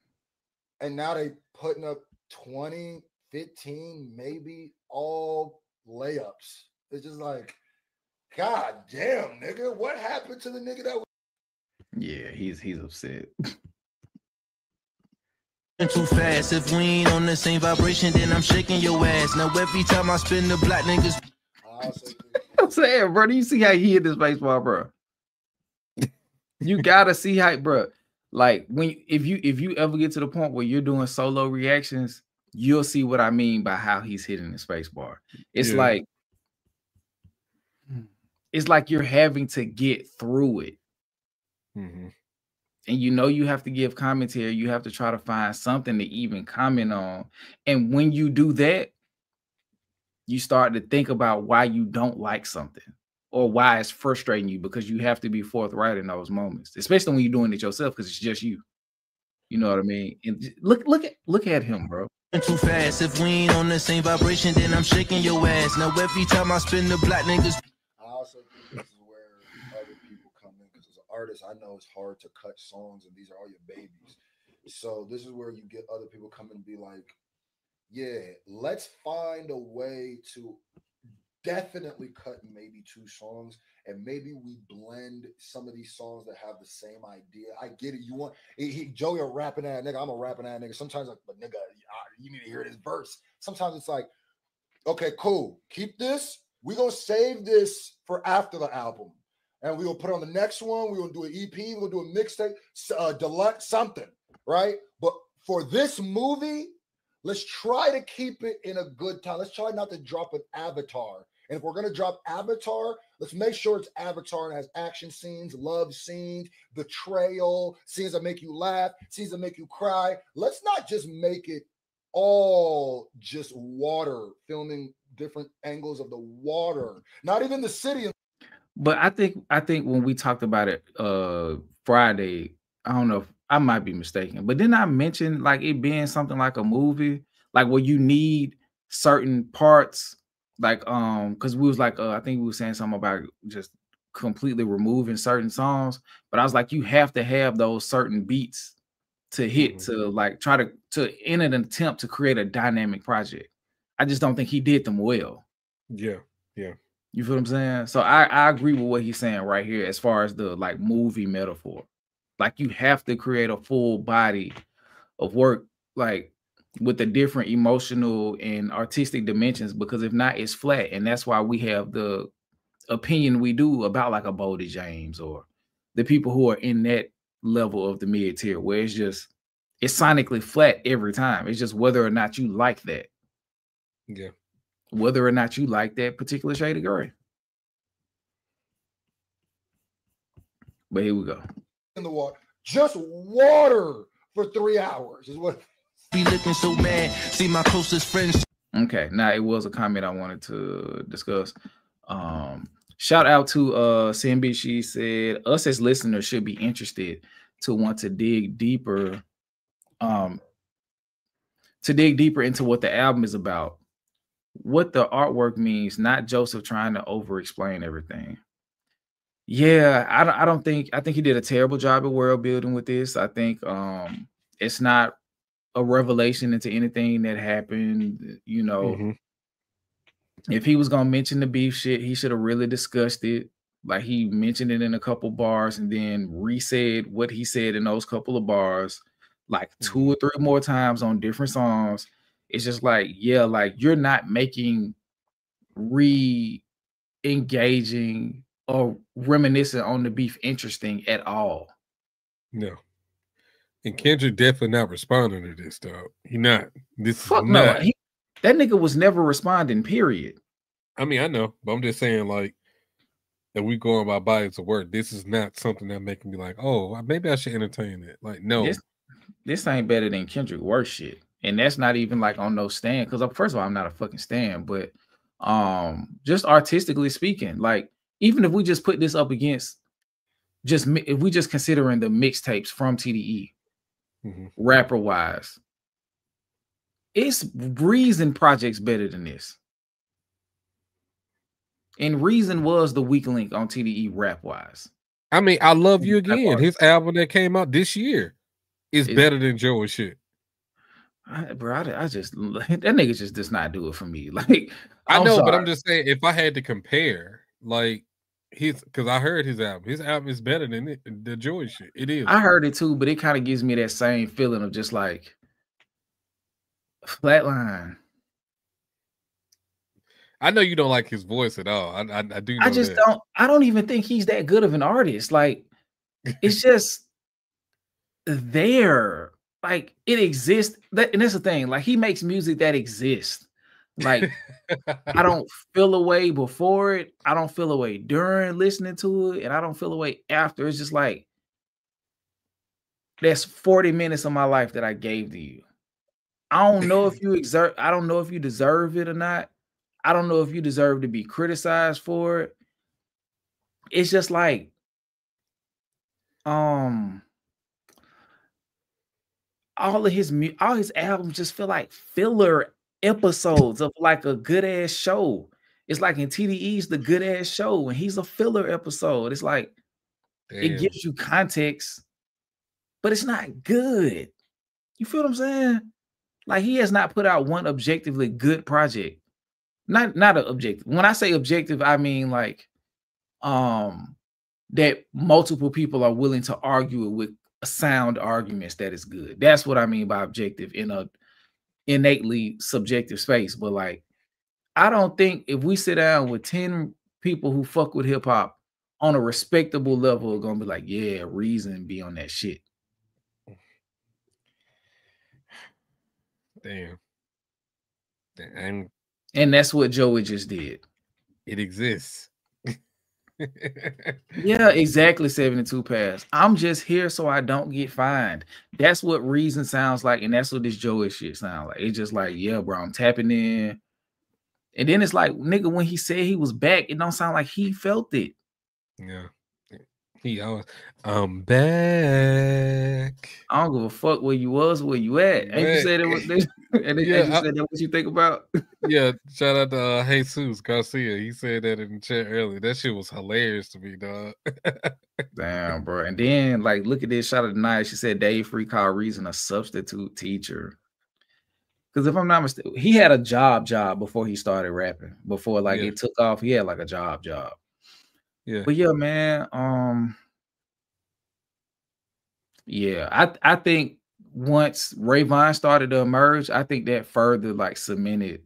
and now they putting up 20, 15, maybe all layups. It's just like, God damn, nigga, what happened to the nigga that was? Yeah, he's upset. Too fast. If we ain't on the same vibration, then I'm shaking your ass. Now every time I spin the black niggas. I'm saying, bro, do you see how he hit this baseball, bro? You gotta see how, bro. Like if you ever get to the point where you're doing solo reactions, you'll see what I mean by how he's hitting the space bar. It's like you're having to get through it. Mm-hmm. And you have to give commentary. You have to try to find something to even comment on. And when you do that, you start to think about why you don't like something or why it's frustrating you, because you have to be forthright in those moments, especially when you're doing it yourself, because it's just you. You know what I mean? And look at him, bro. Too fast. If we ain't on the same vibration, then I'm shaking your ass. Now every time I spin the black niggas. I also think this is where other people come in, because as an artist, I know it's hard to cut songs and these are all your babies. So this is where you get other people come and be like, yeah, let's find a way to definitely cut maybe 2 songs, and maybe we blend some of these songs that have the same idea. I get it. You want Joey a rapping ass nigga. I'm a rapping ass nigga. Sometimes like, but nigga, you need to hear this verse. Sometimes it's like, okay, cool. Keep this. We're gonna save this for after the album, and we will put on the next one. We will do an EP. We'll do a mixtape, deluxe something, right? But for this movie, let's try to keep it in a good time. Let's try not to drop an Avatar. And if we're going to drop Avatar, let's make sure it's Avatar and has action scenes, love scenes, betrayal, scenes that make you laugh, scenes that make you cry. Let's not just make it all just water, filming different angles of the water, not even the city. But I think when we talked about it Friday, I don't know if I might be mistaken, but didn't I mention like it being something like a movie, like where you need certain parts, like because we was like I think we were saying something about just completely removing certain songs, but I was like, you have to have those certain beats to hit to like try to in an attempt to create a dynamic project. I just don't think he did them well. Yeah. You feel what I'm saying? So I agree with what he's saying right here as far as the like movie metaphor. Like you have to create a full body of work, like with the different emotional and artistic dimensions, because if not, it's flat. And that's why we have the opinion we do about like a Boldy James or the people who are in that level of the mid tier, where it's sonically flat every time. It's just whether or not you like that. Yeah. Whether or not you like that particular shade of gray. But here we go. In the water, just water for 3 hours is what. Be looking so mad. See my closest friends. Okay, now it was a comment I wanted to discuss. Shout out to CMB. She said us as listeners should be interested to want to dig deeper, into what the album is about, what the artwork means, not Joseph trying to over-explain everything. Yeah, I think he did a terrible job of world building with this. I think it's not a revelation into anything that happened. You know, if he was gonna mention the beef shit, he should have really discussed it. Like he mentioned it in a couple bars and then re-said what he said in those couple of bars, like 2 or 3 more times on different songs. It's just like, yeah, like you're not making re-engaging or reminiscent on the beef interesting at all. No. And Kendrick definitely not responding to this, dog. He not. This Fuck is no. not. That nigga was never responding, period. I mean, I know, but I'm just saying, like, that we going by bodies of work. This is not something that making me like, oh, maybe I should entertain it. Like, no. This ain't better than Kendrick worst shit. And that's not even like on no stand, because first of all, I'm not a fucking stand, but just artistically speaking, like even if we just put this up against if we just considering the mixtapes from TDE, rapper wise, it's Reason projects better than this. And Reason was the weak link on TDE rap wise. I mean, I Love You Again. His album that came out this year is better than Joey shit. I just that nigga just does not do it for me. Like I know, but I'm just saying, if I had to compare, like because I heard his album. His album is better than the Joey shit. It is. I heard it too, but it kind of gives me that same feeling of just like flatline. I know you don't like his voice at all. I do know I just don't. I don't even think he's that good of an artist. Like, it's just there. Like, it exists. And that's the thing. Like, he makes music that exists. Like, I don't feel a way before it. I don't feel a way during listening to it. And I don't feel a way after. It's just like, that's 40 minutes of my life that I gave to you. I don't know if you I don't know if you deserve it or not. I don't know if you deserve to be criticized for it. It's just like, all his albums just feel like filler episodes of like a good ass show. It's like in TDE's the good ass show, and he's a filler episode. It's like it gives you context, but it's not good. You feel what I'm saying? Like he has not put out one objectively good project. Not an objective. When I say objective, I mean like that multiple people are willing to argue it with sound arguments that is good. That's what I mean by objective in a innately subjective space. But like, I don't think if we sit down with 10 people who fuck with hip hop on a respectable level, are gonna be like, yeah, Reason be on that shit. Damn. And that's what Joey just did. It exists. Yeah, exactly. 72 pass. I'm just here so I don't get fined. That's what Reason sounds like, and that's what this Joey shit sounds like. It's just like, yeah, bro, I'm tapping in. And then it's like, nigga, when he said he was back, it don't sound like he felt it. Yeah. He always, I'm back. I don't give a fuck where you was, where you at. Ain't you said it was this? And then you said that what you think about? Yeah, shout out to Jesus Garcia. He said that in the chat earlier. That shit was hilarious to me, dog. Damn, bro. And then, like, look at this. Shout out to Nia. She said Dave Free called Reason a substitute teacher. Because if I'm not mistaken, he had a job before he started rapping. Before like it took off, he had like a job. Yeah. But yeah, man. Yeah, I think once Rayvon started to emerge, I think that further like cemented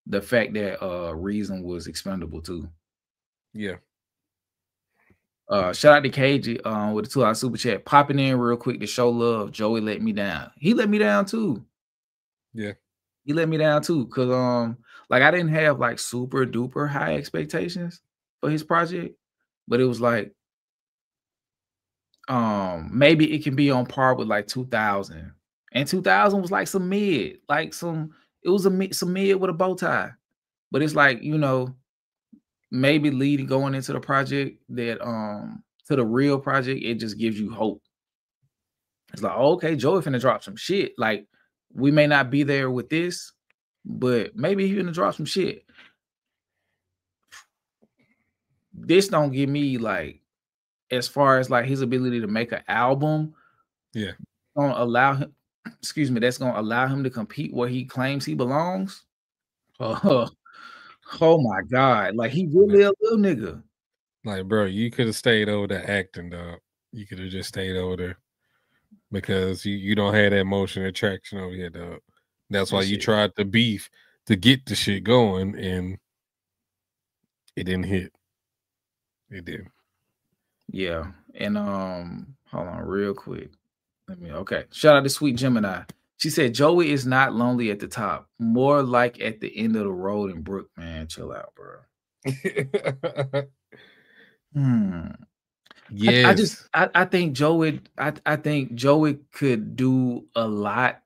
the fact that Reason was expendable too. Yeah. Shout out to KG with the $2 super chat. Popping in real quick to show love. Joey let me down. He let me down too. Yeah. He let me down too. Cause like I didn't have like super duper high expectations for his project, but it was like maybe it can be on par with like 2000. And 2000 was like some mid, like some mid with a bow tie. But it's like, you know, maybe leading going into the project that to the real project, it just gives you hope. It's like, oh, okay, Joey finna drop some shit. Like, we may not be there with this, but maybe he's gonna drop some shit. This don't give me like, as far as like his ability to make an album, gonna allow him. Excuse me, that's gonna allow him to compete where he claims he belongs. Oh my god, like he really a little nigga. Like, bro, you could have stayed over there acting, dog. You could have just stayed over there because you don't have that emotion attraction over here, dog. That's why you tried to beef to get the shit going, and it didn't hit. It didn't. Yeah, and hold on real quick. Okay. Shout out to Sweet Gemini. She said Joey is not lonely at the top, more like at the end of the road in Brook. Man, chill out, bro. Yes. I think Joey. I think Joey could do a lot.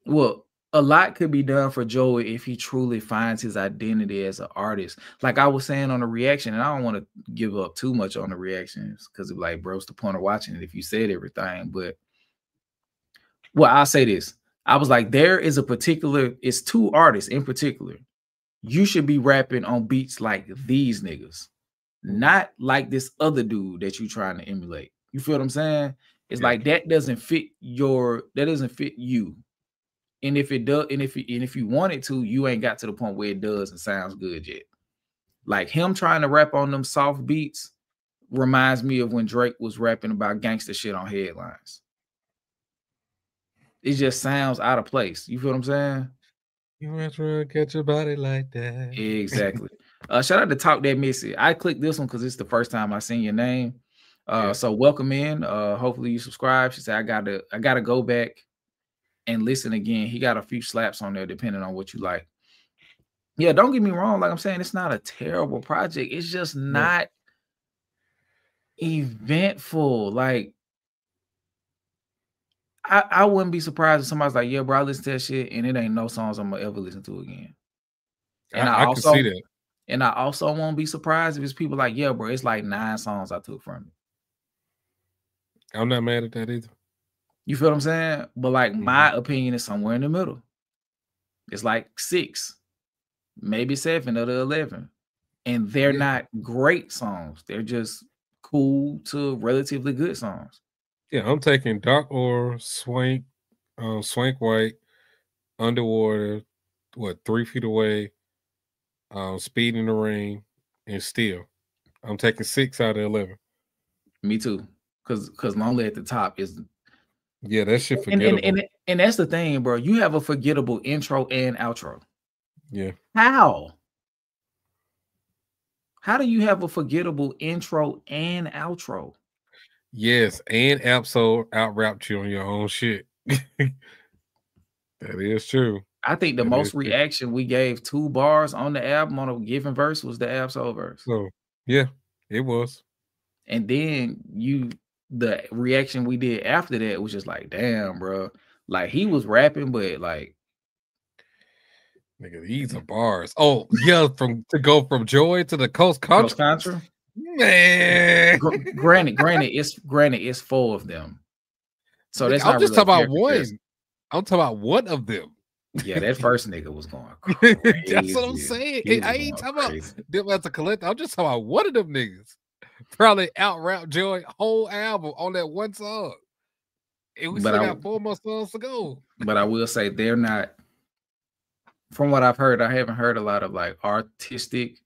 Well, a lot could be done for Joey if he truly finds his identity as an artist. Like I was saying on the reaction, and I don't want to give up too much on the reactions because like, bro, what's the point of watching it if you said everything? But well, I'll say this. I was like, there is a particular, it's two artists in particular. You should be rapping on beats like these niggas, not like this other dude that you trying to emulate. You feel what I'm saying? It's like that doesn't fit you. And if it does, and if you want it to, you ain't got to the point where it does and sounds good yet. Like him trying to rap on them soft beats reminds me of when Drake was rapping about gangster shit on headlines. It just sounds out of place. You feel what I'm saying? You want to get your body like that. Exactly. Shout out to Talk That Missy. I clicked this one because it's the first time I seen your name. So welcome in. Hopefully you subscribe. She said, I gotta go back and listen again. He got a few slaps on there depending on what you like. Yeah, don't get me wrong. Like I'm saying, it's not a terrible project. It's just not eventful. Like I wouldn't be surprised if somebody's like, yeah, bro, I listen to that shit and it ain't no songs I'm gonna ever listen to again. And I also can see that. And I also won't be surprised if it's people like, yeah, bro, it's like 9 songs I took from it. I'm not mad at that either. You feel what I'm saying? But like my opinion is somewhere in the middle. It's like 6, maybe 7 of the 11. And they're not great songs. They're just cool to relatively good songs. Yeah, I'm taking Dark or Swank, Swank White, Underwater, 3 Feet Away, Speed in the Rain, and Still. I'm taking 6 out of 11. Me too. Because Lonely at the Top is that shit forgettable. And that's the thing, bro. You have a forgettable intro and outro. Yeah. How do you have a forgettable intro and outro? Yes, and Absol out-rapped you on your own shit. That is true. I think the most reaction we gave 2 bars on the album on a given verse was the Absol verse. So yeah, it was. And then the reaction we did after that was just like, damn, bro. Like he was rapping, but like, nigga, these are bars. Oh yeah, to go from Joy to the Coast Contra. Man, granted, it's 4 of them. So that's I'm not just really talking about one. I'm talking about one of them. Yeah, that first nigga was going crazy. That's what I'm saying. I ain't talking about them as a collector. I'm just talking about one of them niggas. Probably out-rap Joy whole album on that one song. And we still got 4 more songs to go. But I will say they're not, from what I've heard, I haven't heard a lot of like artistic,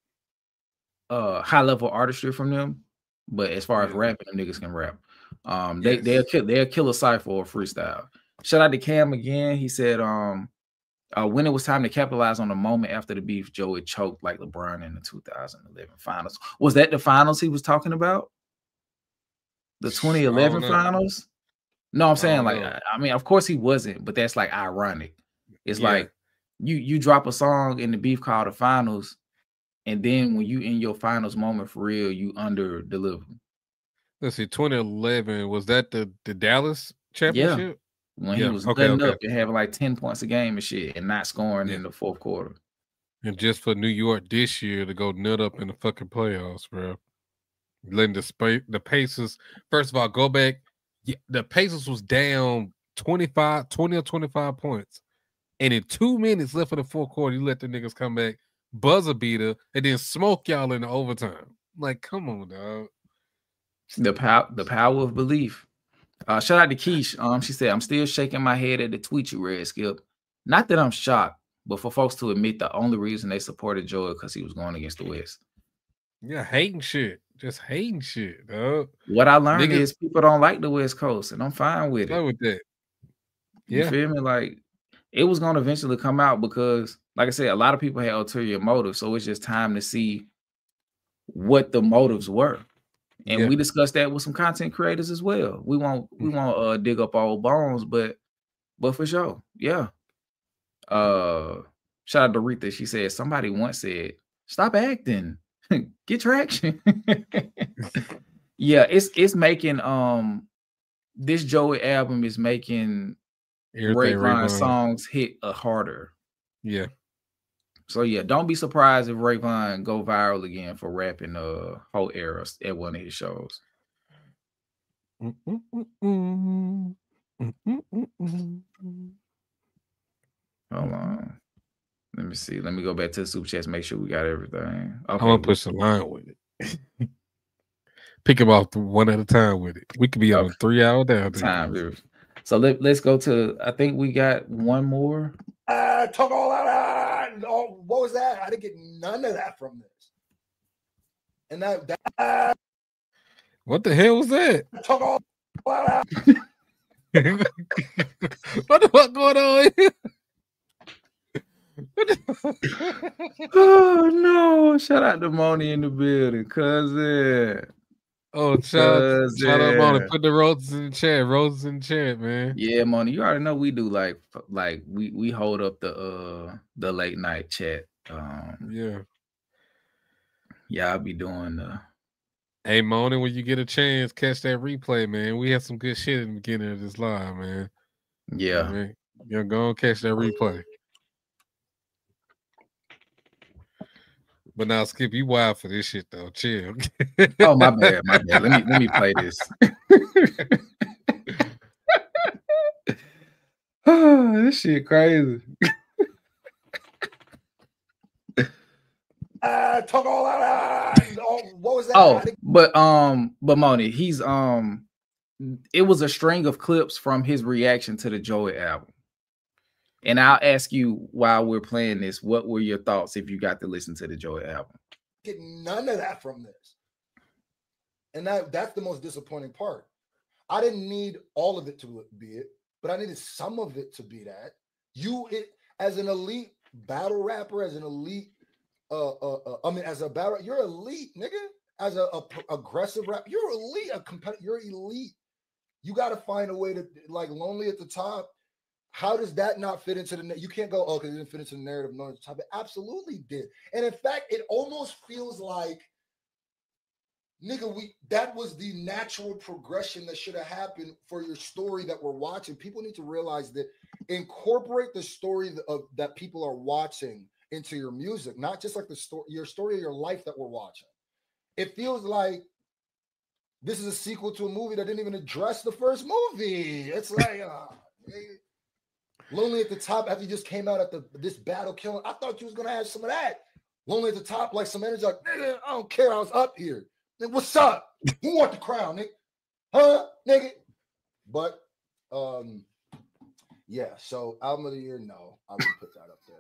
high-level artistry from them. But as far as rapping, them niggas can rap. They'll kill a cypher or freestyle. Shout out to Cam again. He said, when it was time to capitalize on the moment after the beef, Joey choked like LeBron in the 2011 finals. Was that the finals he was talking about? The 2011 finals? No, I'm saying like, I mean, of course he wasn't, but that's like ironic. It's like you drop a song in the beef called the finals, and then when you in your finals moment for real, you under deliver. Let's see, 2011, was that the Dallas championship? Yeah. When he was letting up and having like 10 points a game and shit and not scoring in the 4th quarter. And just for New York this year to go nut up in the fucking playoffs, bro. Letting the Pacers, first of all, go back. Yeah, the Pacers was down 20 or 25 points. And in 2 minutes left in the 4th quarter, you let the niggas come back, buzzer beater, and then smoke y'all in the overtime. Like, come on, dog. The power of belief. Shout out to Keish. She said, I'm still shaking my head at the tweet you read, Skip. Not that I'm shocked, but for folks to admit the only reason they supported Joey because he was going against the West. Yeah, hating shit. Just hating shit, dog. What I learned is people don't like the West Coast, and I'm fine with it. Fine with that. You feel me? Like, it was going to eventually come out because, like I said, a lot of people had ulterior motives, so it's just time to see what the motives were. And we discussed that with some content creators as well. We won't dig up old bones, but for sure, yeah. Shout out to Rita. She said somebody once said, "Stop acting, get traction." Yeah, it's making this Joey album is making Rayvon songs hit harder. Yeah. So yeah, don't be surprised if Rayvon go viral again for rapping whole era at one of his shows. Hold on. Let me see. Let me go back to the super chats, make sure we got everything. Okay. I'm gonna put some line with it. Pick him off one at a time with it. We could be on a 3-hour down time. So let's go to, I think we got one more. Talk all out. Oh, what was that? I didn't get none of that from this. And that what the hell was that? Talk all out. What the fuck going on here? Oh no! Shout out to Moni in the building, cousin. Oh, shout out Moni. Put the roses in the chair. Roses in the chair, man. Yeah, Moni. You already know we do like we hold up the late night chat. Yeah, I'll be doing the. Hey, Moni, when you get a chance, catch that replay, man. We had some good shit in the beginning of this live, man. Yeah, man. You're going to catch that replay. But now, Skip, you wild for this shit though. Chill. Oh, my bad. Let me play this. Oh, this shit crazy. Talk all out. Oh, what was that? Oh, but Moni, he's it was a string of clips from his reaction to the Joey album. And I'll ask you while we're playing this, what were your thoughts if you got to listen to the Joey album? Get none of that from this. And that's the most disappointing part. I didn't need all of it to be it, but I needed some of it to be that. As an elite battle rapper, as an elite, as a battle, you're elite, nigga. As a aggressive rap, you're elite, you're elite. You got to find a way to, like, Lonely at the Top. How does that not fit into the? You can't go, because it didn't fit into the narrative. No, it absolutely did. And in fact, it almost feels like, nigga, that was the natural progression that should have happened for your story that we're watching. People need to realize that incorporate the story that people are watching into your music, not just like your story of your life that we're watching. It feels like this is a sequel to a movie that didn't even address the first movie. It's like, Lonely at the Top, after you just came out at this battle killing, I thought you was gonna have some of that. Lonely at the Top, like some energy, like, nigga, I don't care, I was up here. Nigga, what's up? Who want the crown, nigga? Huh, nigga? But yeah, so album of the year, no, I wouldn't put that up there.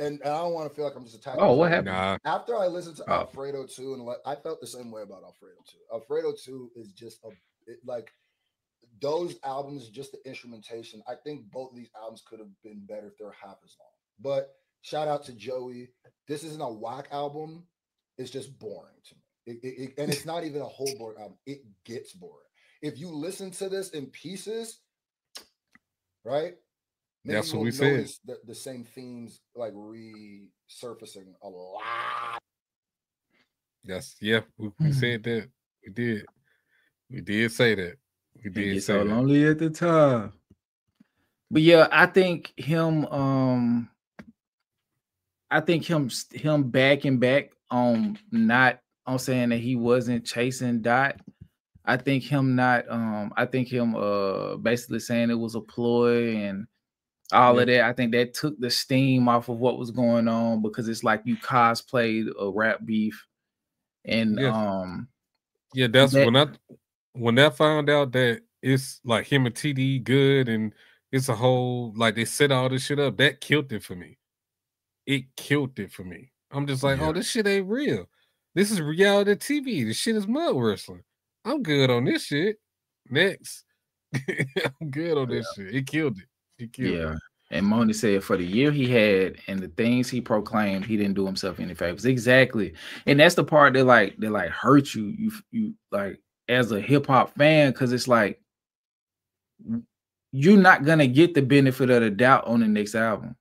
And I don't want to feel like I'm just attacking. Oh, what happened? Nah. After I listened to Alfredo 2, and I felt the same way about Alfredo 2. Alfredo 2 is just those albums, just the instrumentation. I think both of these albums could have been better if they were half as long. But shout out to Joey. This isn't a whack album. It's just boring to me. And it's not even a whole boring album. It gets boring. If you listen to this in pieces, right? Maybe that's what we said. The same themes like resurfacing a lot. We said that. We did say that. We did say so that. Lonely at the Top. But yeah, I think him backing back on not on saying that he wasn't chasing Dot. I think him basically saying it was a ploy and all of that. I think that took the steam off of what was going on, because it's like you cosplayed a rap beef. And that's when I found out that it's like him and TD good and it's a whole, like, they set all this shit up, that killed it for me. It killed it for me. I'm just like, oh, this shit ain't real. This is reality TV. This shit is mud wrestling. I'm good on this shit. Next. I'm good on this shit. It killed it. It. And Moni said for the year he had and the things he proclaimed, he didn't do himself any favors. Exactly. And that's the part that hurt you. You like, as a hip hop fan, because it's like you're not gonna get the benefit of the doubt on the next album.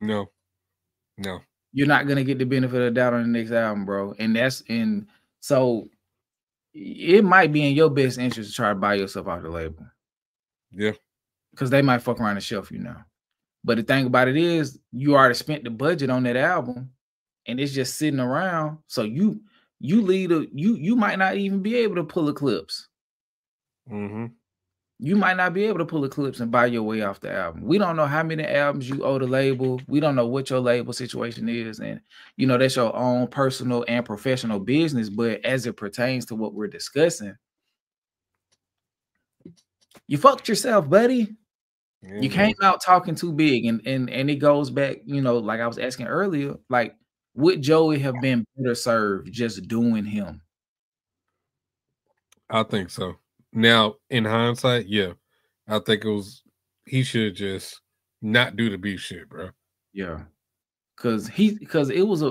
No. You're not gonna get the benefit of the doubt on the next album, bro. And so it might be in your best interest to try to buy yourself out the label. Yeah. because they might fuck around and shelf you now. But the thing about it is, you already spent the budget on that album, and it's just sitting around. So you might not even be able to pull Eclipse. You might not be able to pull Eclipse and buy your way off the album. We don't know how many albums you owe the label. We don't know what your label situation is, and you know that's your own personal and professional business. But as it pertains to what we're discussing, you fucked yourself, buddy. You came out talking too big, and it goes back, you know, like I was asking earlier, like would Joey have been better served just doing him? I think so. Now, in hindsight, yeah, I think he should just not do the beef shit, bro. Yeah, because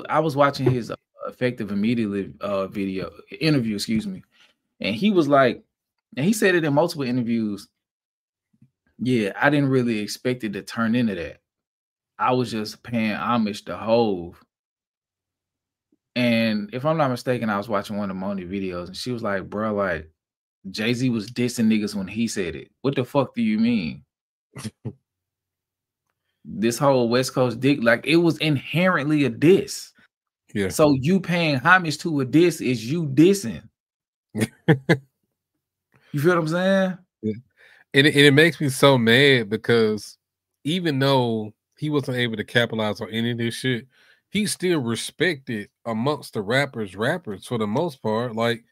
I was watching his effective immediately interview, excuse me, and he was like, and he said it in multiple interviews. Yeah, I didn't really expect it to turn into that. I was just paying homage to Hove. And if I'm not mistaken, I was watching one of Moni videos, and she was like, bro, like, Jay-Z was dissing niggas when he said it. What the fuck do you mean? This whole West Coast dick, like, it was inherently a diss. Yeah. So you paying homage to a diss is you dissing. You feel what I'm saying? Yeah. And it makes me so mad because even though he wasn't able to capitalize on any of this shit, he's still respected amongst the rappers for the most part. Like,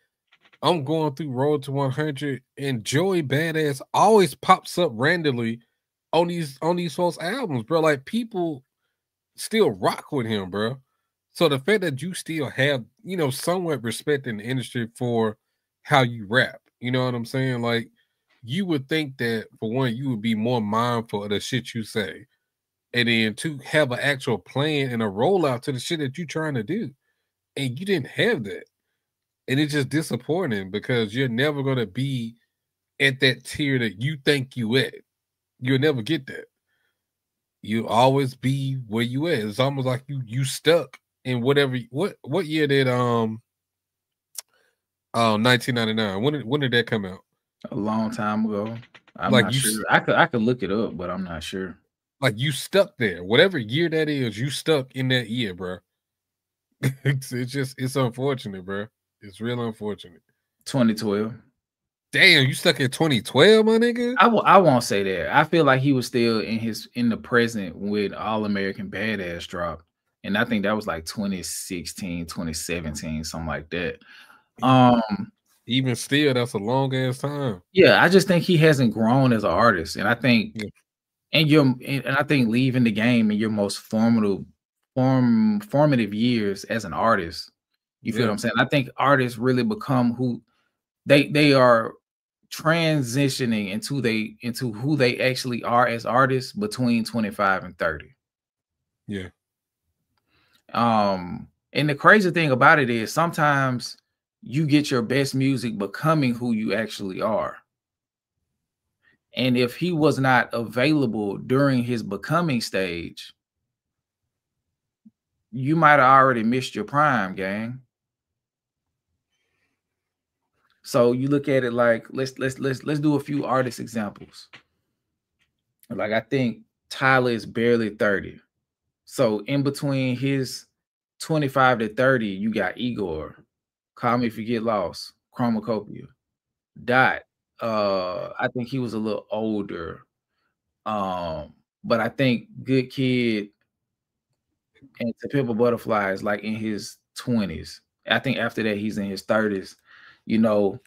I'm going through Road to 100, and Joey Badass always pops up randomly on these folks' albums, bro. Like, people still rock with him, bro. So the fact that you still have, you know, somewhat respect in the industry for how you rap, you know what I'm saying? Like, you would think that for one, you would be more mindful of the shit you say, and then to have an actual plan and a rollout to the shit that you're trying to do, and you didn't have that. And it's just disappointing because you're never going to be at that tier that you think you at. You'll never get that. You'll always be where you at. It's almost like you stuck in whatever. What year did 1999? When did that come out? A long time ago. I'm not sure. I could look it up, but I'm not sure. Like, you stuck there. Whatever year that is, you stuck in that year, bro. It's unfortunate, bro. It's real unfortunate. 2012. Damn, you stuck in 2012, my nigga? I won't say that. I feel like he was still in the present with All American Badass drop. And I think that was like 2016, 2017, something like that. Even still, that's a long ass time. Yeah, I just think he hasn't grown as an artist. And I think and I think leaving the game in your most formative years as an artist. You feel what I'm saying? I think artists really become who they are transitioning into who they actually are as artists between 25 and 30. Yeah. And the crazy thing about it is sometimes you get your best music becoming who you actually are. And if he was not available during his becoming stage, you might have already missed your prime, gang. So you look at it like let's do a few artist examples. Like, I think Tyler is barely 30. So in between his 25 to 30, you got Igor, Call Me If You Get Lost, Chromacopia, Dot. I think he was a little older. But I think Good Kid and To Pimp a Butterfly is like in his 20s. I think after that he's in his 30s. You know,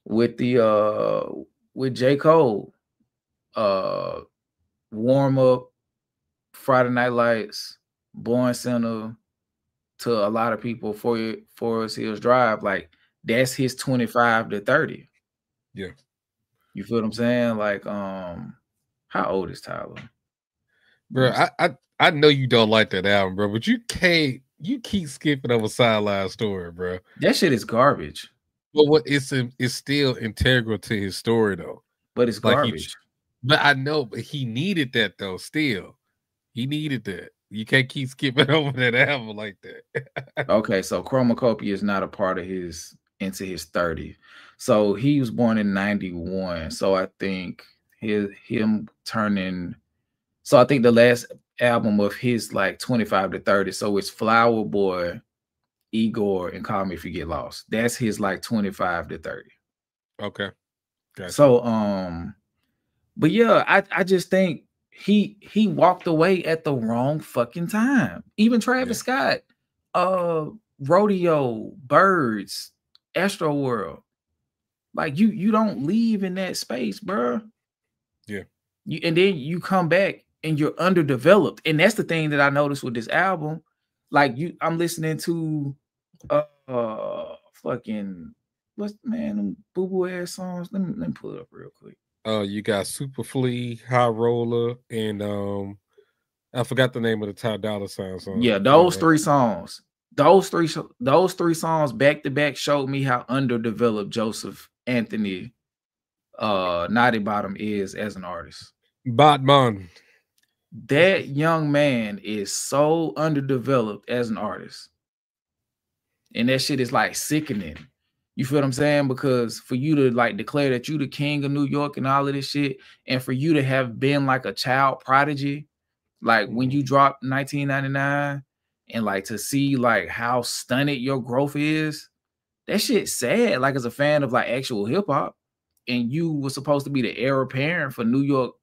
with J. Cole, Warm Up, Friday Night Lights, Born Center, to a lot of people, Forest Hills Drive, like that's his 25 to 30. Yeah. You feel what I'm saying? Like, how old is Tyler? Bro, I know you don't like that album, bro, but you keep skipping over Sideline Story, bro. That shit is garbage. But it's still integral to his story, though. But it's like garbage. But I know, but he needed that, though. Still, he needed that. You can't keep skipping over that album like that. Okay, so Chromacopia is not a part of his into his 30. So he was born in 91. So I think him turning. So I think the last album of his like 25 to 30. So it's Flower Boy, Igor, and Call Me If You Get Lost. That's his like 25 to 30. Okay. Gotcha. So but yeah, I just think he walked away at the wrong fucking time. Even Travis Scott, Rodeo, Birds, Astro World. Like you don't leave in that space, bro. Yeah. And then you come back and you're underdeveloped. And that's the thing that I noticed with this album. Like I'm listening to fucking what's them boo-boo ass songs. Let me pull it up real quick. You got Super Flea, High Roller, and I forgot the name of the Ty Dolla $ign song. Yeah, those three songs. Those three songs back to back showed me how underdeveloped Joseph Anthony Naughty Bottom is as an artist. Batman. That young man is so underdeveloped as an artist. And that shit is like sickening. You feel what I'm saying? Because for you to like declare that you the king of New York and all of this shit, and for you to have been like a child prodigy, like when you dropped 1999, and like to see like how stunted your growth is, that shit's sad. Like as a fan of like actual hip hop, and you were supposed to be the heir apparent for New York,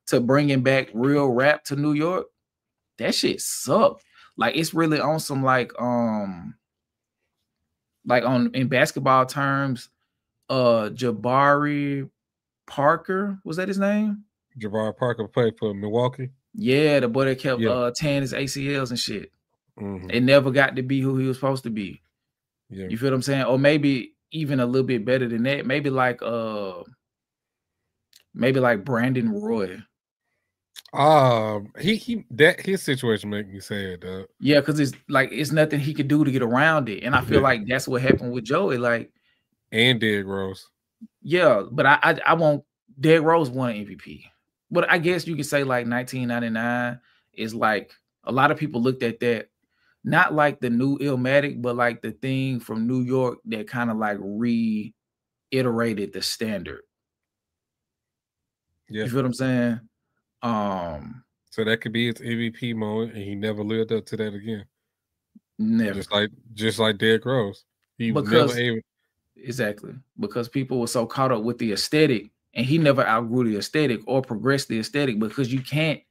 to bringing back real rap to New York, that shit sucked. Like it's really on some like in basketball terms, Jabari Parker, was that his name? Jabari Parker played for Milwaukee. Yeah, the boy that kept tearing his ACLs and shit. It never got to be who he was supposed to be. Yeah. You feel what I'm saying? Or maybe even a little bit better than that. Maybe like Brandon Roy. His situation make me sad, Yeah, because it's nothing he could do to get around it. And I feel like that's what happened with Joey. Like, and Derrick Rose. Yeah, but I won't. Derrick Rose won an MVP. But I guess you could say like 1999 is like a lot of people looked at that, not like the new Illmatic, but like the thing from New York that kind of like reiterated the standard. Yeah. You feel what I'm saying? So that could be his MVP moment, and he never lived up to that again. Never. Just like Derrick Rose. He was never able. Exactly. Because people were so caught up with the aesthetic, and he never outgrew the aesthetic or progressed the aesthetic, because you can't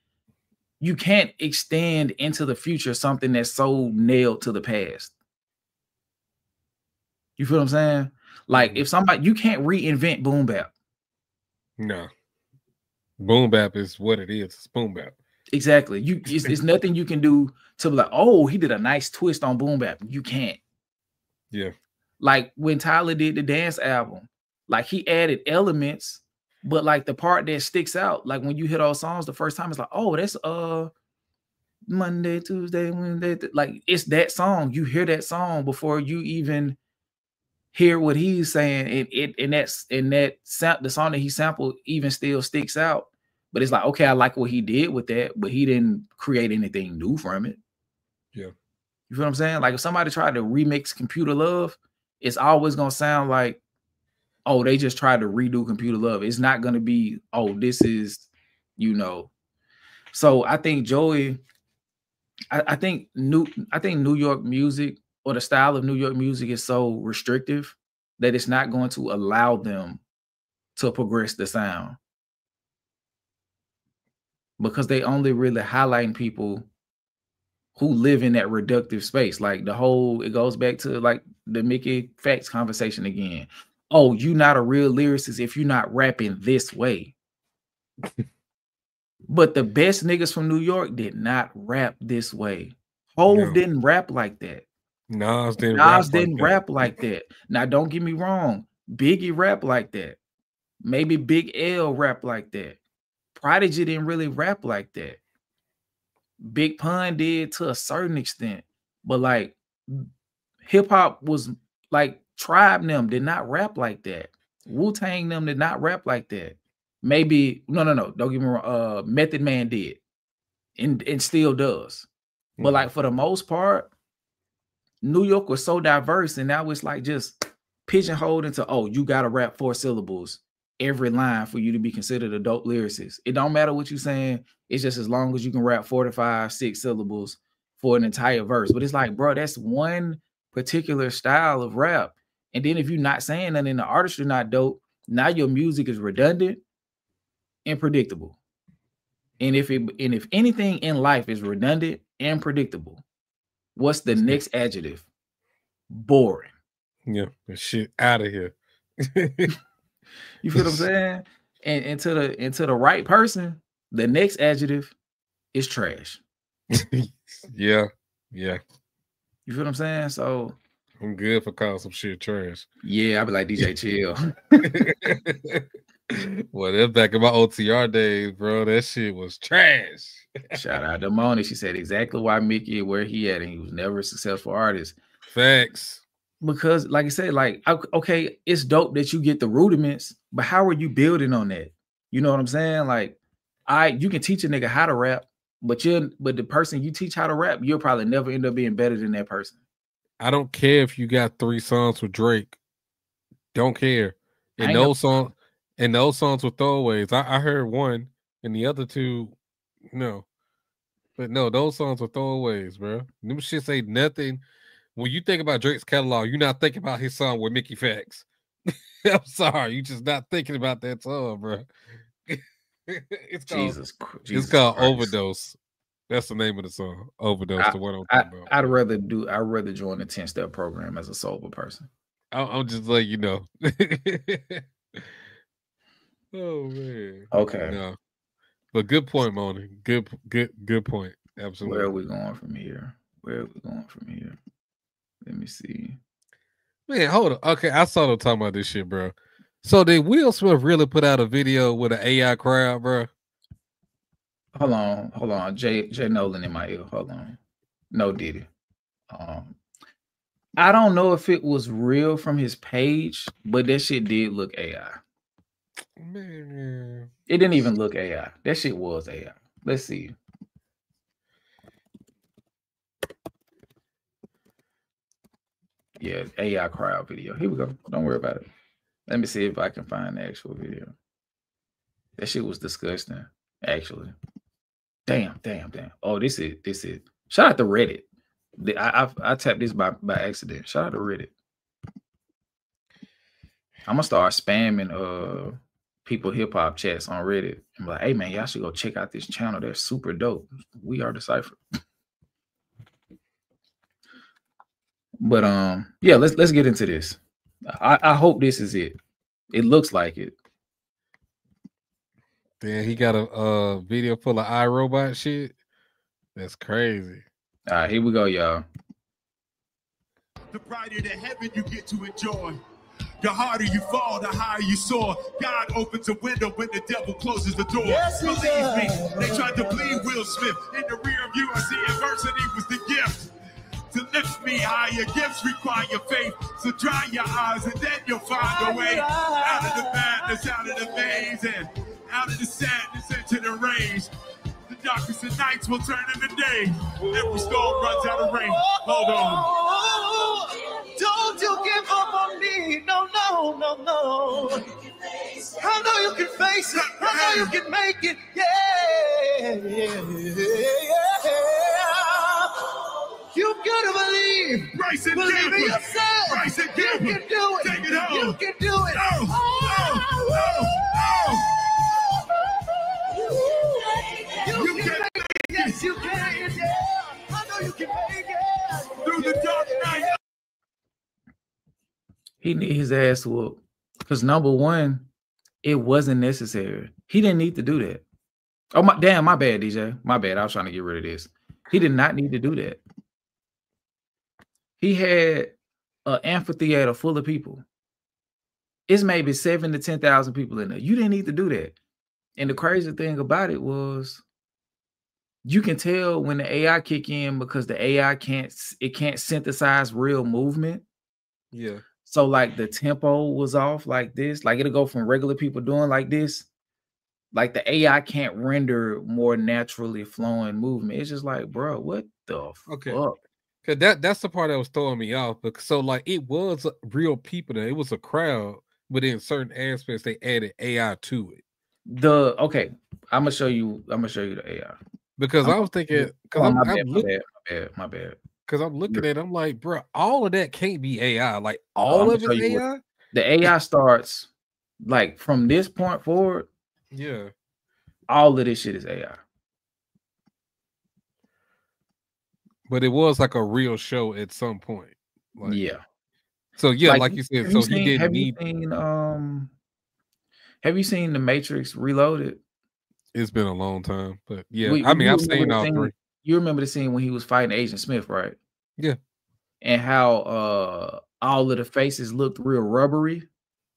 extend into the future something that's so nailed to the past. You feel what I'm saying? Like if you can't reinvent boom bap. No. Boom bap is what it is. It's boom bap. Exactly. It's nothing you can do to be like, oh, he did a nice twist on boom bap. You can't. Yeah. Like when Tyler did the dance album, like he added elements, but like the part that sticks out, like when you hear those songs the first time, it's like, oh, that's Monday, Tuesday, Wednesday. Like it's that song. You hear that song before you even hear what he's saying. The song that he sampled even still sticks out. But it's like, okay, I like what he did with that, but he didn't create anything new from it. Yeah. You feel what I'm saying? Like if somebody tried to remix Computer Love, it's always gonna sound like, oh, they just tried to redo Computer Love. It's not gonna be, oh, this is, So I think Joey, I think New York music, or the style of New York music, is so restrictive that it's not going to allow them to progress the sound, because they only really highlighting people who live in that reductive space. Like it goes back to like the Mickey Facts conversation again. Oh, you're not a real lyricist if you're not rapping this way. But the best niggas from New York did not rap this way. Hove didn't rap like that. Nas didn't rap like that. Now, don't get me wrong. Biggie rap like that. Maybe Big L rap like that. Prodigy didn't really rap like that. Big Pun did to a certain extent. But like hip hop was like Tribe them did not rap like that. Wu-Tang them did not rap like that. Maybe no. Don't get me wrong. Method Man did, and still does. But like for the most part, New York was so diverse, and now it's like just pigeonholed into, oh, you gotta rap 4 syllables every line for you to be considered a dope lyricist. It don't matter what you're saying. It's just as long as you can rap 4 to 5, 6 syllables for an entire verse. But it's like, bro, that's one particular style of rap. And then if you're not saying that, and the artistry not dope, now your music is redundant and predictable. And if anything in life is redundant and predictable, what's the next adjective? Boring. Yeah, the shit out of here. You feel what I'm saying? And to the right person, the next adjective is trash. Yeah. You feel what I'm saying? So I'm good for calling some shit trash. Yeah, I'd be like, DJ chill. Well, that's back in my OTR days, bro. That shit was trash. Shout out to Moni. She said exactly why Mickey where he at, and he was never a successful artist. Facts. Because, like I said, like, okay, it's dope that you get the rudiments, but how are you building on that? You know what I'm saying? Like, you can teach a nigga how to rap, but the person you teach how to rap, you'll probably never end up being better than that person. I don't care if you got 3 songs with Drake. Don't care. And those songs were throwaways. I heard one, and the other 2, no. But no, those songs were throwaways, bro. Them shit say nothing. When you think about Drake's catalog, you're not thinking about his song with Mickey Facts. I'm sorry, you just not thinking about that song, bro. It's called Overdose. That's the name of the song. Overdose. The one I'm talking about. I'd rather join the 10-step program as a sober person. I'm just like, you know. Oh man. Okay. No. But good point, Moni. Good point. Absolutely. Where are we going from here? Let me see. Man, hold on. Okay, I saw them talking about this shit, bro. So did Will Smith really put out a video with an AI crowd, bro? Hold on. Jay Nolan in my ear. Hold on. No Diddy. I don't know if it was real from his page, but that shit did look AI. Man. It didn't even look AI. That shit was AI. Let's see. Yeah, AI crowd video. Here we go. Don't worry about it. Let me see if I can find the actual video. That shit was disgusting, actually. Damn. Oh, this is. Shout out to Reddit. I tapped this by accident. Shout out to Reddit. I'm gonna start spamming people hip hop chats on Reddit. I'm like, hey man, y'all should go check out this channel. They're super dope. We are Decipher. But yeah, let's get into this. I hope this is it. It looks like it. Damn, he got a video full of iRobot shit. That's crazy. All right, here we go, y'all. The brighter the heaven you get to enjoy. The harder you fall, the higher you soar. God opens a window when the devil closes the door. Yes, believe me, they tried to bleed Will Smith. In the rear view, I see adversity was the gift. To lift me higher, gifts require faith. So dry your eyes and then you'll find a way. Out of the madness, out of the maze, and out of the sadness into the rays. The darkest of nights will turn into day. Every storm runs out of rain. Hold on. Don't you give up on me. No. I know you can face it. I know you can make it. Yeah. You gotta believe. Bryson believe in Campbell. yourself. Bryson You Campbell. can do it. Take it home. You can do it. You can make it. Yes, you can. Yeah. I know you can make it. Through the dark night. He need his ass whooped. Because number one, it wasn't necessary. He didn't need to do that. Oh my bad, DJ. My bad. I was trying to get rid of this. He did not need to do that. He had an amphitheater full of people. It's maybe 7,000 to 10,000 people in there. You didn't need to do that. And the crazy thing about it was, you can tell when the AI kick in because the AI can't synthesize real movement. Yeah. So like the tempo was off like this. Like it'll go from regular people doing like this. Like the AI can't render more naturally flowing movement. It's just like, bro, what the fuck? Cause that's the part that was throwing me off. Because so like it was real people there. It was a crowd, but in certain aspects they added AI to it. Okay, I'm gonna show you the AI because I was thinking because my bad. Because I'm looking at it, I'm like, bro, all of that can't be AI. Like I'm all gonna of it show you AI. The AI starts like from this point forward. Yeah, all of this shit is AI. But it was like a real show at some point. Like, yeah. So yeah, like you said, so he didn't need. Have you seen The Matrix Reloaded? It's been a long time, but yeah, I mean, I've seen all three. You remember the scene when he was fighting Agent Smith, right? Yeah. And how all of the faces looked real rubbery.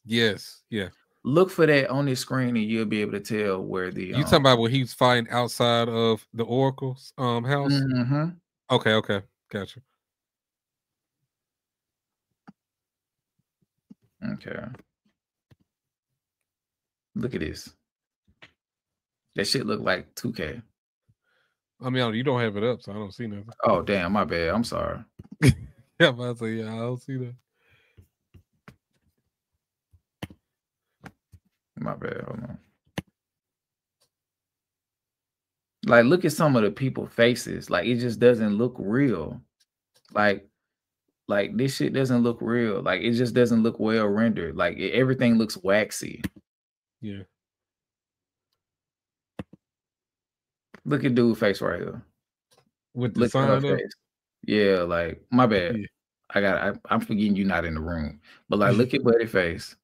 Yes, yeah. Look for that on this screen, and you'll be able to tell where the. You talking about when he was fighting outside of the Oracle's house? Mm-hmm. Okay, gotcha. Okay. Look at this. That shit look like 2K. I mean, you don't have it up, so I don't see nothing. Oh damn, my bad. I'm sorry. Yeah, I say yeah, I don't see that. My bad. Hold on. Like, look at some of the people's faces. Like, it just doesn't look real. Like this shit doesn't look real. Like, it just doesn't look well rendered. Like, everything looks waxy. Yeah. Look at dude's face right here. With the sign up. Yeah, like my bad. Yeah. I'm forgetting you not in the room. But like, look at Buddy's face.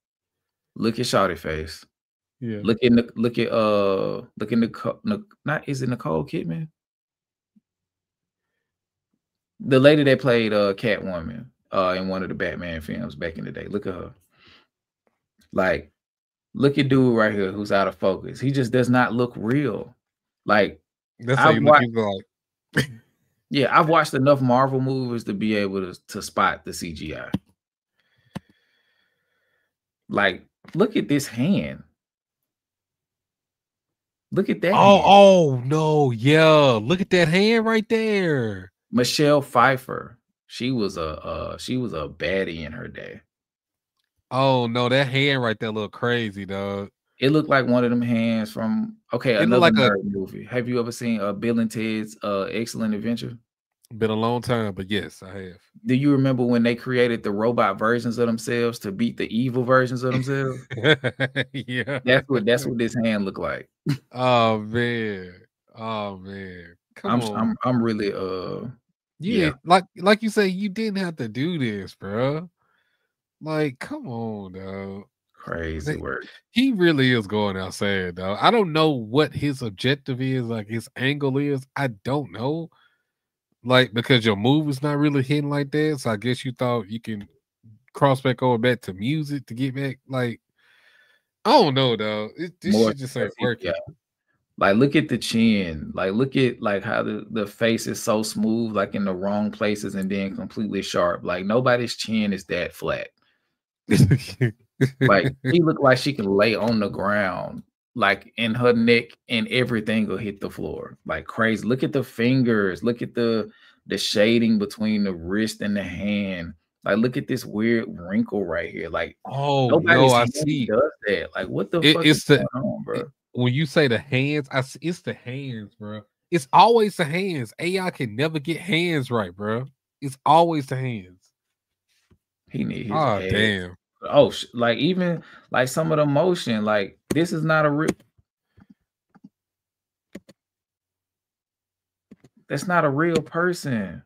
Look at Shawty's face. Yeah. Look at not is it Nicole Kidman? The lady that played Catwoman in one of the Batman films back in the day. Look at her. Like, look at dude right here who's out of focus. He just does not look real. Like, that's how you look like. Yeah, I've watched enough Marvel movies to be able to spot the CGI. Like, look at this hand. Look at that. Oh no, yeah. Look at that hand right there. Michelle Pfeiffer. She was a baddie in her day. Oh no, that hand right there look crazy, dog. It looked like one of them hands from another like nerd movie. Have you ever seen Bill and Ted's Excellent Adventure? Been a long time, but yes, I have. Do you remember when they created the robot versions of themselves to beat the evil versions of themselves? Yeah, that's what this hand looked like. Oh man, come on. I'm really yeah. Like you say, you didn't have to do this, bro. Like, come on, dog. Crazy work. He really is going outside, dog. I don't know what his objective is, like his angle is. I don't know. Like, because your move is not really hitting like that, so I guess you thought you can cross back to music to get back. Like, I don't know, though. This shit just ain't working. Yeah. Like, look at the chin. Like, look at like how the face is so smooth, like in the wrong places, and then completely sharp. Like, nobody's chin is that flat. Like, she looked like she can lay on the ground, like in her neck, and everything will hit the floor. Like crazy. Look at the fingers. Look at the shading between the wrist and the hand. Like, look at this weird wrinkle right here. Like, I see. Does that? Like, what the fuck is going on, bro? When you say the hands, it's the hands, bro. It's always the hands. AI can never get hands right, bro. It's always the hands. He needs his head. Damn. Oh, like even like some of the motion, like this is not a real. That's not a real person.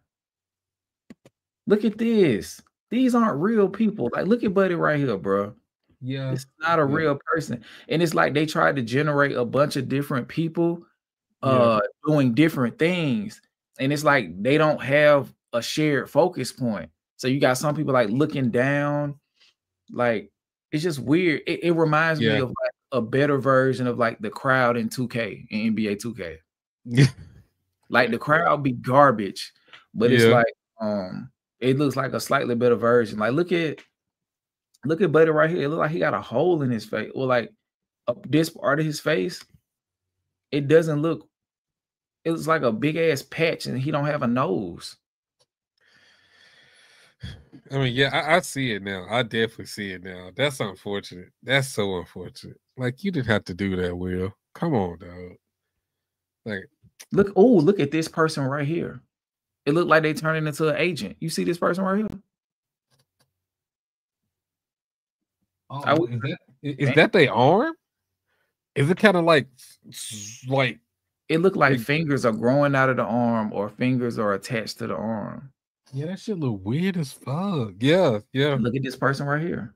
Look at this. These aren't real people. Like, look at Buddy right here, bro. Yeah, it's not a real person, and it's like they tried to generate a bunch of different people, doing different things, and it's like they don't have a shared focus point. So you got some people like looking down. Like, it's just weird. It reminds me of like a better version of like the crowd in 2K, in NBA 2K. Like, the crowd be garbage, but it's like it looks like a slightly better version. Like, look at Buddy right here. It looks like he got a hole in his face, or like this part of his face. It doesn't look. It looks like a big ass patch, and he don't have a nose. I mean, yeah, I see it now. I definitely see it now. That's unfortunate. That's so unfortunate. Like, you didn't have to do that, Will. Come on, dog. Like, look at this person right here. It looked like they turning into an agent. You see this person right here? Oh, is that their arm? Is it kind of like it looked like fingers are growing out of the arm or fingers are attached to the arm? Yeah, that shit look weird as fuck. Yeah, yeah. Look at this person right here.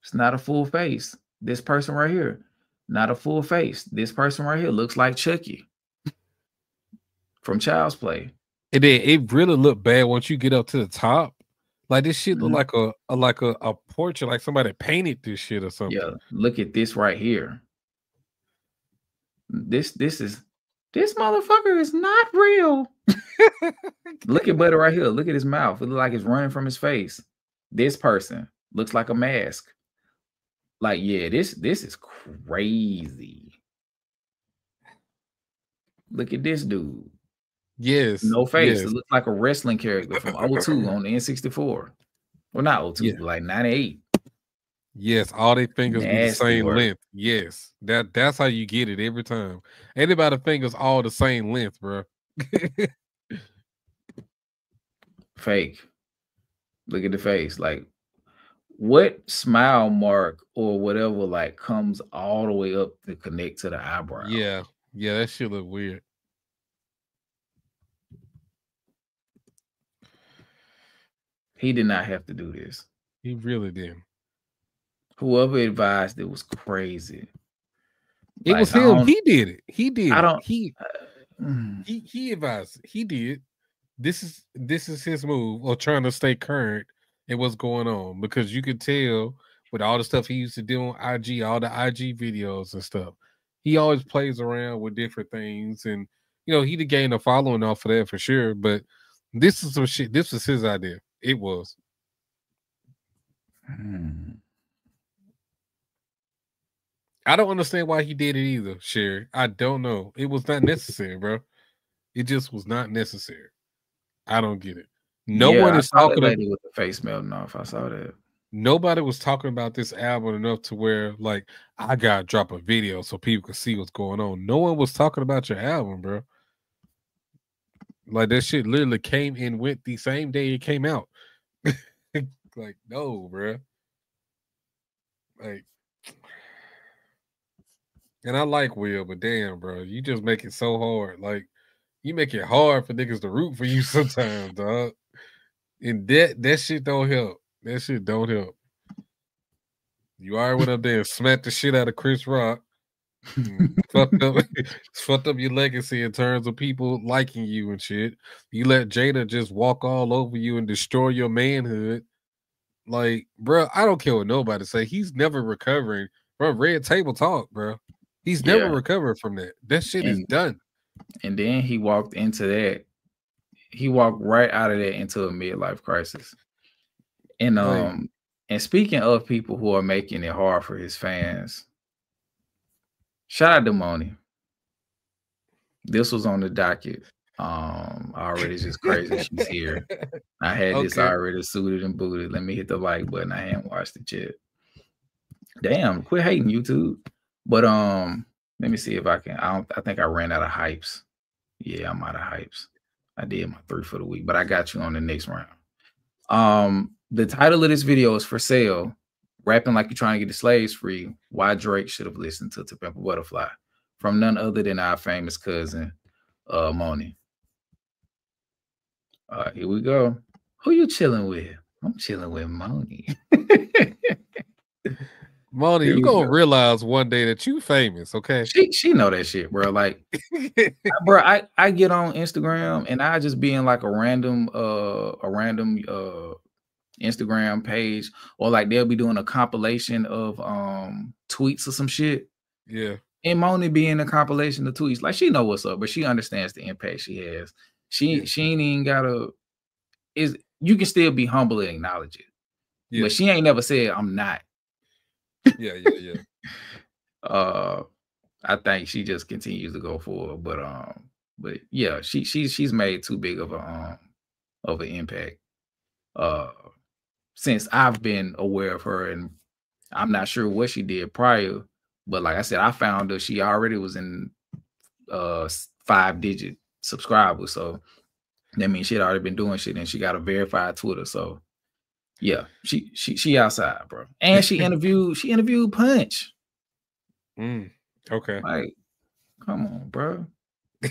It's not a full face. This person right here, not a full face. This person right here looks like Chucky from Child's Play. It really looked bad once you get up to the top. Like, this shit look like a portrait, like somebody painted this shit or something. Yeah, look at this right here. This motherfucker is not real. Look at Buddy right here. Look at his mouth. It looks like it's running from his face. This person looks like a mask. Like, yeah, this is crazy. Look at this dude. Yes. No face. Yes. It looks like a wrestling character from 02 on the N64. Well, not 02, but like 98. Yes, all their fingers be the same work. length. Yes, that's how you get it every time. Anybody fingers all the same length, bro. Fake. Look at the face. Like, what smile mark or whatever like comes all the way up to connect to the eyebrow? Yeah, that shit look weird. He did not have to do this. He really did. Whoever advised it was crazy. It was him. He did it. He did. I don't. He advised. He did. This is his move of trying to stay current in what's going on, because you could tell with all the stuff he used to do on IG, all the IG videos and stuff. He always plays around with different things, and he'd gained a following off of that for sure. But this is some shit. This was his idea. It was. I don't understand why he did it either, Sherry. I don't know. It was not necessary, bro. It just was not necessary. I don't get it. No one is talking about with the face melting off. I saw that. Nobody was talking about this album enough to where, like, I gotta drop a video so people can see what's going on. No one was talking about your album, bro. Like, that shit literally came and went the same day it came out. Like, no, bro. Like, and I like Will, but damn, bro, you just make it so hard. Like, you make it hard for niggas to root for you sometimes, dog. And that shit don't help. That shit don't help. You already went up there and smacked the shit out of Chris Rock. Fucked up your legacy in terms of people liking you and shit. You let Jada just walk all over you and destroy your manhood. Like, bro, I don't care what nobody say. He's never recovering from Red Table Talk, bro. He's never recovered from that. That shit is done. And then he walked into that. He walked right out of that into a midlife crisis. And and speaking of people who are making it hard for his fans, shout out to Moni. This was on the docket. Already just crazy she's here. I had this already suited and booted. Let me hit the like button. I hadn't watched it yet. Damn, quit hating YouTube. But let me see if I can. I think I ran out of hypes. Yeah, I'm out of hypes. I did my 3 for the week, but I got you on the next round. The title of this video is For Sale. Rapping like you're trying to get the slaves free. Why Drake should have listened to Pimp a Butterfly, from none other than our famous cousin, Moni. Here we go. Who you chilling with? I'm chilling with Moni. Moni, you gonna realize one day that you famous, okay? She know that shit, bro. Like, bro, I get on Instagram and I just be in like a random Instagram page, or like they'll be doing a compilation of tweets or some shit. Yeah. And Moni be in a compilation of tweets. Like, she know what's up, but she understands the impact she has. She ain't even gotta. You can still be humble and acknowledge it. Yeah. But she ain't never said I'm not. Yeah. I think she just continues to go forward. But yeah, she's made too big of an impact. since I've been aware of her, and I'm not sure what she did prior, but like I said, I found her. She already was in 5-digit subscribers, so that means she had already been doing shit, and she got a verified Twitter. So yeah, she outside, bro, and she interviewed Punch. Okay, like, come on, bro.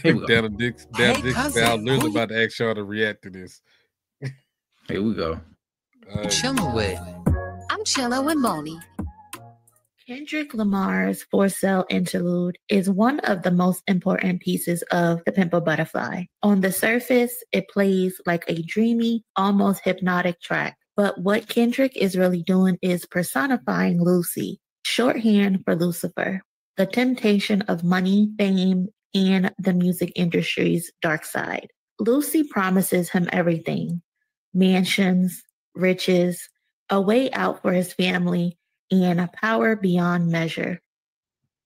Here we go. Down Dick, I was literally about to ask y'all to react to this. Here we go. Chillin' with. I'm chillin' with Moni. Kendrick Lamar's For Sale interlude is one of the most important pieces of The Pimp a Butterfly. On the surface, it plays like a dreamy, almost hypnotic track. But what Kendrick is really doing is personifying Lucy, shorthand for Lucifer, the temptation of money, fame, and the music industry's dark side. Lucy promises him everything: mansions, riches, a way out for his family, and a power beyond measure.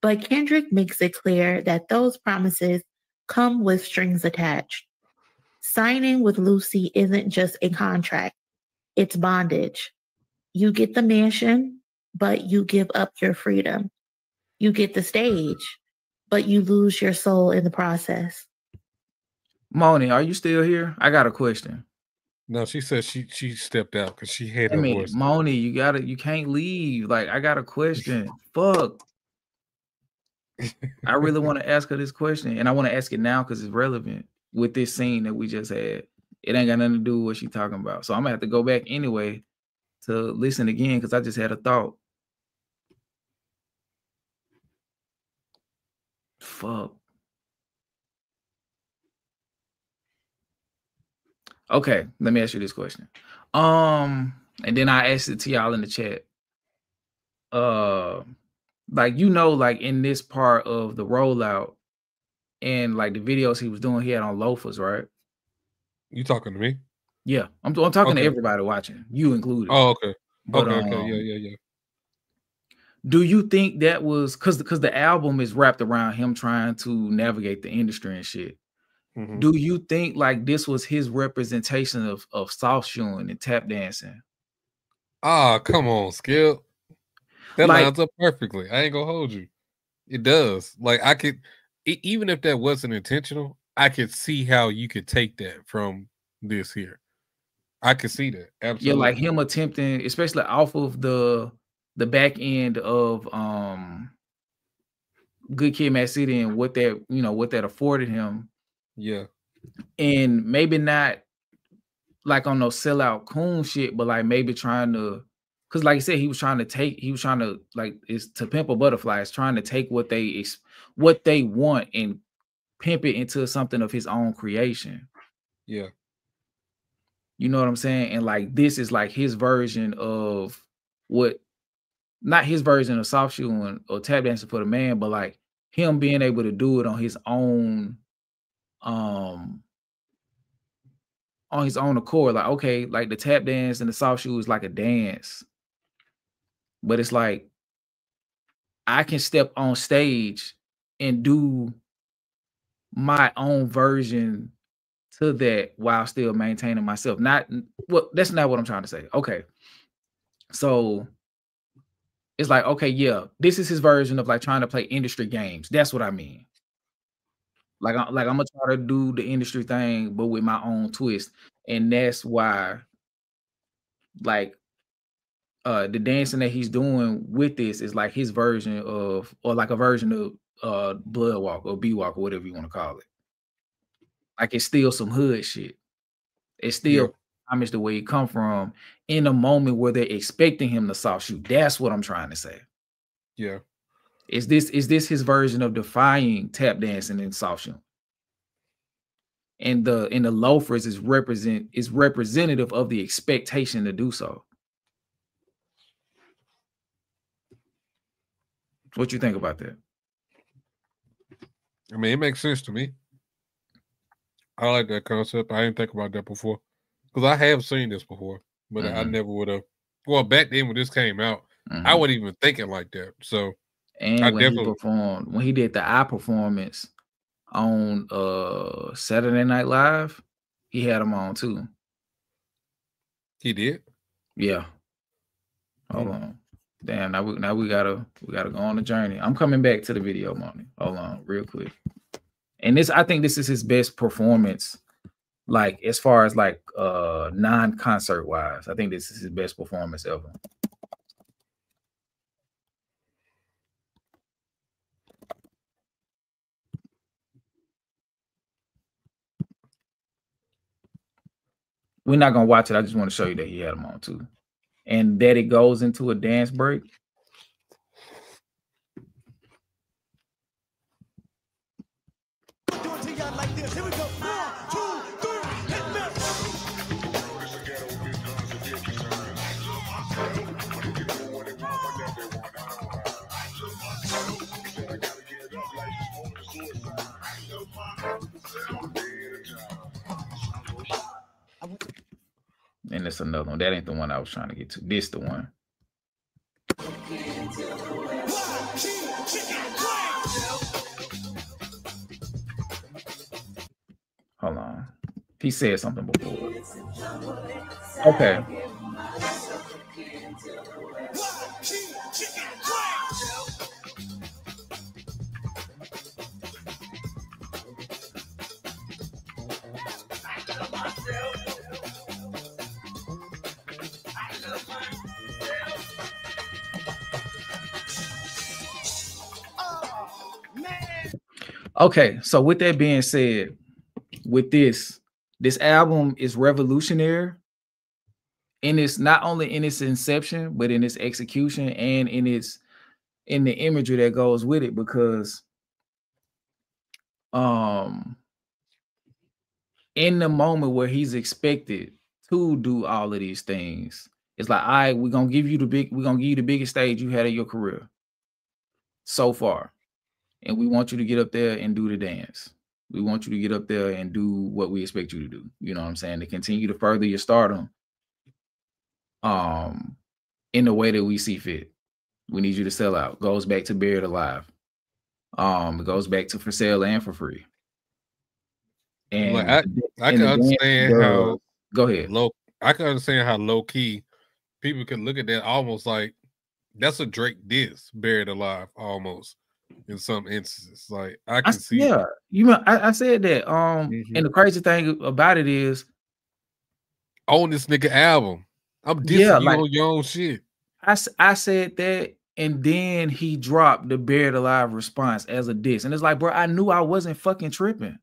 But Kendrick makes it clear that those promises come with strings attached. Signing with Lucy isn't just a contract, it's bondage. You get the mansion, but you give up your freedom. You get the stage, but you lose your soul in the process. Moni, are you still here? I got a question. No, she said she stepped out because she had her voice. Moni, you can't leave. Like, I got a question. Fuck. I really want to ask her this question, and I want to ask it now because it's relevant with this scene that we just had. It ain't got nothing to do with what she's talking about. So I'm gonna have to go back anyway to listen again because I just had a thought. Fuck. Okay, let me ask you this question. And then I asked it to y'all in the chat. Like, like in this part of the rollout and like the videos he was doing, he had on loafers, right? You talking to me? Yeah, I'm talking to everybody watching, you included. Oh, okay. But, okay. Yeah. Do you think that was because the album is wrapped around him trying to navigate the industry and shit? Mm-hmm. Do you think like this was his representation of soft shoeing and tap dancing? Ah, come on, Skip. That lines up perfectly. I ain't gonna hold you. It does. Like, I could, even if that wasn't intentional, I could see how you could take that from this here. I could see that. Absolutely. Yeah, like him attempting, especially off of the back end of Good Kid, Mad City, and what that afforded him. Yeah. And maybe not like on no sellout coon shit, but like maybe trying to, because like I said, he was trying to like, is To Pimp a Butterfly is trying to take what they want and pimp it into something of his own creation. Yeah. You know what I'm saying? And like this is like his version of not his version of soft shoeing or tap dancing for the man, but like him being able to do it on his own accord. Like, okay, like the tap dance and the soft shoe is like a dance, but it's like I can step on stage and do my own version to that while still maintaining myself. That's not what I'm trying to say. Okay, so it's like, okay, yeah, this is his version of like trying to play industry games. That's what I mean. Like I'm gonna try to do the industry thing, but with my own twist, and that's why, like, the dancing that he's doing with this is like his version of, or like a version of Blood Walk or B Walk or whatever you want to call it. Like, it's still some hood shit. It's still homage the way he come from in a moment where they're expecting him to soft shoot. That's what I'm trying to say. Yeah. Is this his version of defying tap dancing and soft shoe? And the loafers is representative of the expectation to do so. What you think about that? I mean, it makes sense to me. I like that concept. I didn't think about that before because I have seen this before, but I never would have. Well, back then when this came out, I wasn't even thinking like that. So, and when he did the eye performance on Saturday Night Live, he had him on too. He did? Yeah. Hold on. Damn, now we gotta go on the journey. I'm coming back to the video, Money. Hold on, real quick. And I think this is his best performance, like as far as like non-concert wise. I think this is his best performance ever. We're not gonna watch it. I just want to show you that he had them on too, and that it goes into a dance break. And it's another one. That ain't the one I was trying to get to. This the one. Hold on. He said something before. Okay. Okay, so with that being said, with this album is revolutionary, and it's not only in its inception, but in its execution and in the imagery that goes with it, because in the moment where he's expected to do all of these things, it's like, all right, we're gonna give you the biggest stage you had in your career so far. And we want you to get up there and do the dance. We want you to get up there and do what we expect you to do. You know what I'm saying? To continue to further your stardom in the way that we see fit. We need you to sell out. Goes back to Buried Alive. It goes back to For Sale and For Free. And like I can understand how go ahead. I can understand how low key people can look at that almost like that's a Drake diss, Buried Alive, almost. In some instances, like I can see. Yeah, I said that. And the crazy thing about it is, on this nigga album, I'm dissing you on your own shit. I said that, and then he dropped the Buried Alive response as a diss, and it's like, bro, I knew I wasn't fucking tripping.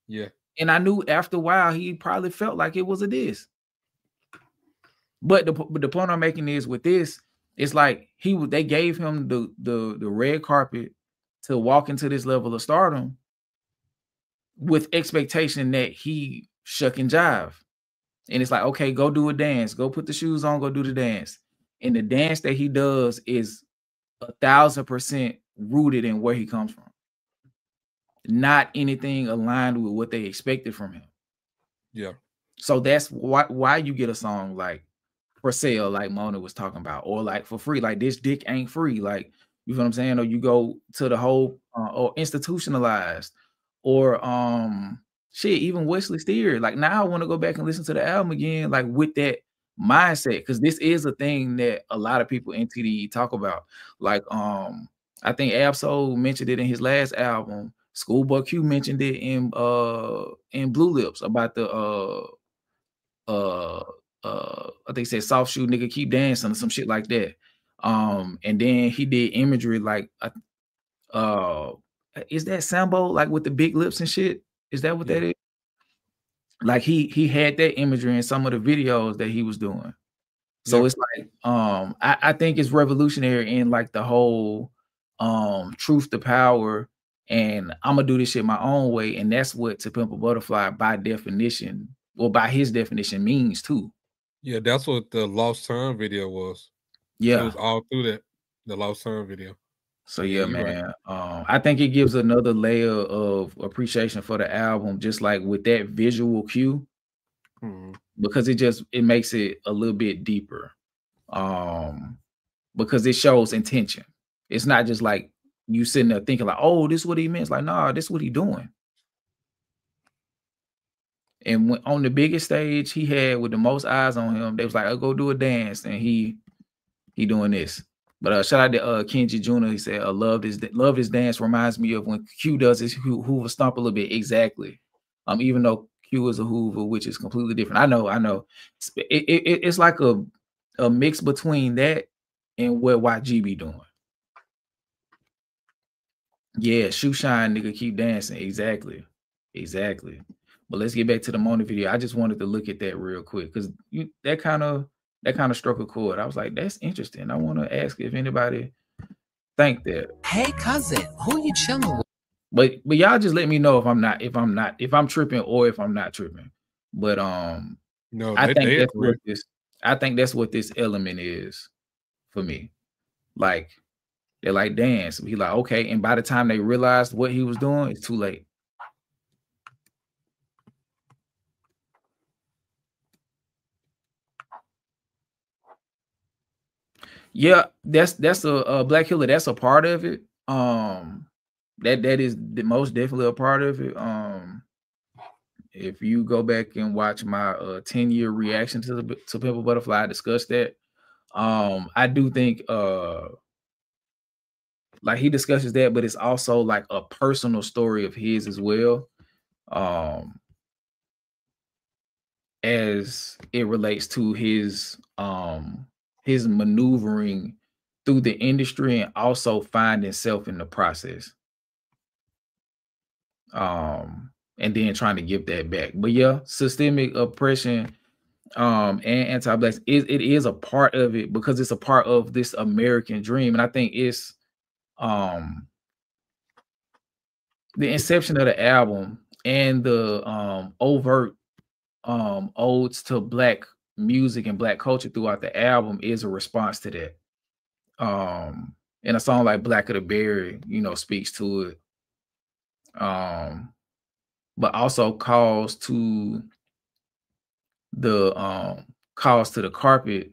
Yeah, and I knew after a while he probably felt like it was a diss. But the point I'm making is with this, it's like they gave him the red carpet to walk into this level of stardom with expectation that he shuck and jive. And it's like, okay, go do a dance, go put the shoes on, go do the dance. And the dance that he does is 1,000% rooted in where he comes from. Not anything aligned with what they expected from him. Yeah. So that's why you get a song like For Sale, like Mona was talking about, or like For Free, like This Dick Ain't Free, like, you know what I'm saying? Or you go to the whole or Institutionalized, or shit, even Wesley Steer. Like now I want to go back and listen to the album again, like with that mindset, because this is a thing that a lot of people in TDE talk about. Like I think Absol mentioned it in his last album. Schoolboy Q mentioned it in Blue Lips about the I think he said soft shoe nigga keep dancing or some shit like that. And then he did imagery like is that Sambo, like with the big lips and shit? Is that what that is? Like he had that imagery in some of the videos that he was doing. So it's like I think it's revolutionary in like the whole truth to power, and I'm gonna do this shit my own way, and that's what To Pimp a Butterfly by definition, well, by his definition, means too. Yeah, that's what the Lost Time video was. Yeah, it was all through that, the Lost Time video. So yeah, man, right. I think it gives another layer of appreciation for the album, just like with that visual cue, because it makes it a little bit deeper, because it shows intention. It's not just like you sitting there thinking like, oh, this is what he meant. It's like, nah, this is what he doing. And when, on the biggest stage he had with the most eyes on him, they was like, "I'll go do a dance," and he doing this. But shout out to Kenji Jr. He said, love this dance reminds me of when Q does his Hoover stomp a little bit." Exactly. Even though Q is a Hoover, which is completely different. I know. It's like a mix between that and what YG be doing. Yeah, shoe shine, nigga, keep dancing. Exactly. But let's get back to the Mona video. I just wanted to look at that real quick because that kind of struck a chord. I was like, that's interesting. I want to ask if anybody think that. Hey cousin, who you chilling with? But y'all just let me know if I'm tripping or if I'm not tripping. But no, I think that's what this element is for me. Like they're like, dance. He like, okay, and by the time they realized what he was doing, it's too late. Yeah, that's a Black Killer. That's a part of it. That is the most definitely a part of it. If you go back and watch my 10-year reaction to Pimple Butterfly, I discussed that. I do think like he discusses that, but it's also like a personal story of his as well. As it relates to his maneuvering through the industry and also finding self in the process. And then trying to give that back. But yeah, systemic oppression and anti-blacks it is a part of it because it's a part of this American dream. And I think it's the inception of the album and the overt odes to Black music and Black culture throughout the album is a response to that. And a song like Black of the Berry, speaks to it. But also calls to the carpet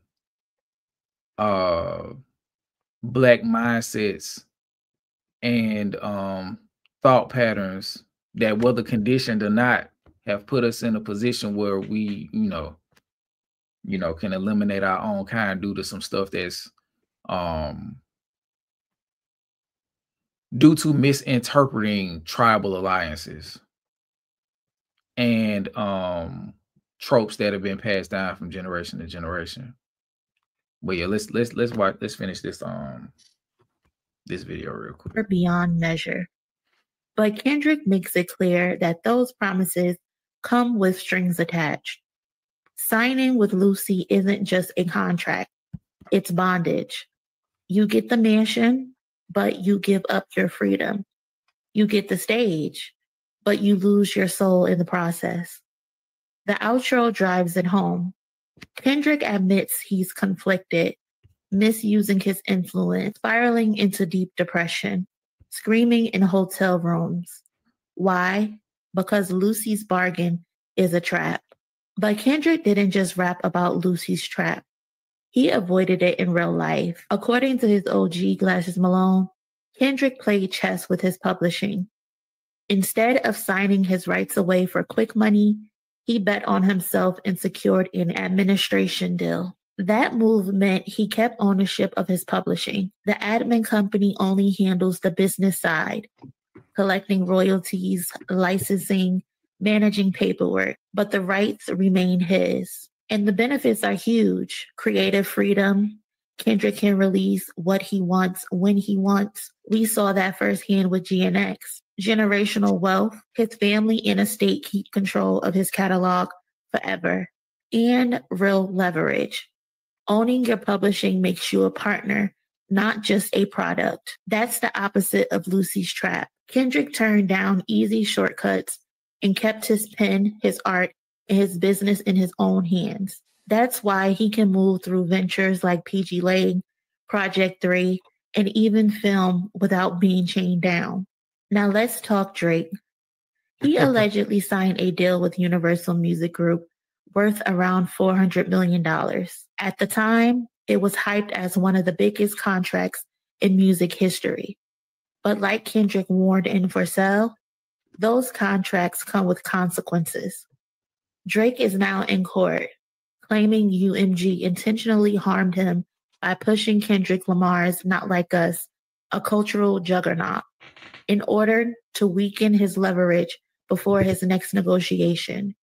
Black mindsets and thought patterns that, whether conditioned or not, have put us in a position where we can eliminate our own kind due to some stuff that's due to misinterpreting tribal alliances and tropes that have been passed down from generation to generation. But yeah, let's finish this this video real quick. Beyond measure. But Kendrick makes it clear that those promises come with strings attached. Signing with Lucy isn't just a contract, it's bondage. You get the mansion, but you give up your freedom. You get the stage, but you lose your soul in the process. The outro drives it home. Kendrick admits he's conflicted, misusing his influence, spiraling into deep depression, screaming in hotel rooms. Why? Because Lucy's bargain is a trap. But Kendrick didn't just rap about Lucy's trap. He avoided it in real life. According to his OG Glasses Malone, Kendrick played chess with his publishing. Instead of signing his rights away for quick money, he bet on himself and secured an administration deal. That move meant he kept ownership of his publishing. The admin company only handles the business side, collecting royalties, licensing, managing paperwork, but the rights remain his. And the benefits are huge. Creative freedom. Kendrick can release what he wants when he wants. We saw that firsthand with GNX. Generational wealth. His family and estate keep control of his catalog forever. And real leverage. Owning your publishing makes you a partner, not just a product. That's the opposite of Lucy's trap. Kendrick turned down easy shortcuts and kept his pen, his art, and his business in his own hands. That's why he can move through ventures like PG Lane, Project 3, and even film without being chained down. Now let's talk Drake. He allegedly signed a deal with Universal Music Group worth around $400 million. At the time, it was hyped as one of the biggest contracts in music history. But like Kendrick warned in For Sale, those contracts come with consequences. Drake is now in court, claiming UMG intentionally harmed him by pushing Kendrick Lamar's Not Like Us, a cultural juggernaut, in order to weaken his leverage before his next negotiation.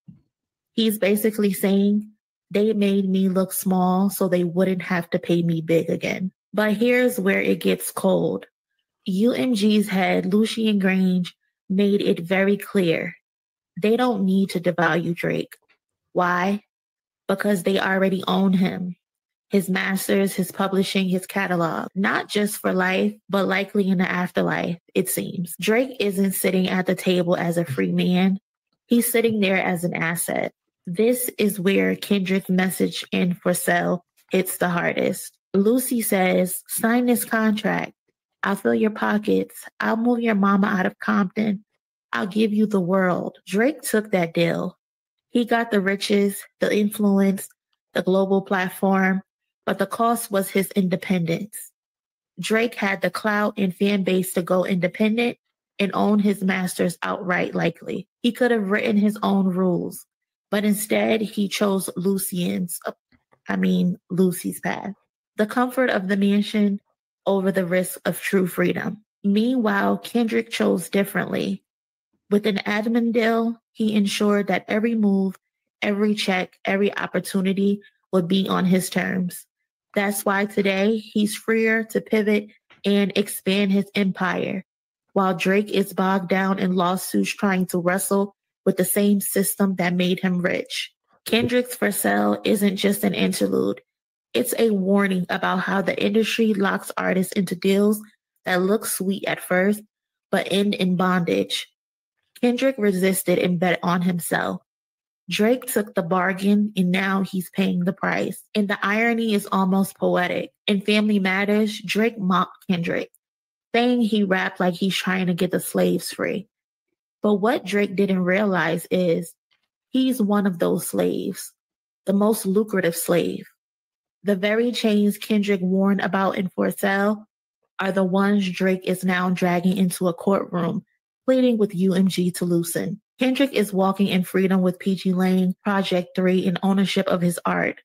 He's basically saying, they made me look small so they wouldn't have to pay me big again. But here's where it gets cold. UMG's head, Lucian Grange, made it very clear they don't need to devalue Drake. Why? Because they already own him, his masters, his publishing, his catalog, not just for life, but likely in the afterlife, it seems. Drake isn't sitting at the table as a free man. He's sitting there as an asset. This is where Kendrick's message in For Sale hits the hardest. Lucy says, sign this contract. I'll fill your pockets. I'll move your mama out of Compton. I'll give you the world. Drake took that deal. He got the riches, the influence, the global platform, but the cost was his independence. Drake had the clout and fan base to go independent and own his masters outright likely. He could have written his own rules, but instead he chose Lucy's path. The comfort of the mansion over the risk of true freedom. Meanwhile, Kendrick chose differently. With an admin deal, he ensured that every move, every check, every opportunity would be on his terms. That's why today he's freer to pivot and expand his empire, while Drake is bogged down in lawsuits trying to wrestle with the same system that made him rich. Kendrick's For Sale isn't just an interlude. It's a warning about how the industry locks artists into deals that look sweet at first, but end in bondage. Kendrick resisted and bet on himself. Drake took the bargain and now he's paying the price. And the irony is almost poetic. In Family Matters, Drake mocked Kendrick, saying he rapped like he's trying to get the slaves free. But what Drake didn't realize is he's one of those slaves, the most lucrative slave. The very chains Kendrick warned about in For Sale are the ones Drake is now dragging into a courtroom, pleading with UMG to loosen. Kendrick is walking in freedom with PG Lane, Project 3, and ownership of his art.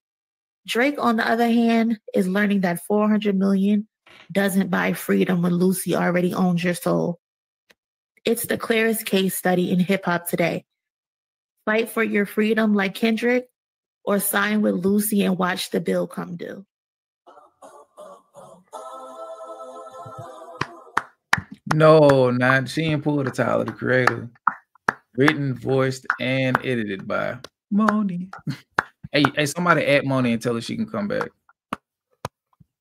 Drake, on the other hand, is learning that $400 million doesn't buy freedom when Lucy already owns your soul. It's the clearest case study in hip-hop today. Fight for your freedom like Kendrick, or sign with Lucy and watch the bill come due. No, not she ain't pulled the Tyler, the creator. Written, voiced, and edited by Moni. Hey, somebody add Moni and tell her she can come back.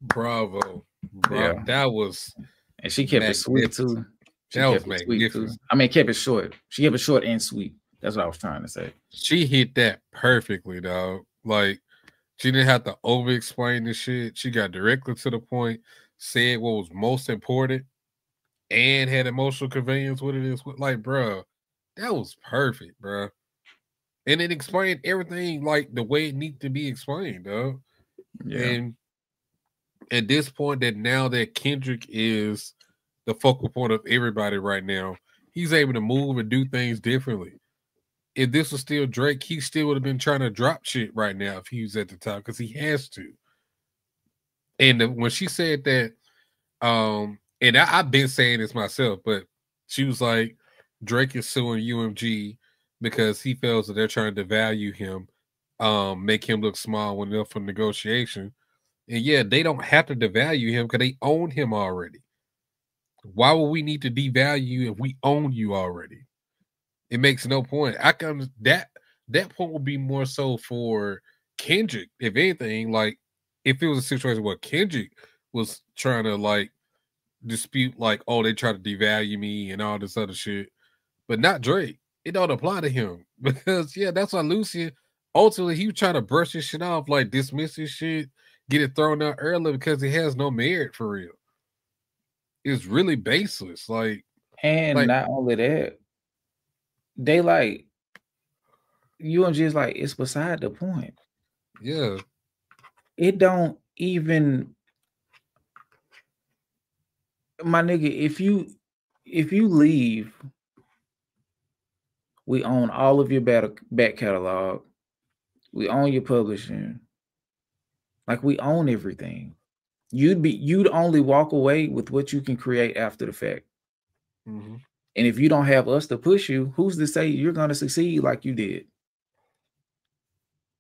Bravo. Yeah. That was, and she kept it sweet too. That was magnificent. I mean, kept it short. She kept it short and sweet. That's what I was trying to say. She hit that perfectly, dog. Like, she didn't have to over-explain the shit. She got directly to the point, said what was most important, and had emotional conveyance with it. Like, bro, that was perfect, bro. And it explained everything like the way it needed to be explained, dog. Yeah. And at this point, that now that Kendrick is the focal point of everybody right now, he's able to move and do things differently. If this was still Drake, he still would have been trying to drop shit right now if he was at the top, because he has to. And when she said that, and I've been saying this myself, but she was like, Drake is suing UMG because he feels that they're trying to devalue him, make him look small when they're for negotiation. And yeah, they don't have to devalue him because they own him already. Why would we need to devalue you if we own you already? It makes no point. That point would be more so for Kendrick, if anything. Like, if it was a situation where Kendrick was trying to like dispute, like, oh, they try to devalue me and all this other shit, but not Drake. It don't apply to him because that's why Lucian ultimately he was trying to brush his shit off, like dismiss his shit, get it thrown out early because it has no merit for real. It's really baseless. Not only that, they like UMG is like, it's beside the point. Yeah. It don't even, my nigga, if you leave, we own all of your back catalog. We own your publishing. Like we own everything. You'd only walk away with what you can create after the fact. Mm-hmm. And if you don't have us to push you, who's to say you're going to succeed like you did?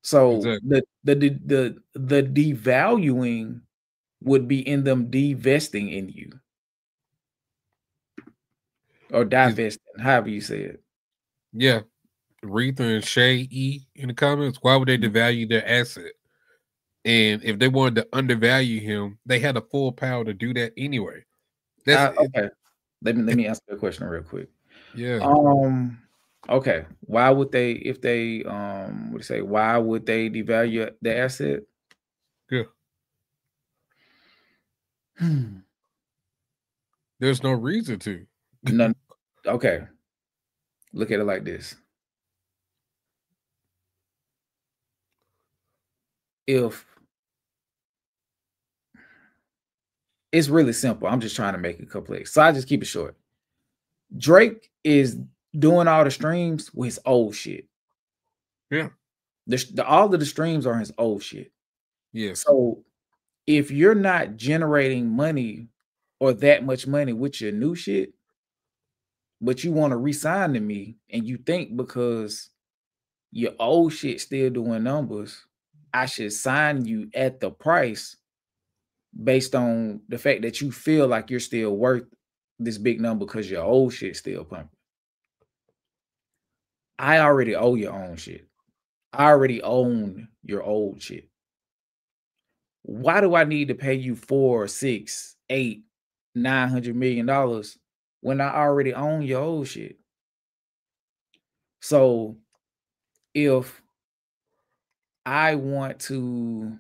So exactly. the devaluing would be in them divesting in you. Or divesting, however you say it. Yeah. Retha and Shay E in the comments. Why would they devalue their asset? And if they wanted to undervalue him, they had the full power to do that anyway. Okay. Let me ask you a question real quick. Yeah. Okay. Why would they, if they what do you say, why would they devalue the asset? Yeah. There's no reason to. None. Okay. Look at it like this. If it's really simple, I'm just trying to make it complex. So I just keep it short. Drake is doing all the streams with his old shit. Yeah. All of the streams are his old shit. Yeah. So if you're not generating money or that much money with your new shit, but you want to re-sign to me, and you think because your old shit still doing numbers, I should sign you at the price based on the fact that you feel like you're still worth this big number because your old shit still pumping. I already owe your own shit. I already own your old shit. Why do I need to pay you $4, $6, $8, $900 million when I already own your old shit? So if I want to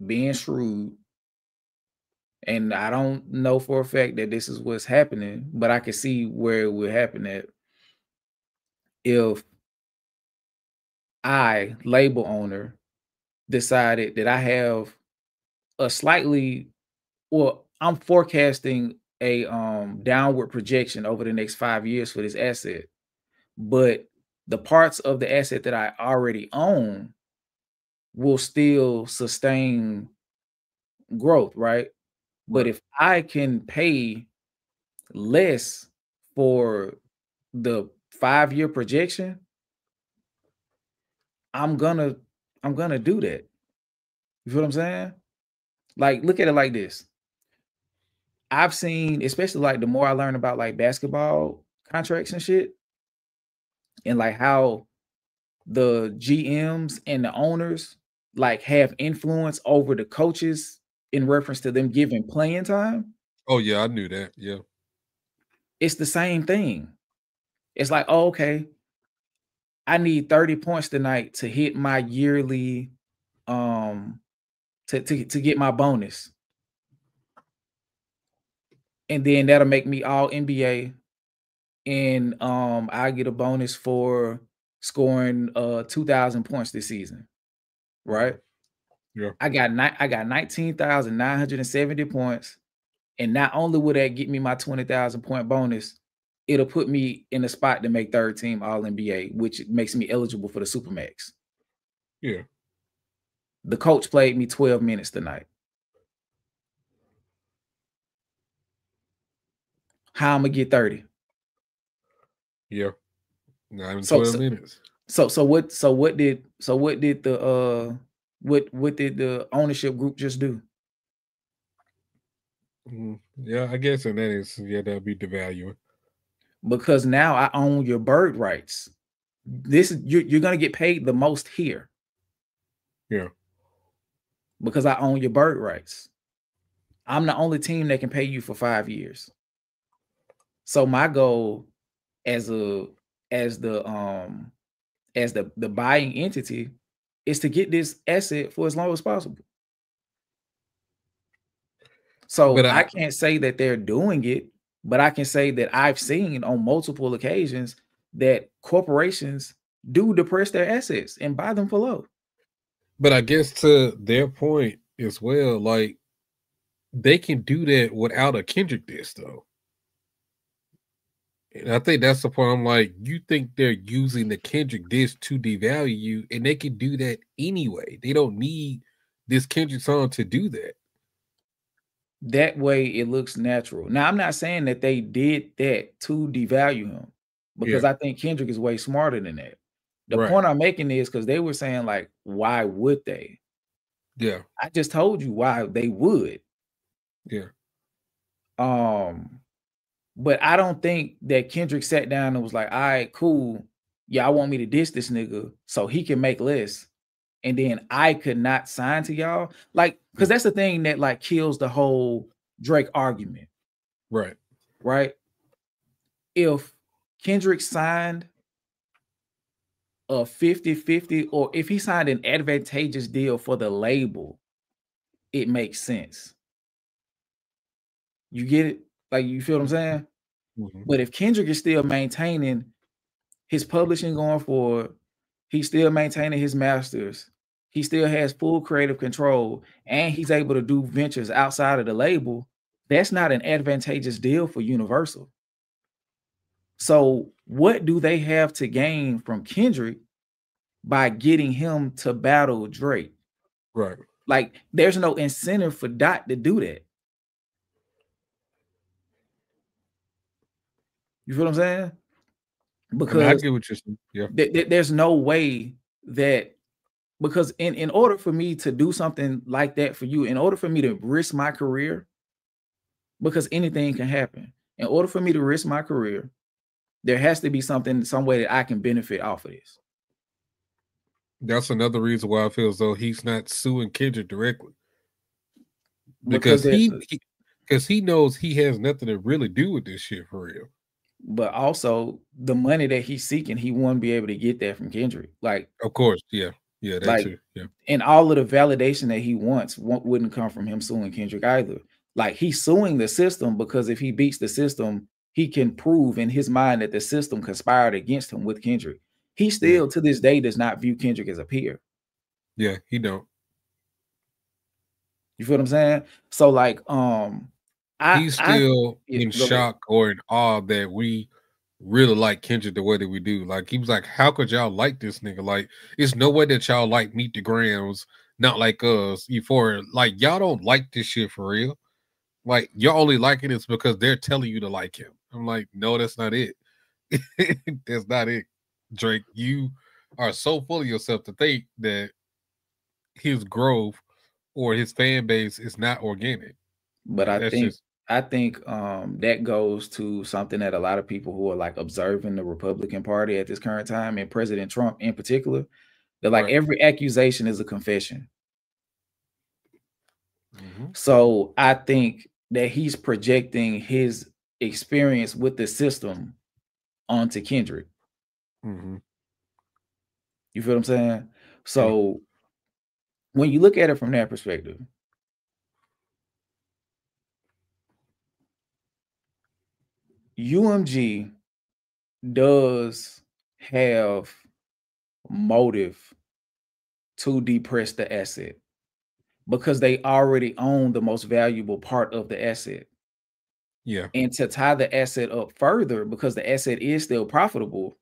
be shrewd, and I don't know for a fact that this is what's happening, but I can see where it would happen at. If I, label owner, decided that I have a slightly, well, I'm forecasting a downward projection over the next 5 years for this asset, but the parts of the asset that I already own will still sustain growth, right? But if I can pay less for the 5-year projection, I'm gonna do that. You feel what I'm saying? Like, look at it like this. I've seen, especially like the more I learn about like basketball contracts and shit, and like how the GMs and the owners like have influence over the coaches in reference to them giving playing time. Oh yeah, I knew that. Yeah. It's the same thing. It's like, oh, okay, I need 30 points tonight to hit my yearly to get my bonus. And then that'll make me all NBA. And I get a bonus for scoring 2,000 points this season. Right? Yeah. I got 19,970 points. And not only will that get me my 20,000 point bonus, it'll put me in a spot to make third team all NBA, which makes me eligible for the Supermax. Yeah. The coach played me 12 minutes tonight. How I'm gonna get 30? Yeah. Not even 12 minutes. So what did the ownership group just do? Yeah, I guess in that instance, yeah, that'll be devaluing. Because now I own your bird rights. You're gonna get paid the most here. Yeah. Because I own your bird rights. I'm the only team that can pay you for 5 years. So my goal as the buying entity is to get this asset for as long as possible. So I can't say that they're doing it, but I can say that I've seen on multiple occasions that corporations do depress their assets and buy them for low. But I guess to their point as well, like they can do that without a Kendrick diss, though. And I think that's the point. I'm like, you think they're using the Kendrick diss to devalue you, and they can do that anyway. They don't need this Kendrick song to do that. That way it looks natural. Now, I'm not saying that they did that to devalue him, because I think Kendrick is way smarter than that. The point I'm making is because they were saying, like, why would they? Yeah. I just told you why they would. Yeah. But I don't think that Kendrick sat down and was like, all right, cool. Y'all want me to diss this nigga so he can make less. And then I could not sign to y'all. Like, because that's the thing that like kills the whole Drake argument. Right. Right. If Kendrick signed a 50-50, or if he signed an advantageous deal for the label, it makes sense. You get it? Like, you feel what I'm saying? But if Kendrick is still maintaining his publishing going forward, he's still maintaining his masters, he still has full creative control, and he's able to do ventures outside of the label, that's not an advantageous deal for Universal. So what do they have to gain from Kendrick by getting him to battle Drake? Right. Like, there's no incentive for Dot to do that. You feel what I'm saying? Because I get what you're saying. Yeah. There's no way that, because in order for me to do something like that for you, in order for me to risk my career, because anything can happen, in order for me to risk my career, there has to be something, some way that I can benefit off of this. That's another reason why I feel as though he's not suing Kendrick directly. Because he knows he has nothing to really do with this shit for real. But also the money that he's seeking, he wouldn't be able to get that from Kendrick. Like, of course, yeah, that like, too. Yeah, and all of the validation that he wants wouldn't come from him suing Kendrick either. Like, he's suing the system because if he beats the system, he can prove in his mind that the system conspired against him with Kendrick. He still to this day does not view Kendrick as a peer. Yeah, he don't. You feel what I'm saying? So like, he's still in shock or in awe that we really like Kendrick the way that we do. Like, he was like, how could y'all like this nigga? Like, it's no way that y'all like Meet the Grams, not like us, Euphoria. Like, y'all don't like this shit for real. Like, y'all only like it because they're telling you to like him. I'm like, no, that's not it. That's not it, Drake. You are so full of yourself to think that his growth or his fan base is not organic. But I think that goes to something that a lot of people who are like observing the Republican Party at this current time, and President Trump in particular, that like every accusation is a confession. So I think that he's projecting his experience with the system onto Kendrick. You feel what I'm saying? So when you look at it from that perspective, UMG does have motive to depress the asset because they already own the most valuable part of the asset. Yeah. And to tie the asset up further, because the asset is still profitable,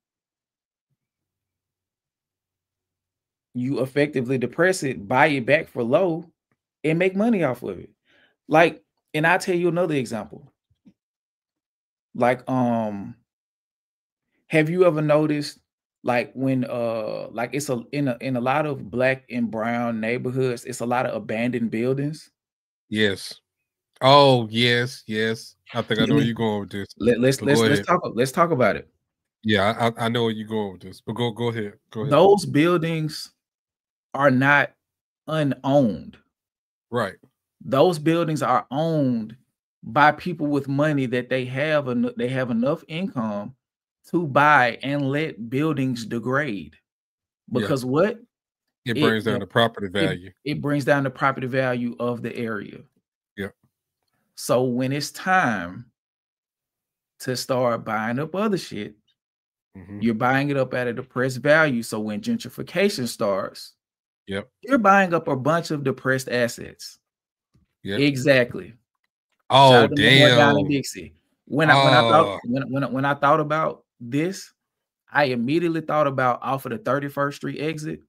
you effectively depress it, buy it back for low, and make money off of it. Like, and I'll tell you another example. Like, have you ever noticed, like, when like it's in a lot of Black and brown neighborhoods, it's a lot of abandoned buildings? Yes. Oh, yes. I think I know where you're going with this. Let's talk about it. Yeah, I know where you're going with this, but go ahead. Go ahead. Those buildings are not unowned. Right. Those buildings are owned by people with money that they have enough income to buy and let buildings degrade. Because what? It brings down the property value. It brings down the property value of the area. Yeah. So when it's time to start buying up other shit, you're buying it up at a depressed value. So when gentrification starts, you're buying up a bunch of depressed assets. Exactly. Oh, damn. Down in Dixie. When I thought about this, I immediately thought about off of the 31st Street exit,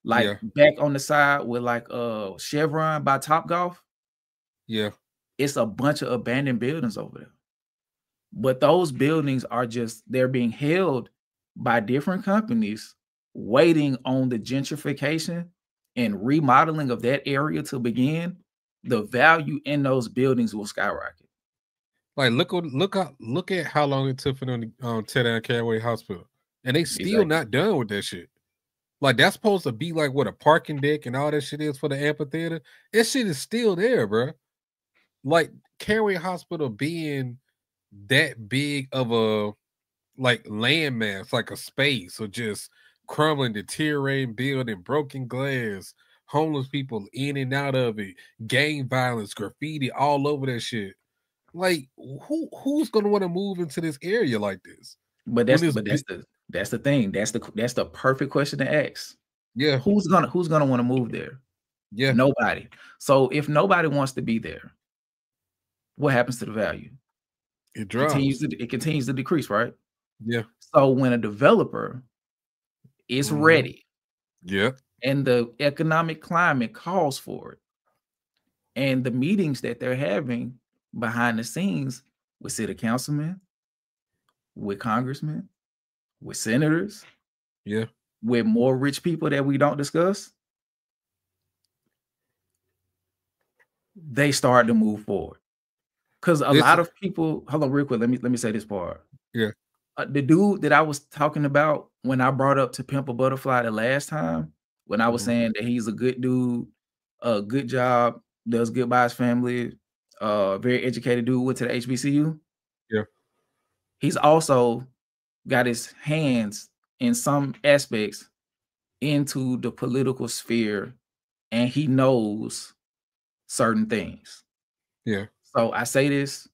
like back on the side with like Chevron by Topgolf. Yeah. It's a bunch of abandoned buildings over there. But those buildings are they're being held by different companies waiting on the gentrification and remodeling of that area to begin. The value in those buildings will skyrocket. Like look at how long it took for them to tear down Caraway Hospital, and they still not done with that shit. Like that's supposed to be like what a parking deck and all that shit is for the amphitheater. That shit is still there, bro. Like Caraway Hospital being that big of a like landmass, like a space, or just crumbling, deteriorating building, broken glass, homeless people in and out of it, gang violence, graffiti all over that shit. Like who's gonna want to move into this area like this? But that's the thing. That's the perfect question to ask. Yeah. Who's gonna want to move there? Yeah. Nobody. So if nobody wants to be there, what happens to the value? It drops. It continues to decrease, right? Yeah. So when a developer is ready, and the economic climate calls for it, and the meetings that they're having behind the scenes with city councilmen, with congressmen, with senators, with more rich people that we don't discuss, they start to move forward. Because a lot of people, hold on real quick, let me say this part. Yeah. The dude that I was talking about when I brought up To Pimp a Butterfly the last time, when I was saying that he's a good dude, a good job, does good by his family, very educated dude, went to the HBCU. Yeah. He's also got his hands in some aspects into the political sphere, and he knows certain things. Yeah. So I say this,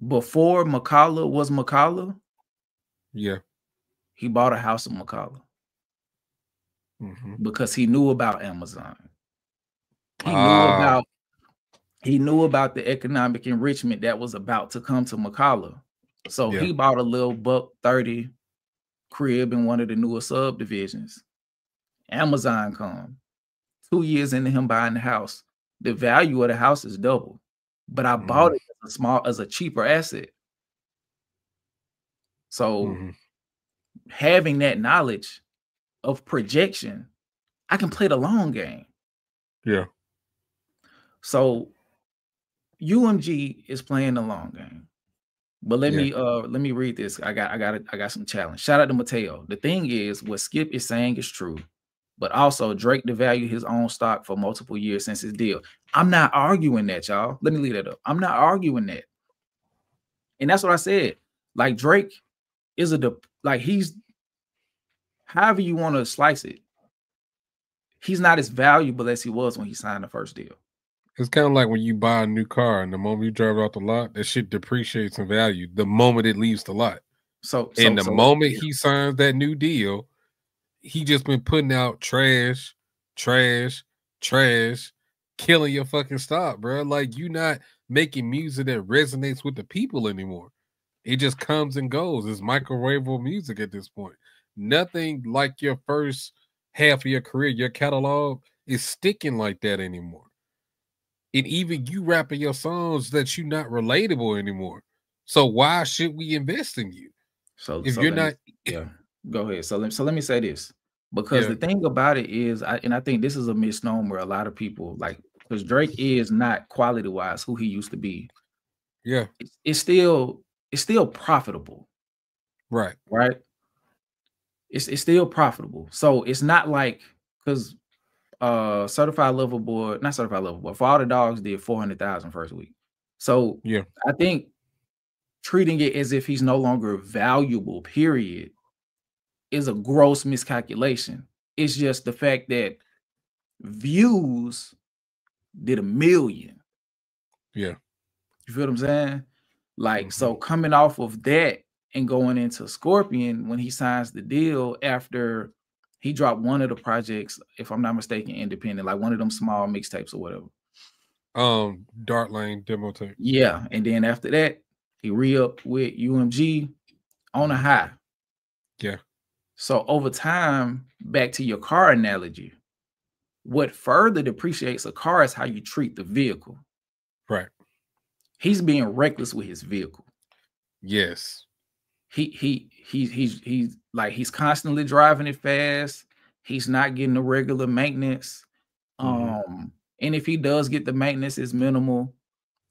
before McCullough was McCullough, he bought a house in McCullough because he knew about Amazon. He knew about the economic enrichment that was about to come to McCullough. So he bought a little $130 crib in one of the newer subdivisions. Amazon come. 2 years into him buying the house, the value of the house is double. But I bought it as a cheaper asset. So having that knowledge of projection, I can play the long game. Yeah. So UMG is playing the long game. But let me read this. I got some challenge. Shout out to Mateo. The thing is, what Skip is saying is true, but also Drake devalued his own stock for multiple years since his deal. I'm not arguing that, y'all. Let me leave that up. I'm not arguing that. And that's what I said. Like Drake is he's however you want to slice it. He's not as valuable as he was when he signed the first deal. It's kind of like when you buy a new car and the moment you drive it off the lot, that shit depreciates in value the moment it leaves the lot. So moment he signs that new deal, he just been putting out trash, killing your fucking stock, bro. Like you not making music that resonates with the people anymore. It just comes and goes. It's microwavable music at this point. Nothing like your first half of your career, your catalog is sticking like that anymore. And even you rapping your songs that you're not relatable anymore. So why should we invest in you? Go ahead. So let me say this, because the thing about it is, I think this is a misnomer. A lot of people because Drake is not quality wise who he used to be. Yeah, it's still profitable. Right. It's still profitable. So it's not like because Certified Lover Boy, not Certified Lover Boy, For All the Dogs did 400,000 first week. So I think treating it as if he's no longer valuable, period, is a gross miscalculation. It's just the fact that views did 1 million. Yeah. You feel what I'm saying? So coming off of that and going into Scorpion when he signs the deal after he dropped one of the projects, if I'm not mistaken, independent, like one of them small mixtapes or whatever. Dart Lane demo tape. Yeah, and then after that, he re-upped with UMG on a high. Yeah. So over time, back to your car analogy, what further depreciates a car is how you treat the vehicle. Right. He's being reckless with his vehicle. Yes. He's like he's constantly driving it fast. He's not getting the regular maintenance. And if he does get the maintenance, it's minimal.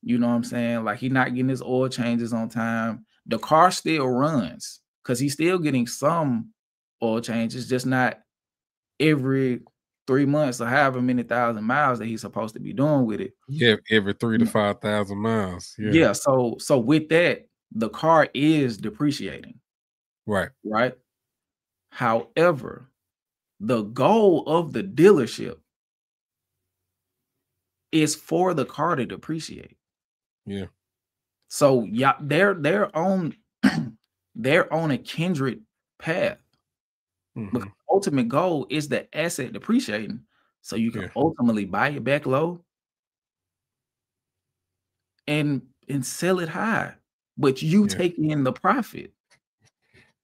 You know what I'm saying? Like he's not getting his oil changes on time. The car still runs because he's still getting some oil changes, just not every 3 months or however many thousand miles that he's supposed to be doing with it. Yeah, every 3,000 to 5,000 miles. Yeah. So with that, the car is depreciating. Right. Right. However, the goal of the dealership is for the car to depreciate. Yeah. So yeah, they're on they're on a kindred path. Because the ultimate goal is the asset depreciating, so you can ultimately buy it back low and sell it high, but you take in the profit.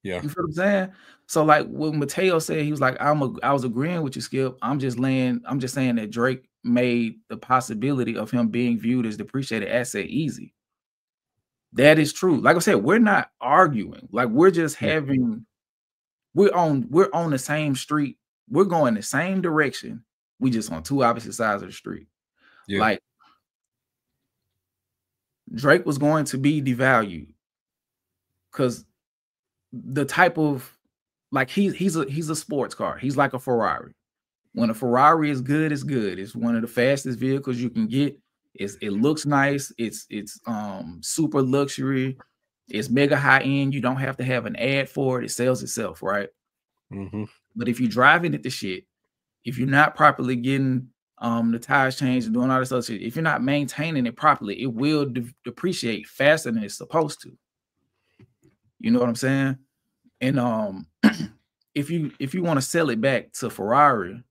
Yeah. You feel what I'm saying? So like when Mateo said, he was like, I was agreeing with you, Skip. I'm just saying that Drake made the possibility of him being viewed as depreciated asset easy. That is true. Like I said, we're not arguing. Like we're just having we're on the same street. We're going the same direction. We just on two opposite sides of the street. Yeah. Like Drake was going to be devalued because the type of like he's a sports car. He's like a Ferrari. When a Ferrari is good, it's good. It's one of the fastest vehicles you can get. It looks nice. It's super luxury. It's mega high end. You don't have to have an ad for it. It sells itself, right? But if you're driving it to shit, if you're not properly getting the tires changed and doing all this other shit, if you're not maintaining it properly, it will depreciate faster than it's supposed to. You know what I'm saying? And if you want to sell it back to Ferrari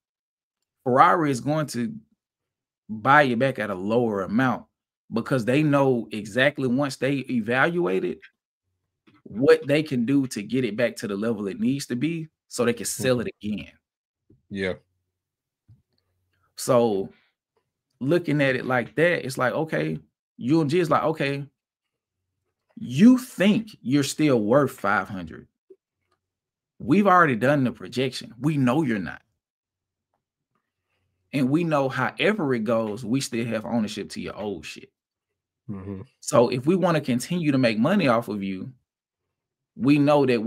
is going to buy it back at a lower amount because they know exactly once they evaluate it what they can do to get it back to the level it needs to be so they can sell it again. Yeah. So looking at it like that, it's like, okay, UMG is like, okay, you think you're still worth 500. We've already done the projection. We know you're not. And we know however it goes, we still have ownership to your old shit. So if we want to continue to make money off of you, we know that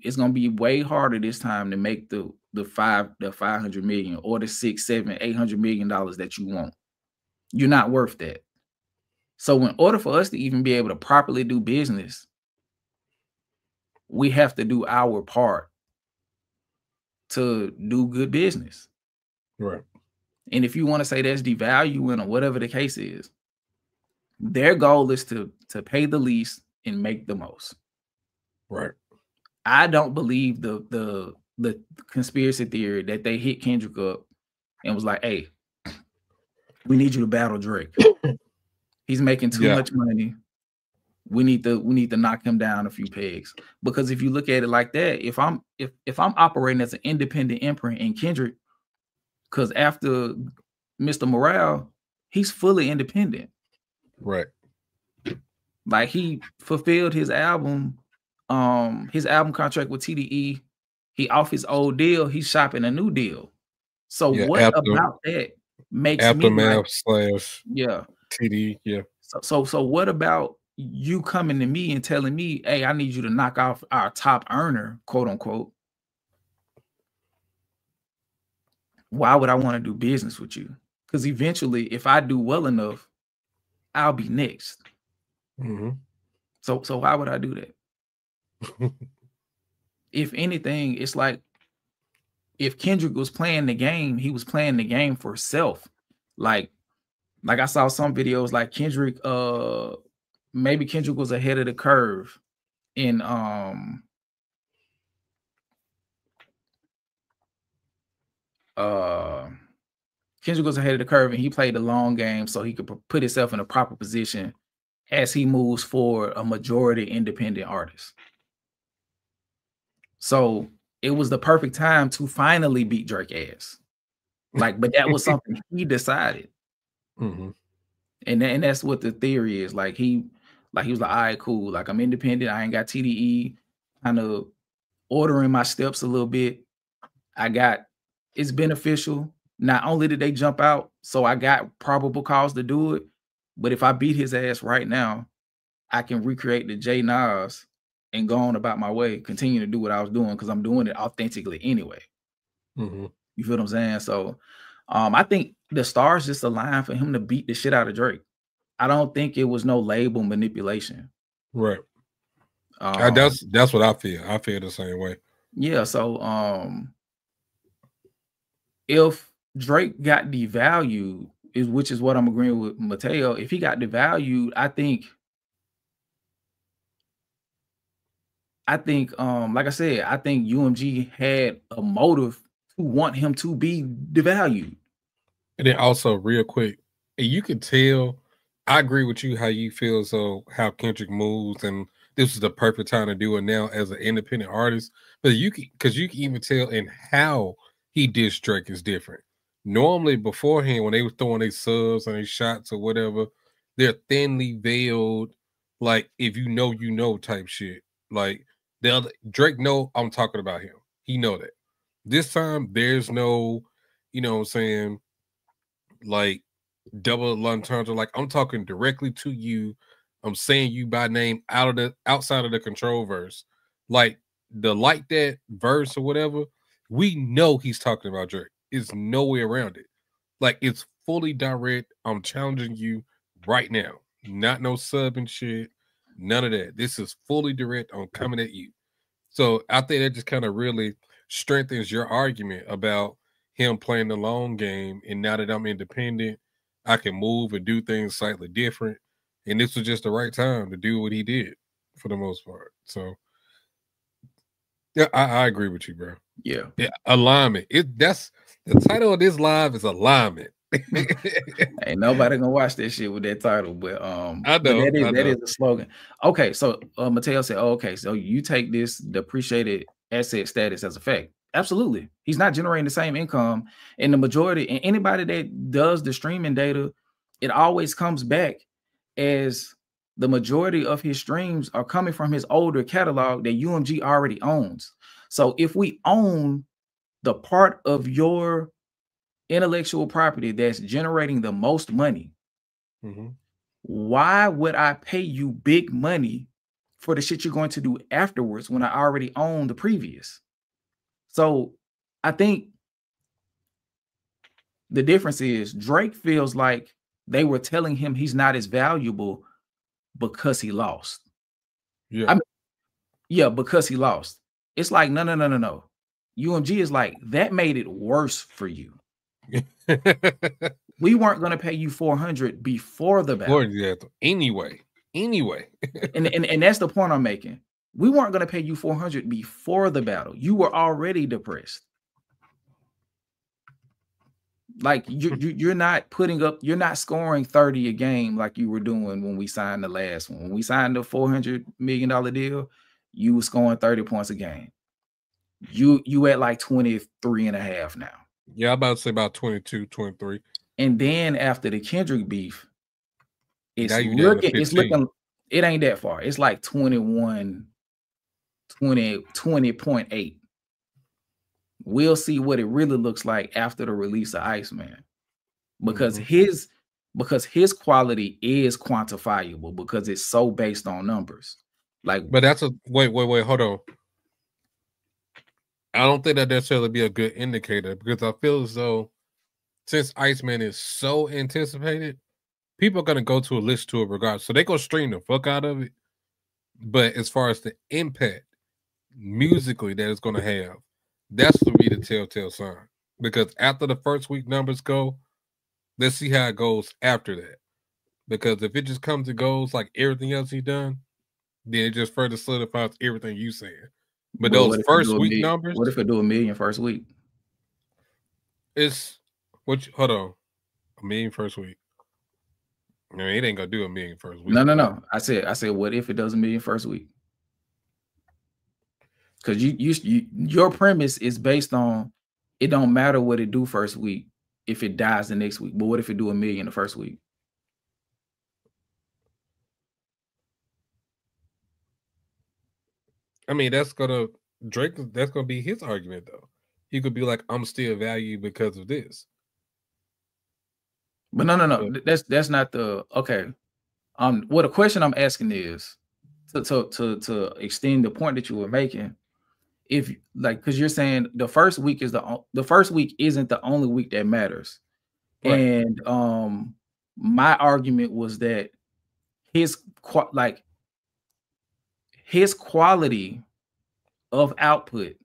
it's gonna be way harder this time to make the 500 million or the 6, 7, $800 million that you want. You're not worth that. So in order for us to even be able to properly do business, we have to do our part to do good business. Right. And if you want to say that's devaluing or whatever the case is, their goal is to pay the least and make the most. Right. I don't believe the conspiracy theory that they hit Kendrick up and was like, hey, we need you to battle Drake. He's making too much money. We need to knock him down a few pegs. Because if you look at it like that, if I'm operating as an independent imprint in Kendrick, because after Mr. Morale, he's fully independent. Right. Like he fulfilled his album contract with TDE. He off his old deal, he's shopping a new deal. So what about that makes Aftermath me like, TDE, So what about you coming to me and telling me, hey, I need you to knock off our top earner, quote unquote? Why would I want to do business with you? Because eventually, if I do well enough, I'll be next. So why would I do that? If anything, it's like if Kendrick was playing the game, he was playing the game for self. Like I saw some videos like Kendrick, maybe Kendrick was ahead of the curve in Kendrick was ahead of the curve, and he played the long game so he could put himself in a proper position as he moves forward a majority independent artist. So it was the perfect time to finally beat Drake ass. Like, but that was something he decided. Mm-hmm. And that's what the theory is. Like he was like, all right, cool. Like I'm independent. I ain't got TDE. Kind of ordering my steps a little bit. It's beneficial. Not only did they jump out, so I got probable cause to do it, but if I beat his ass right now, I can recreate the J Nas and go on about my way, continue to do what I was doing because I'm doing it authentically anyway. Mm-hmm. You feel what I'm saying? So I think the stars just aligned for him to beat the shit out of Drake. I don't think it was no label manipulation. Right. That's what I feel. I feel the same way. Yeah. So if Drake got devalued, which is what I'm agreeing with Mateo, if he got devalued, I think like I said, I think UMG had a motive to want him to be devalued. And then also real quick, you can tell, I agree with you how you feel, so how Kendrick moves, and this is the perfect time to do it now as an independent artist. But you can even tell in how he dissed Drake is different. Normally beforehand, when they were throwing their subs and their shots or whatever, they're thinly veiled, like if you know type shit. Like the other Drake know I'm talking about him. He know that. This time there's no, you know what I'm saying, like double entendre. Like I'm talking directly to you. I'm saying you by name outside of the control verse. Like the like that verse or whatever, we know he's talking about Drake. It's no way around it. Like it's fully direct. I'm challenging you right now. Not no sub and shit. None of that. This is fully direct. I'm coming at you. So I think that just kind of really strengthens your argument about him playing the long game. And now that I'm independent, I can move and do things slightly different. And this was just the right time to do what he did for the most part. So yeah, I agree with you, bro. Yeah. Alignment. That's the title of this live is Alignment. Ain't nobody gonna watch that shit with that title, but I know, but that is a slogan. Okay, so Mateo said, okay, so you take this depreciated asset status as a fact. Absolutely. He's not generating the same income. And the majority, and anybody that does the streaming data, it always comes back as the majority of his streams are coming from his older catalog that UMG already owns. So if we own the part of your intellectual property that's generating the most money, why would I pay you big money for the shit you're going to do afterwards when I already own the previous? So I think the difference is Drake feels like they were telling him he's not as valuable because he lost. Yeah. Because he lost. It's like, no. UMG is like, that made it worse for you. We weren't going to pay you 400 before the battle. Anyway. and that's the point I'm making. We weren't going to pay you 400 before the battle. You were already depressed. Like you're not putting up, you're not scoring 30 a game like you were doing when we signed the last one. When we signed the $400 million deal, you were scoring 30 points a game. You at like 23 and a half now. Yeah, I'm about to say about 22, 23. And then after the Kendrick beef, it ain't that far. It's like 20.8. We'll see what it really looks like after the release of Iceman. Because his quality is quantifiable because it's so based on numbers. Like, but that's wait, hold on. I don't think that necessarily be a good indicator because I feel as though since Iceman is so anticipated, people are gonna go to a list to it regardless. So they go stream the fuck out of it. But as far as the impact musically that it's gonna have, that's to be the telltale sign. Because after the first week numbers go, let's see how it goes after that. Because if it just comes and goes like everything else he done, then it just further solidifies everything you saying. But those first week numbers, what if it do $1 million first week? It's Hold on. $1 million first week. I mean, it ain't gonna do $1 million first week. No. I said, what if it does $1 million first week? Because your premise is based on it don't matter what it do first week if it dies the next week. But what if it do $1 million the first week? I mean, that's gonna be his argument though. He could be like, I'm still valued because of this. But no. That's not the okay. What the question I'm asking is to extend the point that you were making. If like, because you're saying the first week isn't the only week that matters, right. And my argument was that his quality of output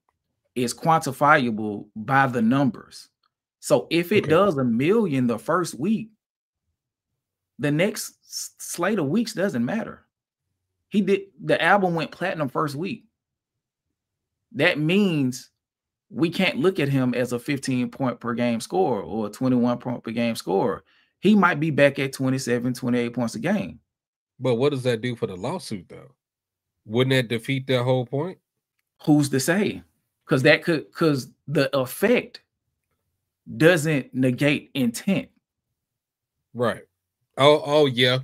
is quantifiable by the numbers. So if it does $1 million the first week, the next slate of weeks doesn't matter. The album went platinum first week. That means we can't look at him as a 15-point per game scorer or a 21-point per game scorer. He might be back at 27, 28 points a game. But what does that do for the lawsuit, though? Wouldn't that defeat their whole point? Who's to say? Because the effect doesn't negate intent. Right. Oh yeah.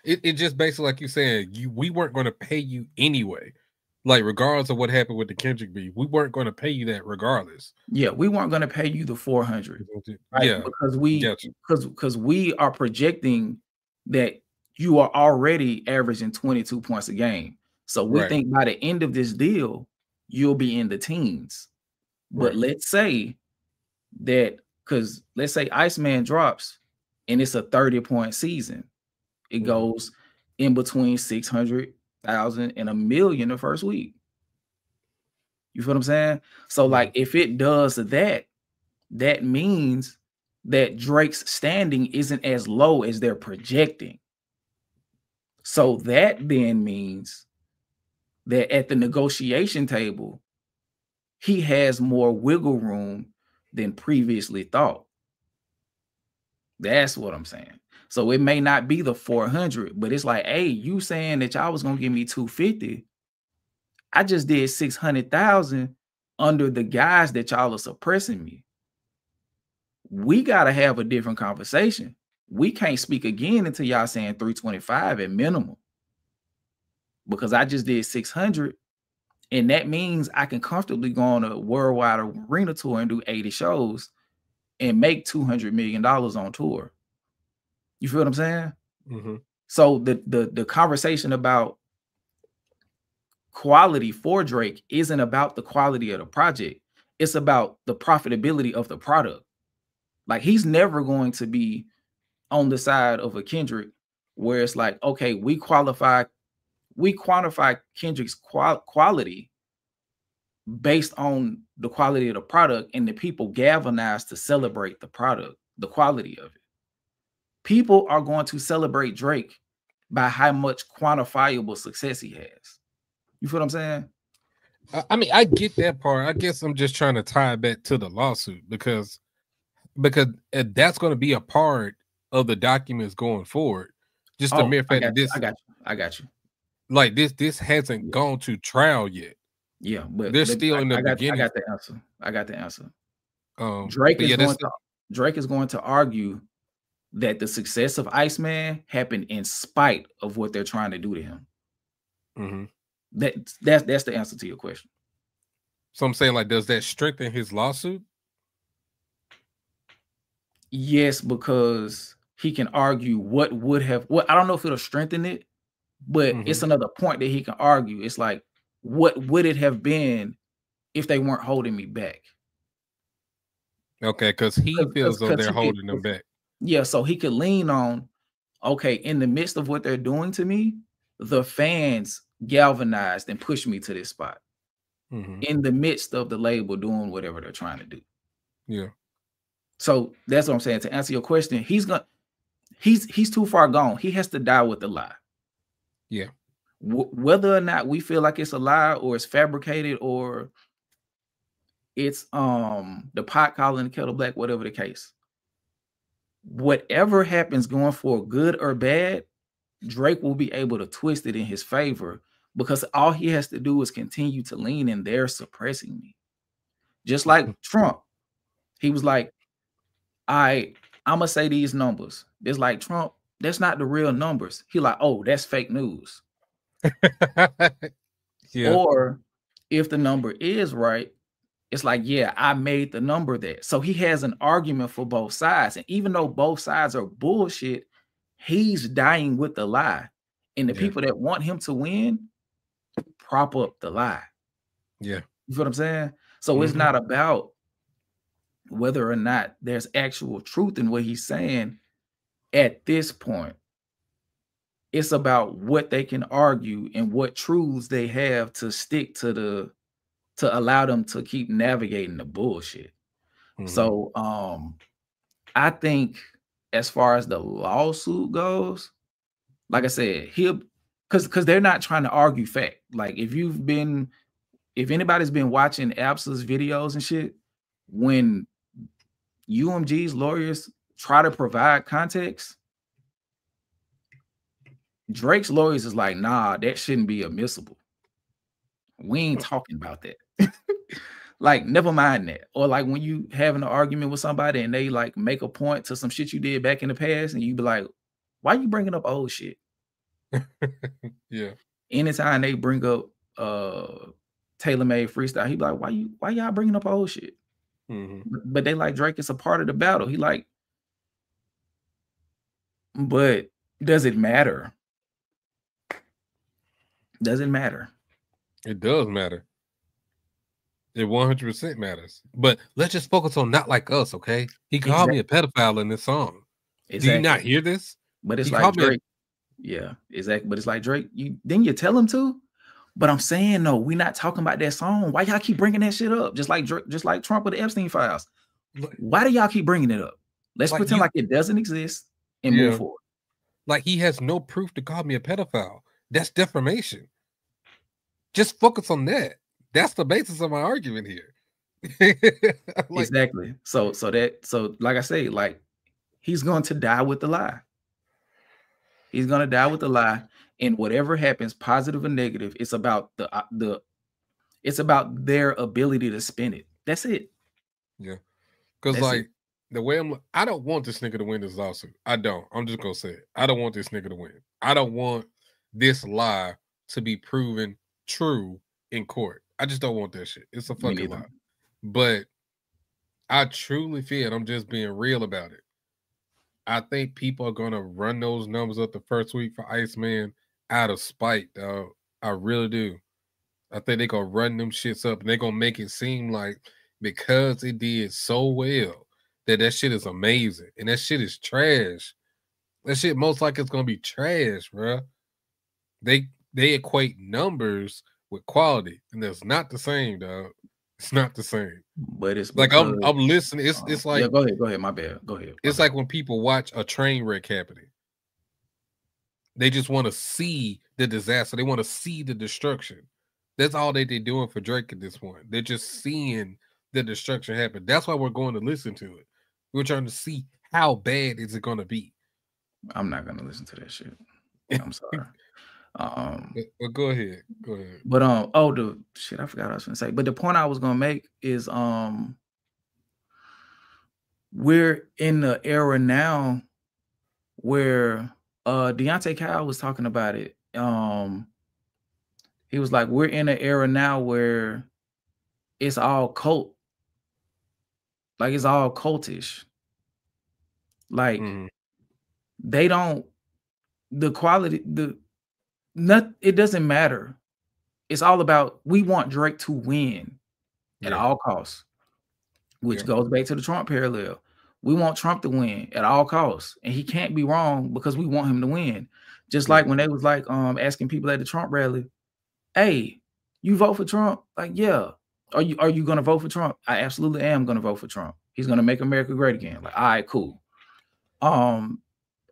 It just basically like you saying, we weren't going to pay you anyway. Like, regardless of what happened with the Kendrick beef, we weren't going to pay you that regardless. Yeah, we weren't going to pay you the 400. Right? Yeah, because we are projecting that you are already averaging 22 points a game. So we think by the end of this deal, you'll be in the teens. But let's say Iceman drops and it's a 30-point season. It goes in between 600,000 and $1 million the first week. You feel what I'm saying? So like if it does that means that Drake's standing isn't as low as they're projecting. So that then means that at the negotiation table, he has more wiggle room than previously thought. That's what I'm saying. So it may not be the 400, but it's like, hey, you saying that y'all was gonna give me 250. I just did 600,000 under the guise that y'all are suppressing me. We gotta have a different conversation. We can't speak again until y'all saying 325 at minimum. Because I just did 600, and that means I can comfortably go on a worldwide arena tour and do 80 shows and make $200 million on tour. You feel what I'm saying? Mm-hmm. So the conversation about quality for Drake isn't about the quality of the project. It's about the profitability of the product. Like, he's never going to be on the side of a Kendrick where it's like, okay, we quantify Kendrick's quality based on the quality of the product, and the people galvanize to celebrate the product, the quality of it. People are going to celebrate Drake by how much quantifiable success he has. You feel what I'm saying? I mean, I get that part. I guess I'm just trying to tie it back to the lawsuit because that's going to be a part of the documents going forward. Just the mere fact that this, I got you. Like this hasn't gone to trial yet. Yeah, but they're still in the beginning. I got the answer. Drake is going to argue that the success of Iceman happened in spite of what they're trying to do to him. Mm-hmm. That's the answer to your question. So I'm saying, like, does that strengthen his lawsuit? Yes, because he can argue what would have. I don't know if it'll strengthen it, but it's another point that he can argue. It's like, what would it have been if they weren't holding me back? Okay, because he feels though they're holding them back. Yeah, so he could lean on, okay, in the midst of what they're doing to me, the fans galvanized and pushed me to this spot. In the midst of the label doing whatever they're trying to do. Yeah. So that's what I'm saying. To answer your question, he's too far gone. He has to die with the lie. Yeah. Whether or not we feel like it's a lie or it's fabricated or it's the pot calling the kettle black, whatever the case, whatever happens going forward, good or bad, Drake will be able to twist it in his favor because all he has to do is continue to lean in there suppressing me. Just like Trump. He was like, I'm going to say these numbers. It's like, Trump, that's not the real numbers. He like, oh, that's fake news. Yeah. Or if the number is right, it's like, yeah, I made the number that. So he has an argument for both sides. And even though both sides are bullshit, he's dying with the lie. And the people that want him to win prop up the lie. Yeah. You feel what I'm saying? So it's not about whether or not there's actual truth in what he's saying at this point. It's about what they can argue and what truths they have to stick to allow them to keep navigating the bullshit. So I think as far as the lawsuit goes, like I said, because they're not trying to argue fact. Like if anybody's been watching Absa's videos and shit, when UMG's lawyers try to provide context, Drake's lawyers is like, nah, that shouldn't be admissible. We ain't talking about that. Like, never mind that. Or like when you having an argument with somebody and they like make a point to some shit you did back in the past, and you be like, why you bringing up old shit? Yeah. Anytime they bring up tailor-made freestyle, he be like, why y'all bringing up old shit? But they like, Drake is a part of the battle. He like, but does it matter? Does it matter? It does matter. It 100% matters. But let's just focus on Not Like Us, okay? He called me a pedophile in this song. Do you not hear this? But it's like Drake. Yeah, exactly. But it's like, Drake, you tell him to? But I'm saying, no, we're not talking about that song. Why y'all keep bringing that shit up? Just like Trump with the Epstein files. Why do y'all keep bringing it up? Let's pretend like it doesn't exist and move forward. Like he has no proof to call me a pedophile. That's defamation. Just focus on that. That's the basis of my argument here. Exactly. So like I say, like he's going to die with the lie. He's going to die with the lie, and whatever happens, positive or negative, it's about it's about their ability to spin it. That's it. Yeah. Because like the way I don't want this nigga to win this lawsuit. I don't. I'm just gonna say it. I don't want this nigga to win. I don't want this lie to be proven true in court. I just don't want that shit. It's a fucking lie. But I truly feel, I'm just being real about it, I think people are gonna run those numbers up the first week for Iceman out of spite, dog. I really do. I think they're gonna run them shits up and they're gonna make it seem like because it did so well that shit is amazing. And that shit is trash. That shit most likely is gonna be trash, bro. They equate numbers with quality, and that's not the same, dog. It's not the same. But it's like I'm listening. It's like, yeah, go ahead. My bad. Go ahead. It's like when people watch a train wreck happening. They just want to see the disaster. They want to see the destruction. That's all they're doing for Drake at this point. They're just seeing the destruction happen. That's why we're going to listen to it. We're trying to see how bad is it going to be. I'm not going to listen to that shit. I'm sorry. But go ahead. But the shit, I forgot what I was gonna say. But the point I was gonna make is we're in the era now where Deontay Kyle was talking about it. He was like, we're in an era now where it's all cult. Like it's all cultish. Like they don't the quality, it doesn't matter. It's all about, we want Drake to win at all costs, which goes back to the Trump parallel. We want Trump to win at all costs, and he can't be wrong because we want him to win. Just like when they was like asking people at the Trump rally, hey, you vote for Trump? Like, yeah. Are you gonna vote for Trump? I absolutely am gonna vote for Trump. He's gonna make America great again. Like, all right, cool.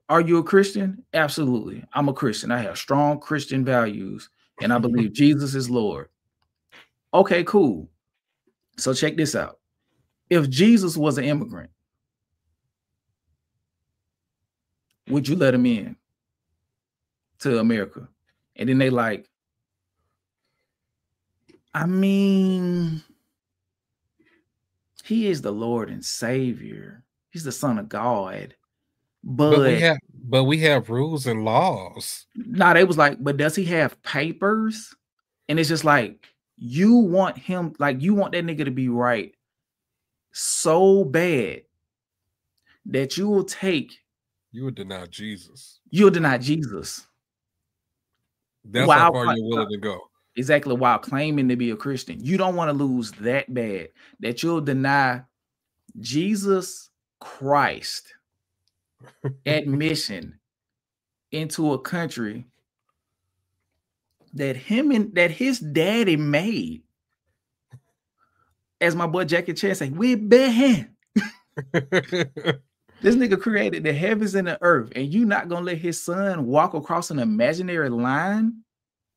Are you a Christian? Absolutely. I'm a Christian. I have strong Christian values, and I believe Jesus is Lord. Okay, cool. So check this out. If Jesus was an immigrant, would you let him in to America? And then they like, I mean, he is the Lord and Savior. He's the Son of God. But we have rules and laws. Nah, they was like, but does he have papers? And it's just like, you want him, like you want that nigga to be right so bad that you will deny Jesus. You'll deny Jesus. That's how far you're willing to go. Exactly, while claiming to be a Christian. You don't want to lose that bad that you'll deny Jesus Christ admission into a country that his daddy made. As my boy Jackie Chan say, we been. This nigga created the heavens and the earth, and you not gonna let his son walk across an imaginary line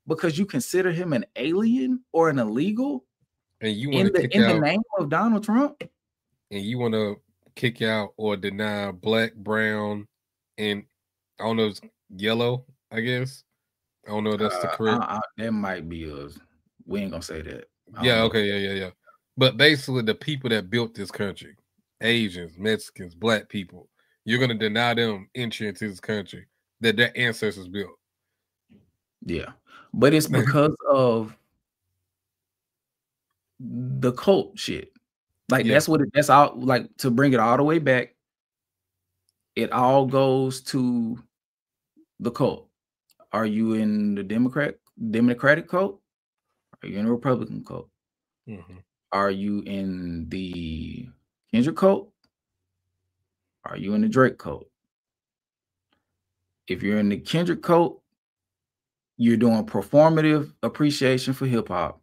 because you consider him an alien or an illegal? And you want to in the name of Donald Trump? And you want to kick out or deny black, brown, and I don't know, it's yellow, I guess. I don't know if that's the correct. That might be we ain't gonna say that. Yeah, okay, yeah. But basically, the people that built this country, Asians, Mexicans, black people, you're gonna deny them entry into this country that their ancestors built. Yeah, but it's because of the cult shit. Like that's all. Like, to bring it all the way back, it all goes to the cult. Are you in the Democratic cult? Are you in a Republican cult? Mm-hmm. Are you in the Kendrick cult? Are you in the Drake cult? If you're in the Kendrick cult, you're doing performative appreciation for hip hop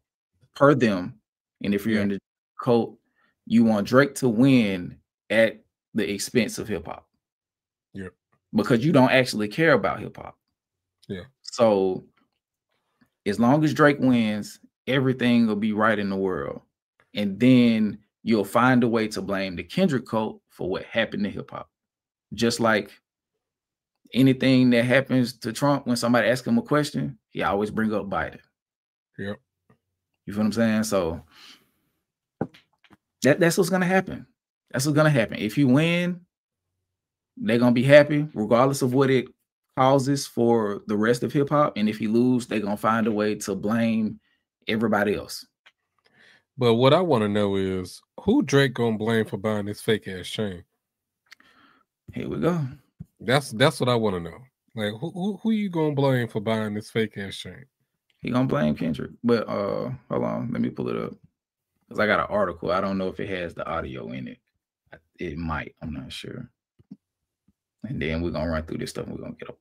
per them. And if you're in the cult, you want Drake to win at the expense of hip hop. Yeah. Because you don't actually care about hip hop. Yeah. So as long as Drake wins, everything will be right in the world. And then you'll find a way to blame the Kendrick cult for what happened to hip hop. Just like anything that happens to Trump, when somebody asks him a question, he always bring up Biden. Yep. You feel what I'm saying? So that's what's gonna happen. That's what's gonna happen. If you win, they're gonna be happy, regardless of what it causes for the rest of hip hop. And if you lose, they're gonna find a way to blame everybody else. But what I want to know is, who Drake gonna blame for buying this fake ass chain? Here we go. That's what I want to know. Like, who you gonna blame for buying this fake ass chain? He gonna blame Kendrick. But hold on, let me pull it up, because I got an article. I don't know if it has the audio in it. It might. I'm not sure. And then we're gonna run through this stuff and we're gonna get a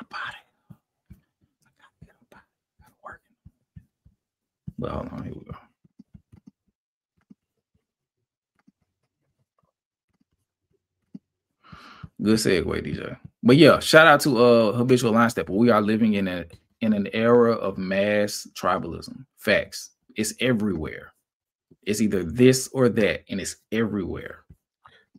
body. Working. But hold on, here we go. Good segue, DJ. But yeah, shout out to Habitual Line Stepper. We are living in an era of mass tribalism. Facts. It's everywhere. It's either this or that, and it's everywhere.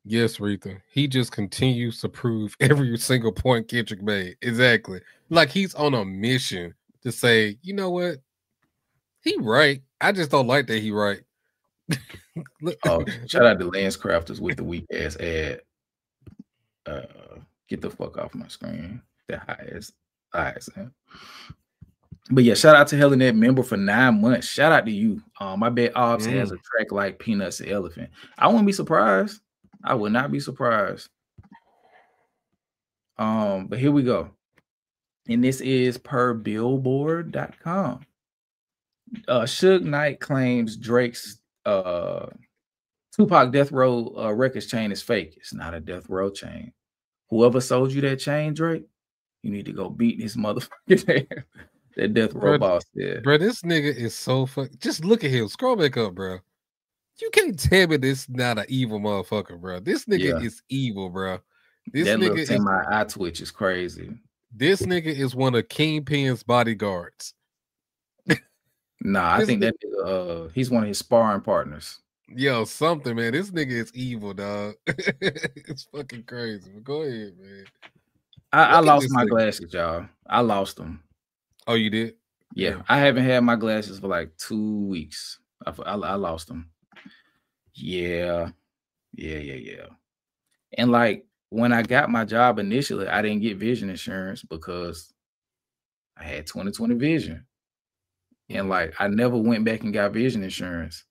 Yes, Retha. He just continues to prove every single point Kendrick made. Exactly. Like, he's on a mission to say, you know what? He right. I just don't like that he right. Shout out to Lance Crafters with the weak ass ad. Get the fuck off my screen. The highest. But yeah, shout out to Helenet, member for 9 months. Shout out to you. My bet Ops has a track like Peanuts and Elephant. I wouldn't be surprised. I would not be surprised. But here we go. And this is per Billboard.com. Suge Knight claims Drake's Tupac Death Row Records chain is fake. It's not a Death Row chain. Whoever sold you that chain, Drake, you need to go beat his motherfucking ass. That Death Row boss there. Bro, this nigga is so fuck. Just look at him. Scroll back up, bro. You can't tell me this not an evil motherfucker, bro. This nigga is evil, bro. This that nigga is my eye twitch is crazy. This nigga is one of Kingpin's bodyguards. Nah, I think that nigga, he's one of his sparring partners. Yo, something, man. This nigga is evil, dog. It's fucking crazy. But go ahead, man. I lost my glasses, y'all. I lost them. Oh, you did? Yeah, I haven't had my glasses for like 2 weeks. I lost them. Yeah. And like when I got my job initially, I didn't get vision insurance because I had 20/20 vision. And like I never went back and got vision insurance.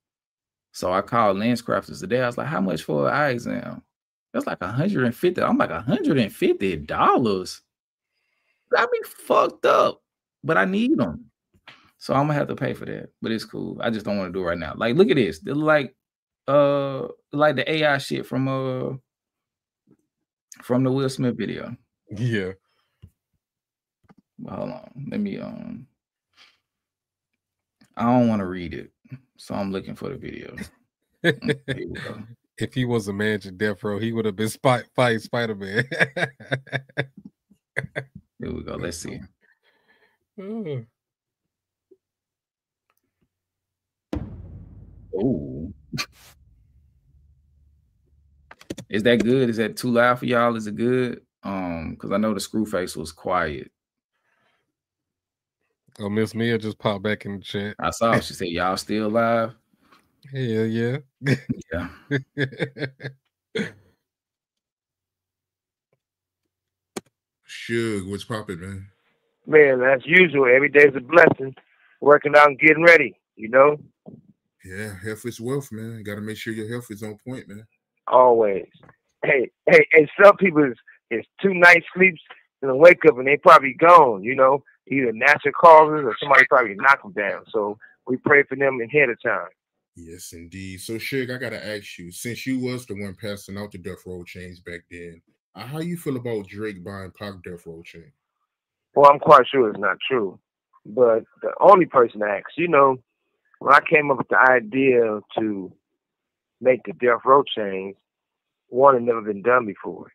So I called LensCrafters today. I was like, how much for an eye exam? That's like $150. I'm like, $150? Got me fucked up. But I need them. So I'm gonna have to pay for that. But it's cool. I just don't want to do it right now. Like, look at this. They're like the AI shit from the Will Smith video. Yeah. Well, hold on. Let me I don't want to read it. So I'm looking for the video. Here we go. If he was a manager Death Row, he would have been fighting Spider-Man. Here we go. Let's see. Oh. Is that good? Is that too loud for y'all? Is it good? Because I know the Screwface was quiet. Oh, Miss Mia just popped back in the chat. I saw. She said, "Y'all still live?" Hell yeah. Yeah. Suge, what's popping, man? Man, as usual, every day's a blessing. Working out and getting ready, you know? Yeah, health is wealth, man. You got to make sure your health is on point, man. Always. Hey, some people is 2 night sleeps and then wake up and they probably gone, you know? Either natural causes or somebody probably knock them down. So we pray for them ahead of time. Yes, indeed. So, Suge, I got to ask you, since you was the one passing out the Death Row chains back then, how you feel about Drake buying Pac Death Row chain? Well, I'm quite sure it's not true. But the only person to ask, you know, when I came up with the idea to make the Death Row chains, 1, it never been done before.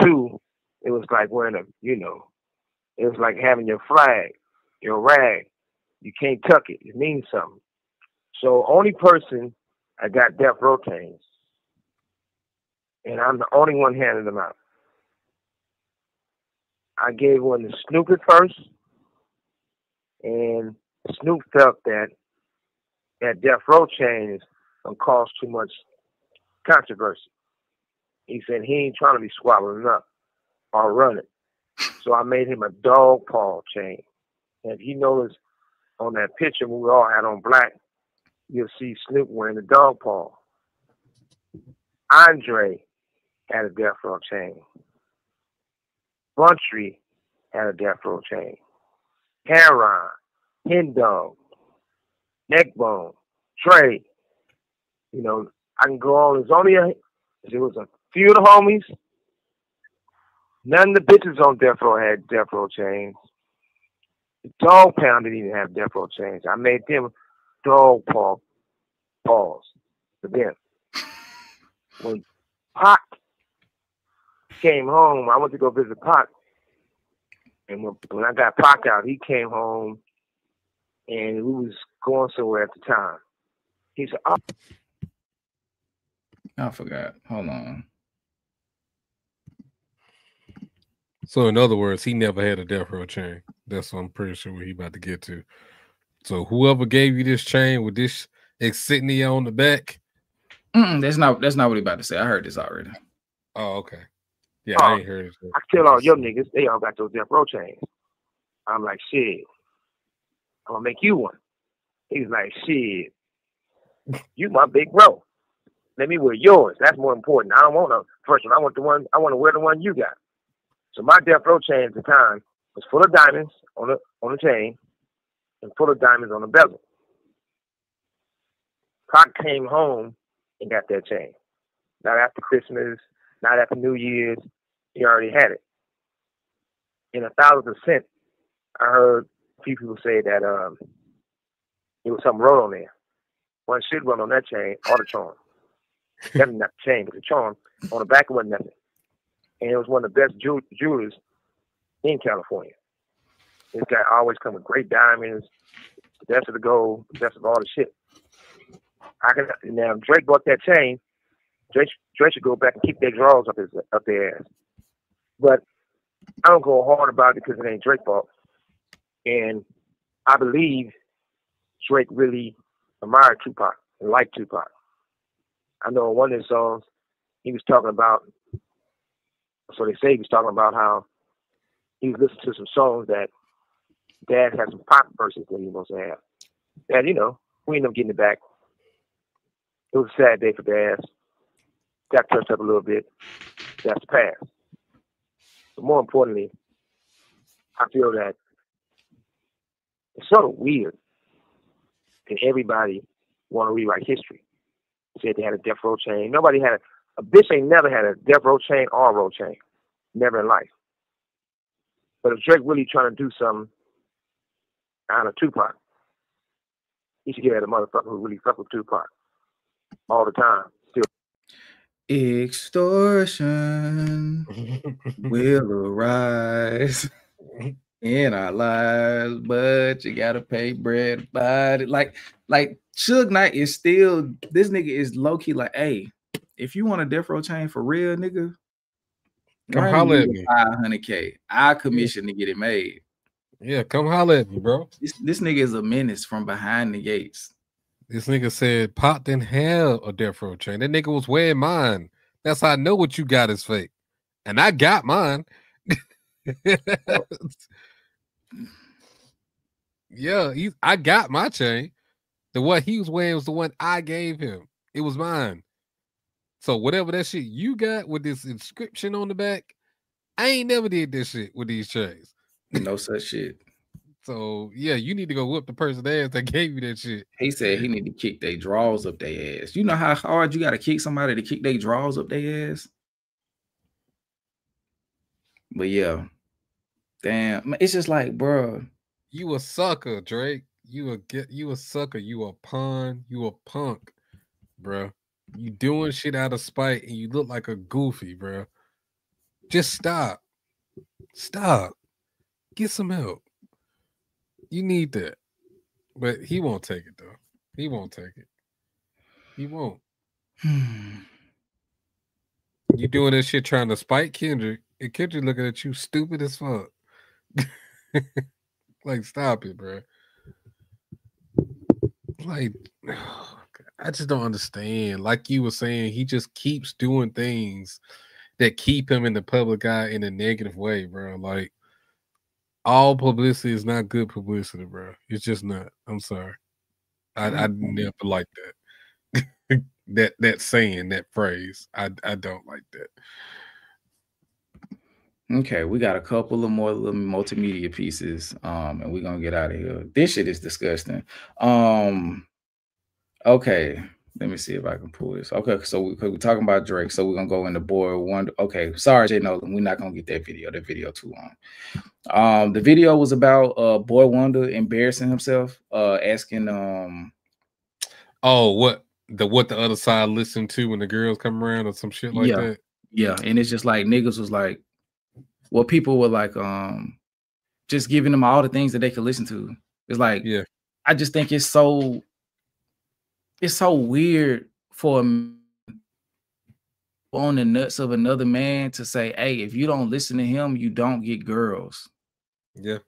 2, it was like wearing it was like having your flag, your rag. You can't tuck it. It means something. So only person I got Death Row chains, and I'm the only one handing them out. I gave one to Snoop at first, and Snoop felt that Death Row chain is gonna cause too much controversy. He said he ain't trying to be squabbling up or running. So I made him a dog paw chain. And if you notice on that picture when we all had on black, you'll see Snoop wearing a dog paw. Andre had a Death Row chain. Buntry had a Death Row chain. Heron, Hen Dog, Neckbone, Trey. You know, I can go on. There was a few of the homies. None of the bitches on Death Row had Death Row chains. The Dog Pound didn't even have Death Row chains. I made them dog paws for them. When Pac came home, I went to go visit Pac. And when I got Pac out, he came home and we was going somewhere at the time. He said, "Oh." I forgot. Hold on. So in other words, he never had a Death Row chain. That's what I'm pretty sure what he about to get to. So whoever gave you this chain with this insignia on the back. That's not what he about to say. I heard this already. Oh, okay. Yeah, I ain't heard it. I tell all your niggas, they all got those Death Row chains. I'm like, shit, I'm gonna make you one. He's like, shit, you my big bro. Let me wear yours. That's more important. I don't want a first one. I want to wear the one you got. So my Death Row chain at the time was full of diamonds on the chain and full of diamonds on the bezel. Pac came home and got that chain. Not after Christmas, not after New Year's. He already had it. And 1,000%, I heard a few people say that it was something wrote on there. One should run on that chain or the charm. Definitely not the chain, but the charm. On the back, it wasn't nothing. And it was one of the best jewelers in California. This guy always come with great diamonds, the best of the gold, the best of all the shit. Now, if Drake bought that chain, Drake should go back and keep their drawers up their ass. But I don't go hard about it because it ain't Drake's fault. And I believe Drake really admired Tupac and liked Tupac. I know in one of his songs, he was talking about, so they say he was talking about how he was listening to some songs that Dad had some pop verses that he was supposed to have. And, you know, we ended up getting it back. It was a sad day for Dad. Got touched up a little bit. That's the past. But more importantly, I feel that it's sort of weird that everybody want to rewrite history. Said they had a death row chain. Nobody had a bitch ain't never had a death row chain or a row chain. Never in life. But if Drake really trying to do something out of Tupac, he should get at a motherfucker who really fuck with Tupac all the time. Still. Extortion will arise in our lives, but you gotta pay bread by it. Like Suge Knight is still, this nigga is low key like, hey, if you want a death row chain for real, nigga, come holler at me. 500K. I commission to get it made. Yeah, come holler at me, bro. This nigga is a menace from behind the gates. This nigga said Pop didn't have a death row chain. That nigga was wearing mine. That's how I know what you got is fake. And I got mine. Yeah, I got my chain. The one he was wearing was the one I gave him. It was mine. So whatever that shit you got with this inscription on the back, I ain't never did this shit with these chains. No such shit. So yeah, you need to go whoop the person ass that gave you that shit. He said he need to kick their drawers up their ass. You know how hard you got to kick somebody to kick their drawers up their ass? But yeah, damn, it's just like, bro, you a sucker, Drake. You a sucker. You a pawn. You a punk, bro. You doing shit out of spite, and you look like a goofy, bro. Just stop. Stop. Get some help. You need that. But he won't take it, though. He won't take it. He won't. You doing this shit trying to spite Kendrick, and Kendrick looking at you stupid as fuck. Like, stop it, bro. Like, I just don't understand. Like you were saying, he just keeps doing things that keep him in the public eye in a negative way, bro. Like, all publicity is not good publicity, bro. It's just not. I'm sorry. I never like that. that saying, that phrase. I don't like that. Okay, we got a couple of more little multimedia pieces, and we're gonna get out of here. This shit is disgusting. Okay, let me see if I can pull this. Okay, so we're talking about Drake, so we're gonna go into Boy Wonder. Okay, sorry, Jay Nolan, we're not gonna get that video. That video too long. The video was about Boy Wonder embarrassing himself, asking what the other side listened to when the girls come around or some shit like that. Yeah, and it's just like niggas was like, well, people were like, just giving them all the things that they could listen to. It's like, yeah, I just think it's so weird for on the nuts of another man to say, hey, if you don't listen to him, you don't get girls. Yeah.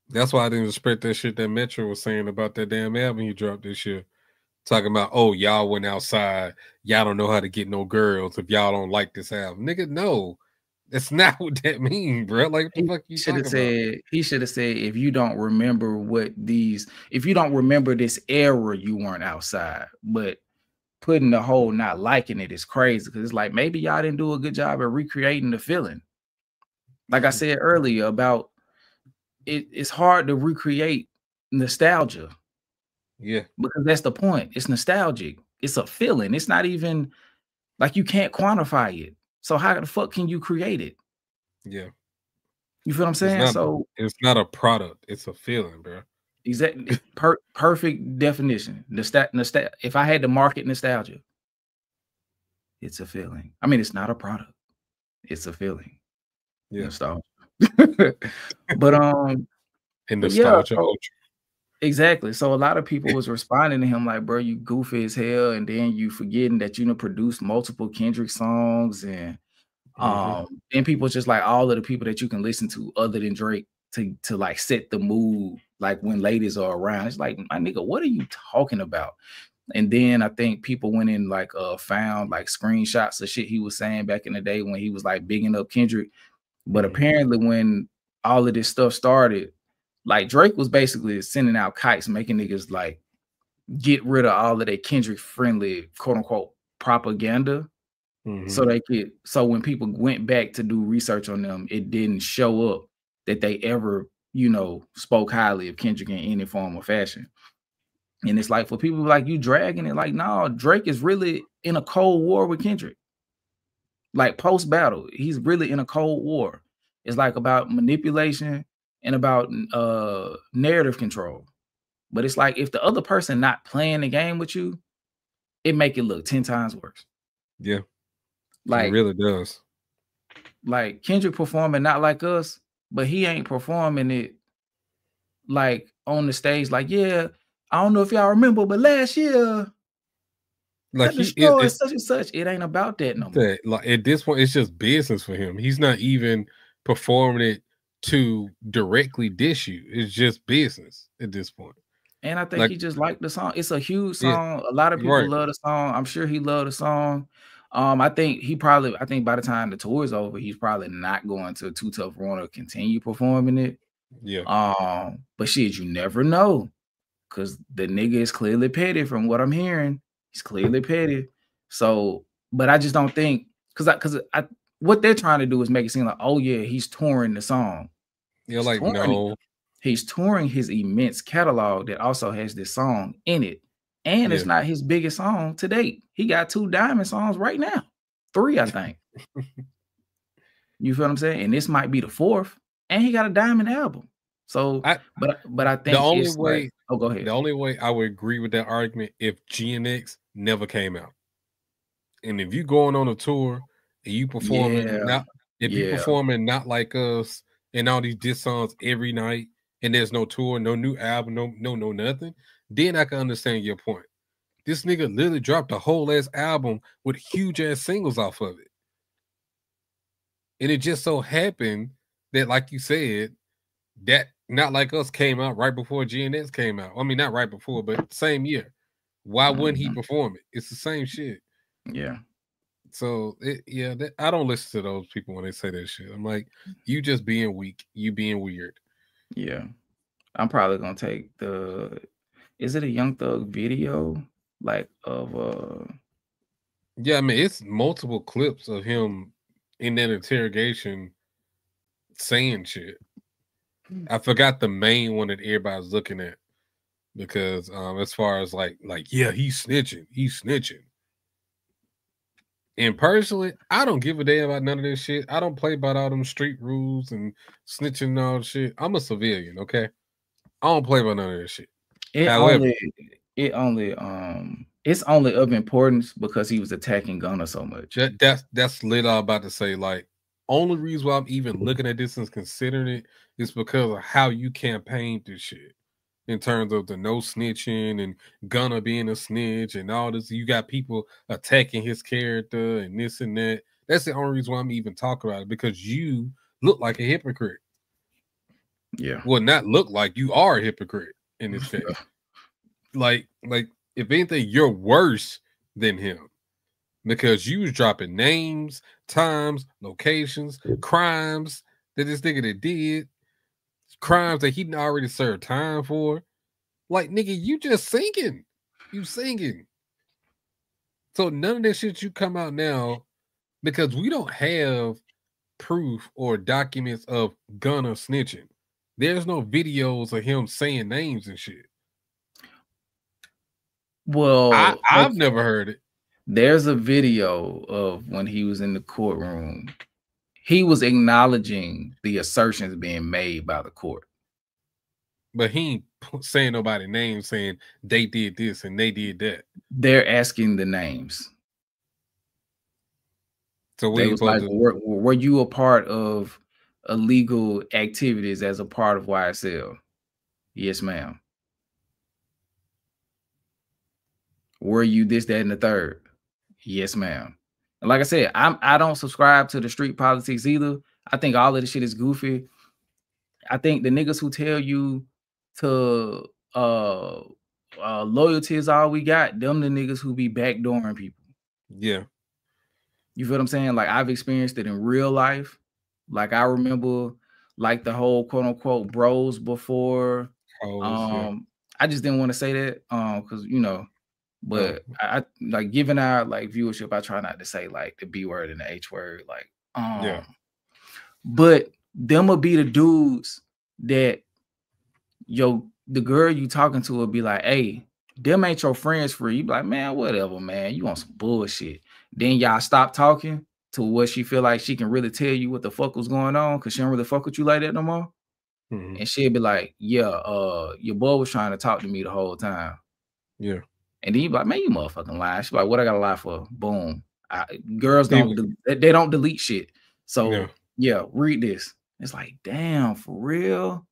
That's why I didn't respect that shit that Metro was saying about that damn album he dropped this year. Talking about, oh, y'all went outside. Y'all don't know how to get no girls if y'all don't like this album. Nigga, no. That's not what that means, bro. Like, what the fuck you talking about? He should have said, if you don't remember this era, you weren't outside. But putting the whole not liking it is crazy, because it's like, maybe y'all didn't do a good job at recreating the feeling. Like I said earlier about it's hard to recreate nostalgia. Yeah. Because that's the point. It's nostalgic. It's a feeling. It's not even like you can't quantify it. So how the fuck can you create it? Yeah. You feel what I'm saying? It's not a product. It's a feeling, bro. Exactly. Perfect definition. If I had to market nostalgia, it's a feeling. I mean, it's not a product. It's a feeling. Yeah. Nostalgia. But and nostalgia. Yeah, exactly. So a lot of people was responding to him like, bro, you goofy as hell, and then you forgetting that you know produced multiple Kendrick songs and And people just like all of the people that you can listen to other than Drake to like set the mood, like when ladies are around. It's like, my nigga, what are you talking about? And then I think people went in like found like screenshots of shit he was saying back in the day when he was like bigging up Kendrick. But apparently when all of this stuff started, like Drake was basically sending out kites, making niggas like get rid of all of their Kendrick friendly quote unquote propaganda. So when people went back to do research on them, it didn't show up that they ever, you know, spoke highly of Kendrick in any form or fashion. And it's like, for people like you dragging it, like, no, Drake is really in a cold war with Kendrick. Like post battle, he's really in a cold war. It's like about manipulation and about narrative control. But it's like, if the other person not playing the game with you, it make it look 10 times worse. Yeah. Like, it really does. Like Kendrick performing Not Like Us, but he ain't performing it like on the stage. Like, yeah, I don't know if y'all remember, but last year, like the show is such and such. It ain't about that no more. Like at this point, it's just business for him. He's not even performing it to directly dish you. It's just business at this point. And I think he just liked the song. It's a huge song. A lot of people love the song. I'm sure he loved the song. I think by the time the tour is over, he's probably not going to Too Tough Run to continue performing it. Yeah. But shit, you never know. Cause the nigga is clearly petty from what I'm hearing. He's clearly petty. So, but I just don't think because what they're trying to do is make it seem like, oh yeah, he's touring the song. You're like, no. He's touring his immense catalog that also has this song in it. And it's not his biggest song to date. He got 2 diamond songs right now. 3, I think. You feel what I'm saying? And this might be the 4th. And he got a diamond album. So, but I think the only way. Like, oh, go ahead. The only way I would agree with that argument if GNX never came out, and if you going on a tour and you performing you performing Not Like Us and all these diss songs every night, and there's no tour, no new album, no nothing, then I can understand your point. This nigga literally dropped a whole ass album with huge ass singles off of it, and it just so happened that, like you said, that Not Like Us came out right before GNX came out. I mean, not right before, but same year. Why wouldn't he perform it? It's the same shit. Yeah. So I don't listen to those people when they say that shit. I'm like, you just being weak. You being weird. Yeah. I'm probably gonna take is it a Young Thug video? Like of Yeah, I mean, it's multiple clips of him in that interrogation saying shit. I forgot the main one that everybody's looking at because as far as like yeah, he's snitching. And personally, I don't give a damn about none of this shit. I don't play about all them street rules and snitching and all shit. I'm a civilian, okay? I don't play about none of this shit. However, it's only of importance because he was attacking Gunna so much. That's literally all I'm about to say. Like, only reason why I'm even looking at this and considering it is because of how you campaigned this shit. In terms of the no snitching and Gunna being a snitch and all this, you got people attacking his character and this and that. That's the only reason why I'm even talking about it, because you look like a hypocrite. Yeah. Well, not look like, you are a hypocrite in this case. like if anything, you're worse than him because you was dropping names, times, locations, crimes that this nigga that did. Crimes that he already served time for. Like, nigga, you just singing. You singing. So none of that shit you come out now, because we don't have proof or documents of Gunna snitching. There's no videos of him saying names and shit. Well, I've never heard it. There's a video of when he was in the courtroom. He was acknowledging the assertions being made by the court. But he ain't saying nobody's name, saying they did this and they did that. They're asking the names. So they was like, were you a part of illegal activities as a part of YSL? Yes, ma'am. Were you this, that, and the third? Yes, ma'am. And like I said, I don't subscribe to the street politics either. I think all of this shit is goofy. I think the niggas who tell you to loyalty is all we got, them the niggas who be backdooring people. Yeah. You feel what I'm saying? Like I've experienced it in real life. Like I remember like the whole quote unquote bros before. I just didn't want to say that because you know, but I like giving our like viewership, I try not to say like the B word and the H word, like but them will be the dudes that the girl you talking to will be like, hey, them ain't your friends for you. You be like, man, whatever, man. You want some bullshit. Then y'all stop talking to what she feel like she can really tell you what the fuck was going on because she don't really fuck with you like that no more. Mm-hmm. And she'll be like, yeah, your boy was trying to talk to me the whole time. Yeah. And then you be like, man, you motherfucking lying. She's like, what I gotta lie for? Boom. Girls they don't delete shit. So yeah, read this. It's like, damn, for real.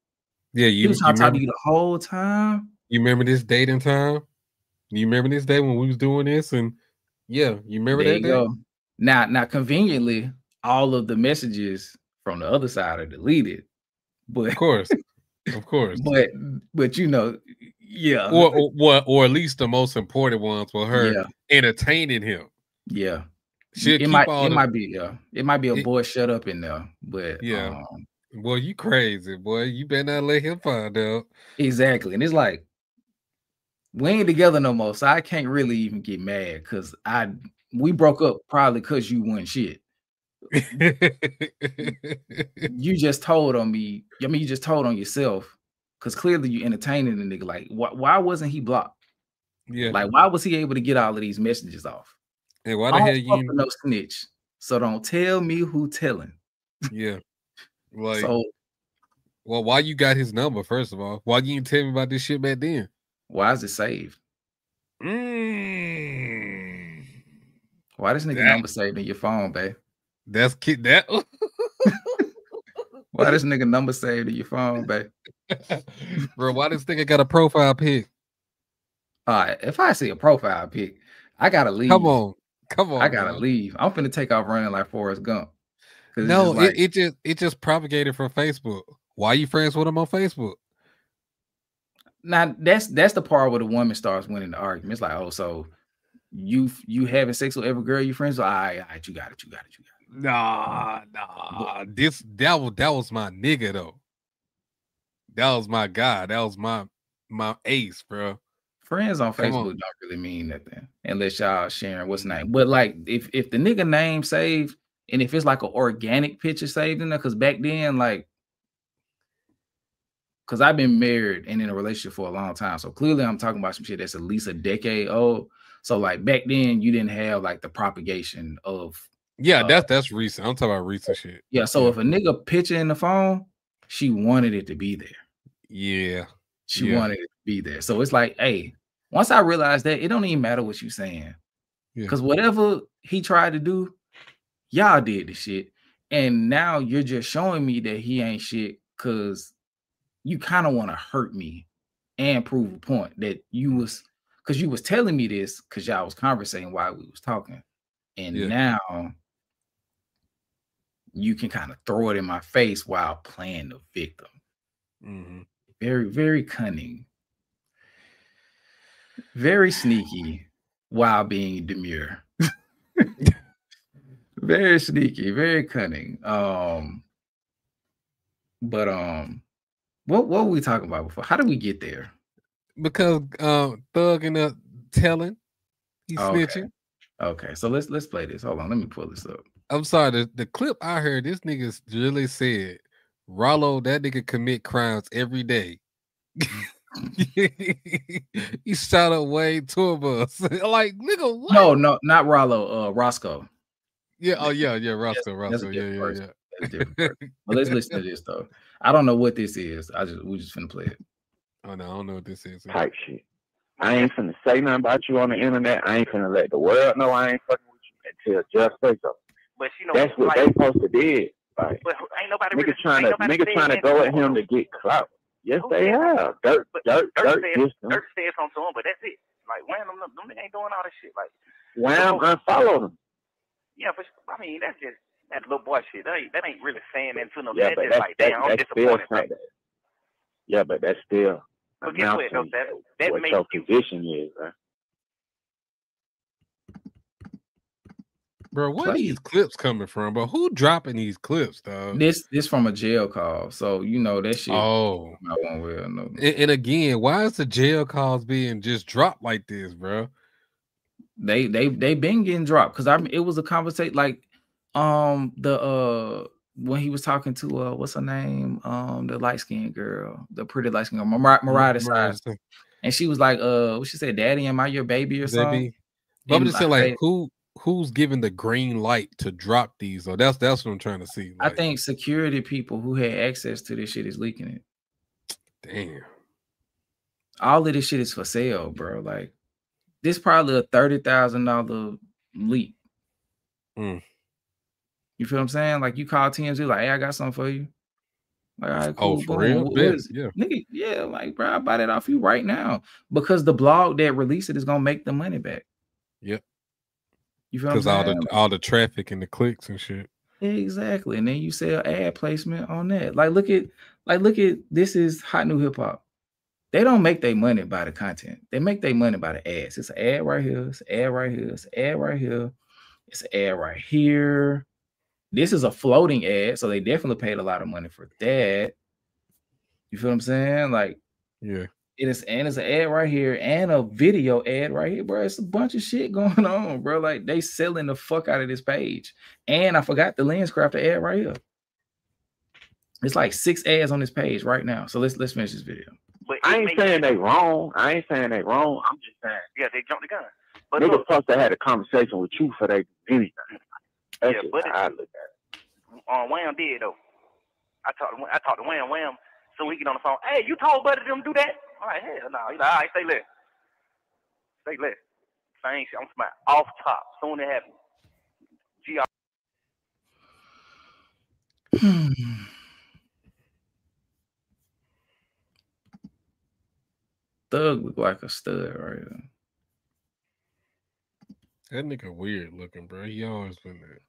Yeah, you was trying to talk to you the whole time. You remember this date and time? You remember this day when we was doing this? And yeah, you remember that day? Go. Now, conveniently, all of the messages from the other side are deleted. But of course. But you know, yeah. Or at least the most important ones were her entertaining him. Yeah. It might be a boy shut up in there, but boy, you crazy, boy. You better not let him find out. Exactly. And it's like we ain't together no more, so I can't really even get mad because we broke up probably because you won shit. You just told on me. I mean, you just told on yourself because clearly you entertaining the nigga. Like, why wasn't he blocked? Yeah. Like, why was he able to get all of these messages off? And why the hell you no snitch? So don't tell me who telling. Yeah. Like, well, why you got his number, first of all? Why you didn't tell me about this shit back then? Why is it saved? Why this nigga number saved in your phone, babe? That's that. Why this nigga number saved in your phone, babe? Bro, why this nigga got a profile pic? All right, if I see a profile pic, I gotta leave. Come on. I gotta leave. I'm finna take off running like Forrest Gump. No, it just propagated from Facebook. Why you friends with him on Facebook? Now that's the part where the woman starts winning the argument. It's like, oh, so you having sex with every girl you friends with? All right, you got it. Nah. That was my nigga though. That was my guy. That was my ace, bro. Friends on Facebook don't really mean nothing unless y'all sharing what's name. But like if the nigga name saved and if it's like an organic picture saved in there, because back then, like, because I've been married and in a relationship for a long time. So clearly I'm talking about some shit that's at least a decade old. So like back then you didn't have like the propagation of that's recent. I'm talking about recent shit. Yeah. So if a nigga picture in the phone, she wanted it to be there. Yeah. She wanted it to be there. So it's like, hey, once I realized that, it don't even matter what you saying. Because whatever he tried to do, y'all did the shit. And now you're just showing me that he ain't shit because you kind of want to hurt me and prove a point that you was telling me this because y'all was conversating while we was talking. And now you can kind of throw it in my face while playing the victim. Mm-hmm. Very, very cunning. Very sneaky while being demure. Very sneaky, very cunning. But what were we talking about before? How did we get there? Because Thug ended up telling he's snitching. Okay, so let's play this. Hold on, let me pull this up. I'm sorry, the clip I heard, this nigga really said, Rollo, that nigga commit crimes every day. He shot up way tour bus. Like, nigga, what? No, not Rollo, Roscoe. Yeah, Roscoe. That's a different person. But let's listen to this though. I don't know what this is. We just finna play it. Oh no, I don't know what this is. Type shit. I ain't finna say nothing about you on the internet. I ain't finna let the world know I ain't fucking with you until just say so. But you know, that's what they supposed to did. Like, but ain't nobody niggas trying to go at him to get clout. Yes, they have. Dirt said something to him, but that's it. Like, Wham, them ain't doing all this shit. Like, Wham unfollowed him. Yeah, but I mean, that's just that little boy shit. That ain't really saying that to no. Yeah, That's but just like, damn, I'm disappointed. Yeah, but that's still But guess what, though? That what makes your you. position is, man. Bro, where are these clips coming from, bro? Who dropping these clips, dog? This from a jail call, so you know that shit. Oh, I won't well, no. And again, why is the jail calls being just dropped like this, bro? They been getting dropped because it was a conversation like when he was talking to what's her name, the light-skinned girl, the pretty light-skinned girl, Mariah Size. And she was like, what she said, Daddy, am I your baby or something? But I'm just saying, like, who's giving the green light to drop these? Or that's what I'm trying to see. Like, I think security people who had access to this shit is leaking it. Damn. All of this shit is for sale, bro. Like, this probably a $30,000 leak. You feel what I'm saying? Like, you call TMZ, like, hey, I got something for you. Like, all right, cool. Oh, for real? Yeah. Nigga, yeah, like, bro, I buy that off you right now. Because the blog that released it is gonna make the money back. Yep. You feel what I'm saying? Because all the traffic and the clicks and shit. Exactly. And then you sell ad placement on that. Like, look at this is hot new hip hop. They don't make their money by the content. They make their money by the ads. It's an ad right here. It's an ad right here. It's an ad right here. It's an ad right here. This is a floating ad, so they definitely paid a lot of money for that. You feel what I'm saying? Like, yeah. It's an ad right here and a video ad right here, bro. It's a bunch of shit going on, bro. Like, they selling the fuck out of this page. And I forgot the LensCrafter ad right here. It's like 6 ads on this page right now. So let's finish this video. But I ain't saying they wrong. I'm just saying Yeah, they jumped the gun. But niggas look, supposed to have a conversation with you for they anything. That's yeah, but how I look at it. Wham did though. I talked to Wham, so we get on the phone. Hey, you told Buddy them do that? All right, hell no. He's like, all right, stay lit. Same shit. I'm smart. Off top. Soon it happens. Thug look like a stud right here. That nigga weird looking, bro. He always been there.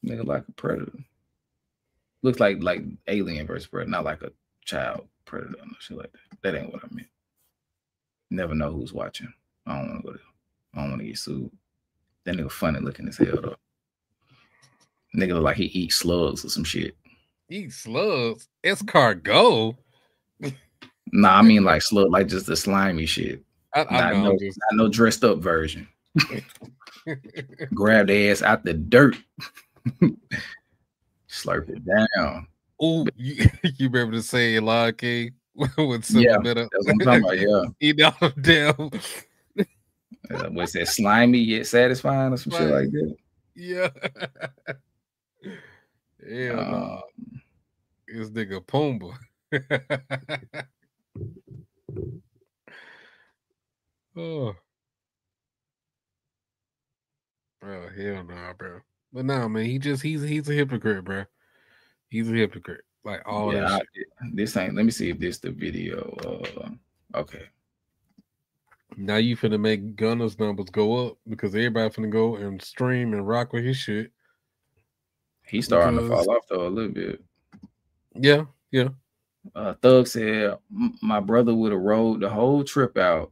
Nigga like a predator. Looks like Alien versus Predator, not like a child predator or shit like that. That ain't what I meant. Never know who's watching. I don't want to go there. I don't want to get sued. That nigga funny looking as hell though. Nigga look like he eats slugs or some shit. Eat slugs? Escargot? Nah, I mean like slug, like just the slimy shit. I know. Not no dressed up version. Grab the ass out the dirt. Slurp it down. Oh, you remember the saying Lion King with some better? That's what I'm talking about. Yeah, eat all damn. What's that? Slimy yet satisfying or some shit like that. Yeah. Yeah. No. This nigga Pumbaa. Oh. Bro, hell nah, bro. But nah, man, he's a hypocrite, bro. He's a hypocrite. Like all that shit. This ain't. Let me see if this the video. Okay. Now you finna make Gunna's numbers go up because everybody finna go and stream and rock with his shit. He's starting to fall off though a little bit. Yeah. Thug said my brother would have rode the whole trip out.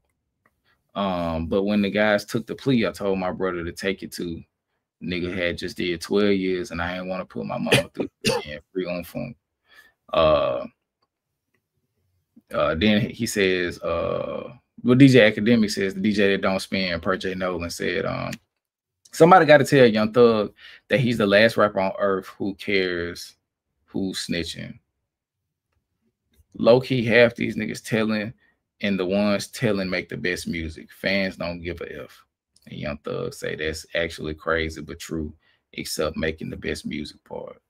But when the guys took the plea, I told my brother to take it to. Nigga had just did 12 years, and I didn't want to put my mama through free on phone. Then he says, DJ Academic says the DJ that don't spin, Per J Nolan said, somebody got to tell Young Thug that he's the last rapper on earth who cares who's snitching. Low key, half these niggas telling, and the ones telling make the best music. Fans don't give a F. And Young Thug say that's actually crazy but true, except making the best music part.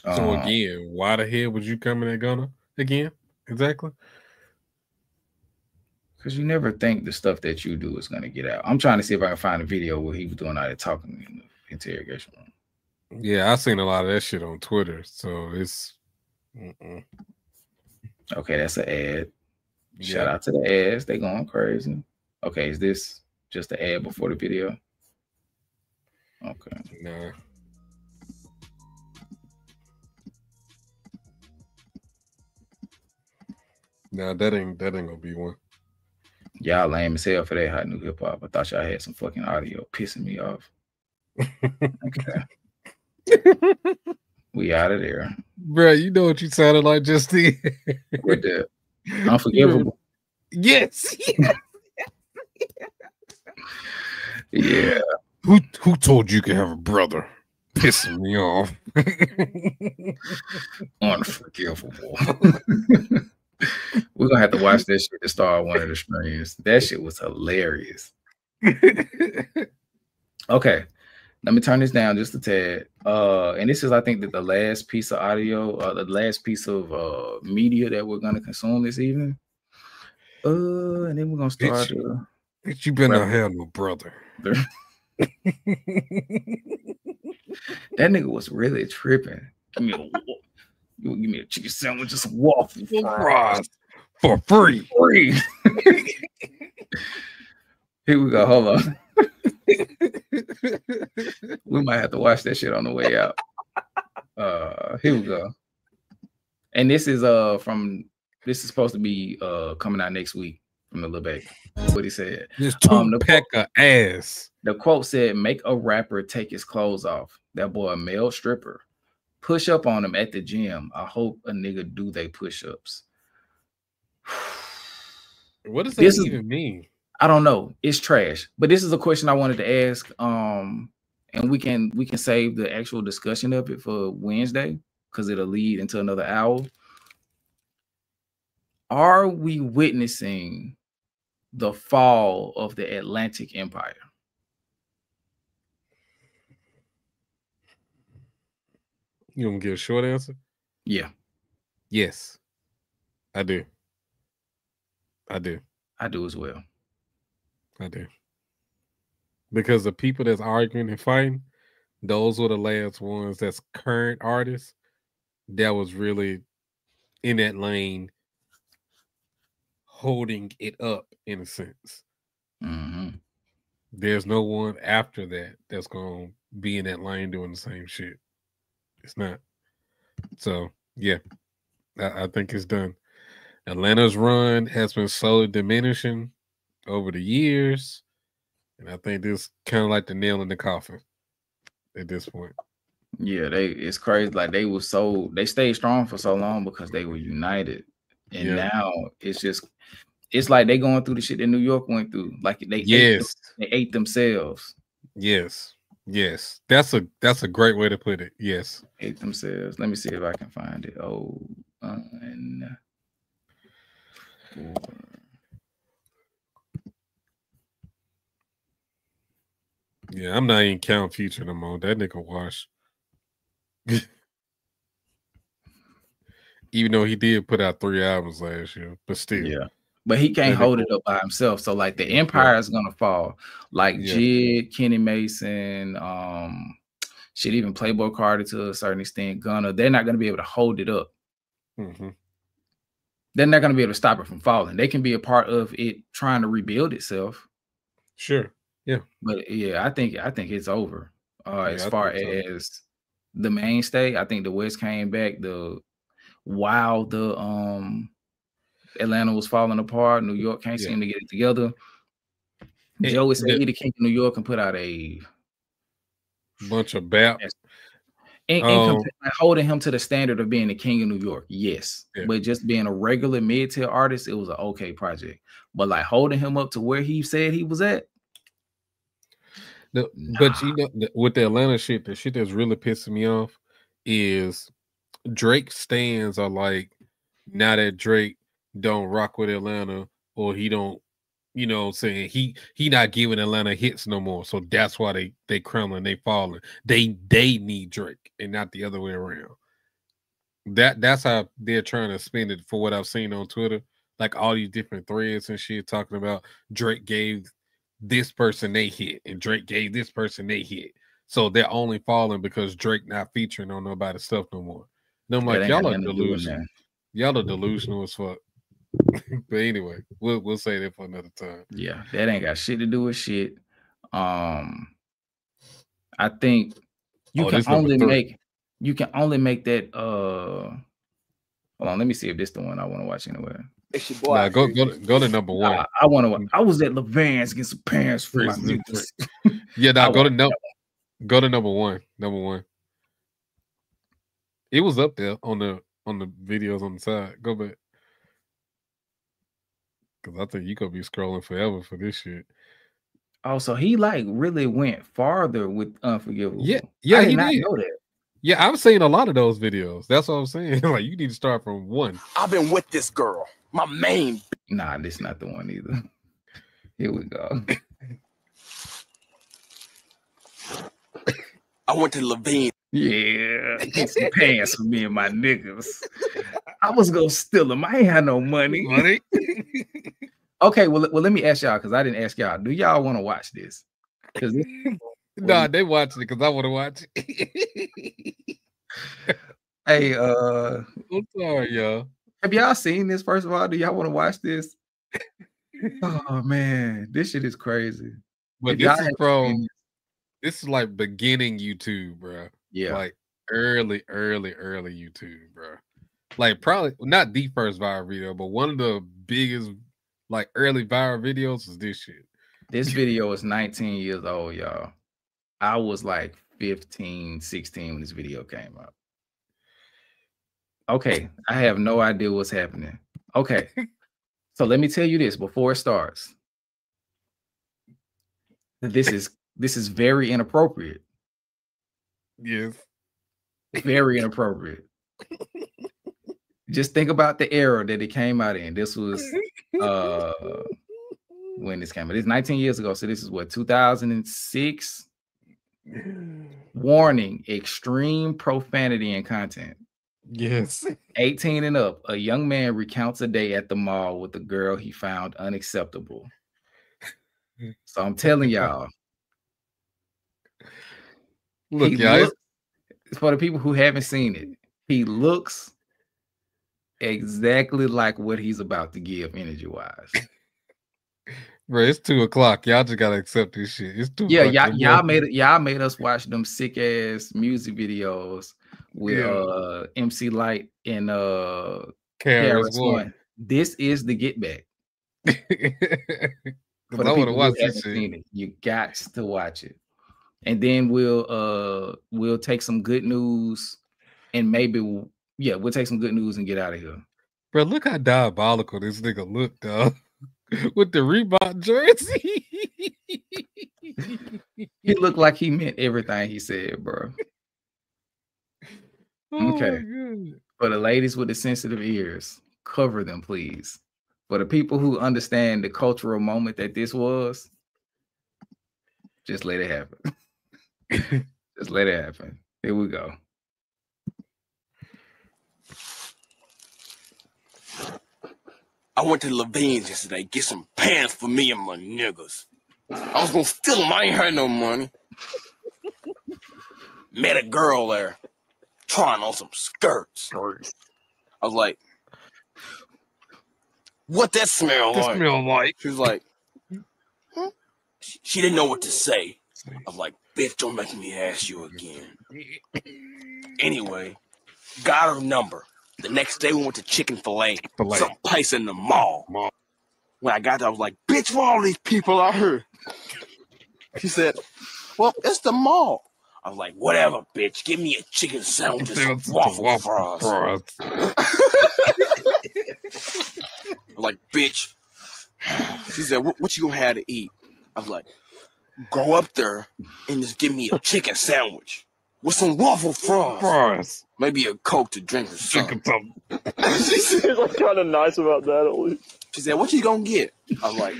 So again, why the hell would you come in at Gunna again? Exactly. Because you never think the stuff that you do is going to get out. I'm trying to see if I can find a video where he was doing all that talking in the interrogation room. Yeah, I seen a lot of that shit on Twitter. So it's okay. That's an ad. Shout out to the ads. They going crazy. Okay, is this just the ad before the video? Okay. Nah. Nah, that ain't gonna be one. Y'all lame as hell for that hot new hip hop. I thought y'all had some fucking audio pissing me off. Okay. We out of there. Bro, you know what you sounded like just then. With the Unforgivable. Yes. Yeah. Who told you could have a brother? Pissing me off. Unforgivable. We're gonna have to watch that shit to start one of the streams. That shit was hilarious. Okay. Let me turn this down just a tad. And this is, I think, that the last piece of audio, the last piece of media that we're gonna consume this evening. And then we're gonna start. Bitch, you better not have no brother. That nigga was really tripping. Give me a chicken sandwich, just waffle fries for free. Here we go. Hold on. We might have to watch that shit on the way out. Here we go. And this is this is supposed to be coming out next week from the Lil Baby. What he said. This two-pack of ass. The quote said, "Make a rapper take his clothes off. That boy a male stripper. Push up on him at the gym. I hope a nigga do they push-ups." What does that even mean? I don't know. It's trash. But this is a question I wanted to ask. And we can save the actual discussion of it for Wednesday because it'll lead into another hour. Are we witnessing the fall of the Atlantic Empire? You gonna give a short answer? Yeah. Yes. I do. I do. I do as well. I do. Because the people that's arguing and fighting, those were the last ones that's current artists that was really in that lane holding it up in a sense. Mm-hmm. There's no one after that that's going to be in that lane doing the same shit. It's not. So, yeah, I think it's done. Atlanta's run has been slowly diminishing over the years. And I think this kind of like the nail in the coffin at this point. Yeah, it's crazy. Like they stayed strong for so long because they were united. And now it's like they going through the shit that New York went through. Like they ate themselves. Yes. That's a great way to put it. Yes. Ate themselves. Let me see if I can find it. Yeah, I'm not even counting Future no more. That nigga wash. Even though he did put out 3 albums last year, but still. Yeah. But he can't hold it up by himself. So like the empire is gonna fall. Like Jid, Kenny Mason, shit, even Playboy Cardi to a certain extent, Gunna, they're not gonna be able to hold it up. Mm-hmm. They're not gonna be able to stop it from falling. They can be a part of it trying to rebuild itself. Sure. Yeah. But yeah, I think it's over. As far as the mainstay, I think the West came back. While Atlanta was falling apart, New York can't seem to get it together. Joey said he the king of New York and put out a bunch of bap. And holding him to the standard of being the king of New York, yes. Yeah. But just being a regular mid-tier artist, it was an okay project. But like holding him up to where he said he was at. But you know, with the Atlanta shit, the shit that's really pissing me off is Drake stands are like, now that Drake don't rock with Atlanta, or he don't, you know what I'm saying, he not giving Atlanta hits no more. So that's why they crumbling, they falling. They need Drake and not the other way around. That's how they're trying to spin it for what I've seen on Twitter. Like all these different threads and shit talking about Drake gave this person they hit and Drake gave this person they hit. So they're only falling because Drake not featuring on nobody's stuff no more. And I'm like, y'all are delusional. Y'all are delusional as fuck. But anyway, we'll say that for another time. Yeah, that ain't got shit to do with shit. I think you can only make that. Hold on, let me see if this the one I want to watch anyway. It's your boy. Nah, go to number one. I want to. I was at Levan's getting some pants for my niggas. Yeah, now go to number one. Number one. It was up there on the videos on the side. Go back. Because I think you gonna be scrolling forever for this shit. Oh, so he like really went farther with Unforgivable. Yeah, I did he not did. know that. Yeah, I've seen a lot of those videos. That's what I'm saying. Like, you need to start from one. I've been with this girl. My main. Nah, this not the one either. Here we go. I went to Levine. Yeah, get some pants for me and my niggas. I was gonna steal them. I ain't had no money. Okay, well, let me ask y'all because I didn't ask y'all. Do y'all want to watch this? Because nah, they watching it because I want to watch it. Hey, I'm sorry, y'all. Have y'all seen this? First of all, do y'all want to watch this? Oh man, this shit is crazy. But this is like beginning YouTube, bro. Yeah, like early YouTube, bro. Like probably not the first viral video, but one of the biggest like early viral videos is this shit. This video is 19 years old, y'all. I was like 15, 16 when this video came out. Okay, I have no idea what's happening. Okay, so let me tell you this before it starts. This is very inappropriate. Yes. Very inappropriate. Just think about the era that it came out in. This was when this came out. It's 19 years ago. So this is what, 2006? Warning, extreme profanity and content. Yes. 18 and up. A young man recounts a day at the mall with a girl he found unacceptable. So I'm telling y'all. Look, y'all. For the people who haven't seen it, he looks exactly like what he's about to give energy-wise. Bro, it's 2:00. Y'all just gotta accept this shit. It's 2:00. Yeah, y'all made us watch them sick ass music videos with MC Light and KRS-One. This is the get back. For the people who haven't seen it, you got to watch it. And then we'll take some good news and we'll take some good news and get out of here. Bro, look how diabolical this nigga look, dog. With the Reebok jersey. He looked like he meant everything he said, bro. Okay. For the ladies with the sensitive ears, cover them, please. For the people who understand the cultural moment that this was, just let it happen. Just let it happen. Here we go. I went to Levine's yesterday, get some pants for me and my niggas. I was gonna steal them. I ain't had no money. Met a girl there trying on some skirts. I was like, what that smell like? She was like, she didn't know what to say. I was like, bitch, don't make me ask you again. Anyway, got her number. The next day we went to Chick-fil-A, some place in the mall. When I got there, I was like, bitch, where all these people out here? She said, well, it's the mall. I was like, whatever, bitch. Give me a chicken sandwich and some waffle fries. I was like, bitch. She said, what you gonna have to eat? I was like, go up there and just give me a chicken sandwich with some waffle fries. Maybe a Coke to drink or something. She seems like kind of nice about that at least. She said, what you gonna get? I was like,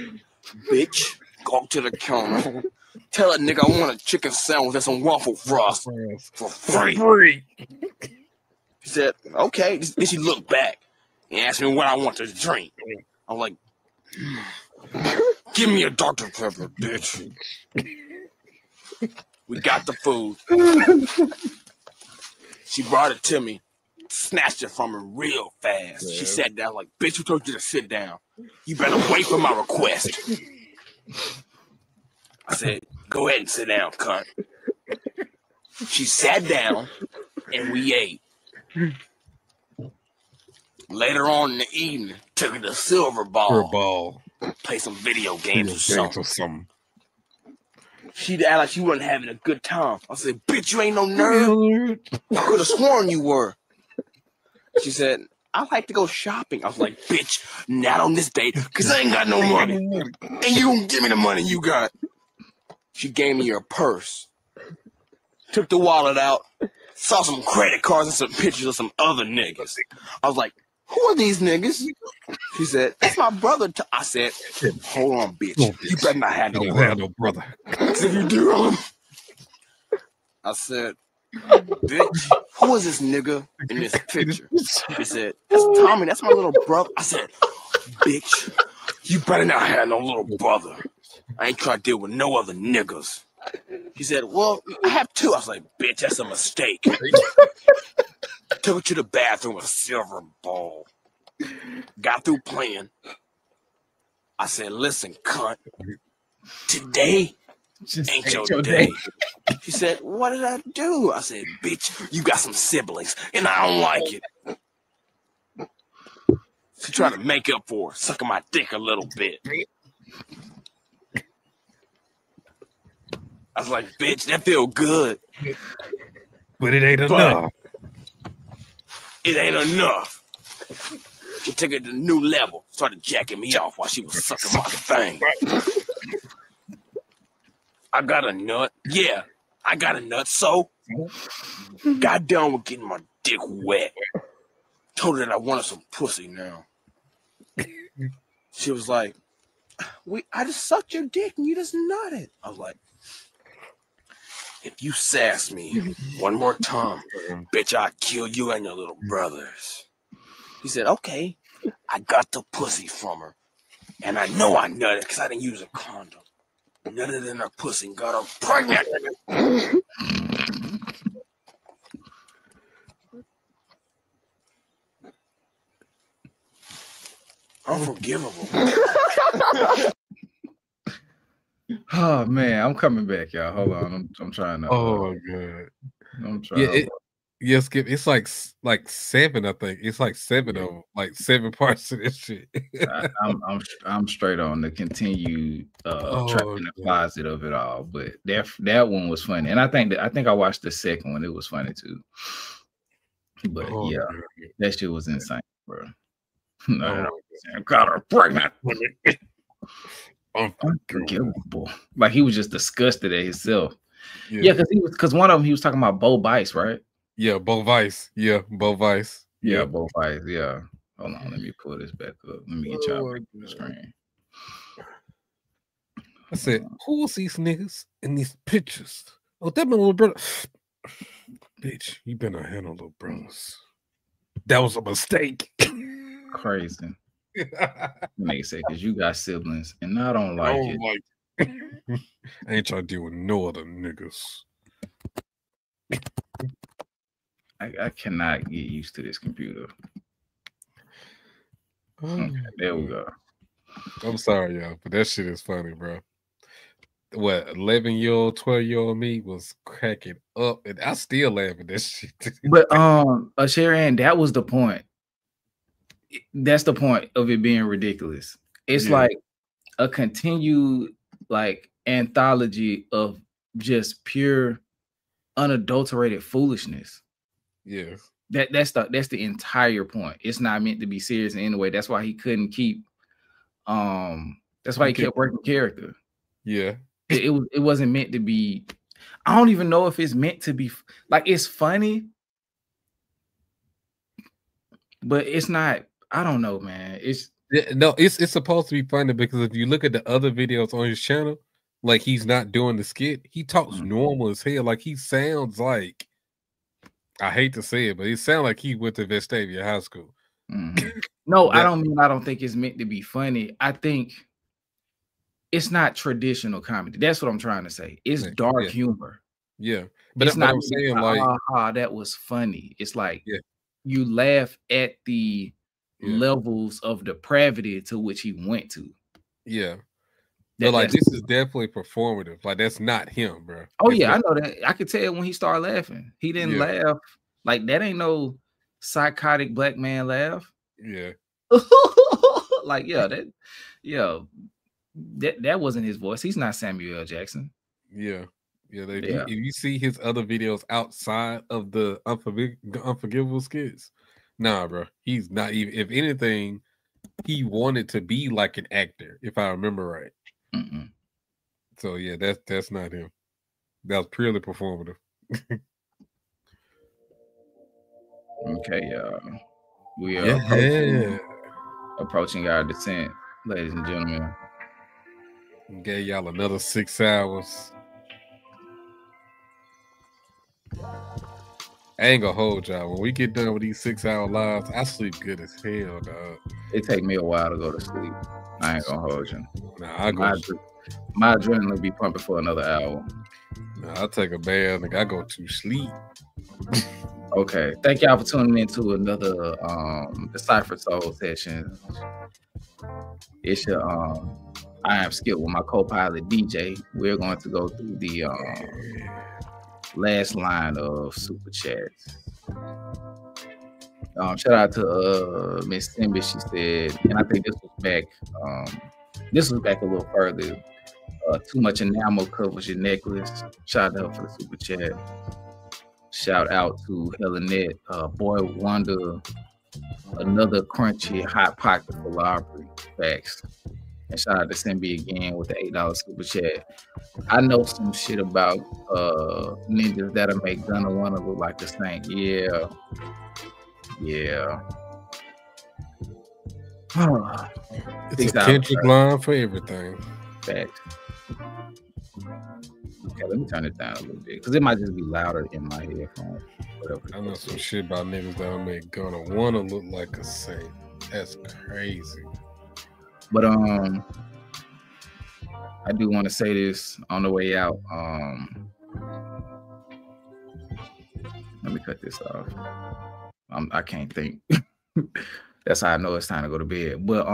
bitch, go up to the counter. Tell that nigga I want a chicken sandwich and some waffle fries for free. She said, okay. Then she looked back and asked me what I want to drink. I'm like, give me a Dr. Pepper, bitch. We got the food. She brought it to me. snatched it from her real fast. She sat down like, bitch, who told you to sit down? You better wait for my request. I said, go ahead and sit down, cunt. She sat down and we ate. Later on in the evening, took her to Silver Ball. Play some video games or something. She'd act like she wasn't having a good time. I said, bitch, you ain't no nerd. I could have sworn you were. She said, I like to go shopping. I was like, bitch, not on this date, because I ain't got no money. And you gonna give me the money you got. She gave me her purse. Took the wallet out. Saw some credit cards and some pictures of some other niggas. I was like, who are these niggas? She said, that's my brother. I said, hold on, bitch. You better not have no brother. If you do, I said, bitch, who is this nigga in this picture? She said, that's Tommy. That's my little brother. I said, bitch, you better not have no little brother. I ain't trying to deal with no other niggas. She said, well, I have two. I was like, bitch, that's a mistake. Took her to the bathroom with a Silver Ball. Got through playing. I said, listen, cunt, today ain't your day. She said, what did I do? I said, bitch, you got some siblings, and I don't like it. She tried to make up for it, sucking my dick a little bit. I was like, bitch, that feel good. But it ain't enough. It ain't enough. She took it to a new level, started jacking me off while she was sucking my thing. I got a nut. Yeah, I got a nut. So, got done with getting my dick wet. Told her that I wanted some pussy now. She was like, I just sucked your dick and you just nutted. I was like, if you sass me one more time, bitch, I'll kill you and your little brothers. He said, okay. I got the pussy from her. And I know I nutted because I didn't use a condom. Nutted in her pussy and got her pregnant. Unforgivable. Oh man, I'm coming back, y'all. Hold on, I'm trying to. Oh god, I'm trying. Yeah, Skip. It's like 7, I think. It's like 7 of them, like 7 parts of this shit. I'm straight on the continued trap in the closet of it all, but that one was funny, and I think I watched the second one. It was funny too. But that shit was insane, bro. Got her pregnant. Unforgivable. Like he was just disgusted at himself. Yeah, because one of them he was talking about Bo Vice, right? Yeah, Bo Vice. Yeah, Bo Vice. Yeah, Bo Vice. Yeah. Hold on, let me pull this back up. Let me get y'all back on the screen. I said, who was these niggas in these pictures? Oh, that my little brother. Bitch, you better handle little brothers. That was a mistake. Crazy. Nigga say, because you got siblings and I don't like it. I ain't trying to deal with no other niggas. I cannot get used to this computer. Okay, there we go. I'm sorry, y'all, but that shit is funny, bro. What 11-year-old, 12-year-old me was cracking up, and I still laugh at that shit. But Sharon, that was the point. That's the point of it being ridiculous. It's like a continued like anthology of just pure unadulterated foolishness. Yeah. That's the entire point. It's not meant to be serious in any way. That's why he couldn't keep that's why he kept working character. Yeah. It wasn't meant to be. I don't even know if it's meant to be like it's funny, but it's not. I don't know, man. It's supposed to be funny because if you look at the other videos on his channel, like he's not doing the skit, he talks normal as hell. Like he sounds like, I hate to say it, but he sounds like he went to Vestavia High School. No, I don't think it's meant to be funny. I think it's not traditional comedy. That's what I'm trying to say. It's dark humor. Yeah. But it's not I'm saying, like, that was funny. It's like you laugh at the levels of depravity to which he went to. Yeah. But like this is definitely performative. Like that's not him, bro. Oh yeah, I know that. I could tell when he started laughing. He didn't laugh like that. Ain't no psychotic black man laugh. Yeah. Like that wasn't his voice. He's not Samuel L. Jackson. Yeah. If you see his other videos outside of the Unforgivable skits, nah, bro. He's not even. If anything, he wanted to be like an actor, if I remember right. So yeah, that's not him. That was purely performative. Okay, we are approaching our descent, ladies and gentlemen. Gave y'all another 6 hours. I ain't gonna hold y'all. When we get done with these 6-hour lives, I sleep good as hell, dog. It take me a while to go to sleep. I ain't gonna hold you. Nah, my adrenaline be pumping for another hour. Nah, I'll take a bath. I go to sleep. Okay. Thank y'all for tuning in to another the Cypher Soul session. It's your I am Skip with my co-pilot DJ. We're going to go through the last line of super chats. Shout out to Miss Simba. She said, and I think this was back a little further. Too much enamel covers your necklace. Shout out for the super chat. Shout out to Helenette, Boy Wonder, another crunchy hot pocket for Aubrey. Facts. And shout out to Simbi again with the $8 super chat. I know some shit about ninjas that'll make Gunna wanna look like the Saint. Yeah. It's a Kendrick line for everything. Facts. Okay, let me turn it down a little bit because it might just be louder in my headphones. Whatever. I know some shit about niggas that'll make Gunna wanna look like a saint. That's crazy. But I do want to say this on the way out. Let me cut this off. I can't think. That's how I know it's time to go to bed. But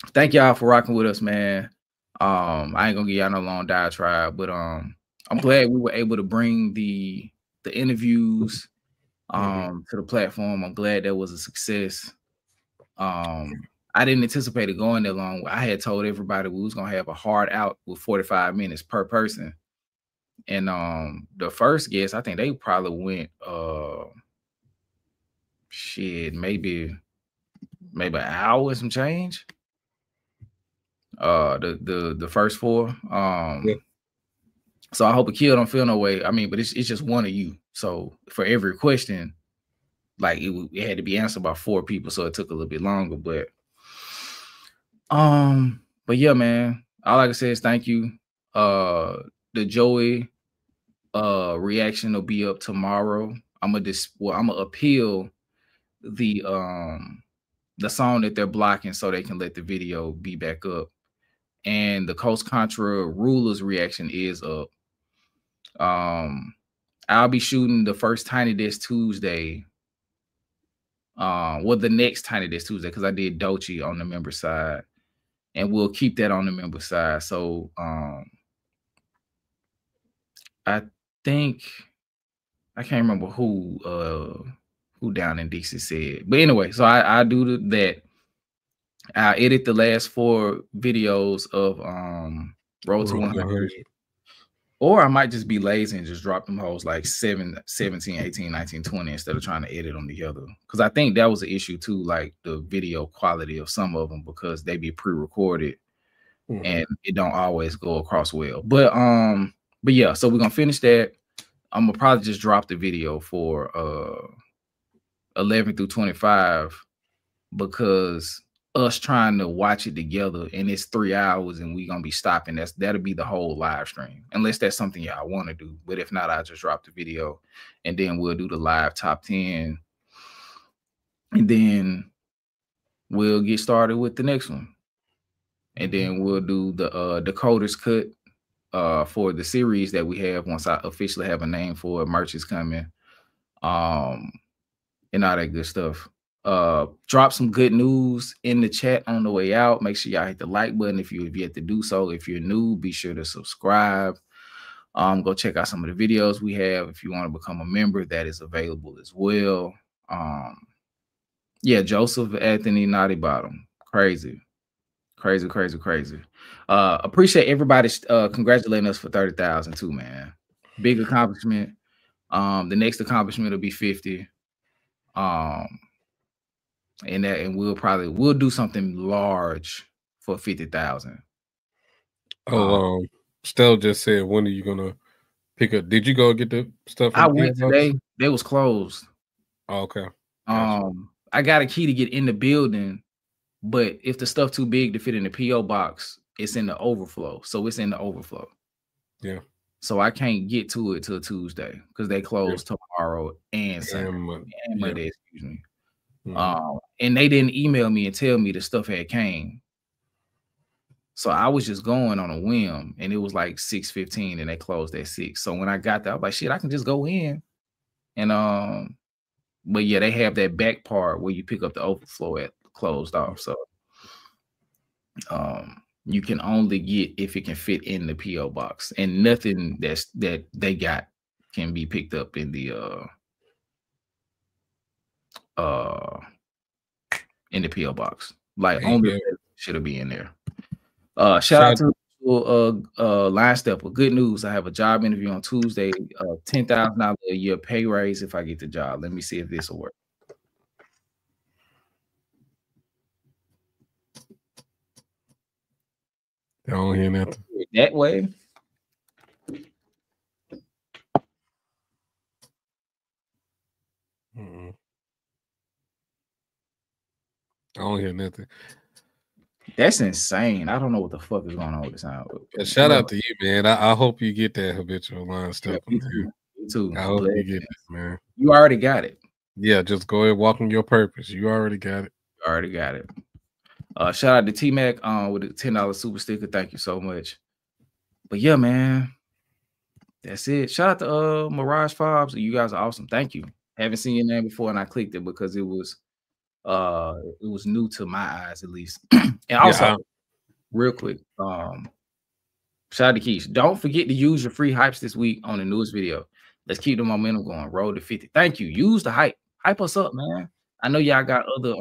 thank y'all for rocking with us, man. I ain't gonna give y'all no long diatribe, but I'm glad we were able to bring the interviews to the platform. I'm glad that was a success. I didn't anticipate it going that long. I had told everybody we was gonna have a hard out with 45 minutes per person. And the first guest, I think they probably went maybe an hour and some change. The first four. So I hope a kid don't feel no way. I mean, but it's just one of you. So for every question, like it had to be answered by 4 people, so it took a little bit longer. But yeah, man. All I can say is thank you. The Joey reaction will be up tomorrow. I'm gonna appeal the song that they're blocking so they can let the video be back up. And the Coast Contra Rulers reaction is up. I'll be shooting the first Tiny Desk Tuesday. The next Tiny Desk Tuesday, because I did Dochi on the member side, and we'll keep that on the member side. So I think I can't remember who down in DC said, but anyway, so I do that. I edit the last 4 videos of Road to 100. Or I might just be lazy and just drop them hoes like 7, 17, 18, 19, 20 instead of trying to edit them together. Because I think that was an issue too, like the video quality of some of them, because they be pre-recorded and it don't always go across well. But yeah, so we're gonna finish that. I'm gonna probably just drop the video for 11 through 25 because us trying to watch it together and it's 3 hours and we gonna be stopping. That'll be the whole live stream, unless that's something y'all want to do. But if not, I'll just drop the video and then we'll do the live top 10 and then we'll get started with the next one, and then we'll do the Decoder's cut for the series that we have. Once I officially have a name for it, merch is coming. and all that good stuff. Drop some good news in the chat on the way out. Make sure y'all hit the like button if you've yet to do so. If you're new, be sure to subscribe. Go check out some of the videos we have. If you want to become a member, that is available as well. Yeah, Joseph Anthony Naughty Bottom. Crazy. Appreciate everybody congratulating us for 30,000 too, man. Big accomplishment. The next accomplishment will be 50. And we'll do something large for 50,000. Stell just said, when are you gonna pick up? Did you go get the stuff? I went today. They was closed. Oh, okay. Gotcha. I got a key to get in the building, but if the stuff too big to fit in the PO box, it's in the overflow. So it's in the overflow. Yeah. So I can't get to it till Tuesday because they close tomorrow and Sunday and Monday, excuse me. And they didn't email me and tell me the stuff had came. So I was just going on a whim, and it was like 6:15, and they closed at 6. So when I got there, I was like, shit, I can just go in. And but yeah, they have that back part where you pick up the overflow at closed off. So you can only get if it can fit in the PO box, and nothing that they got can be picked up in the PO box. Like only should be in there. Shout out to Line Stepper. Good news. I have a job interview on Tuesday. $10,000 a year pay raise if I get the job. Let me see if this will work. I don't hear nothing. That way. I don't hear nothing. That's insane. I don't know what the fuck is going on with this sound. Shout out to you, man. I hope you get that habitual line stuff. Me too. I hope you get it, man. You already got it. Yeah, just go ahead, walk in your purpose. You already got it. Already got it. Shout out to T-Mac with the $10 super sticker. Thank you so much. But yeah, man, that's it. Shout out to Mirage Fobs. You guys are awesome. Thank you. Haven't seen your name before, and I clicked it because it was new to my eyes at least. And also, real quick, shout out to Keish. Don't forget to use your free hypes this week on the newest video. Let's keep the momentum going. Roll to 50. Thank you. Use the hype. Hype us up, man. I know y'all got other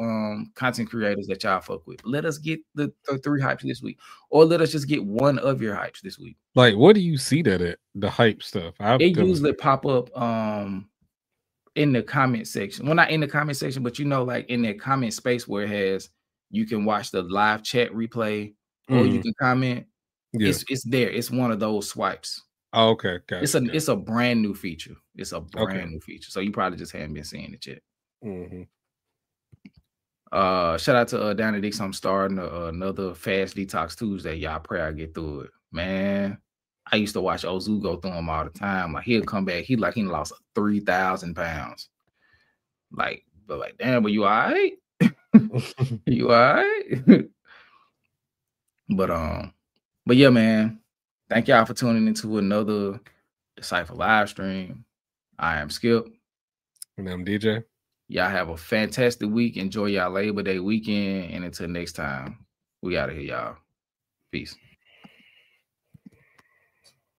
content creators that y'all fuck with. But let us get the 3 hypes this week, or let us just get one of your hypes this week. Like, what do you see that at? The hype stuff. It usually pop up in the comment section. Well, not in the comment section, but you know, like in that comment space where it has, you can watch the live chat replay, or you can comment. Yeah. It's there. It's one of those swipes. Oh, okay. Gotcha. It's a brand new feature. It's a brand new feature. So you probably just haven't been seeing it yet. Shout out to Down Dix. I'm starting another Fast Detox Tuesday. Y'all pray I get through it. Man, I used to watch Ozu go through them all the time. Like he'll come back. He lost 3,000 pounds. Like, damn, but you all right? You all right? But yeah, man. Thank y'all for tuning into another Decipher live stream. I am Skip. And I'm DJ. Y'all have a fantastic week. Enjoy y'all Labor Day weekend. And until next time, we out of here, y'all. Peace.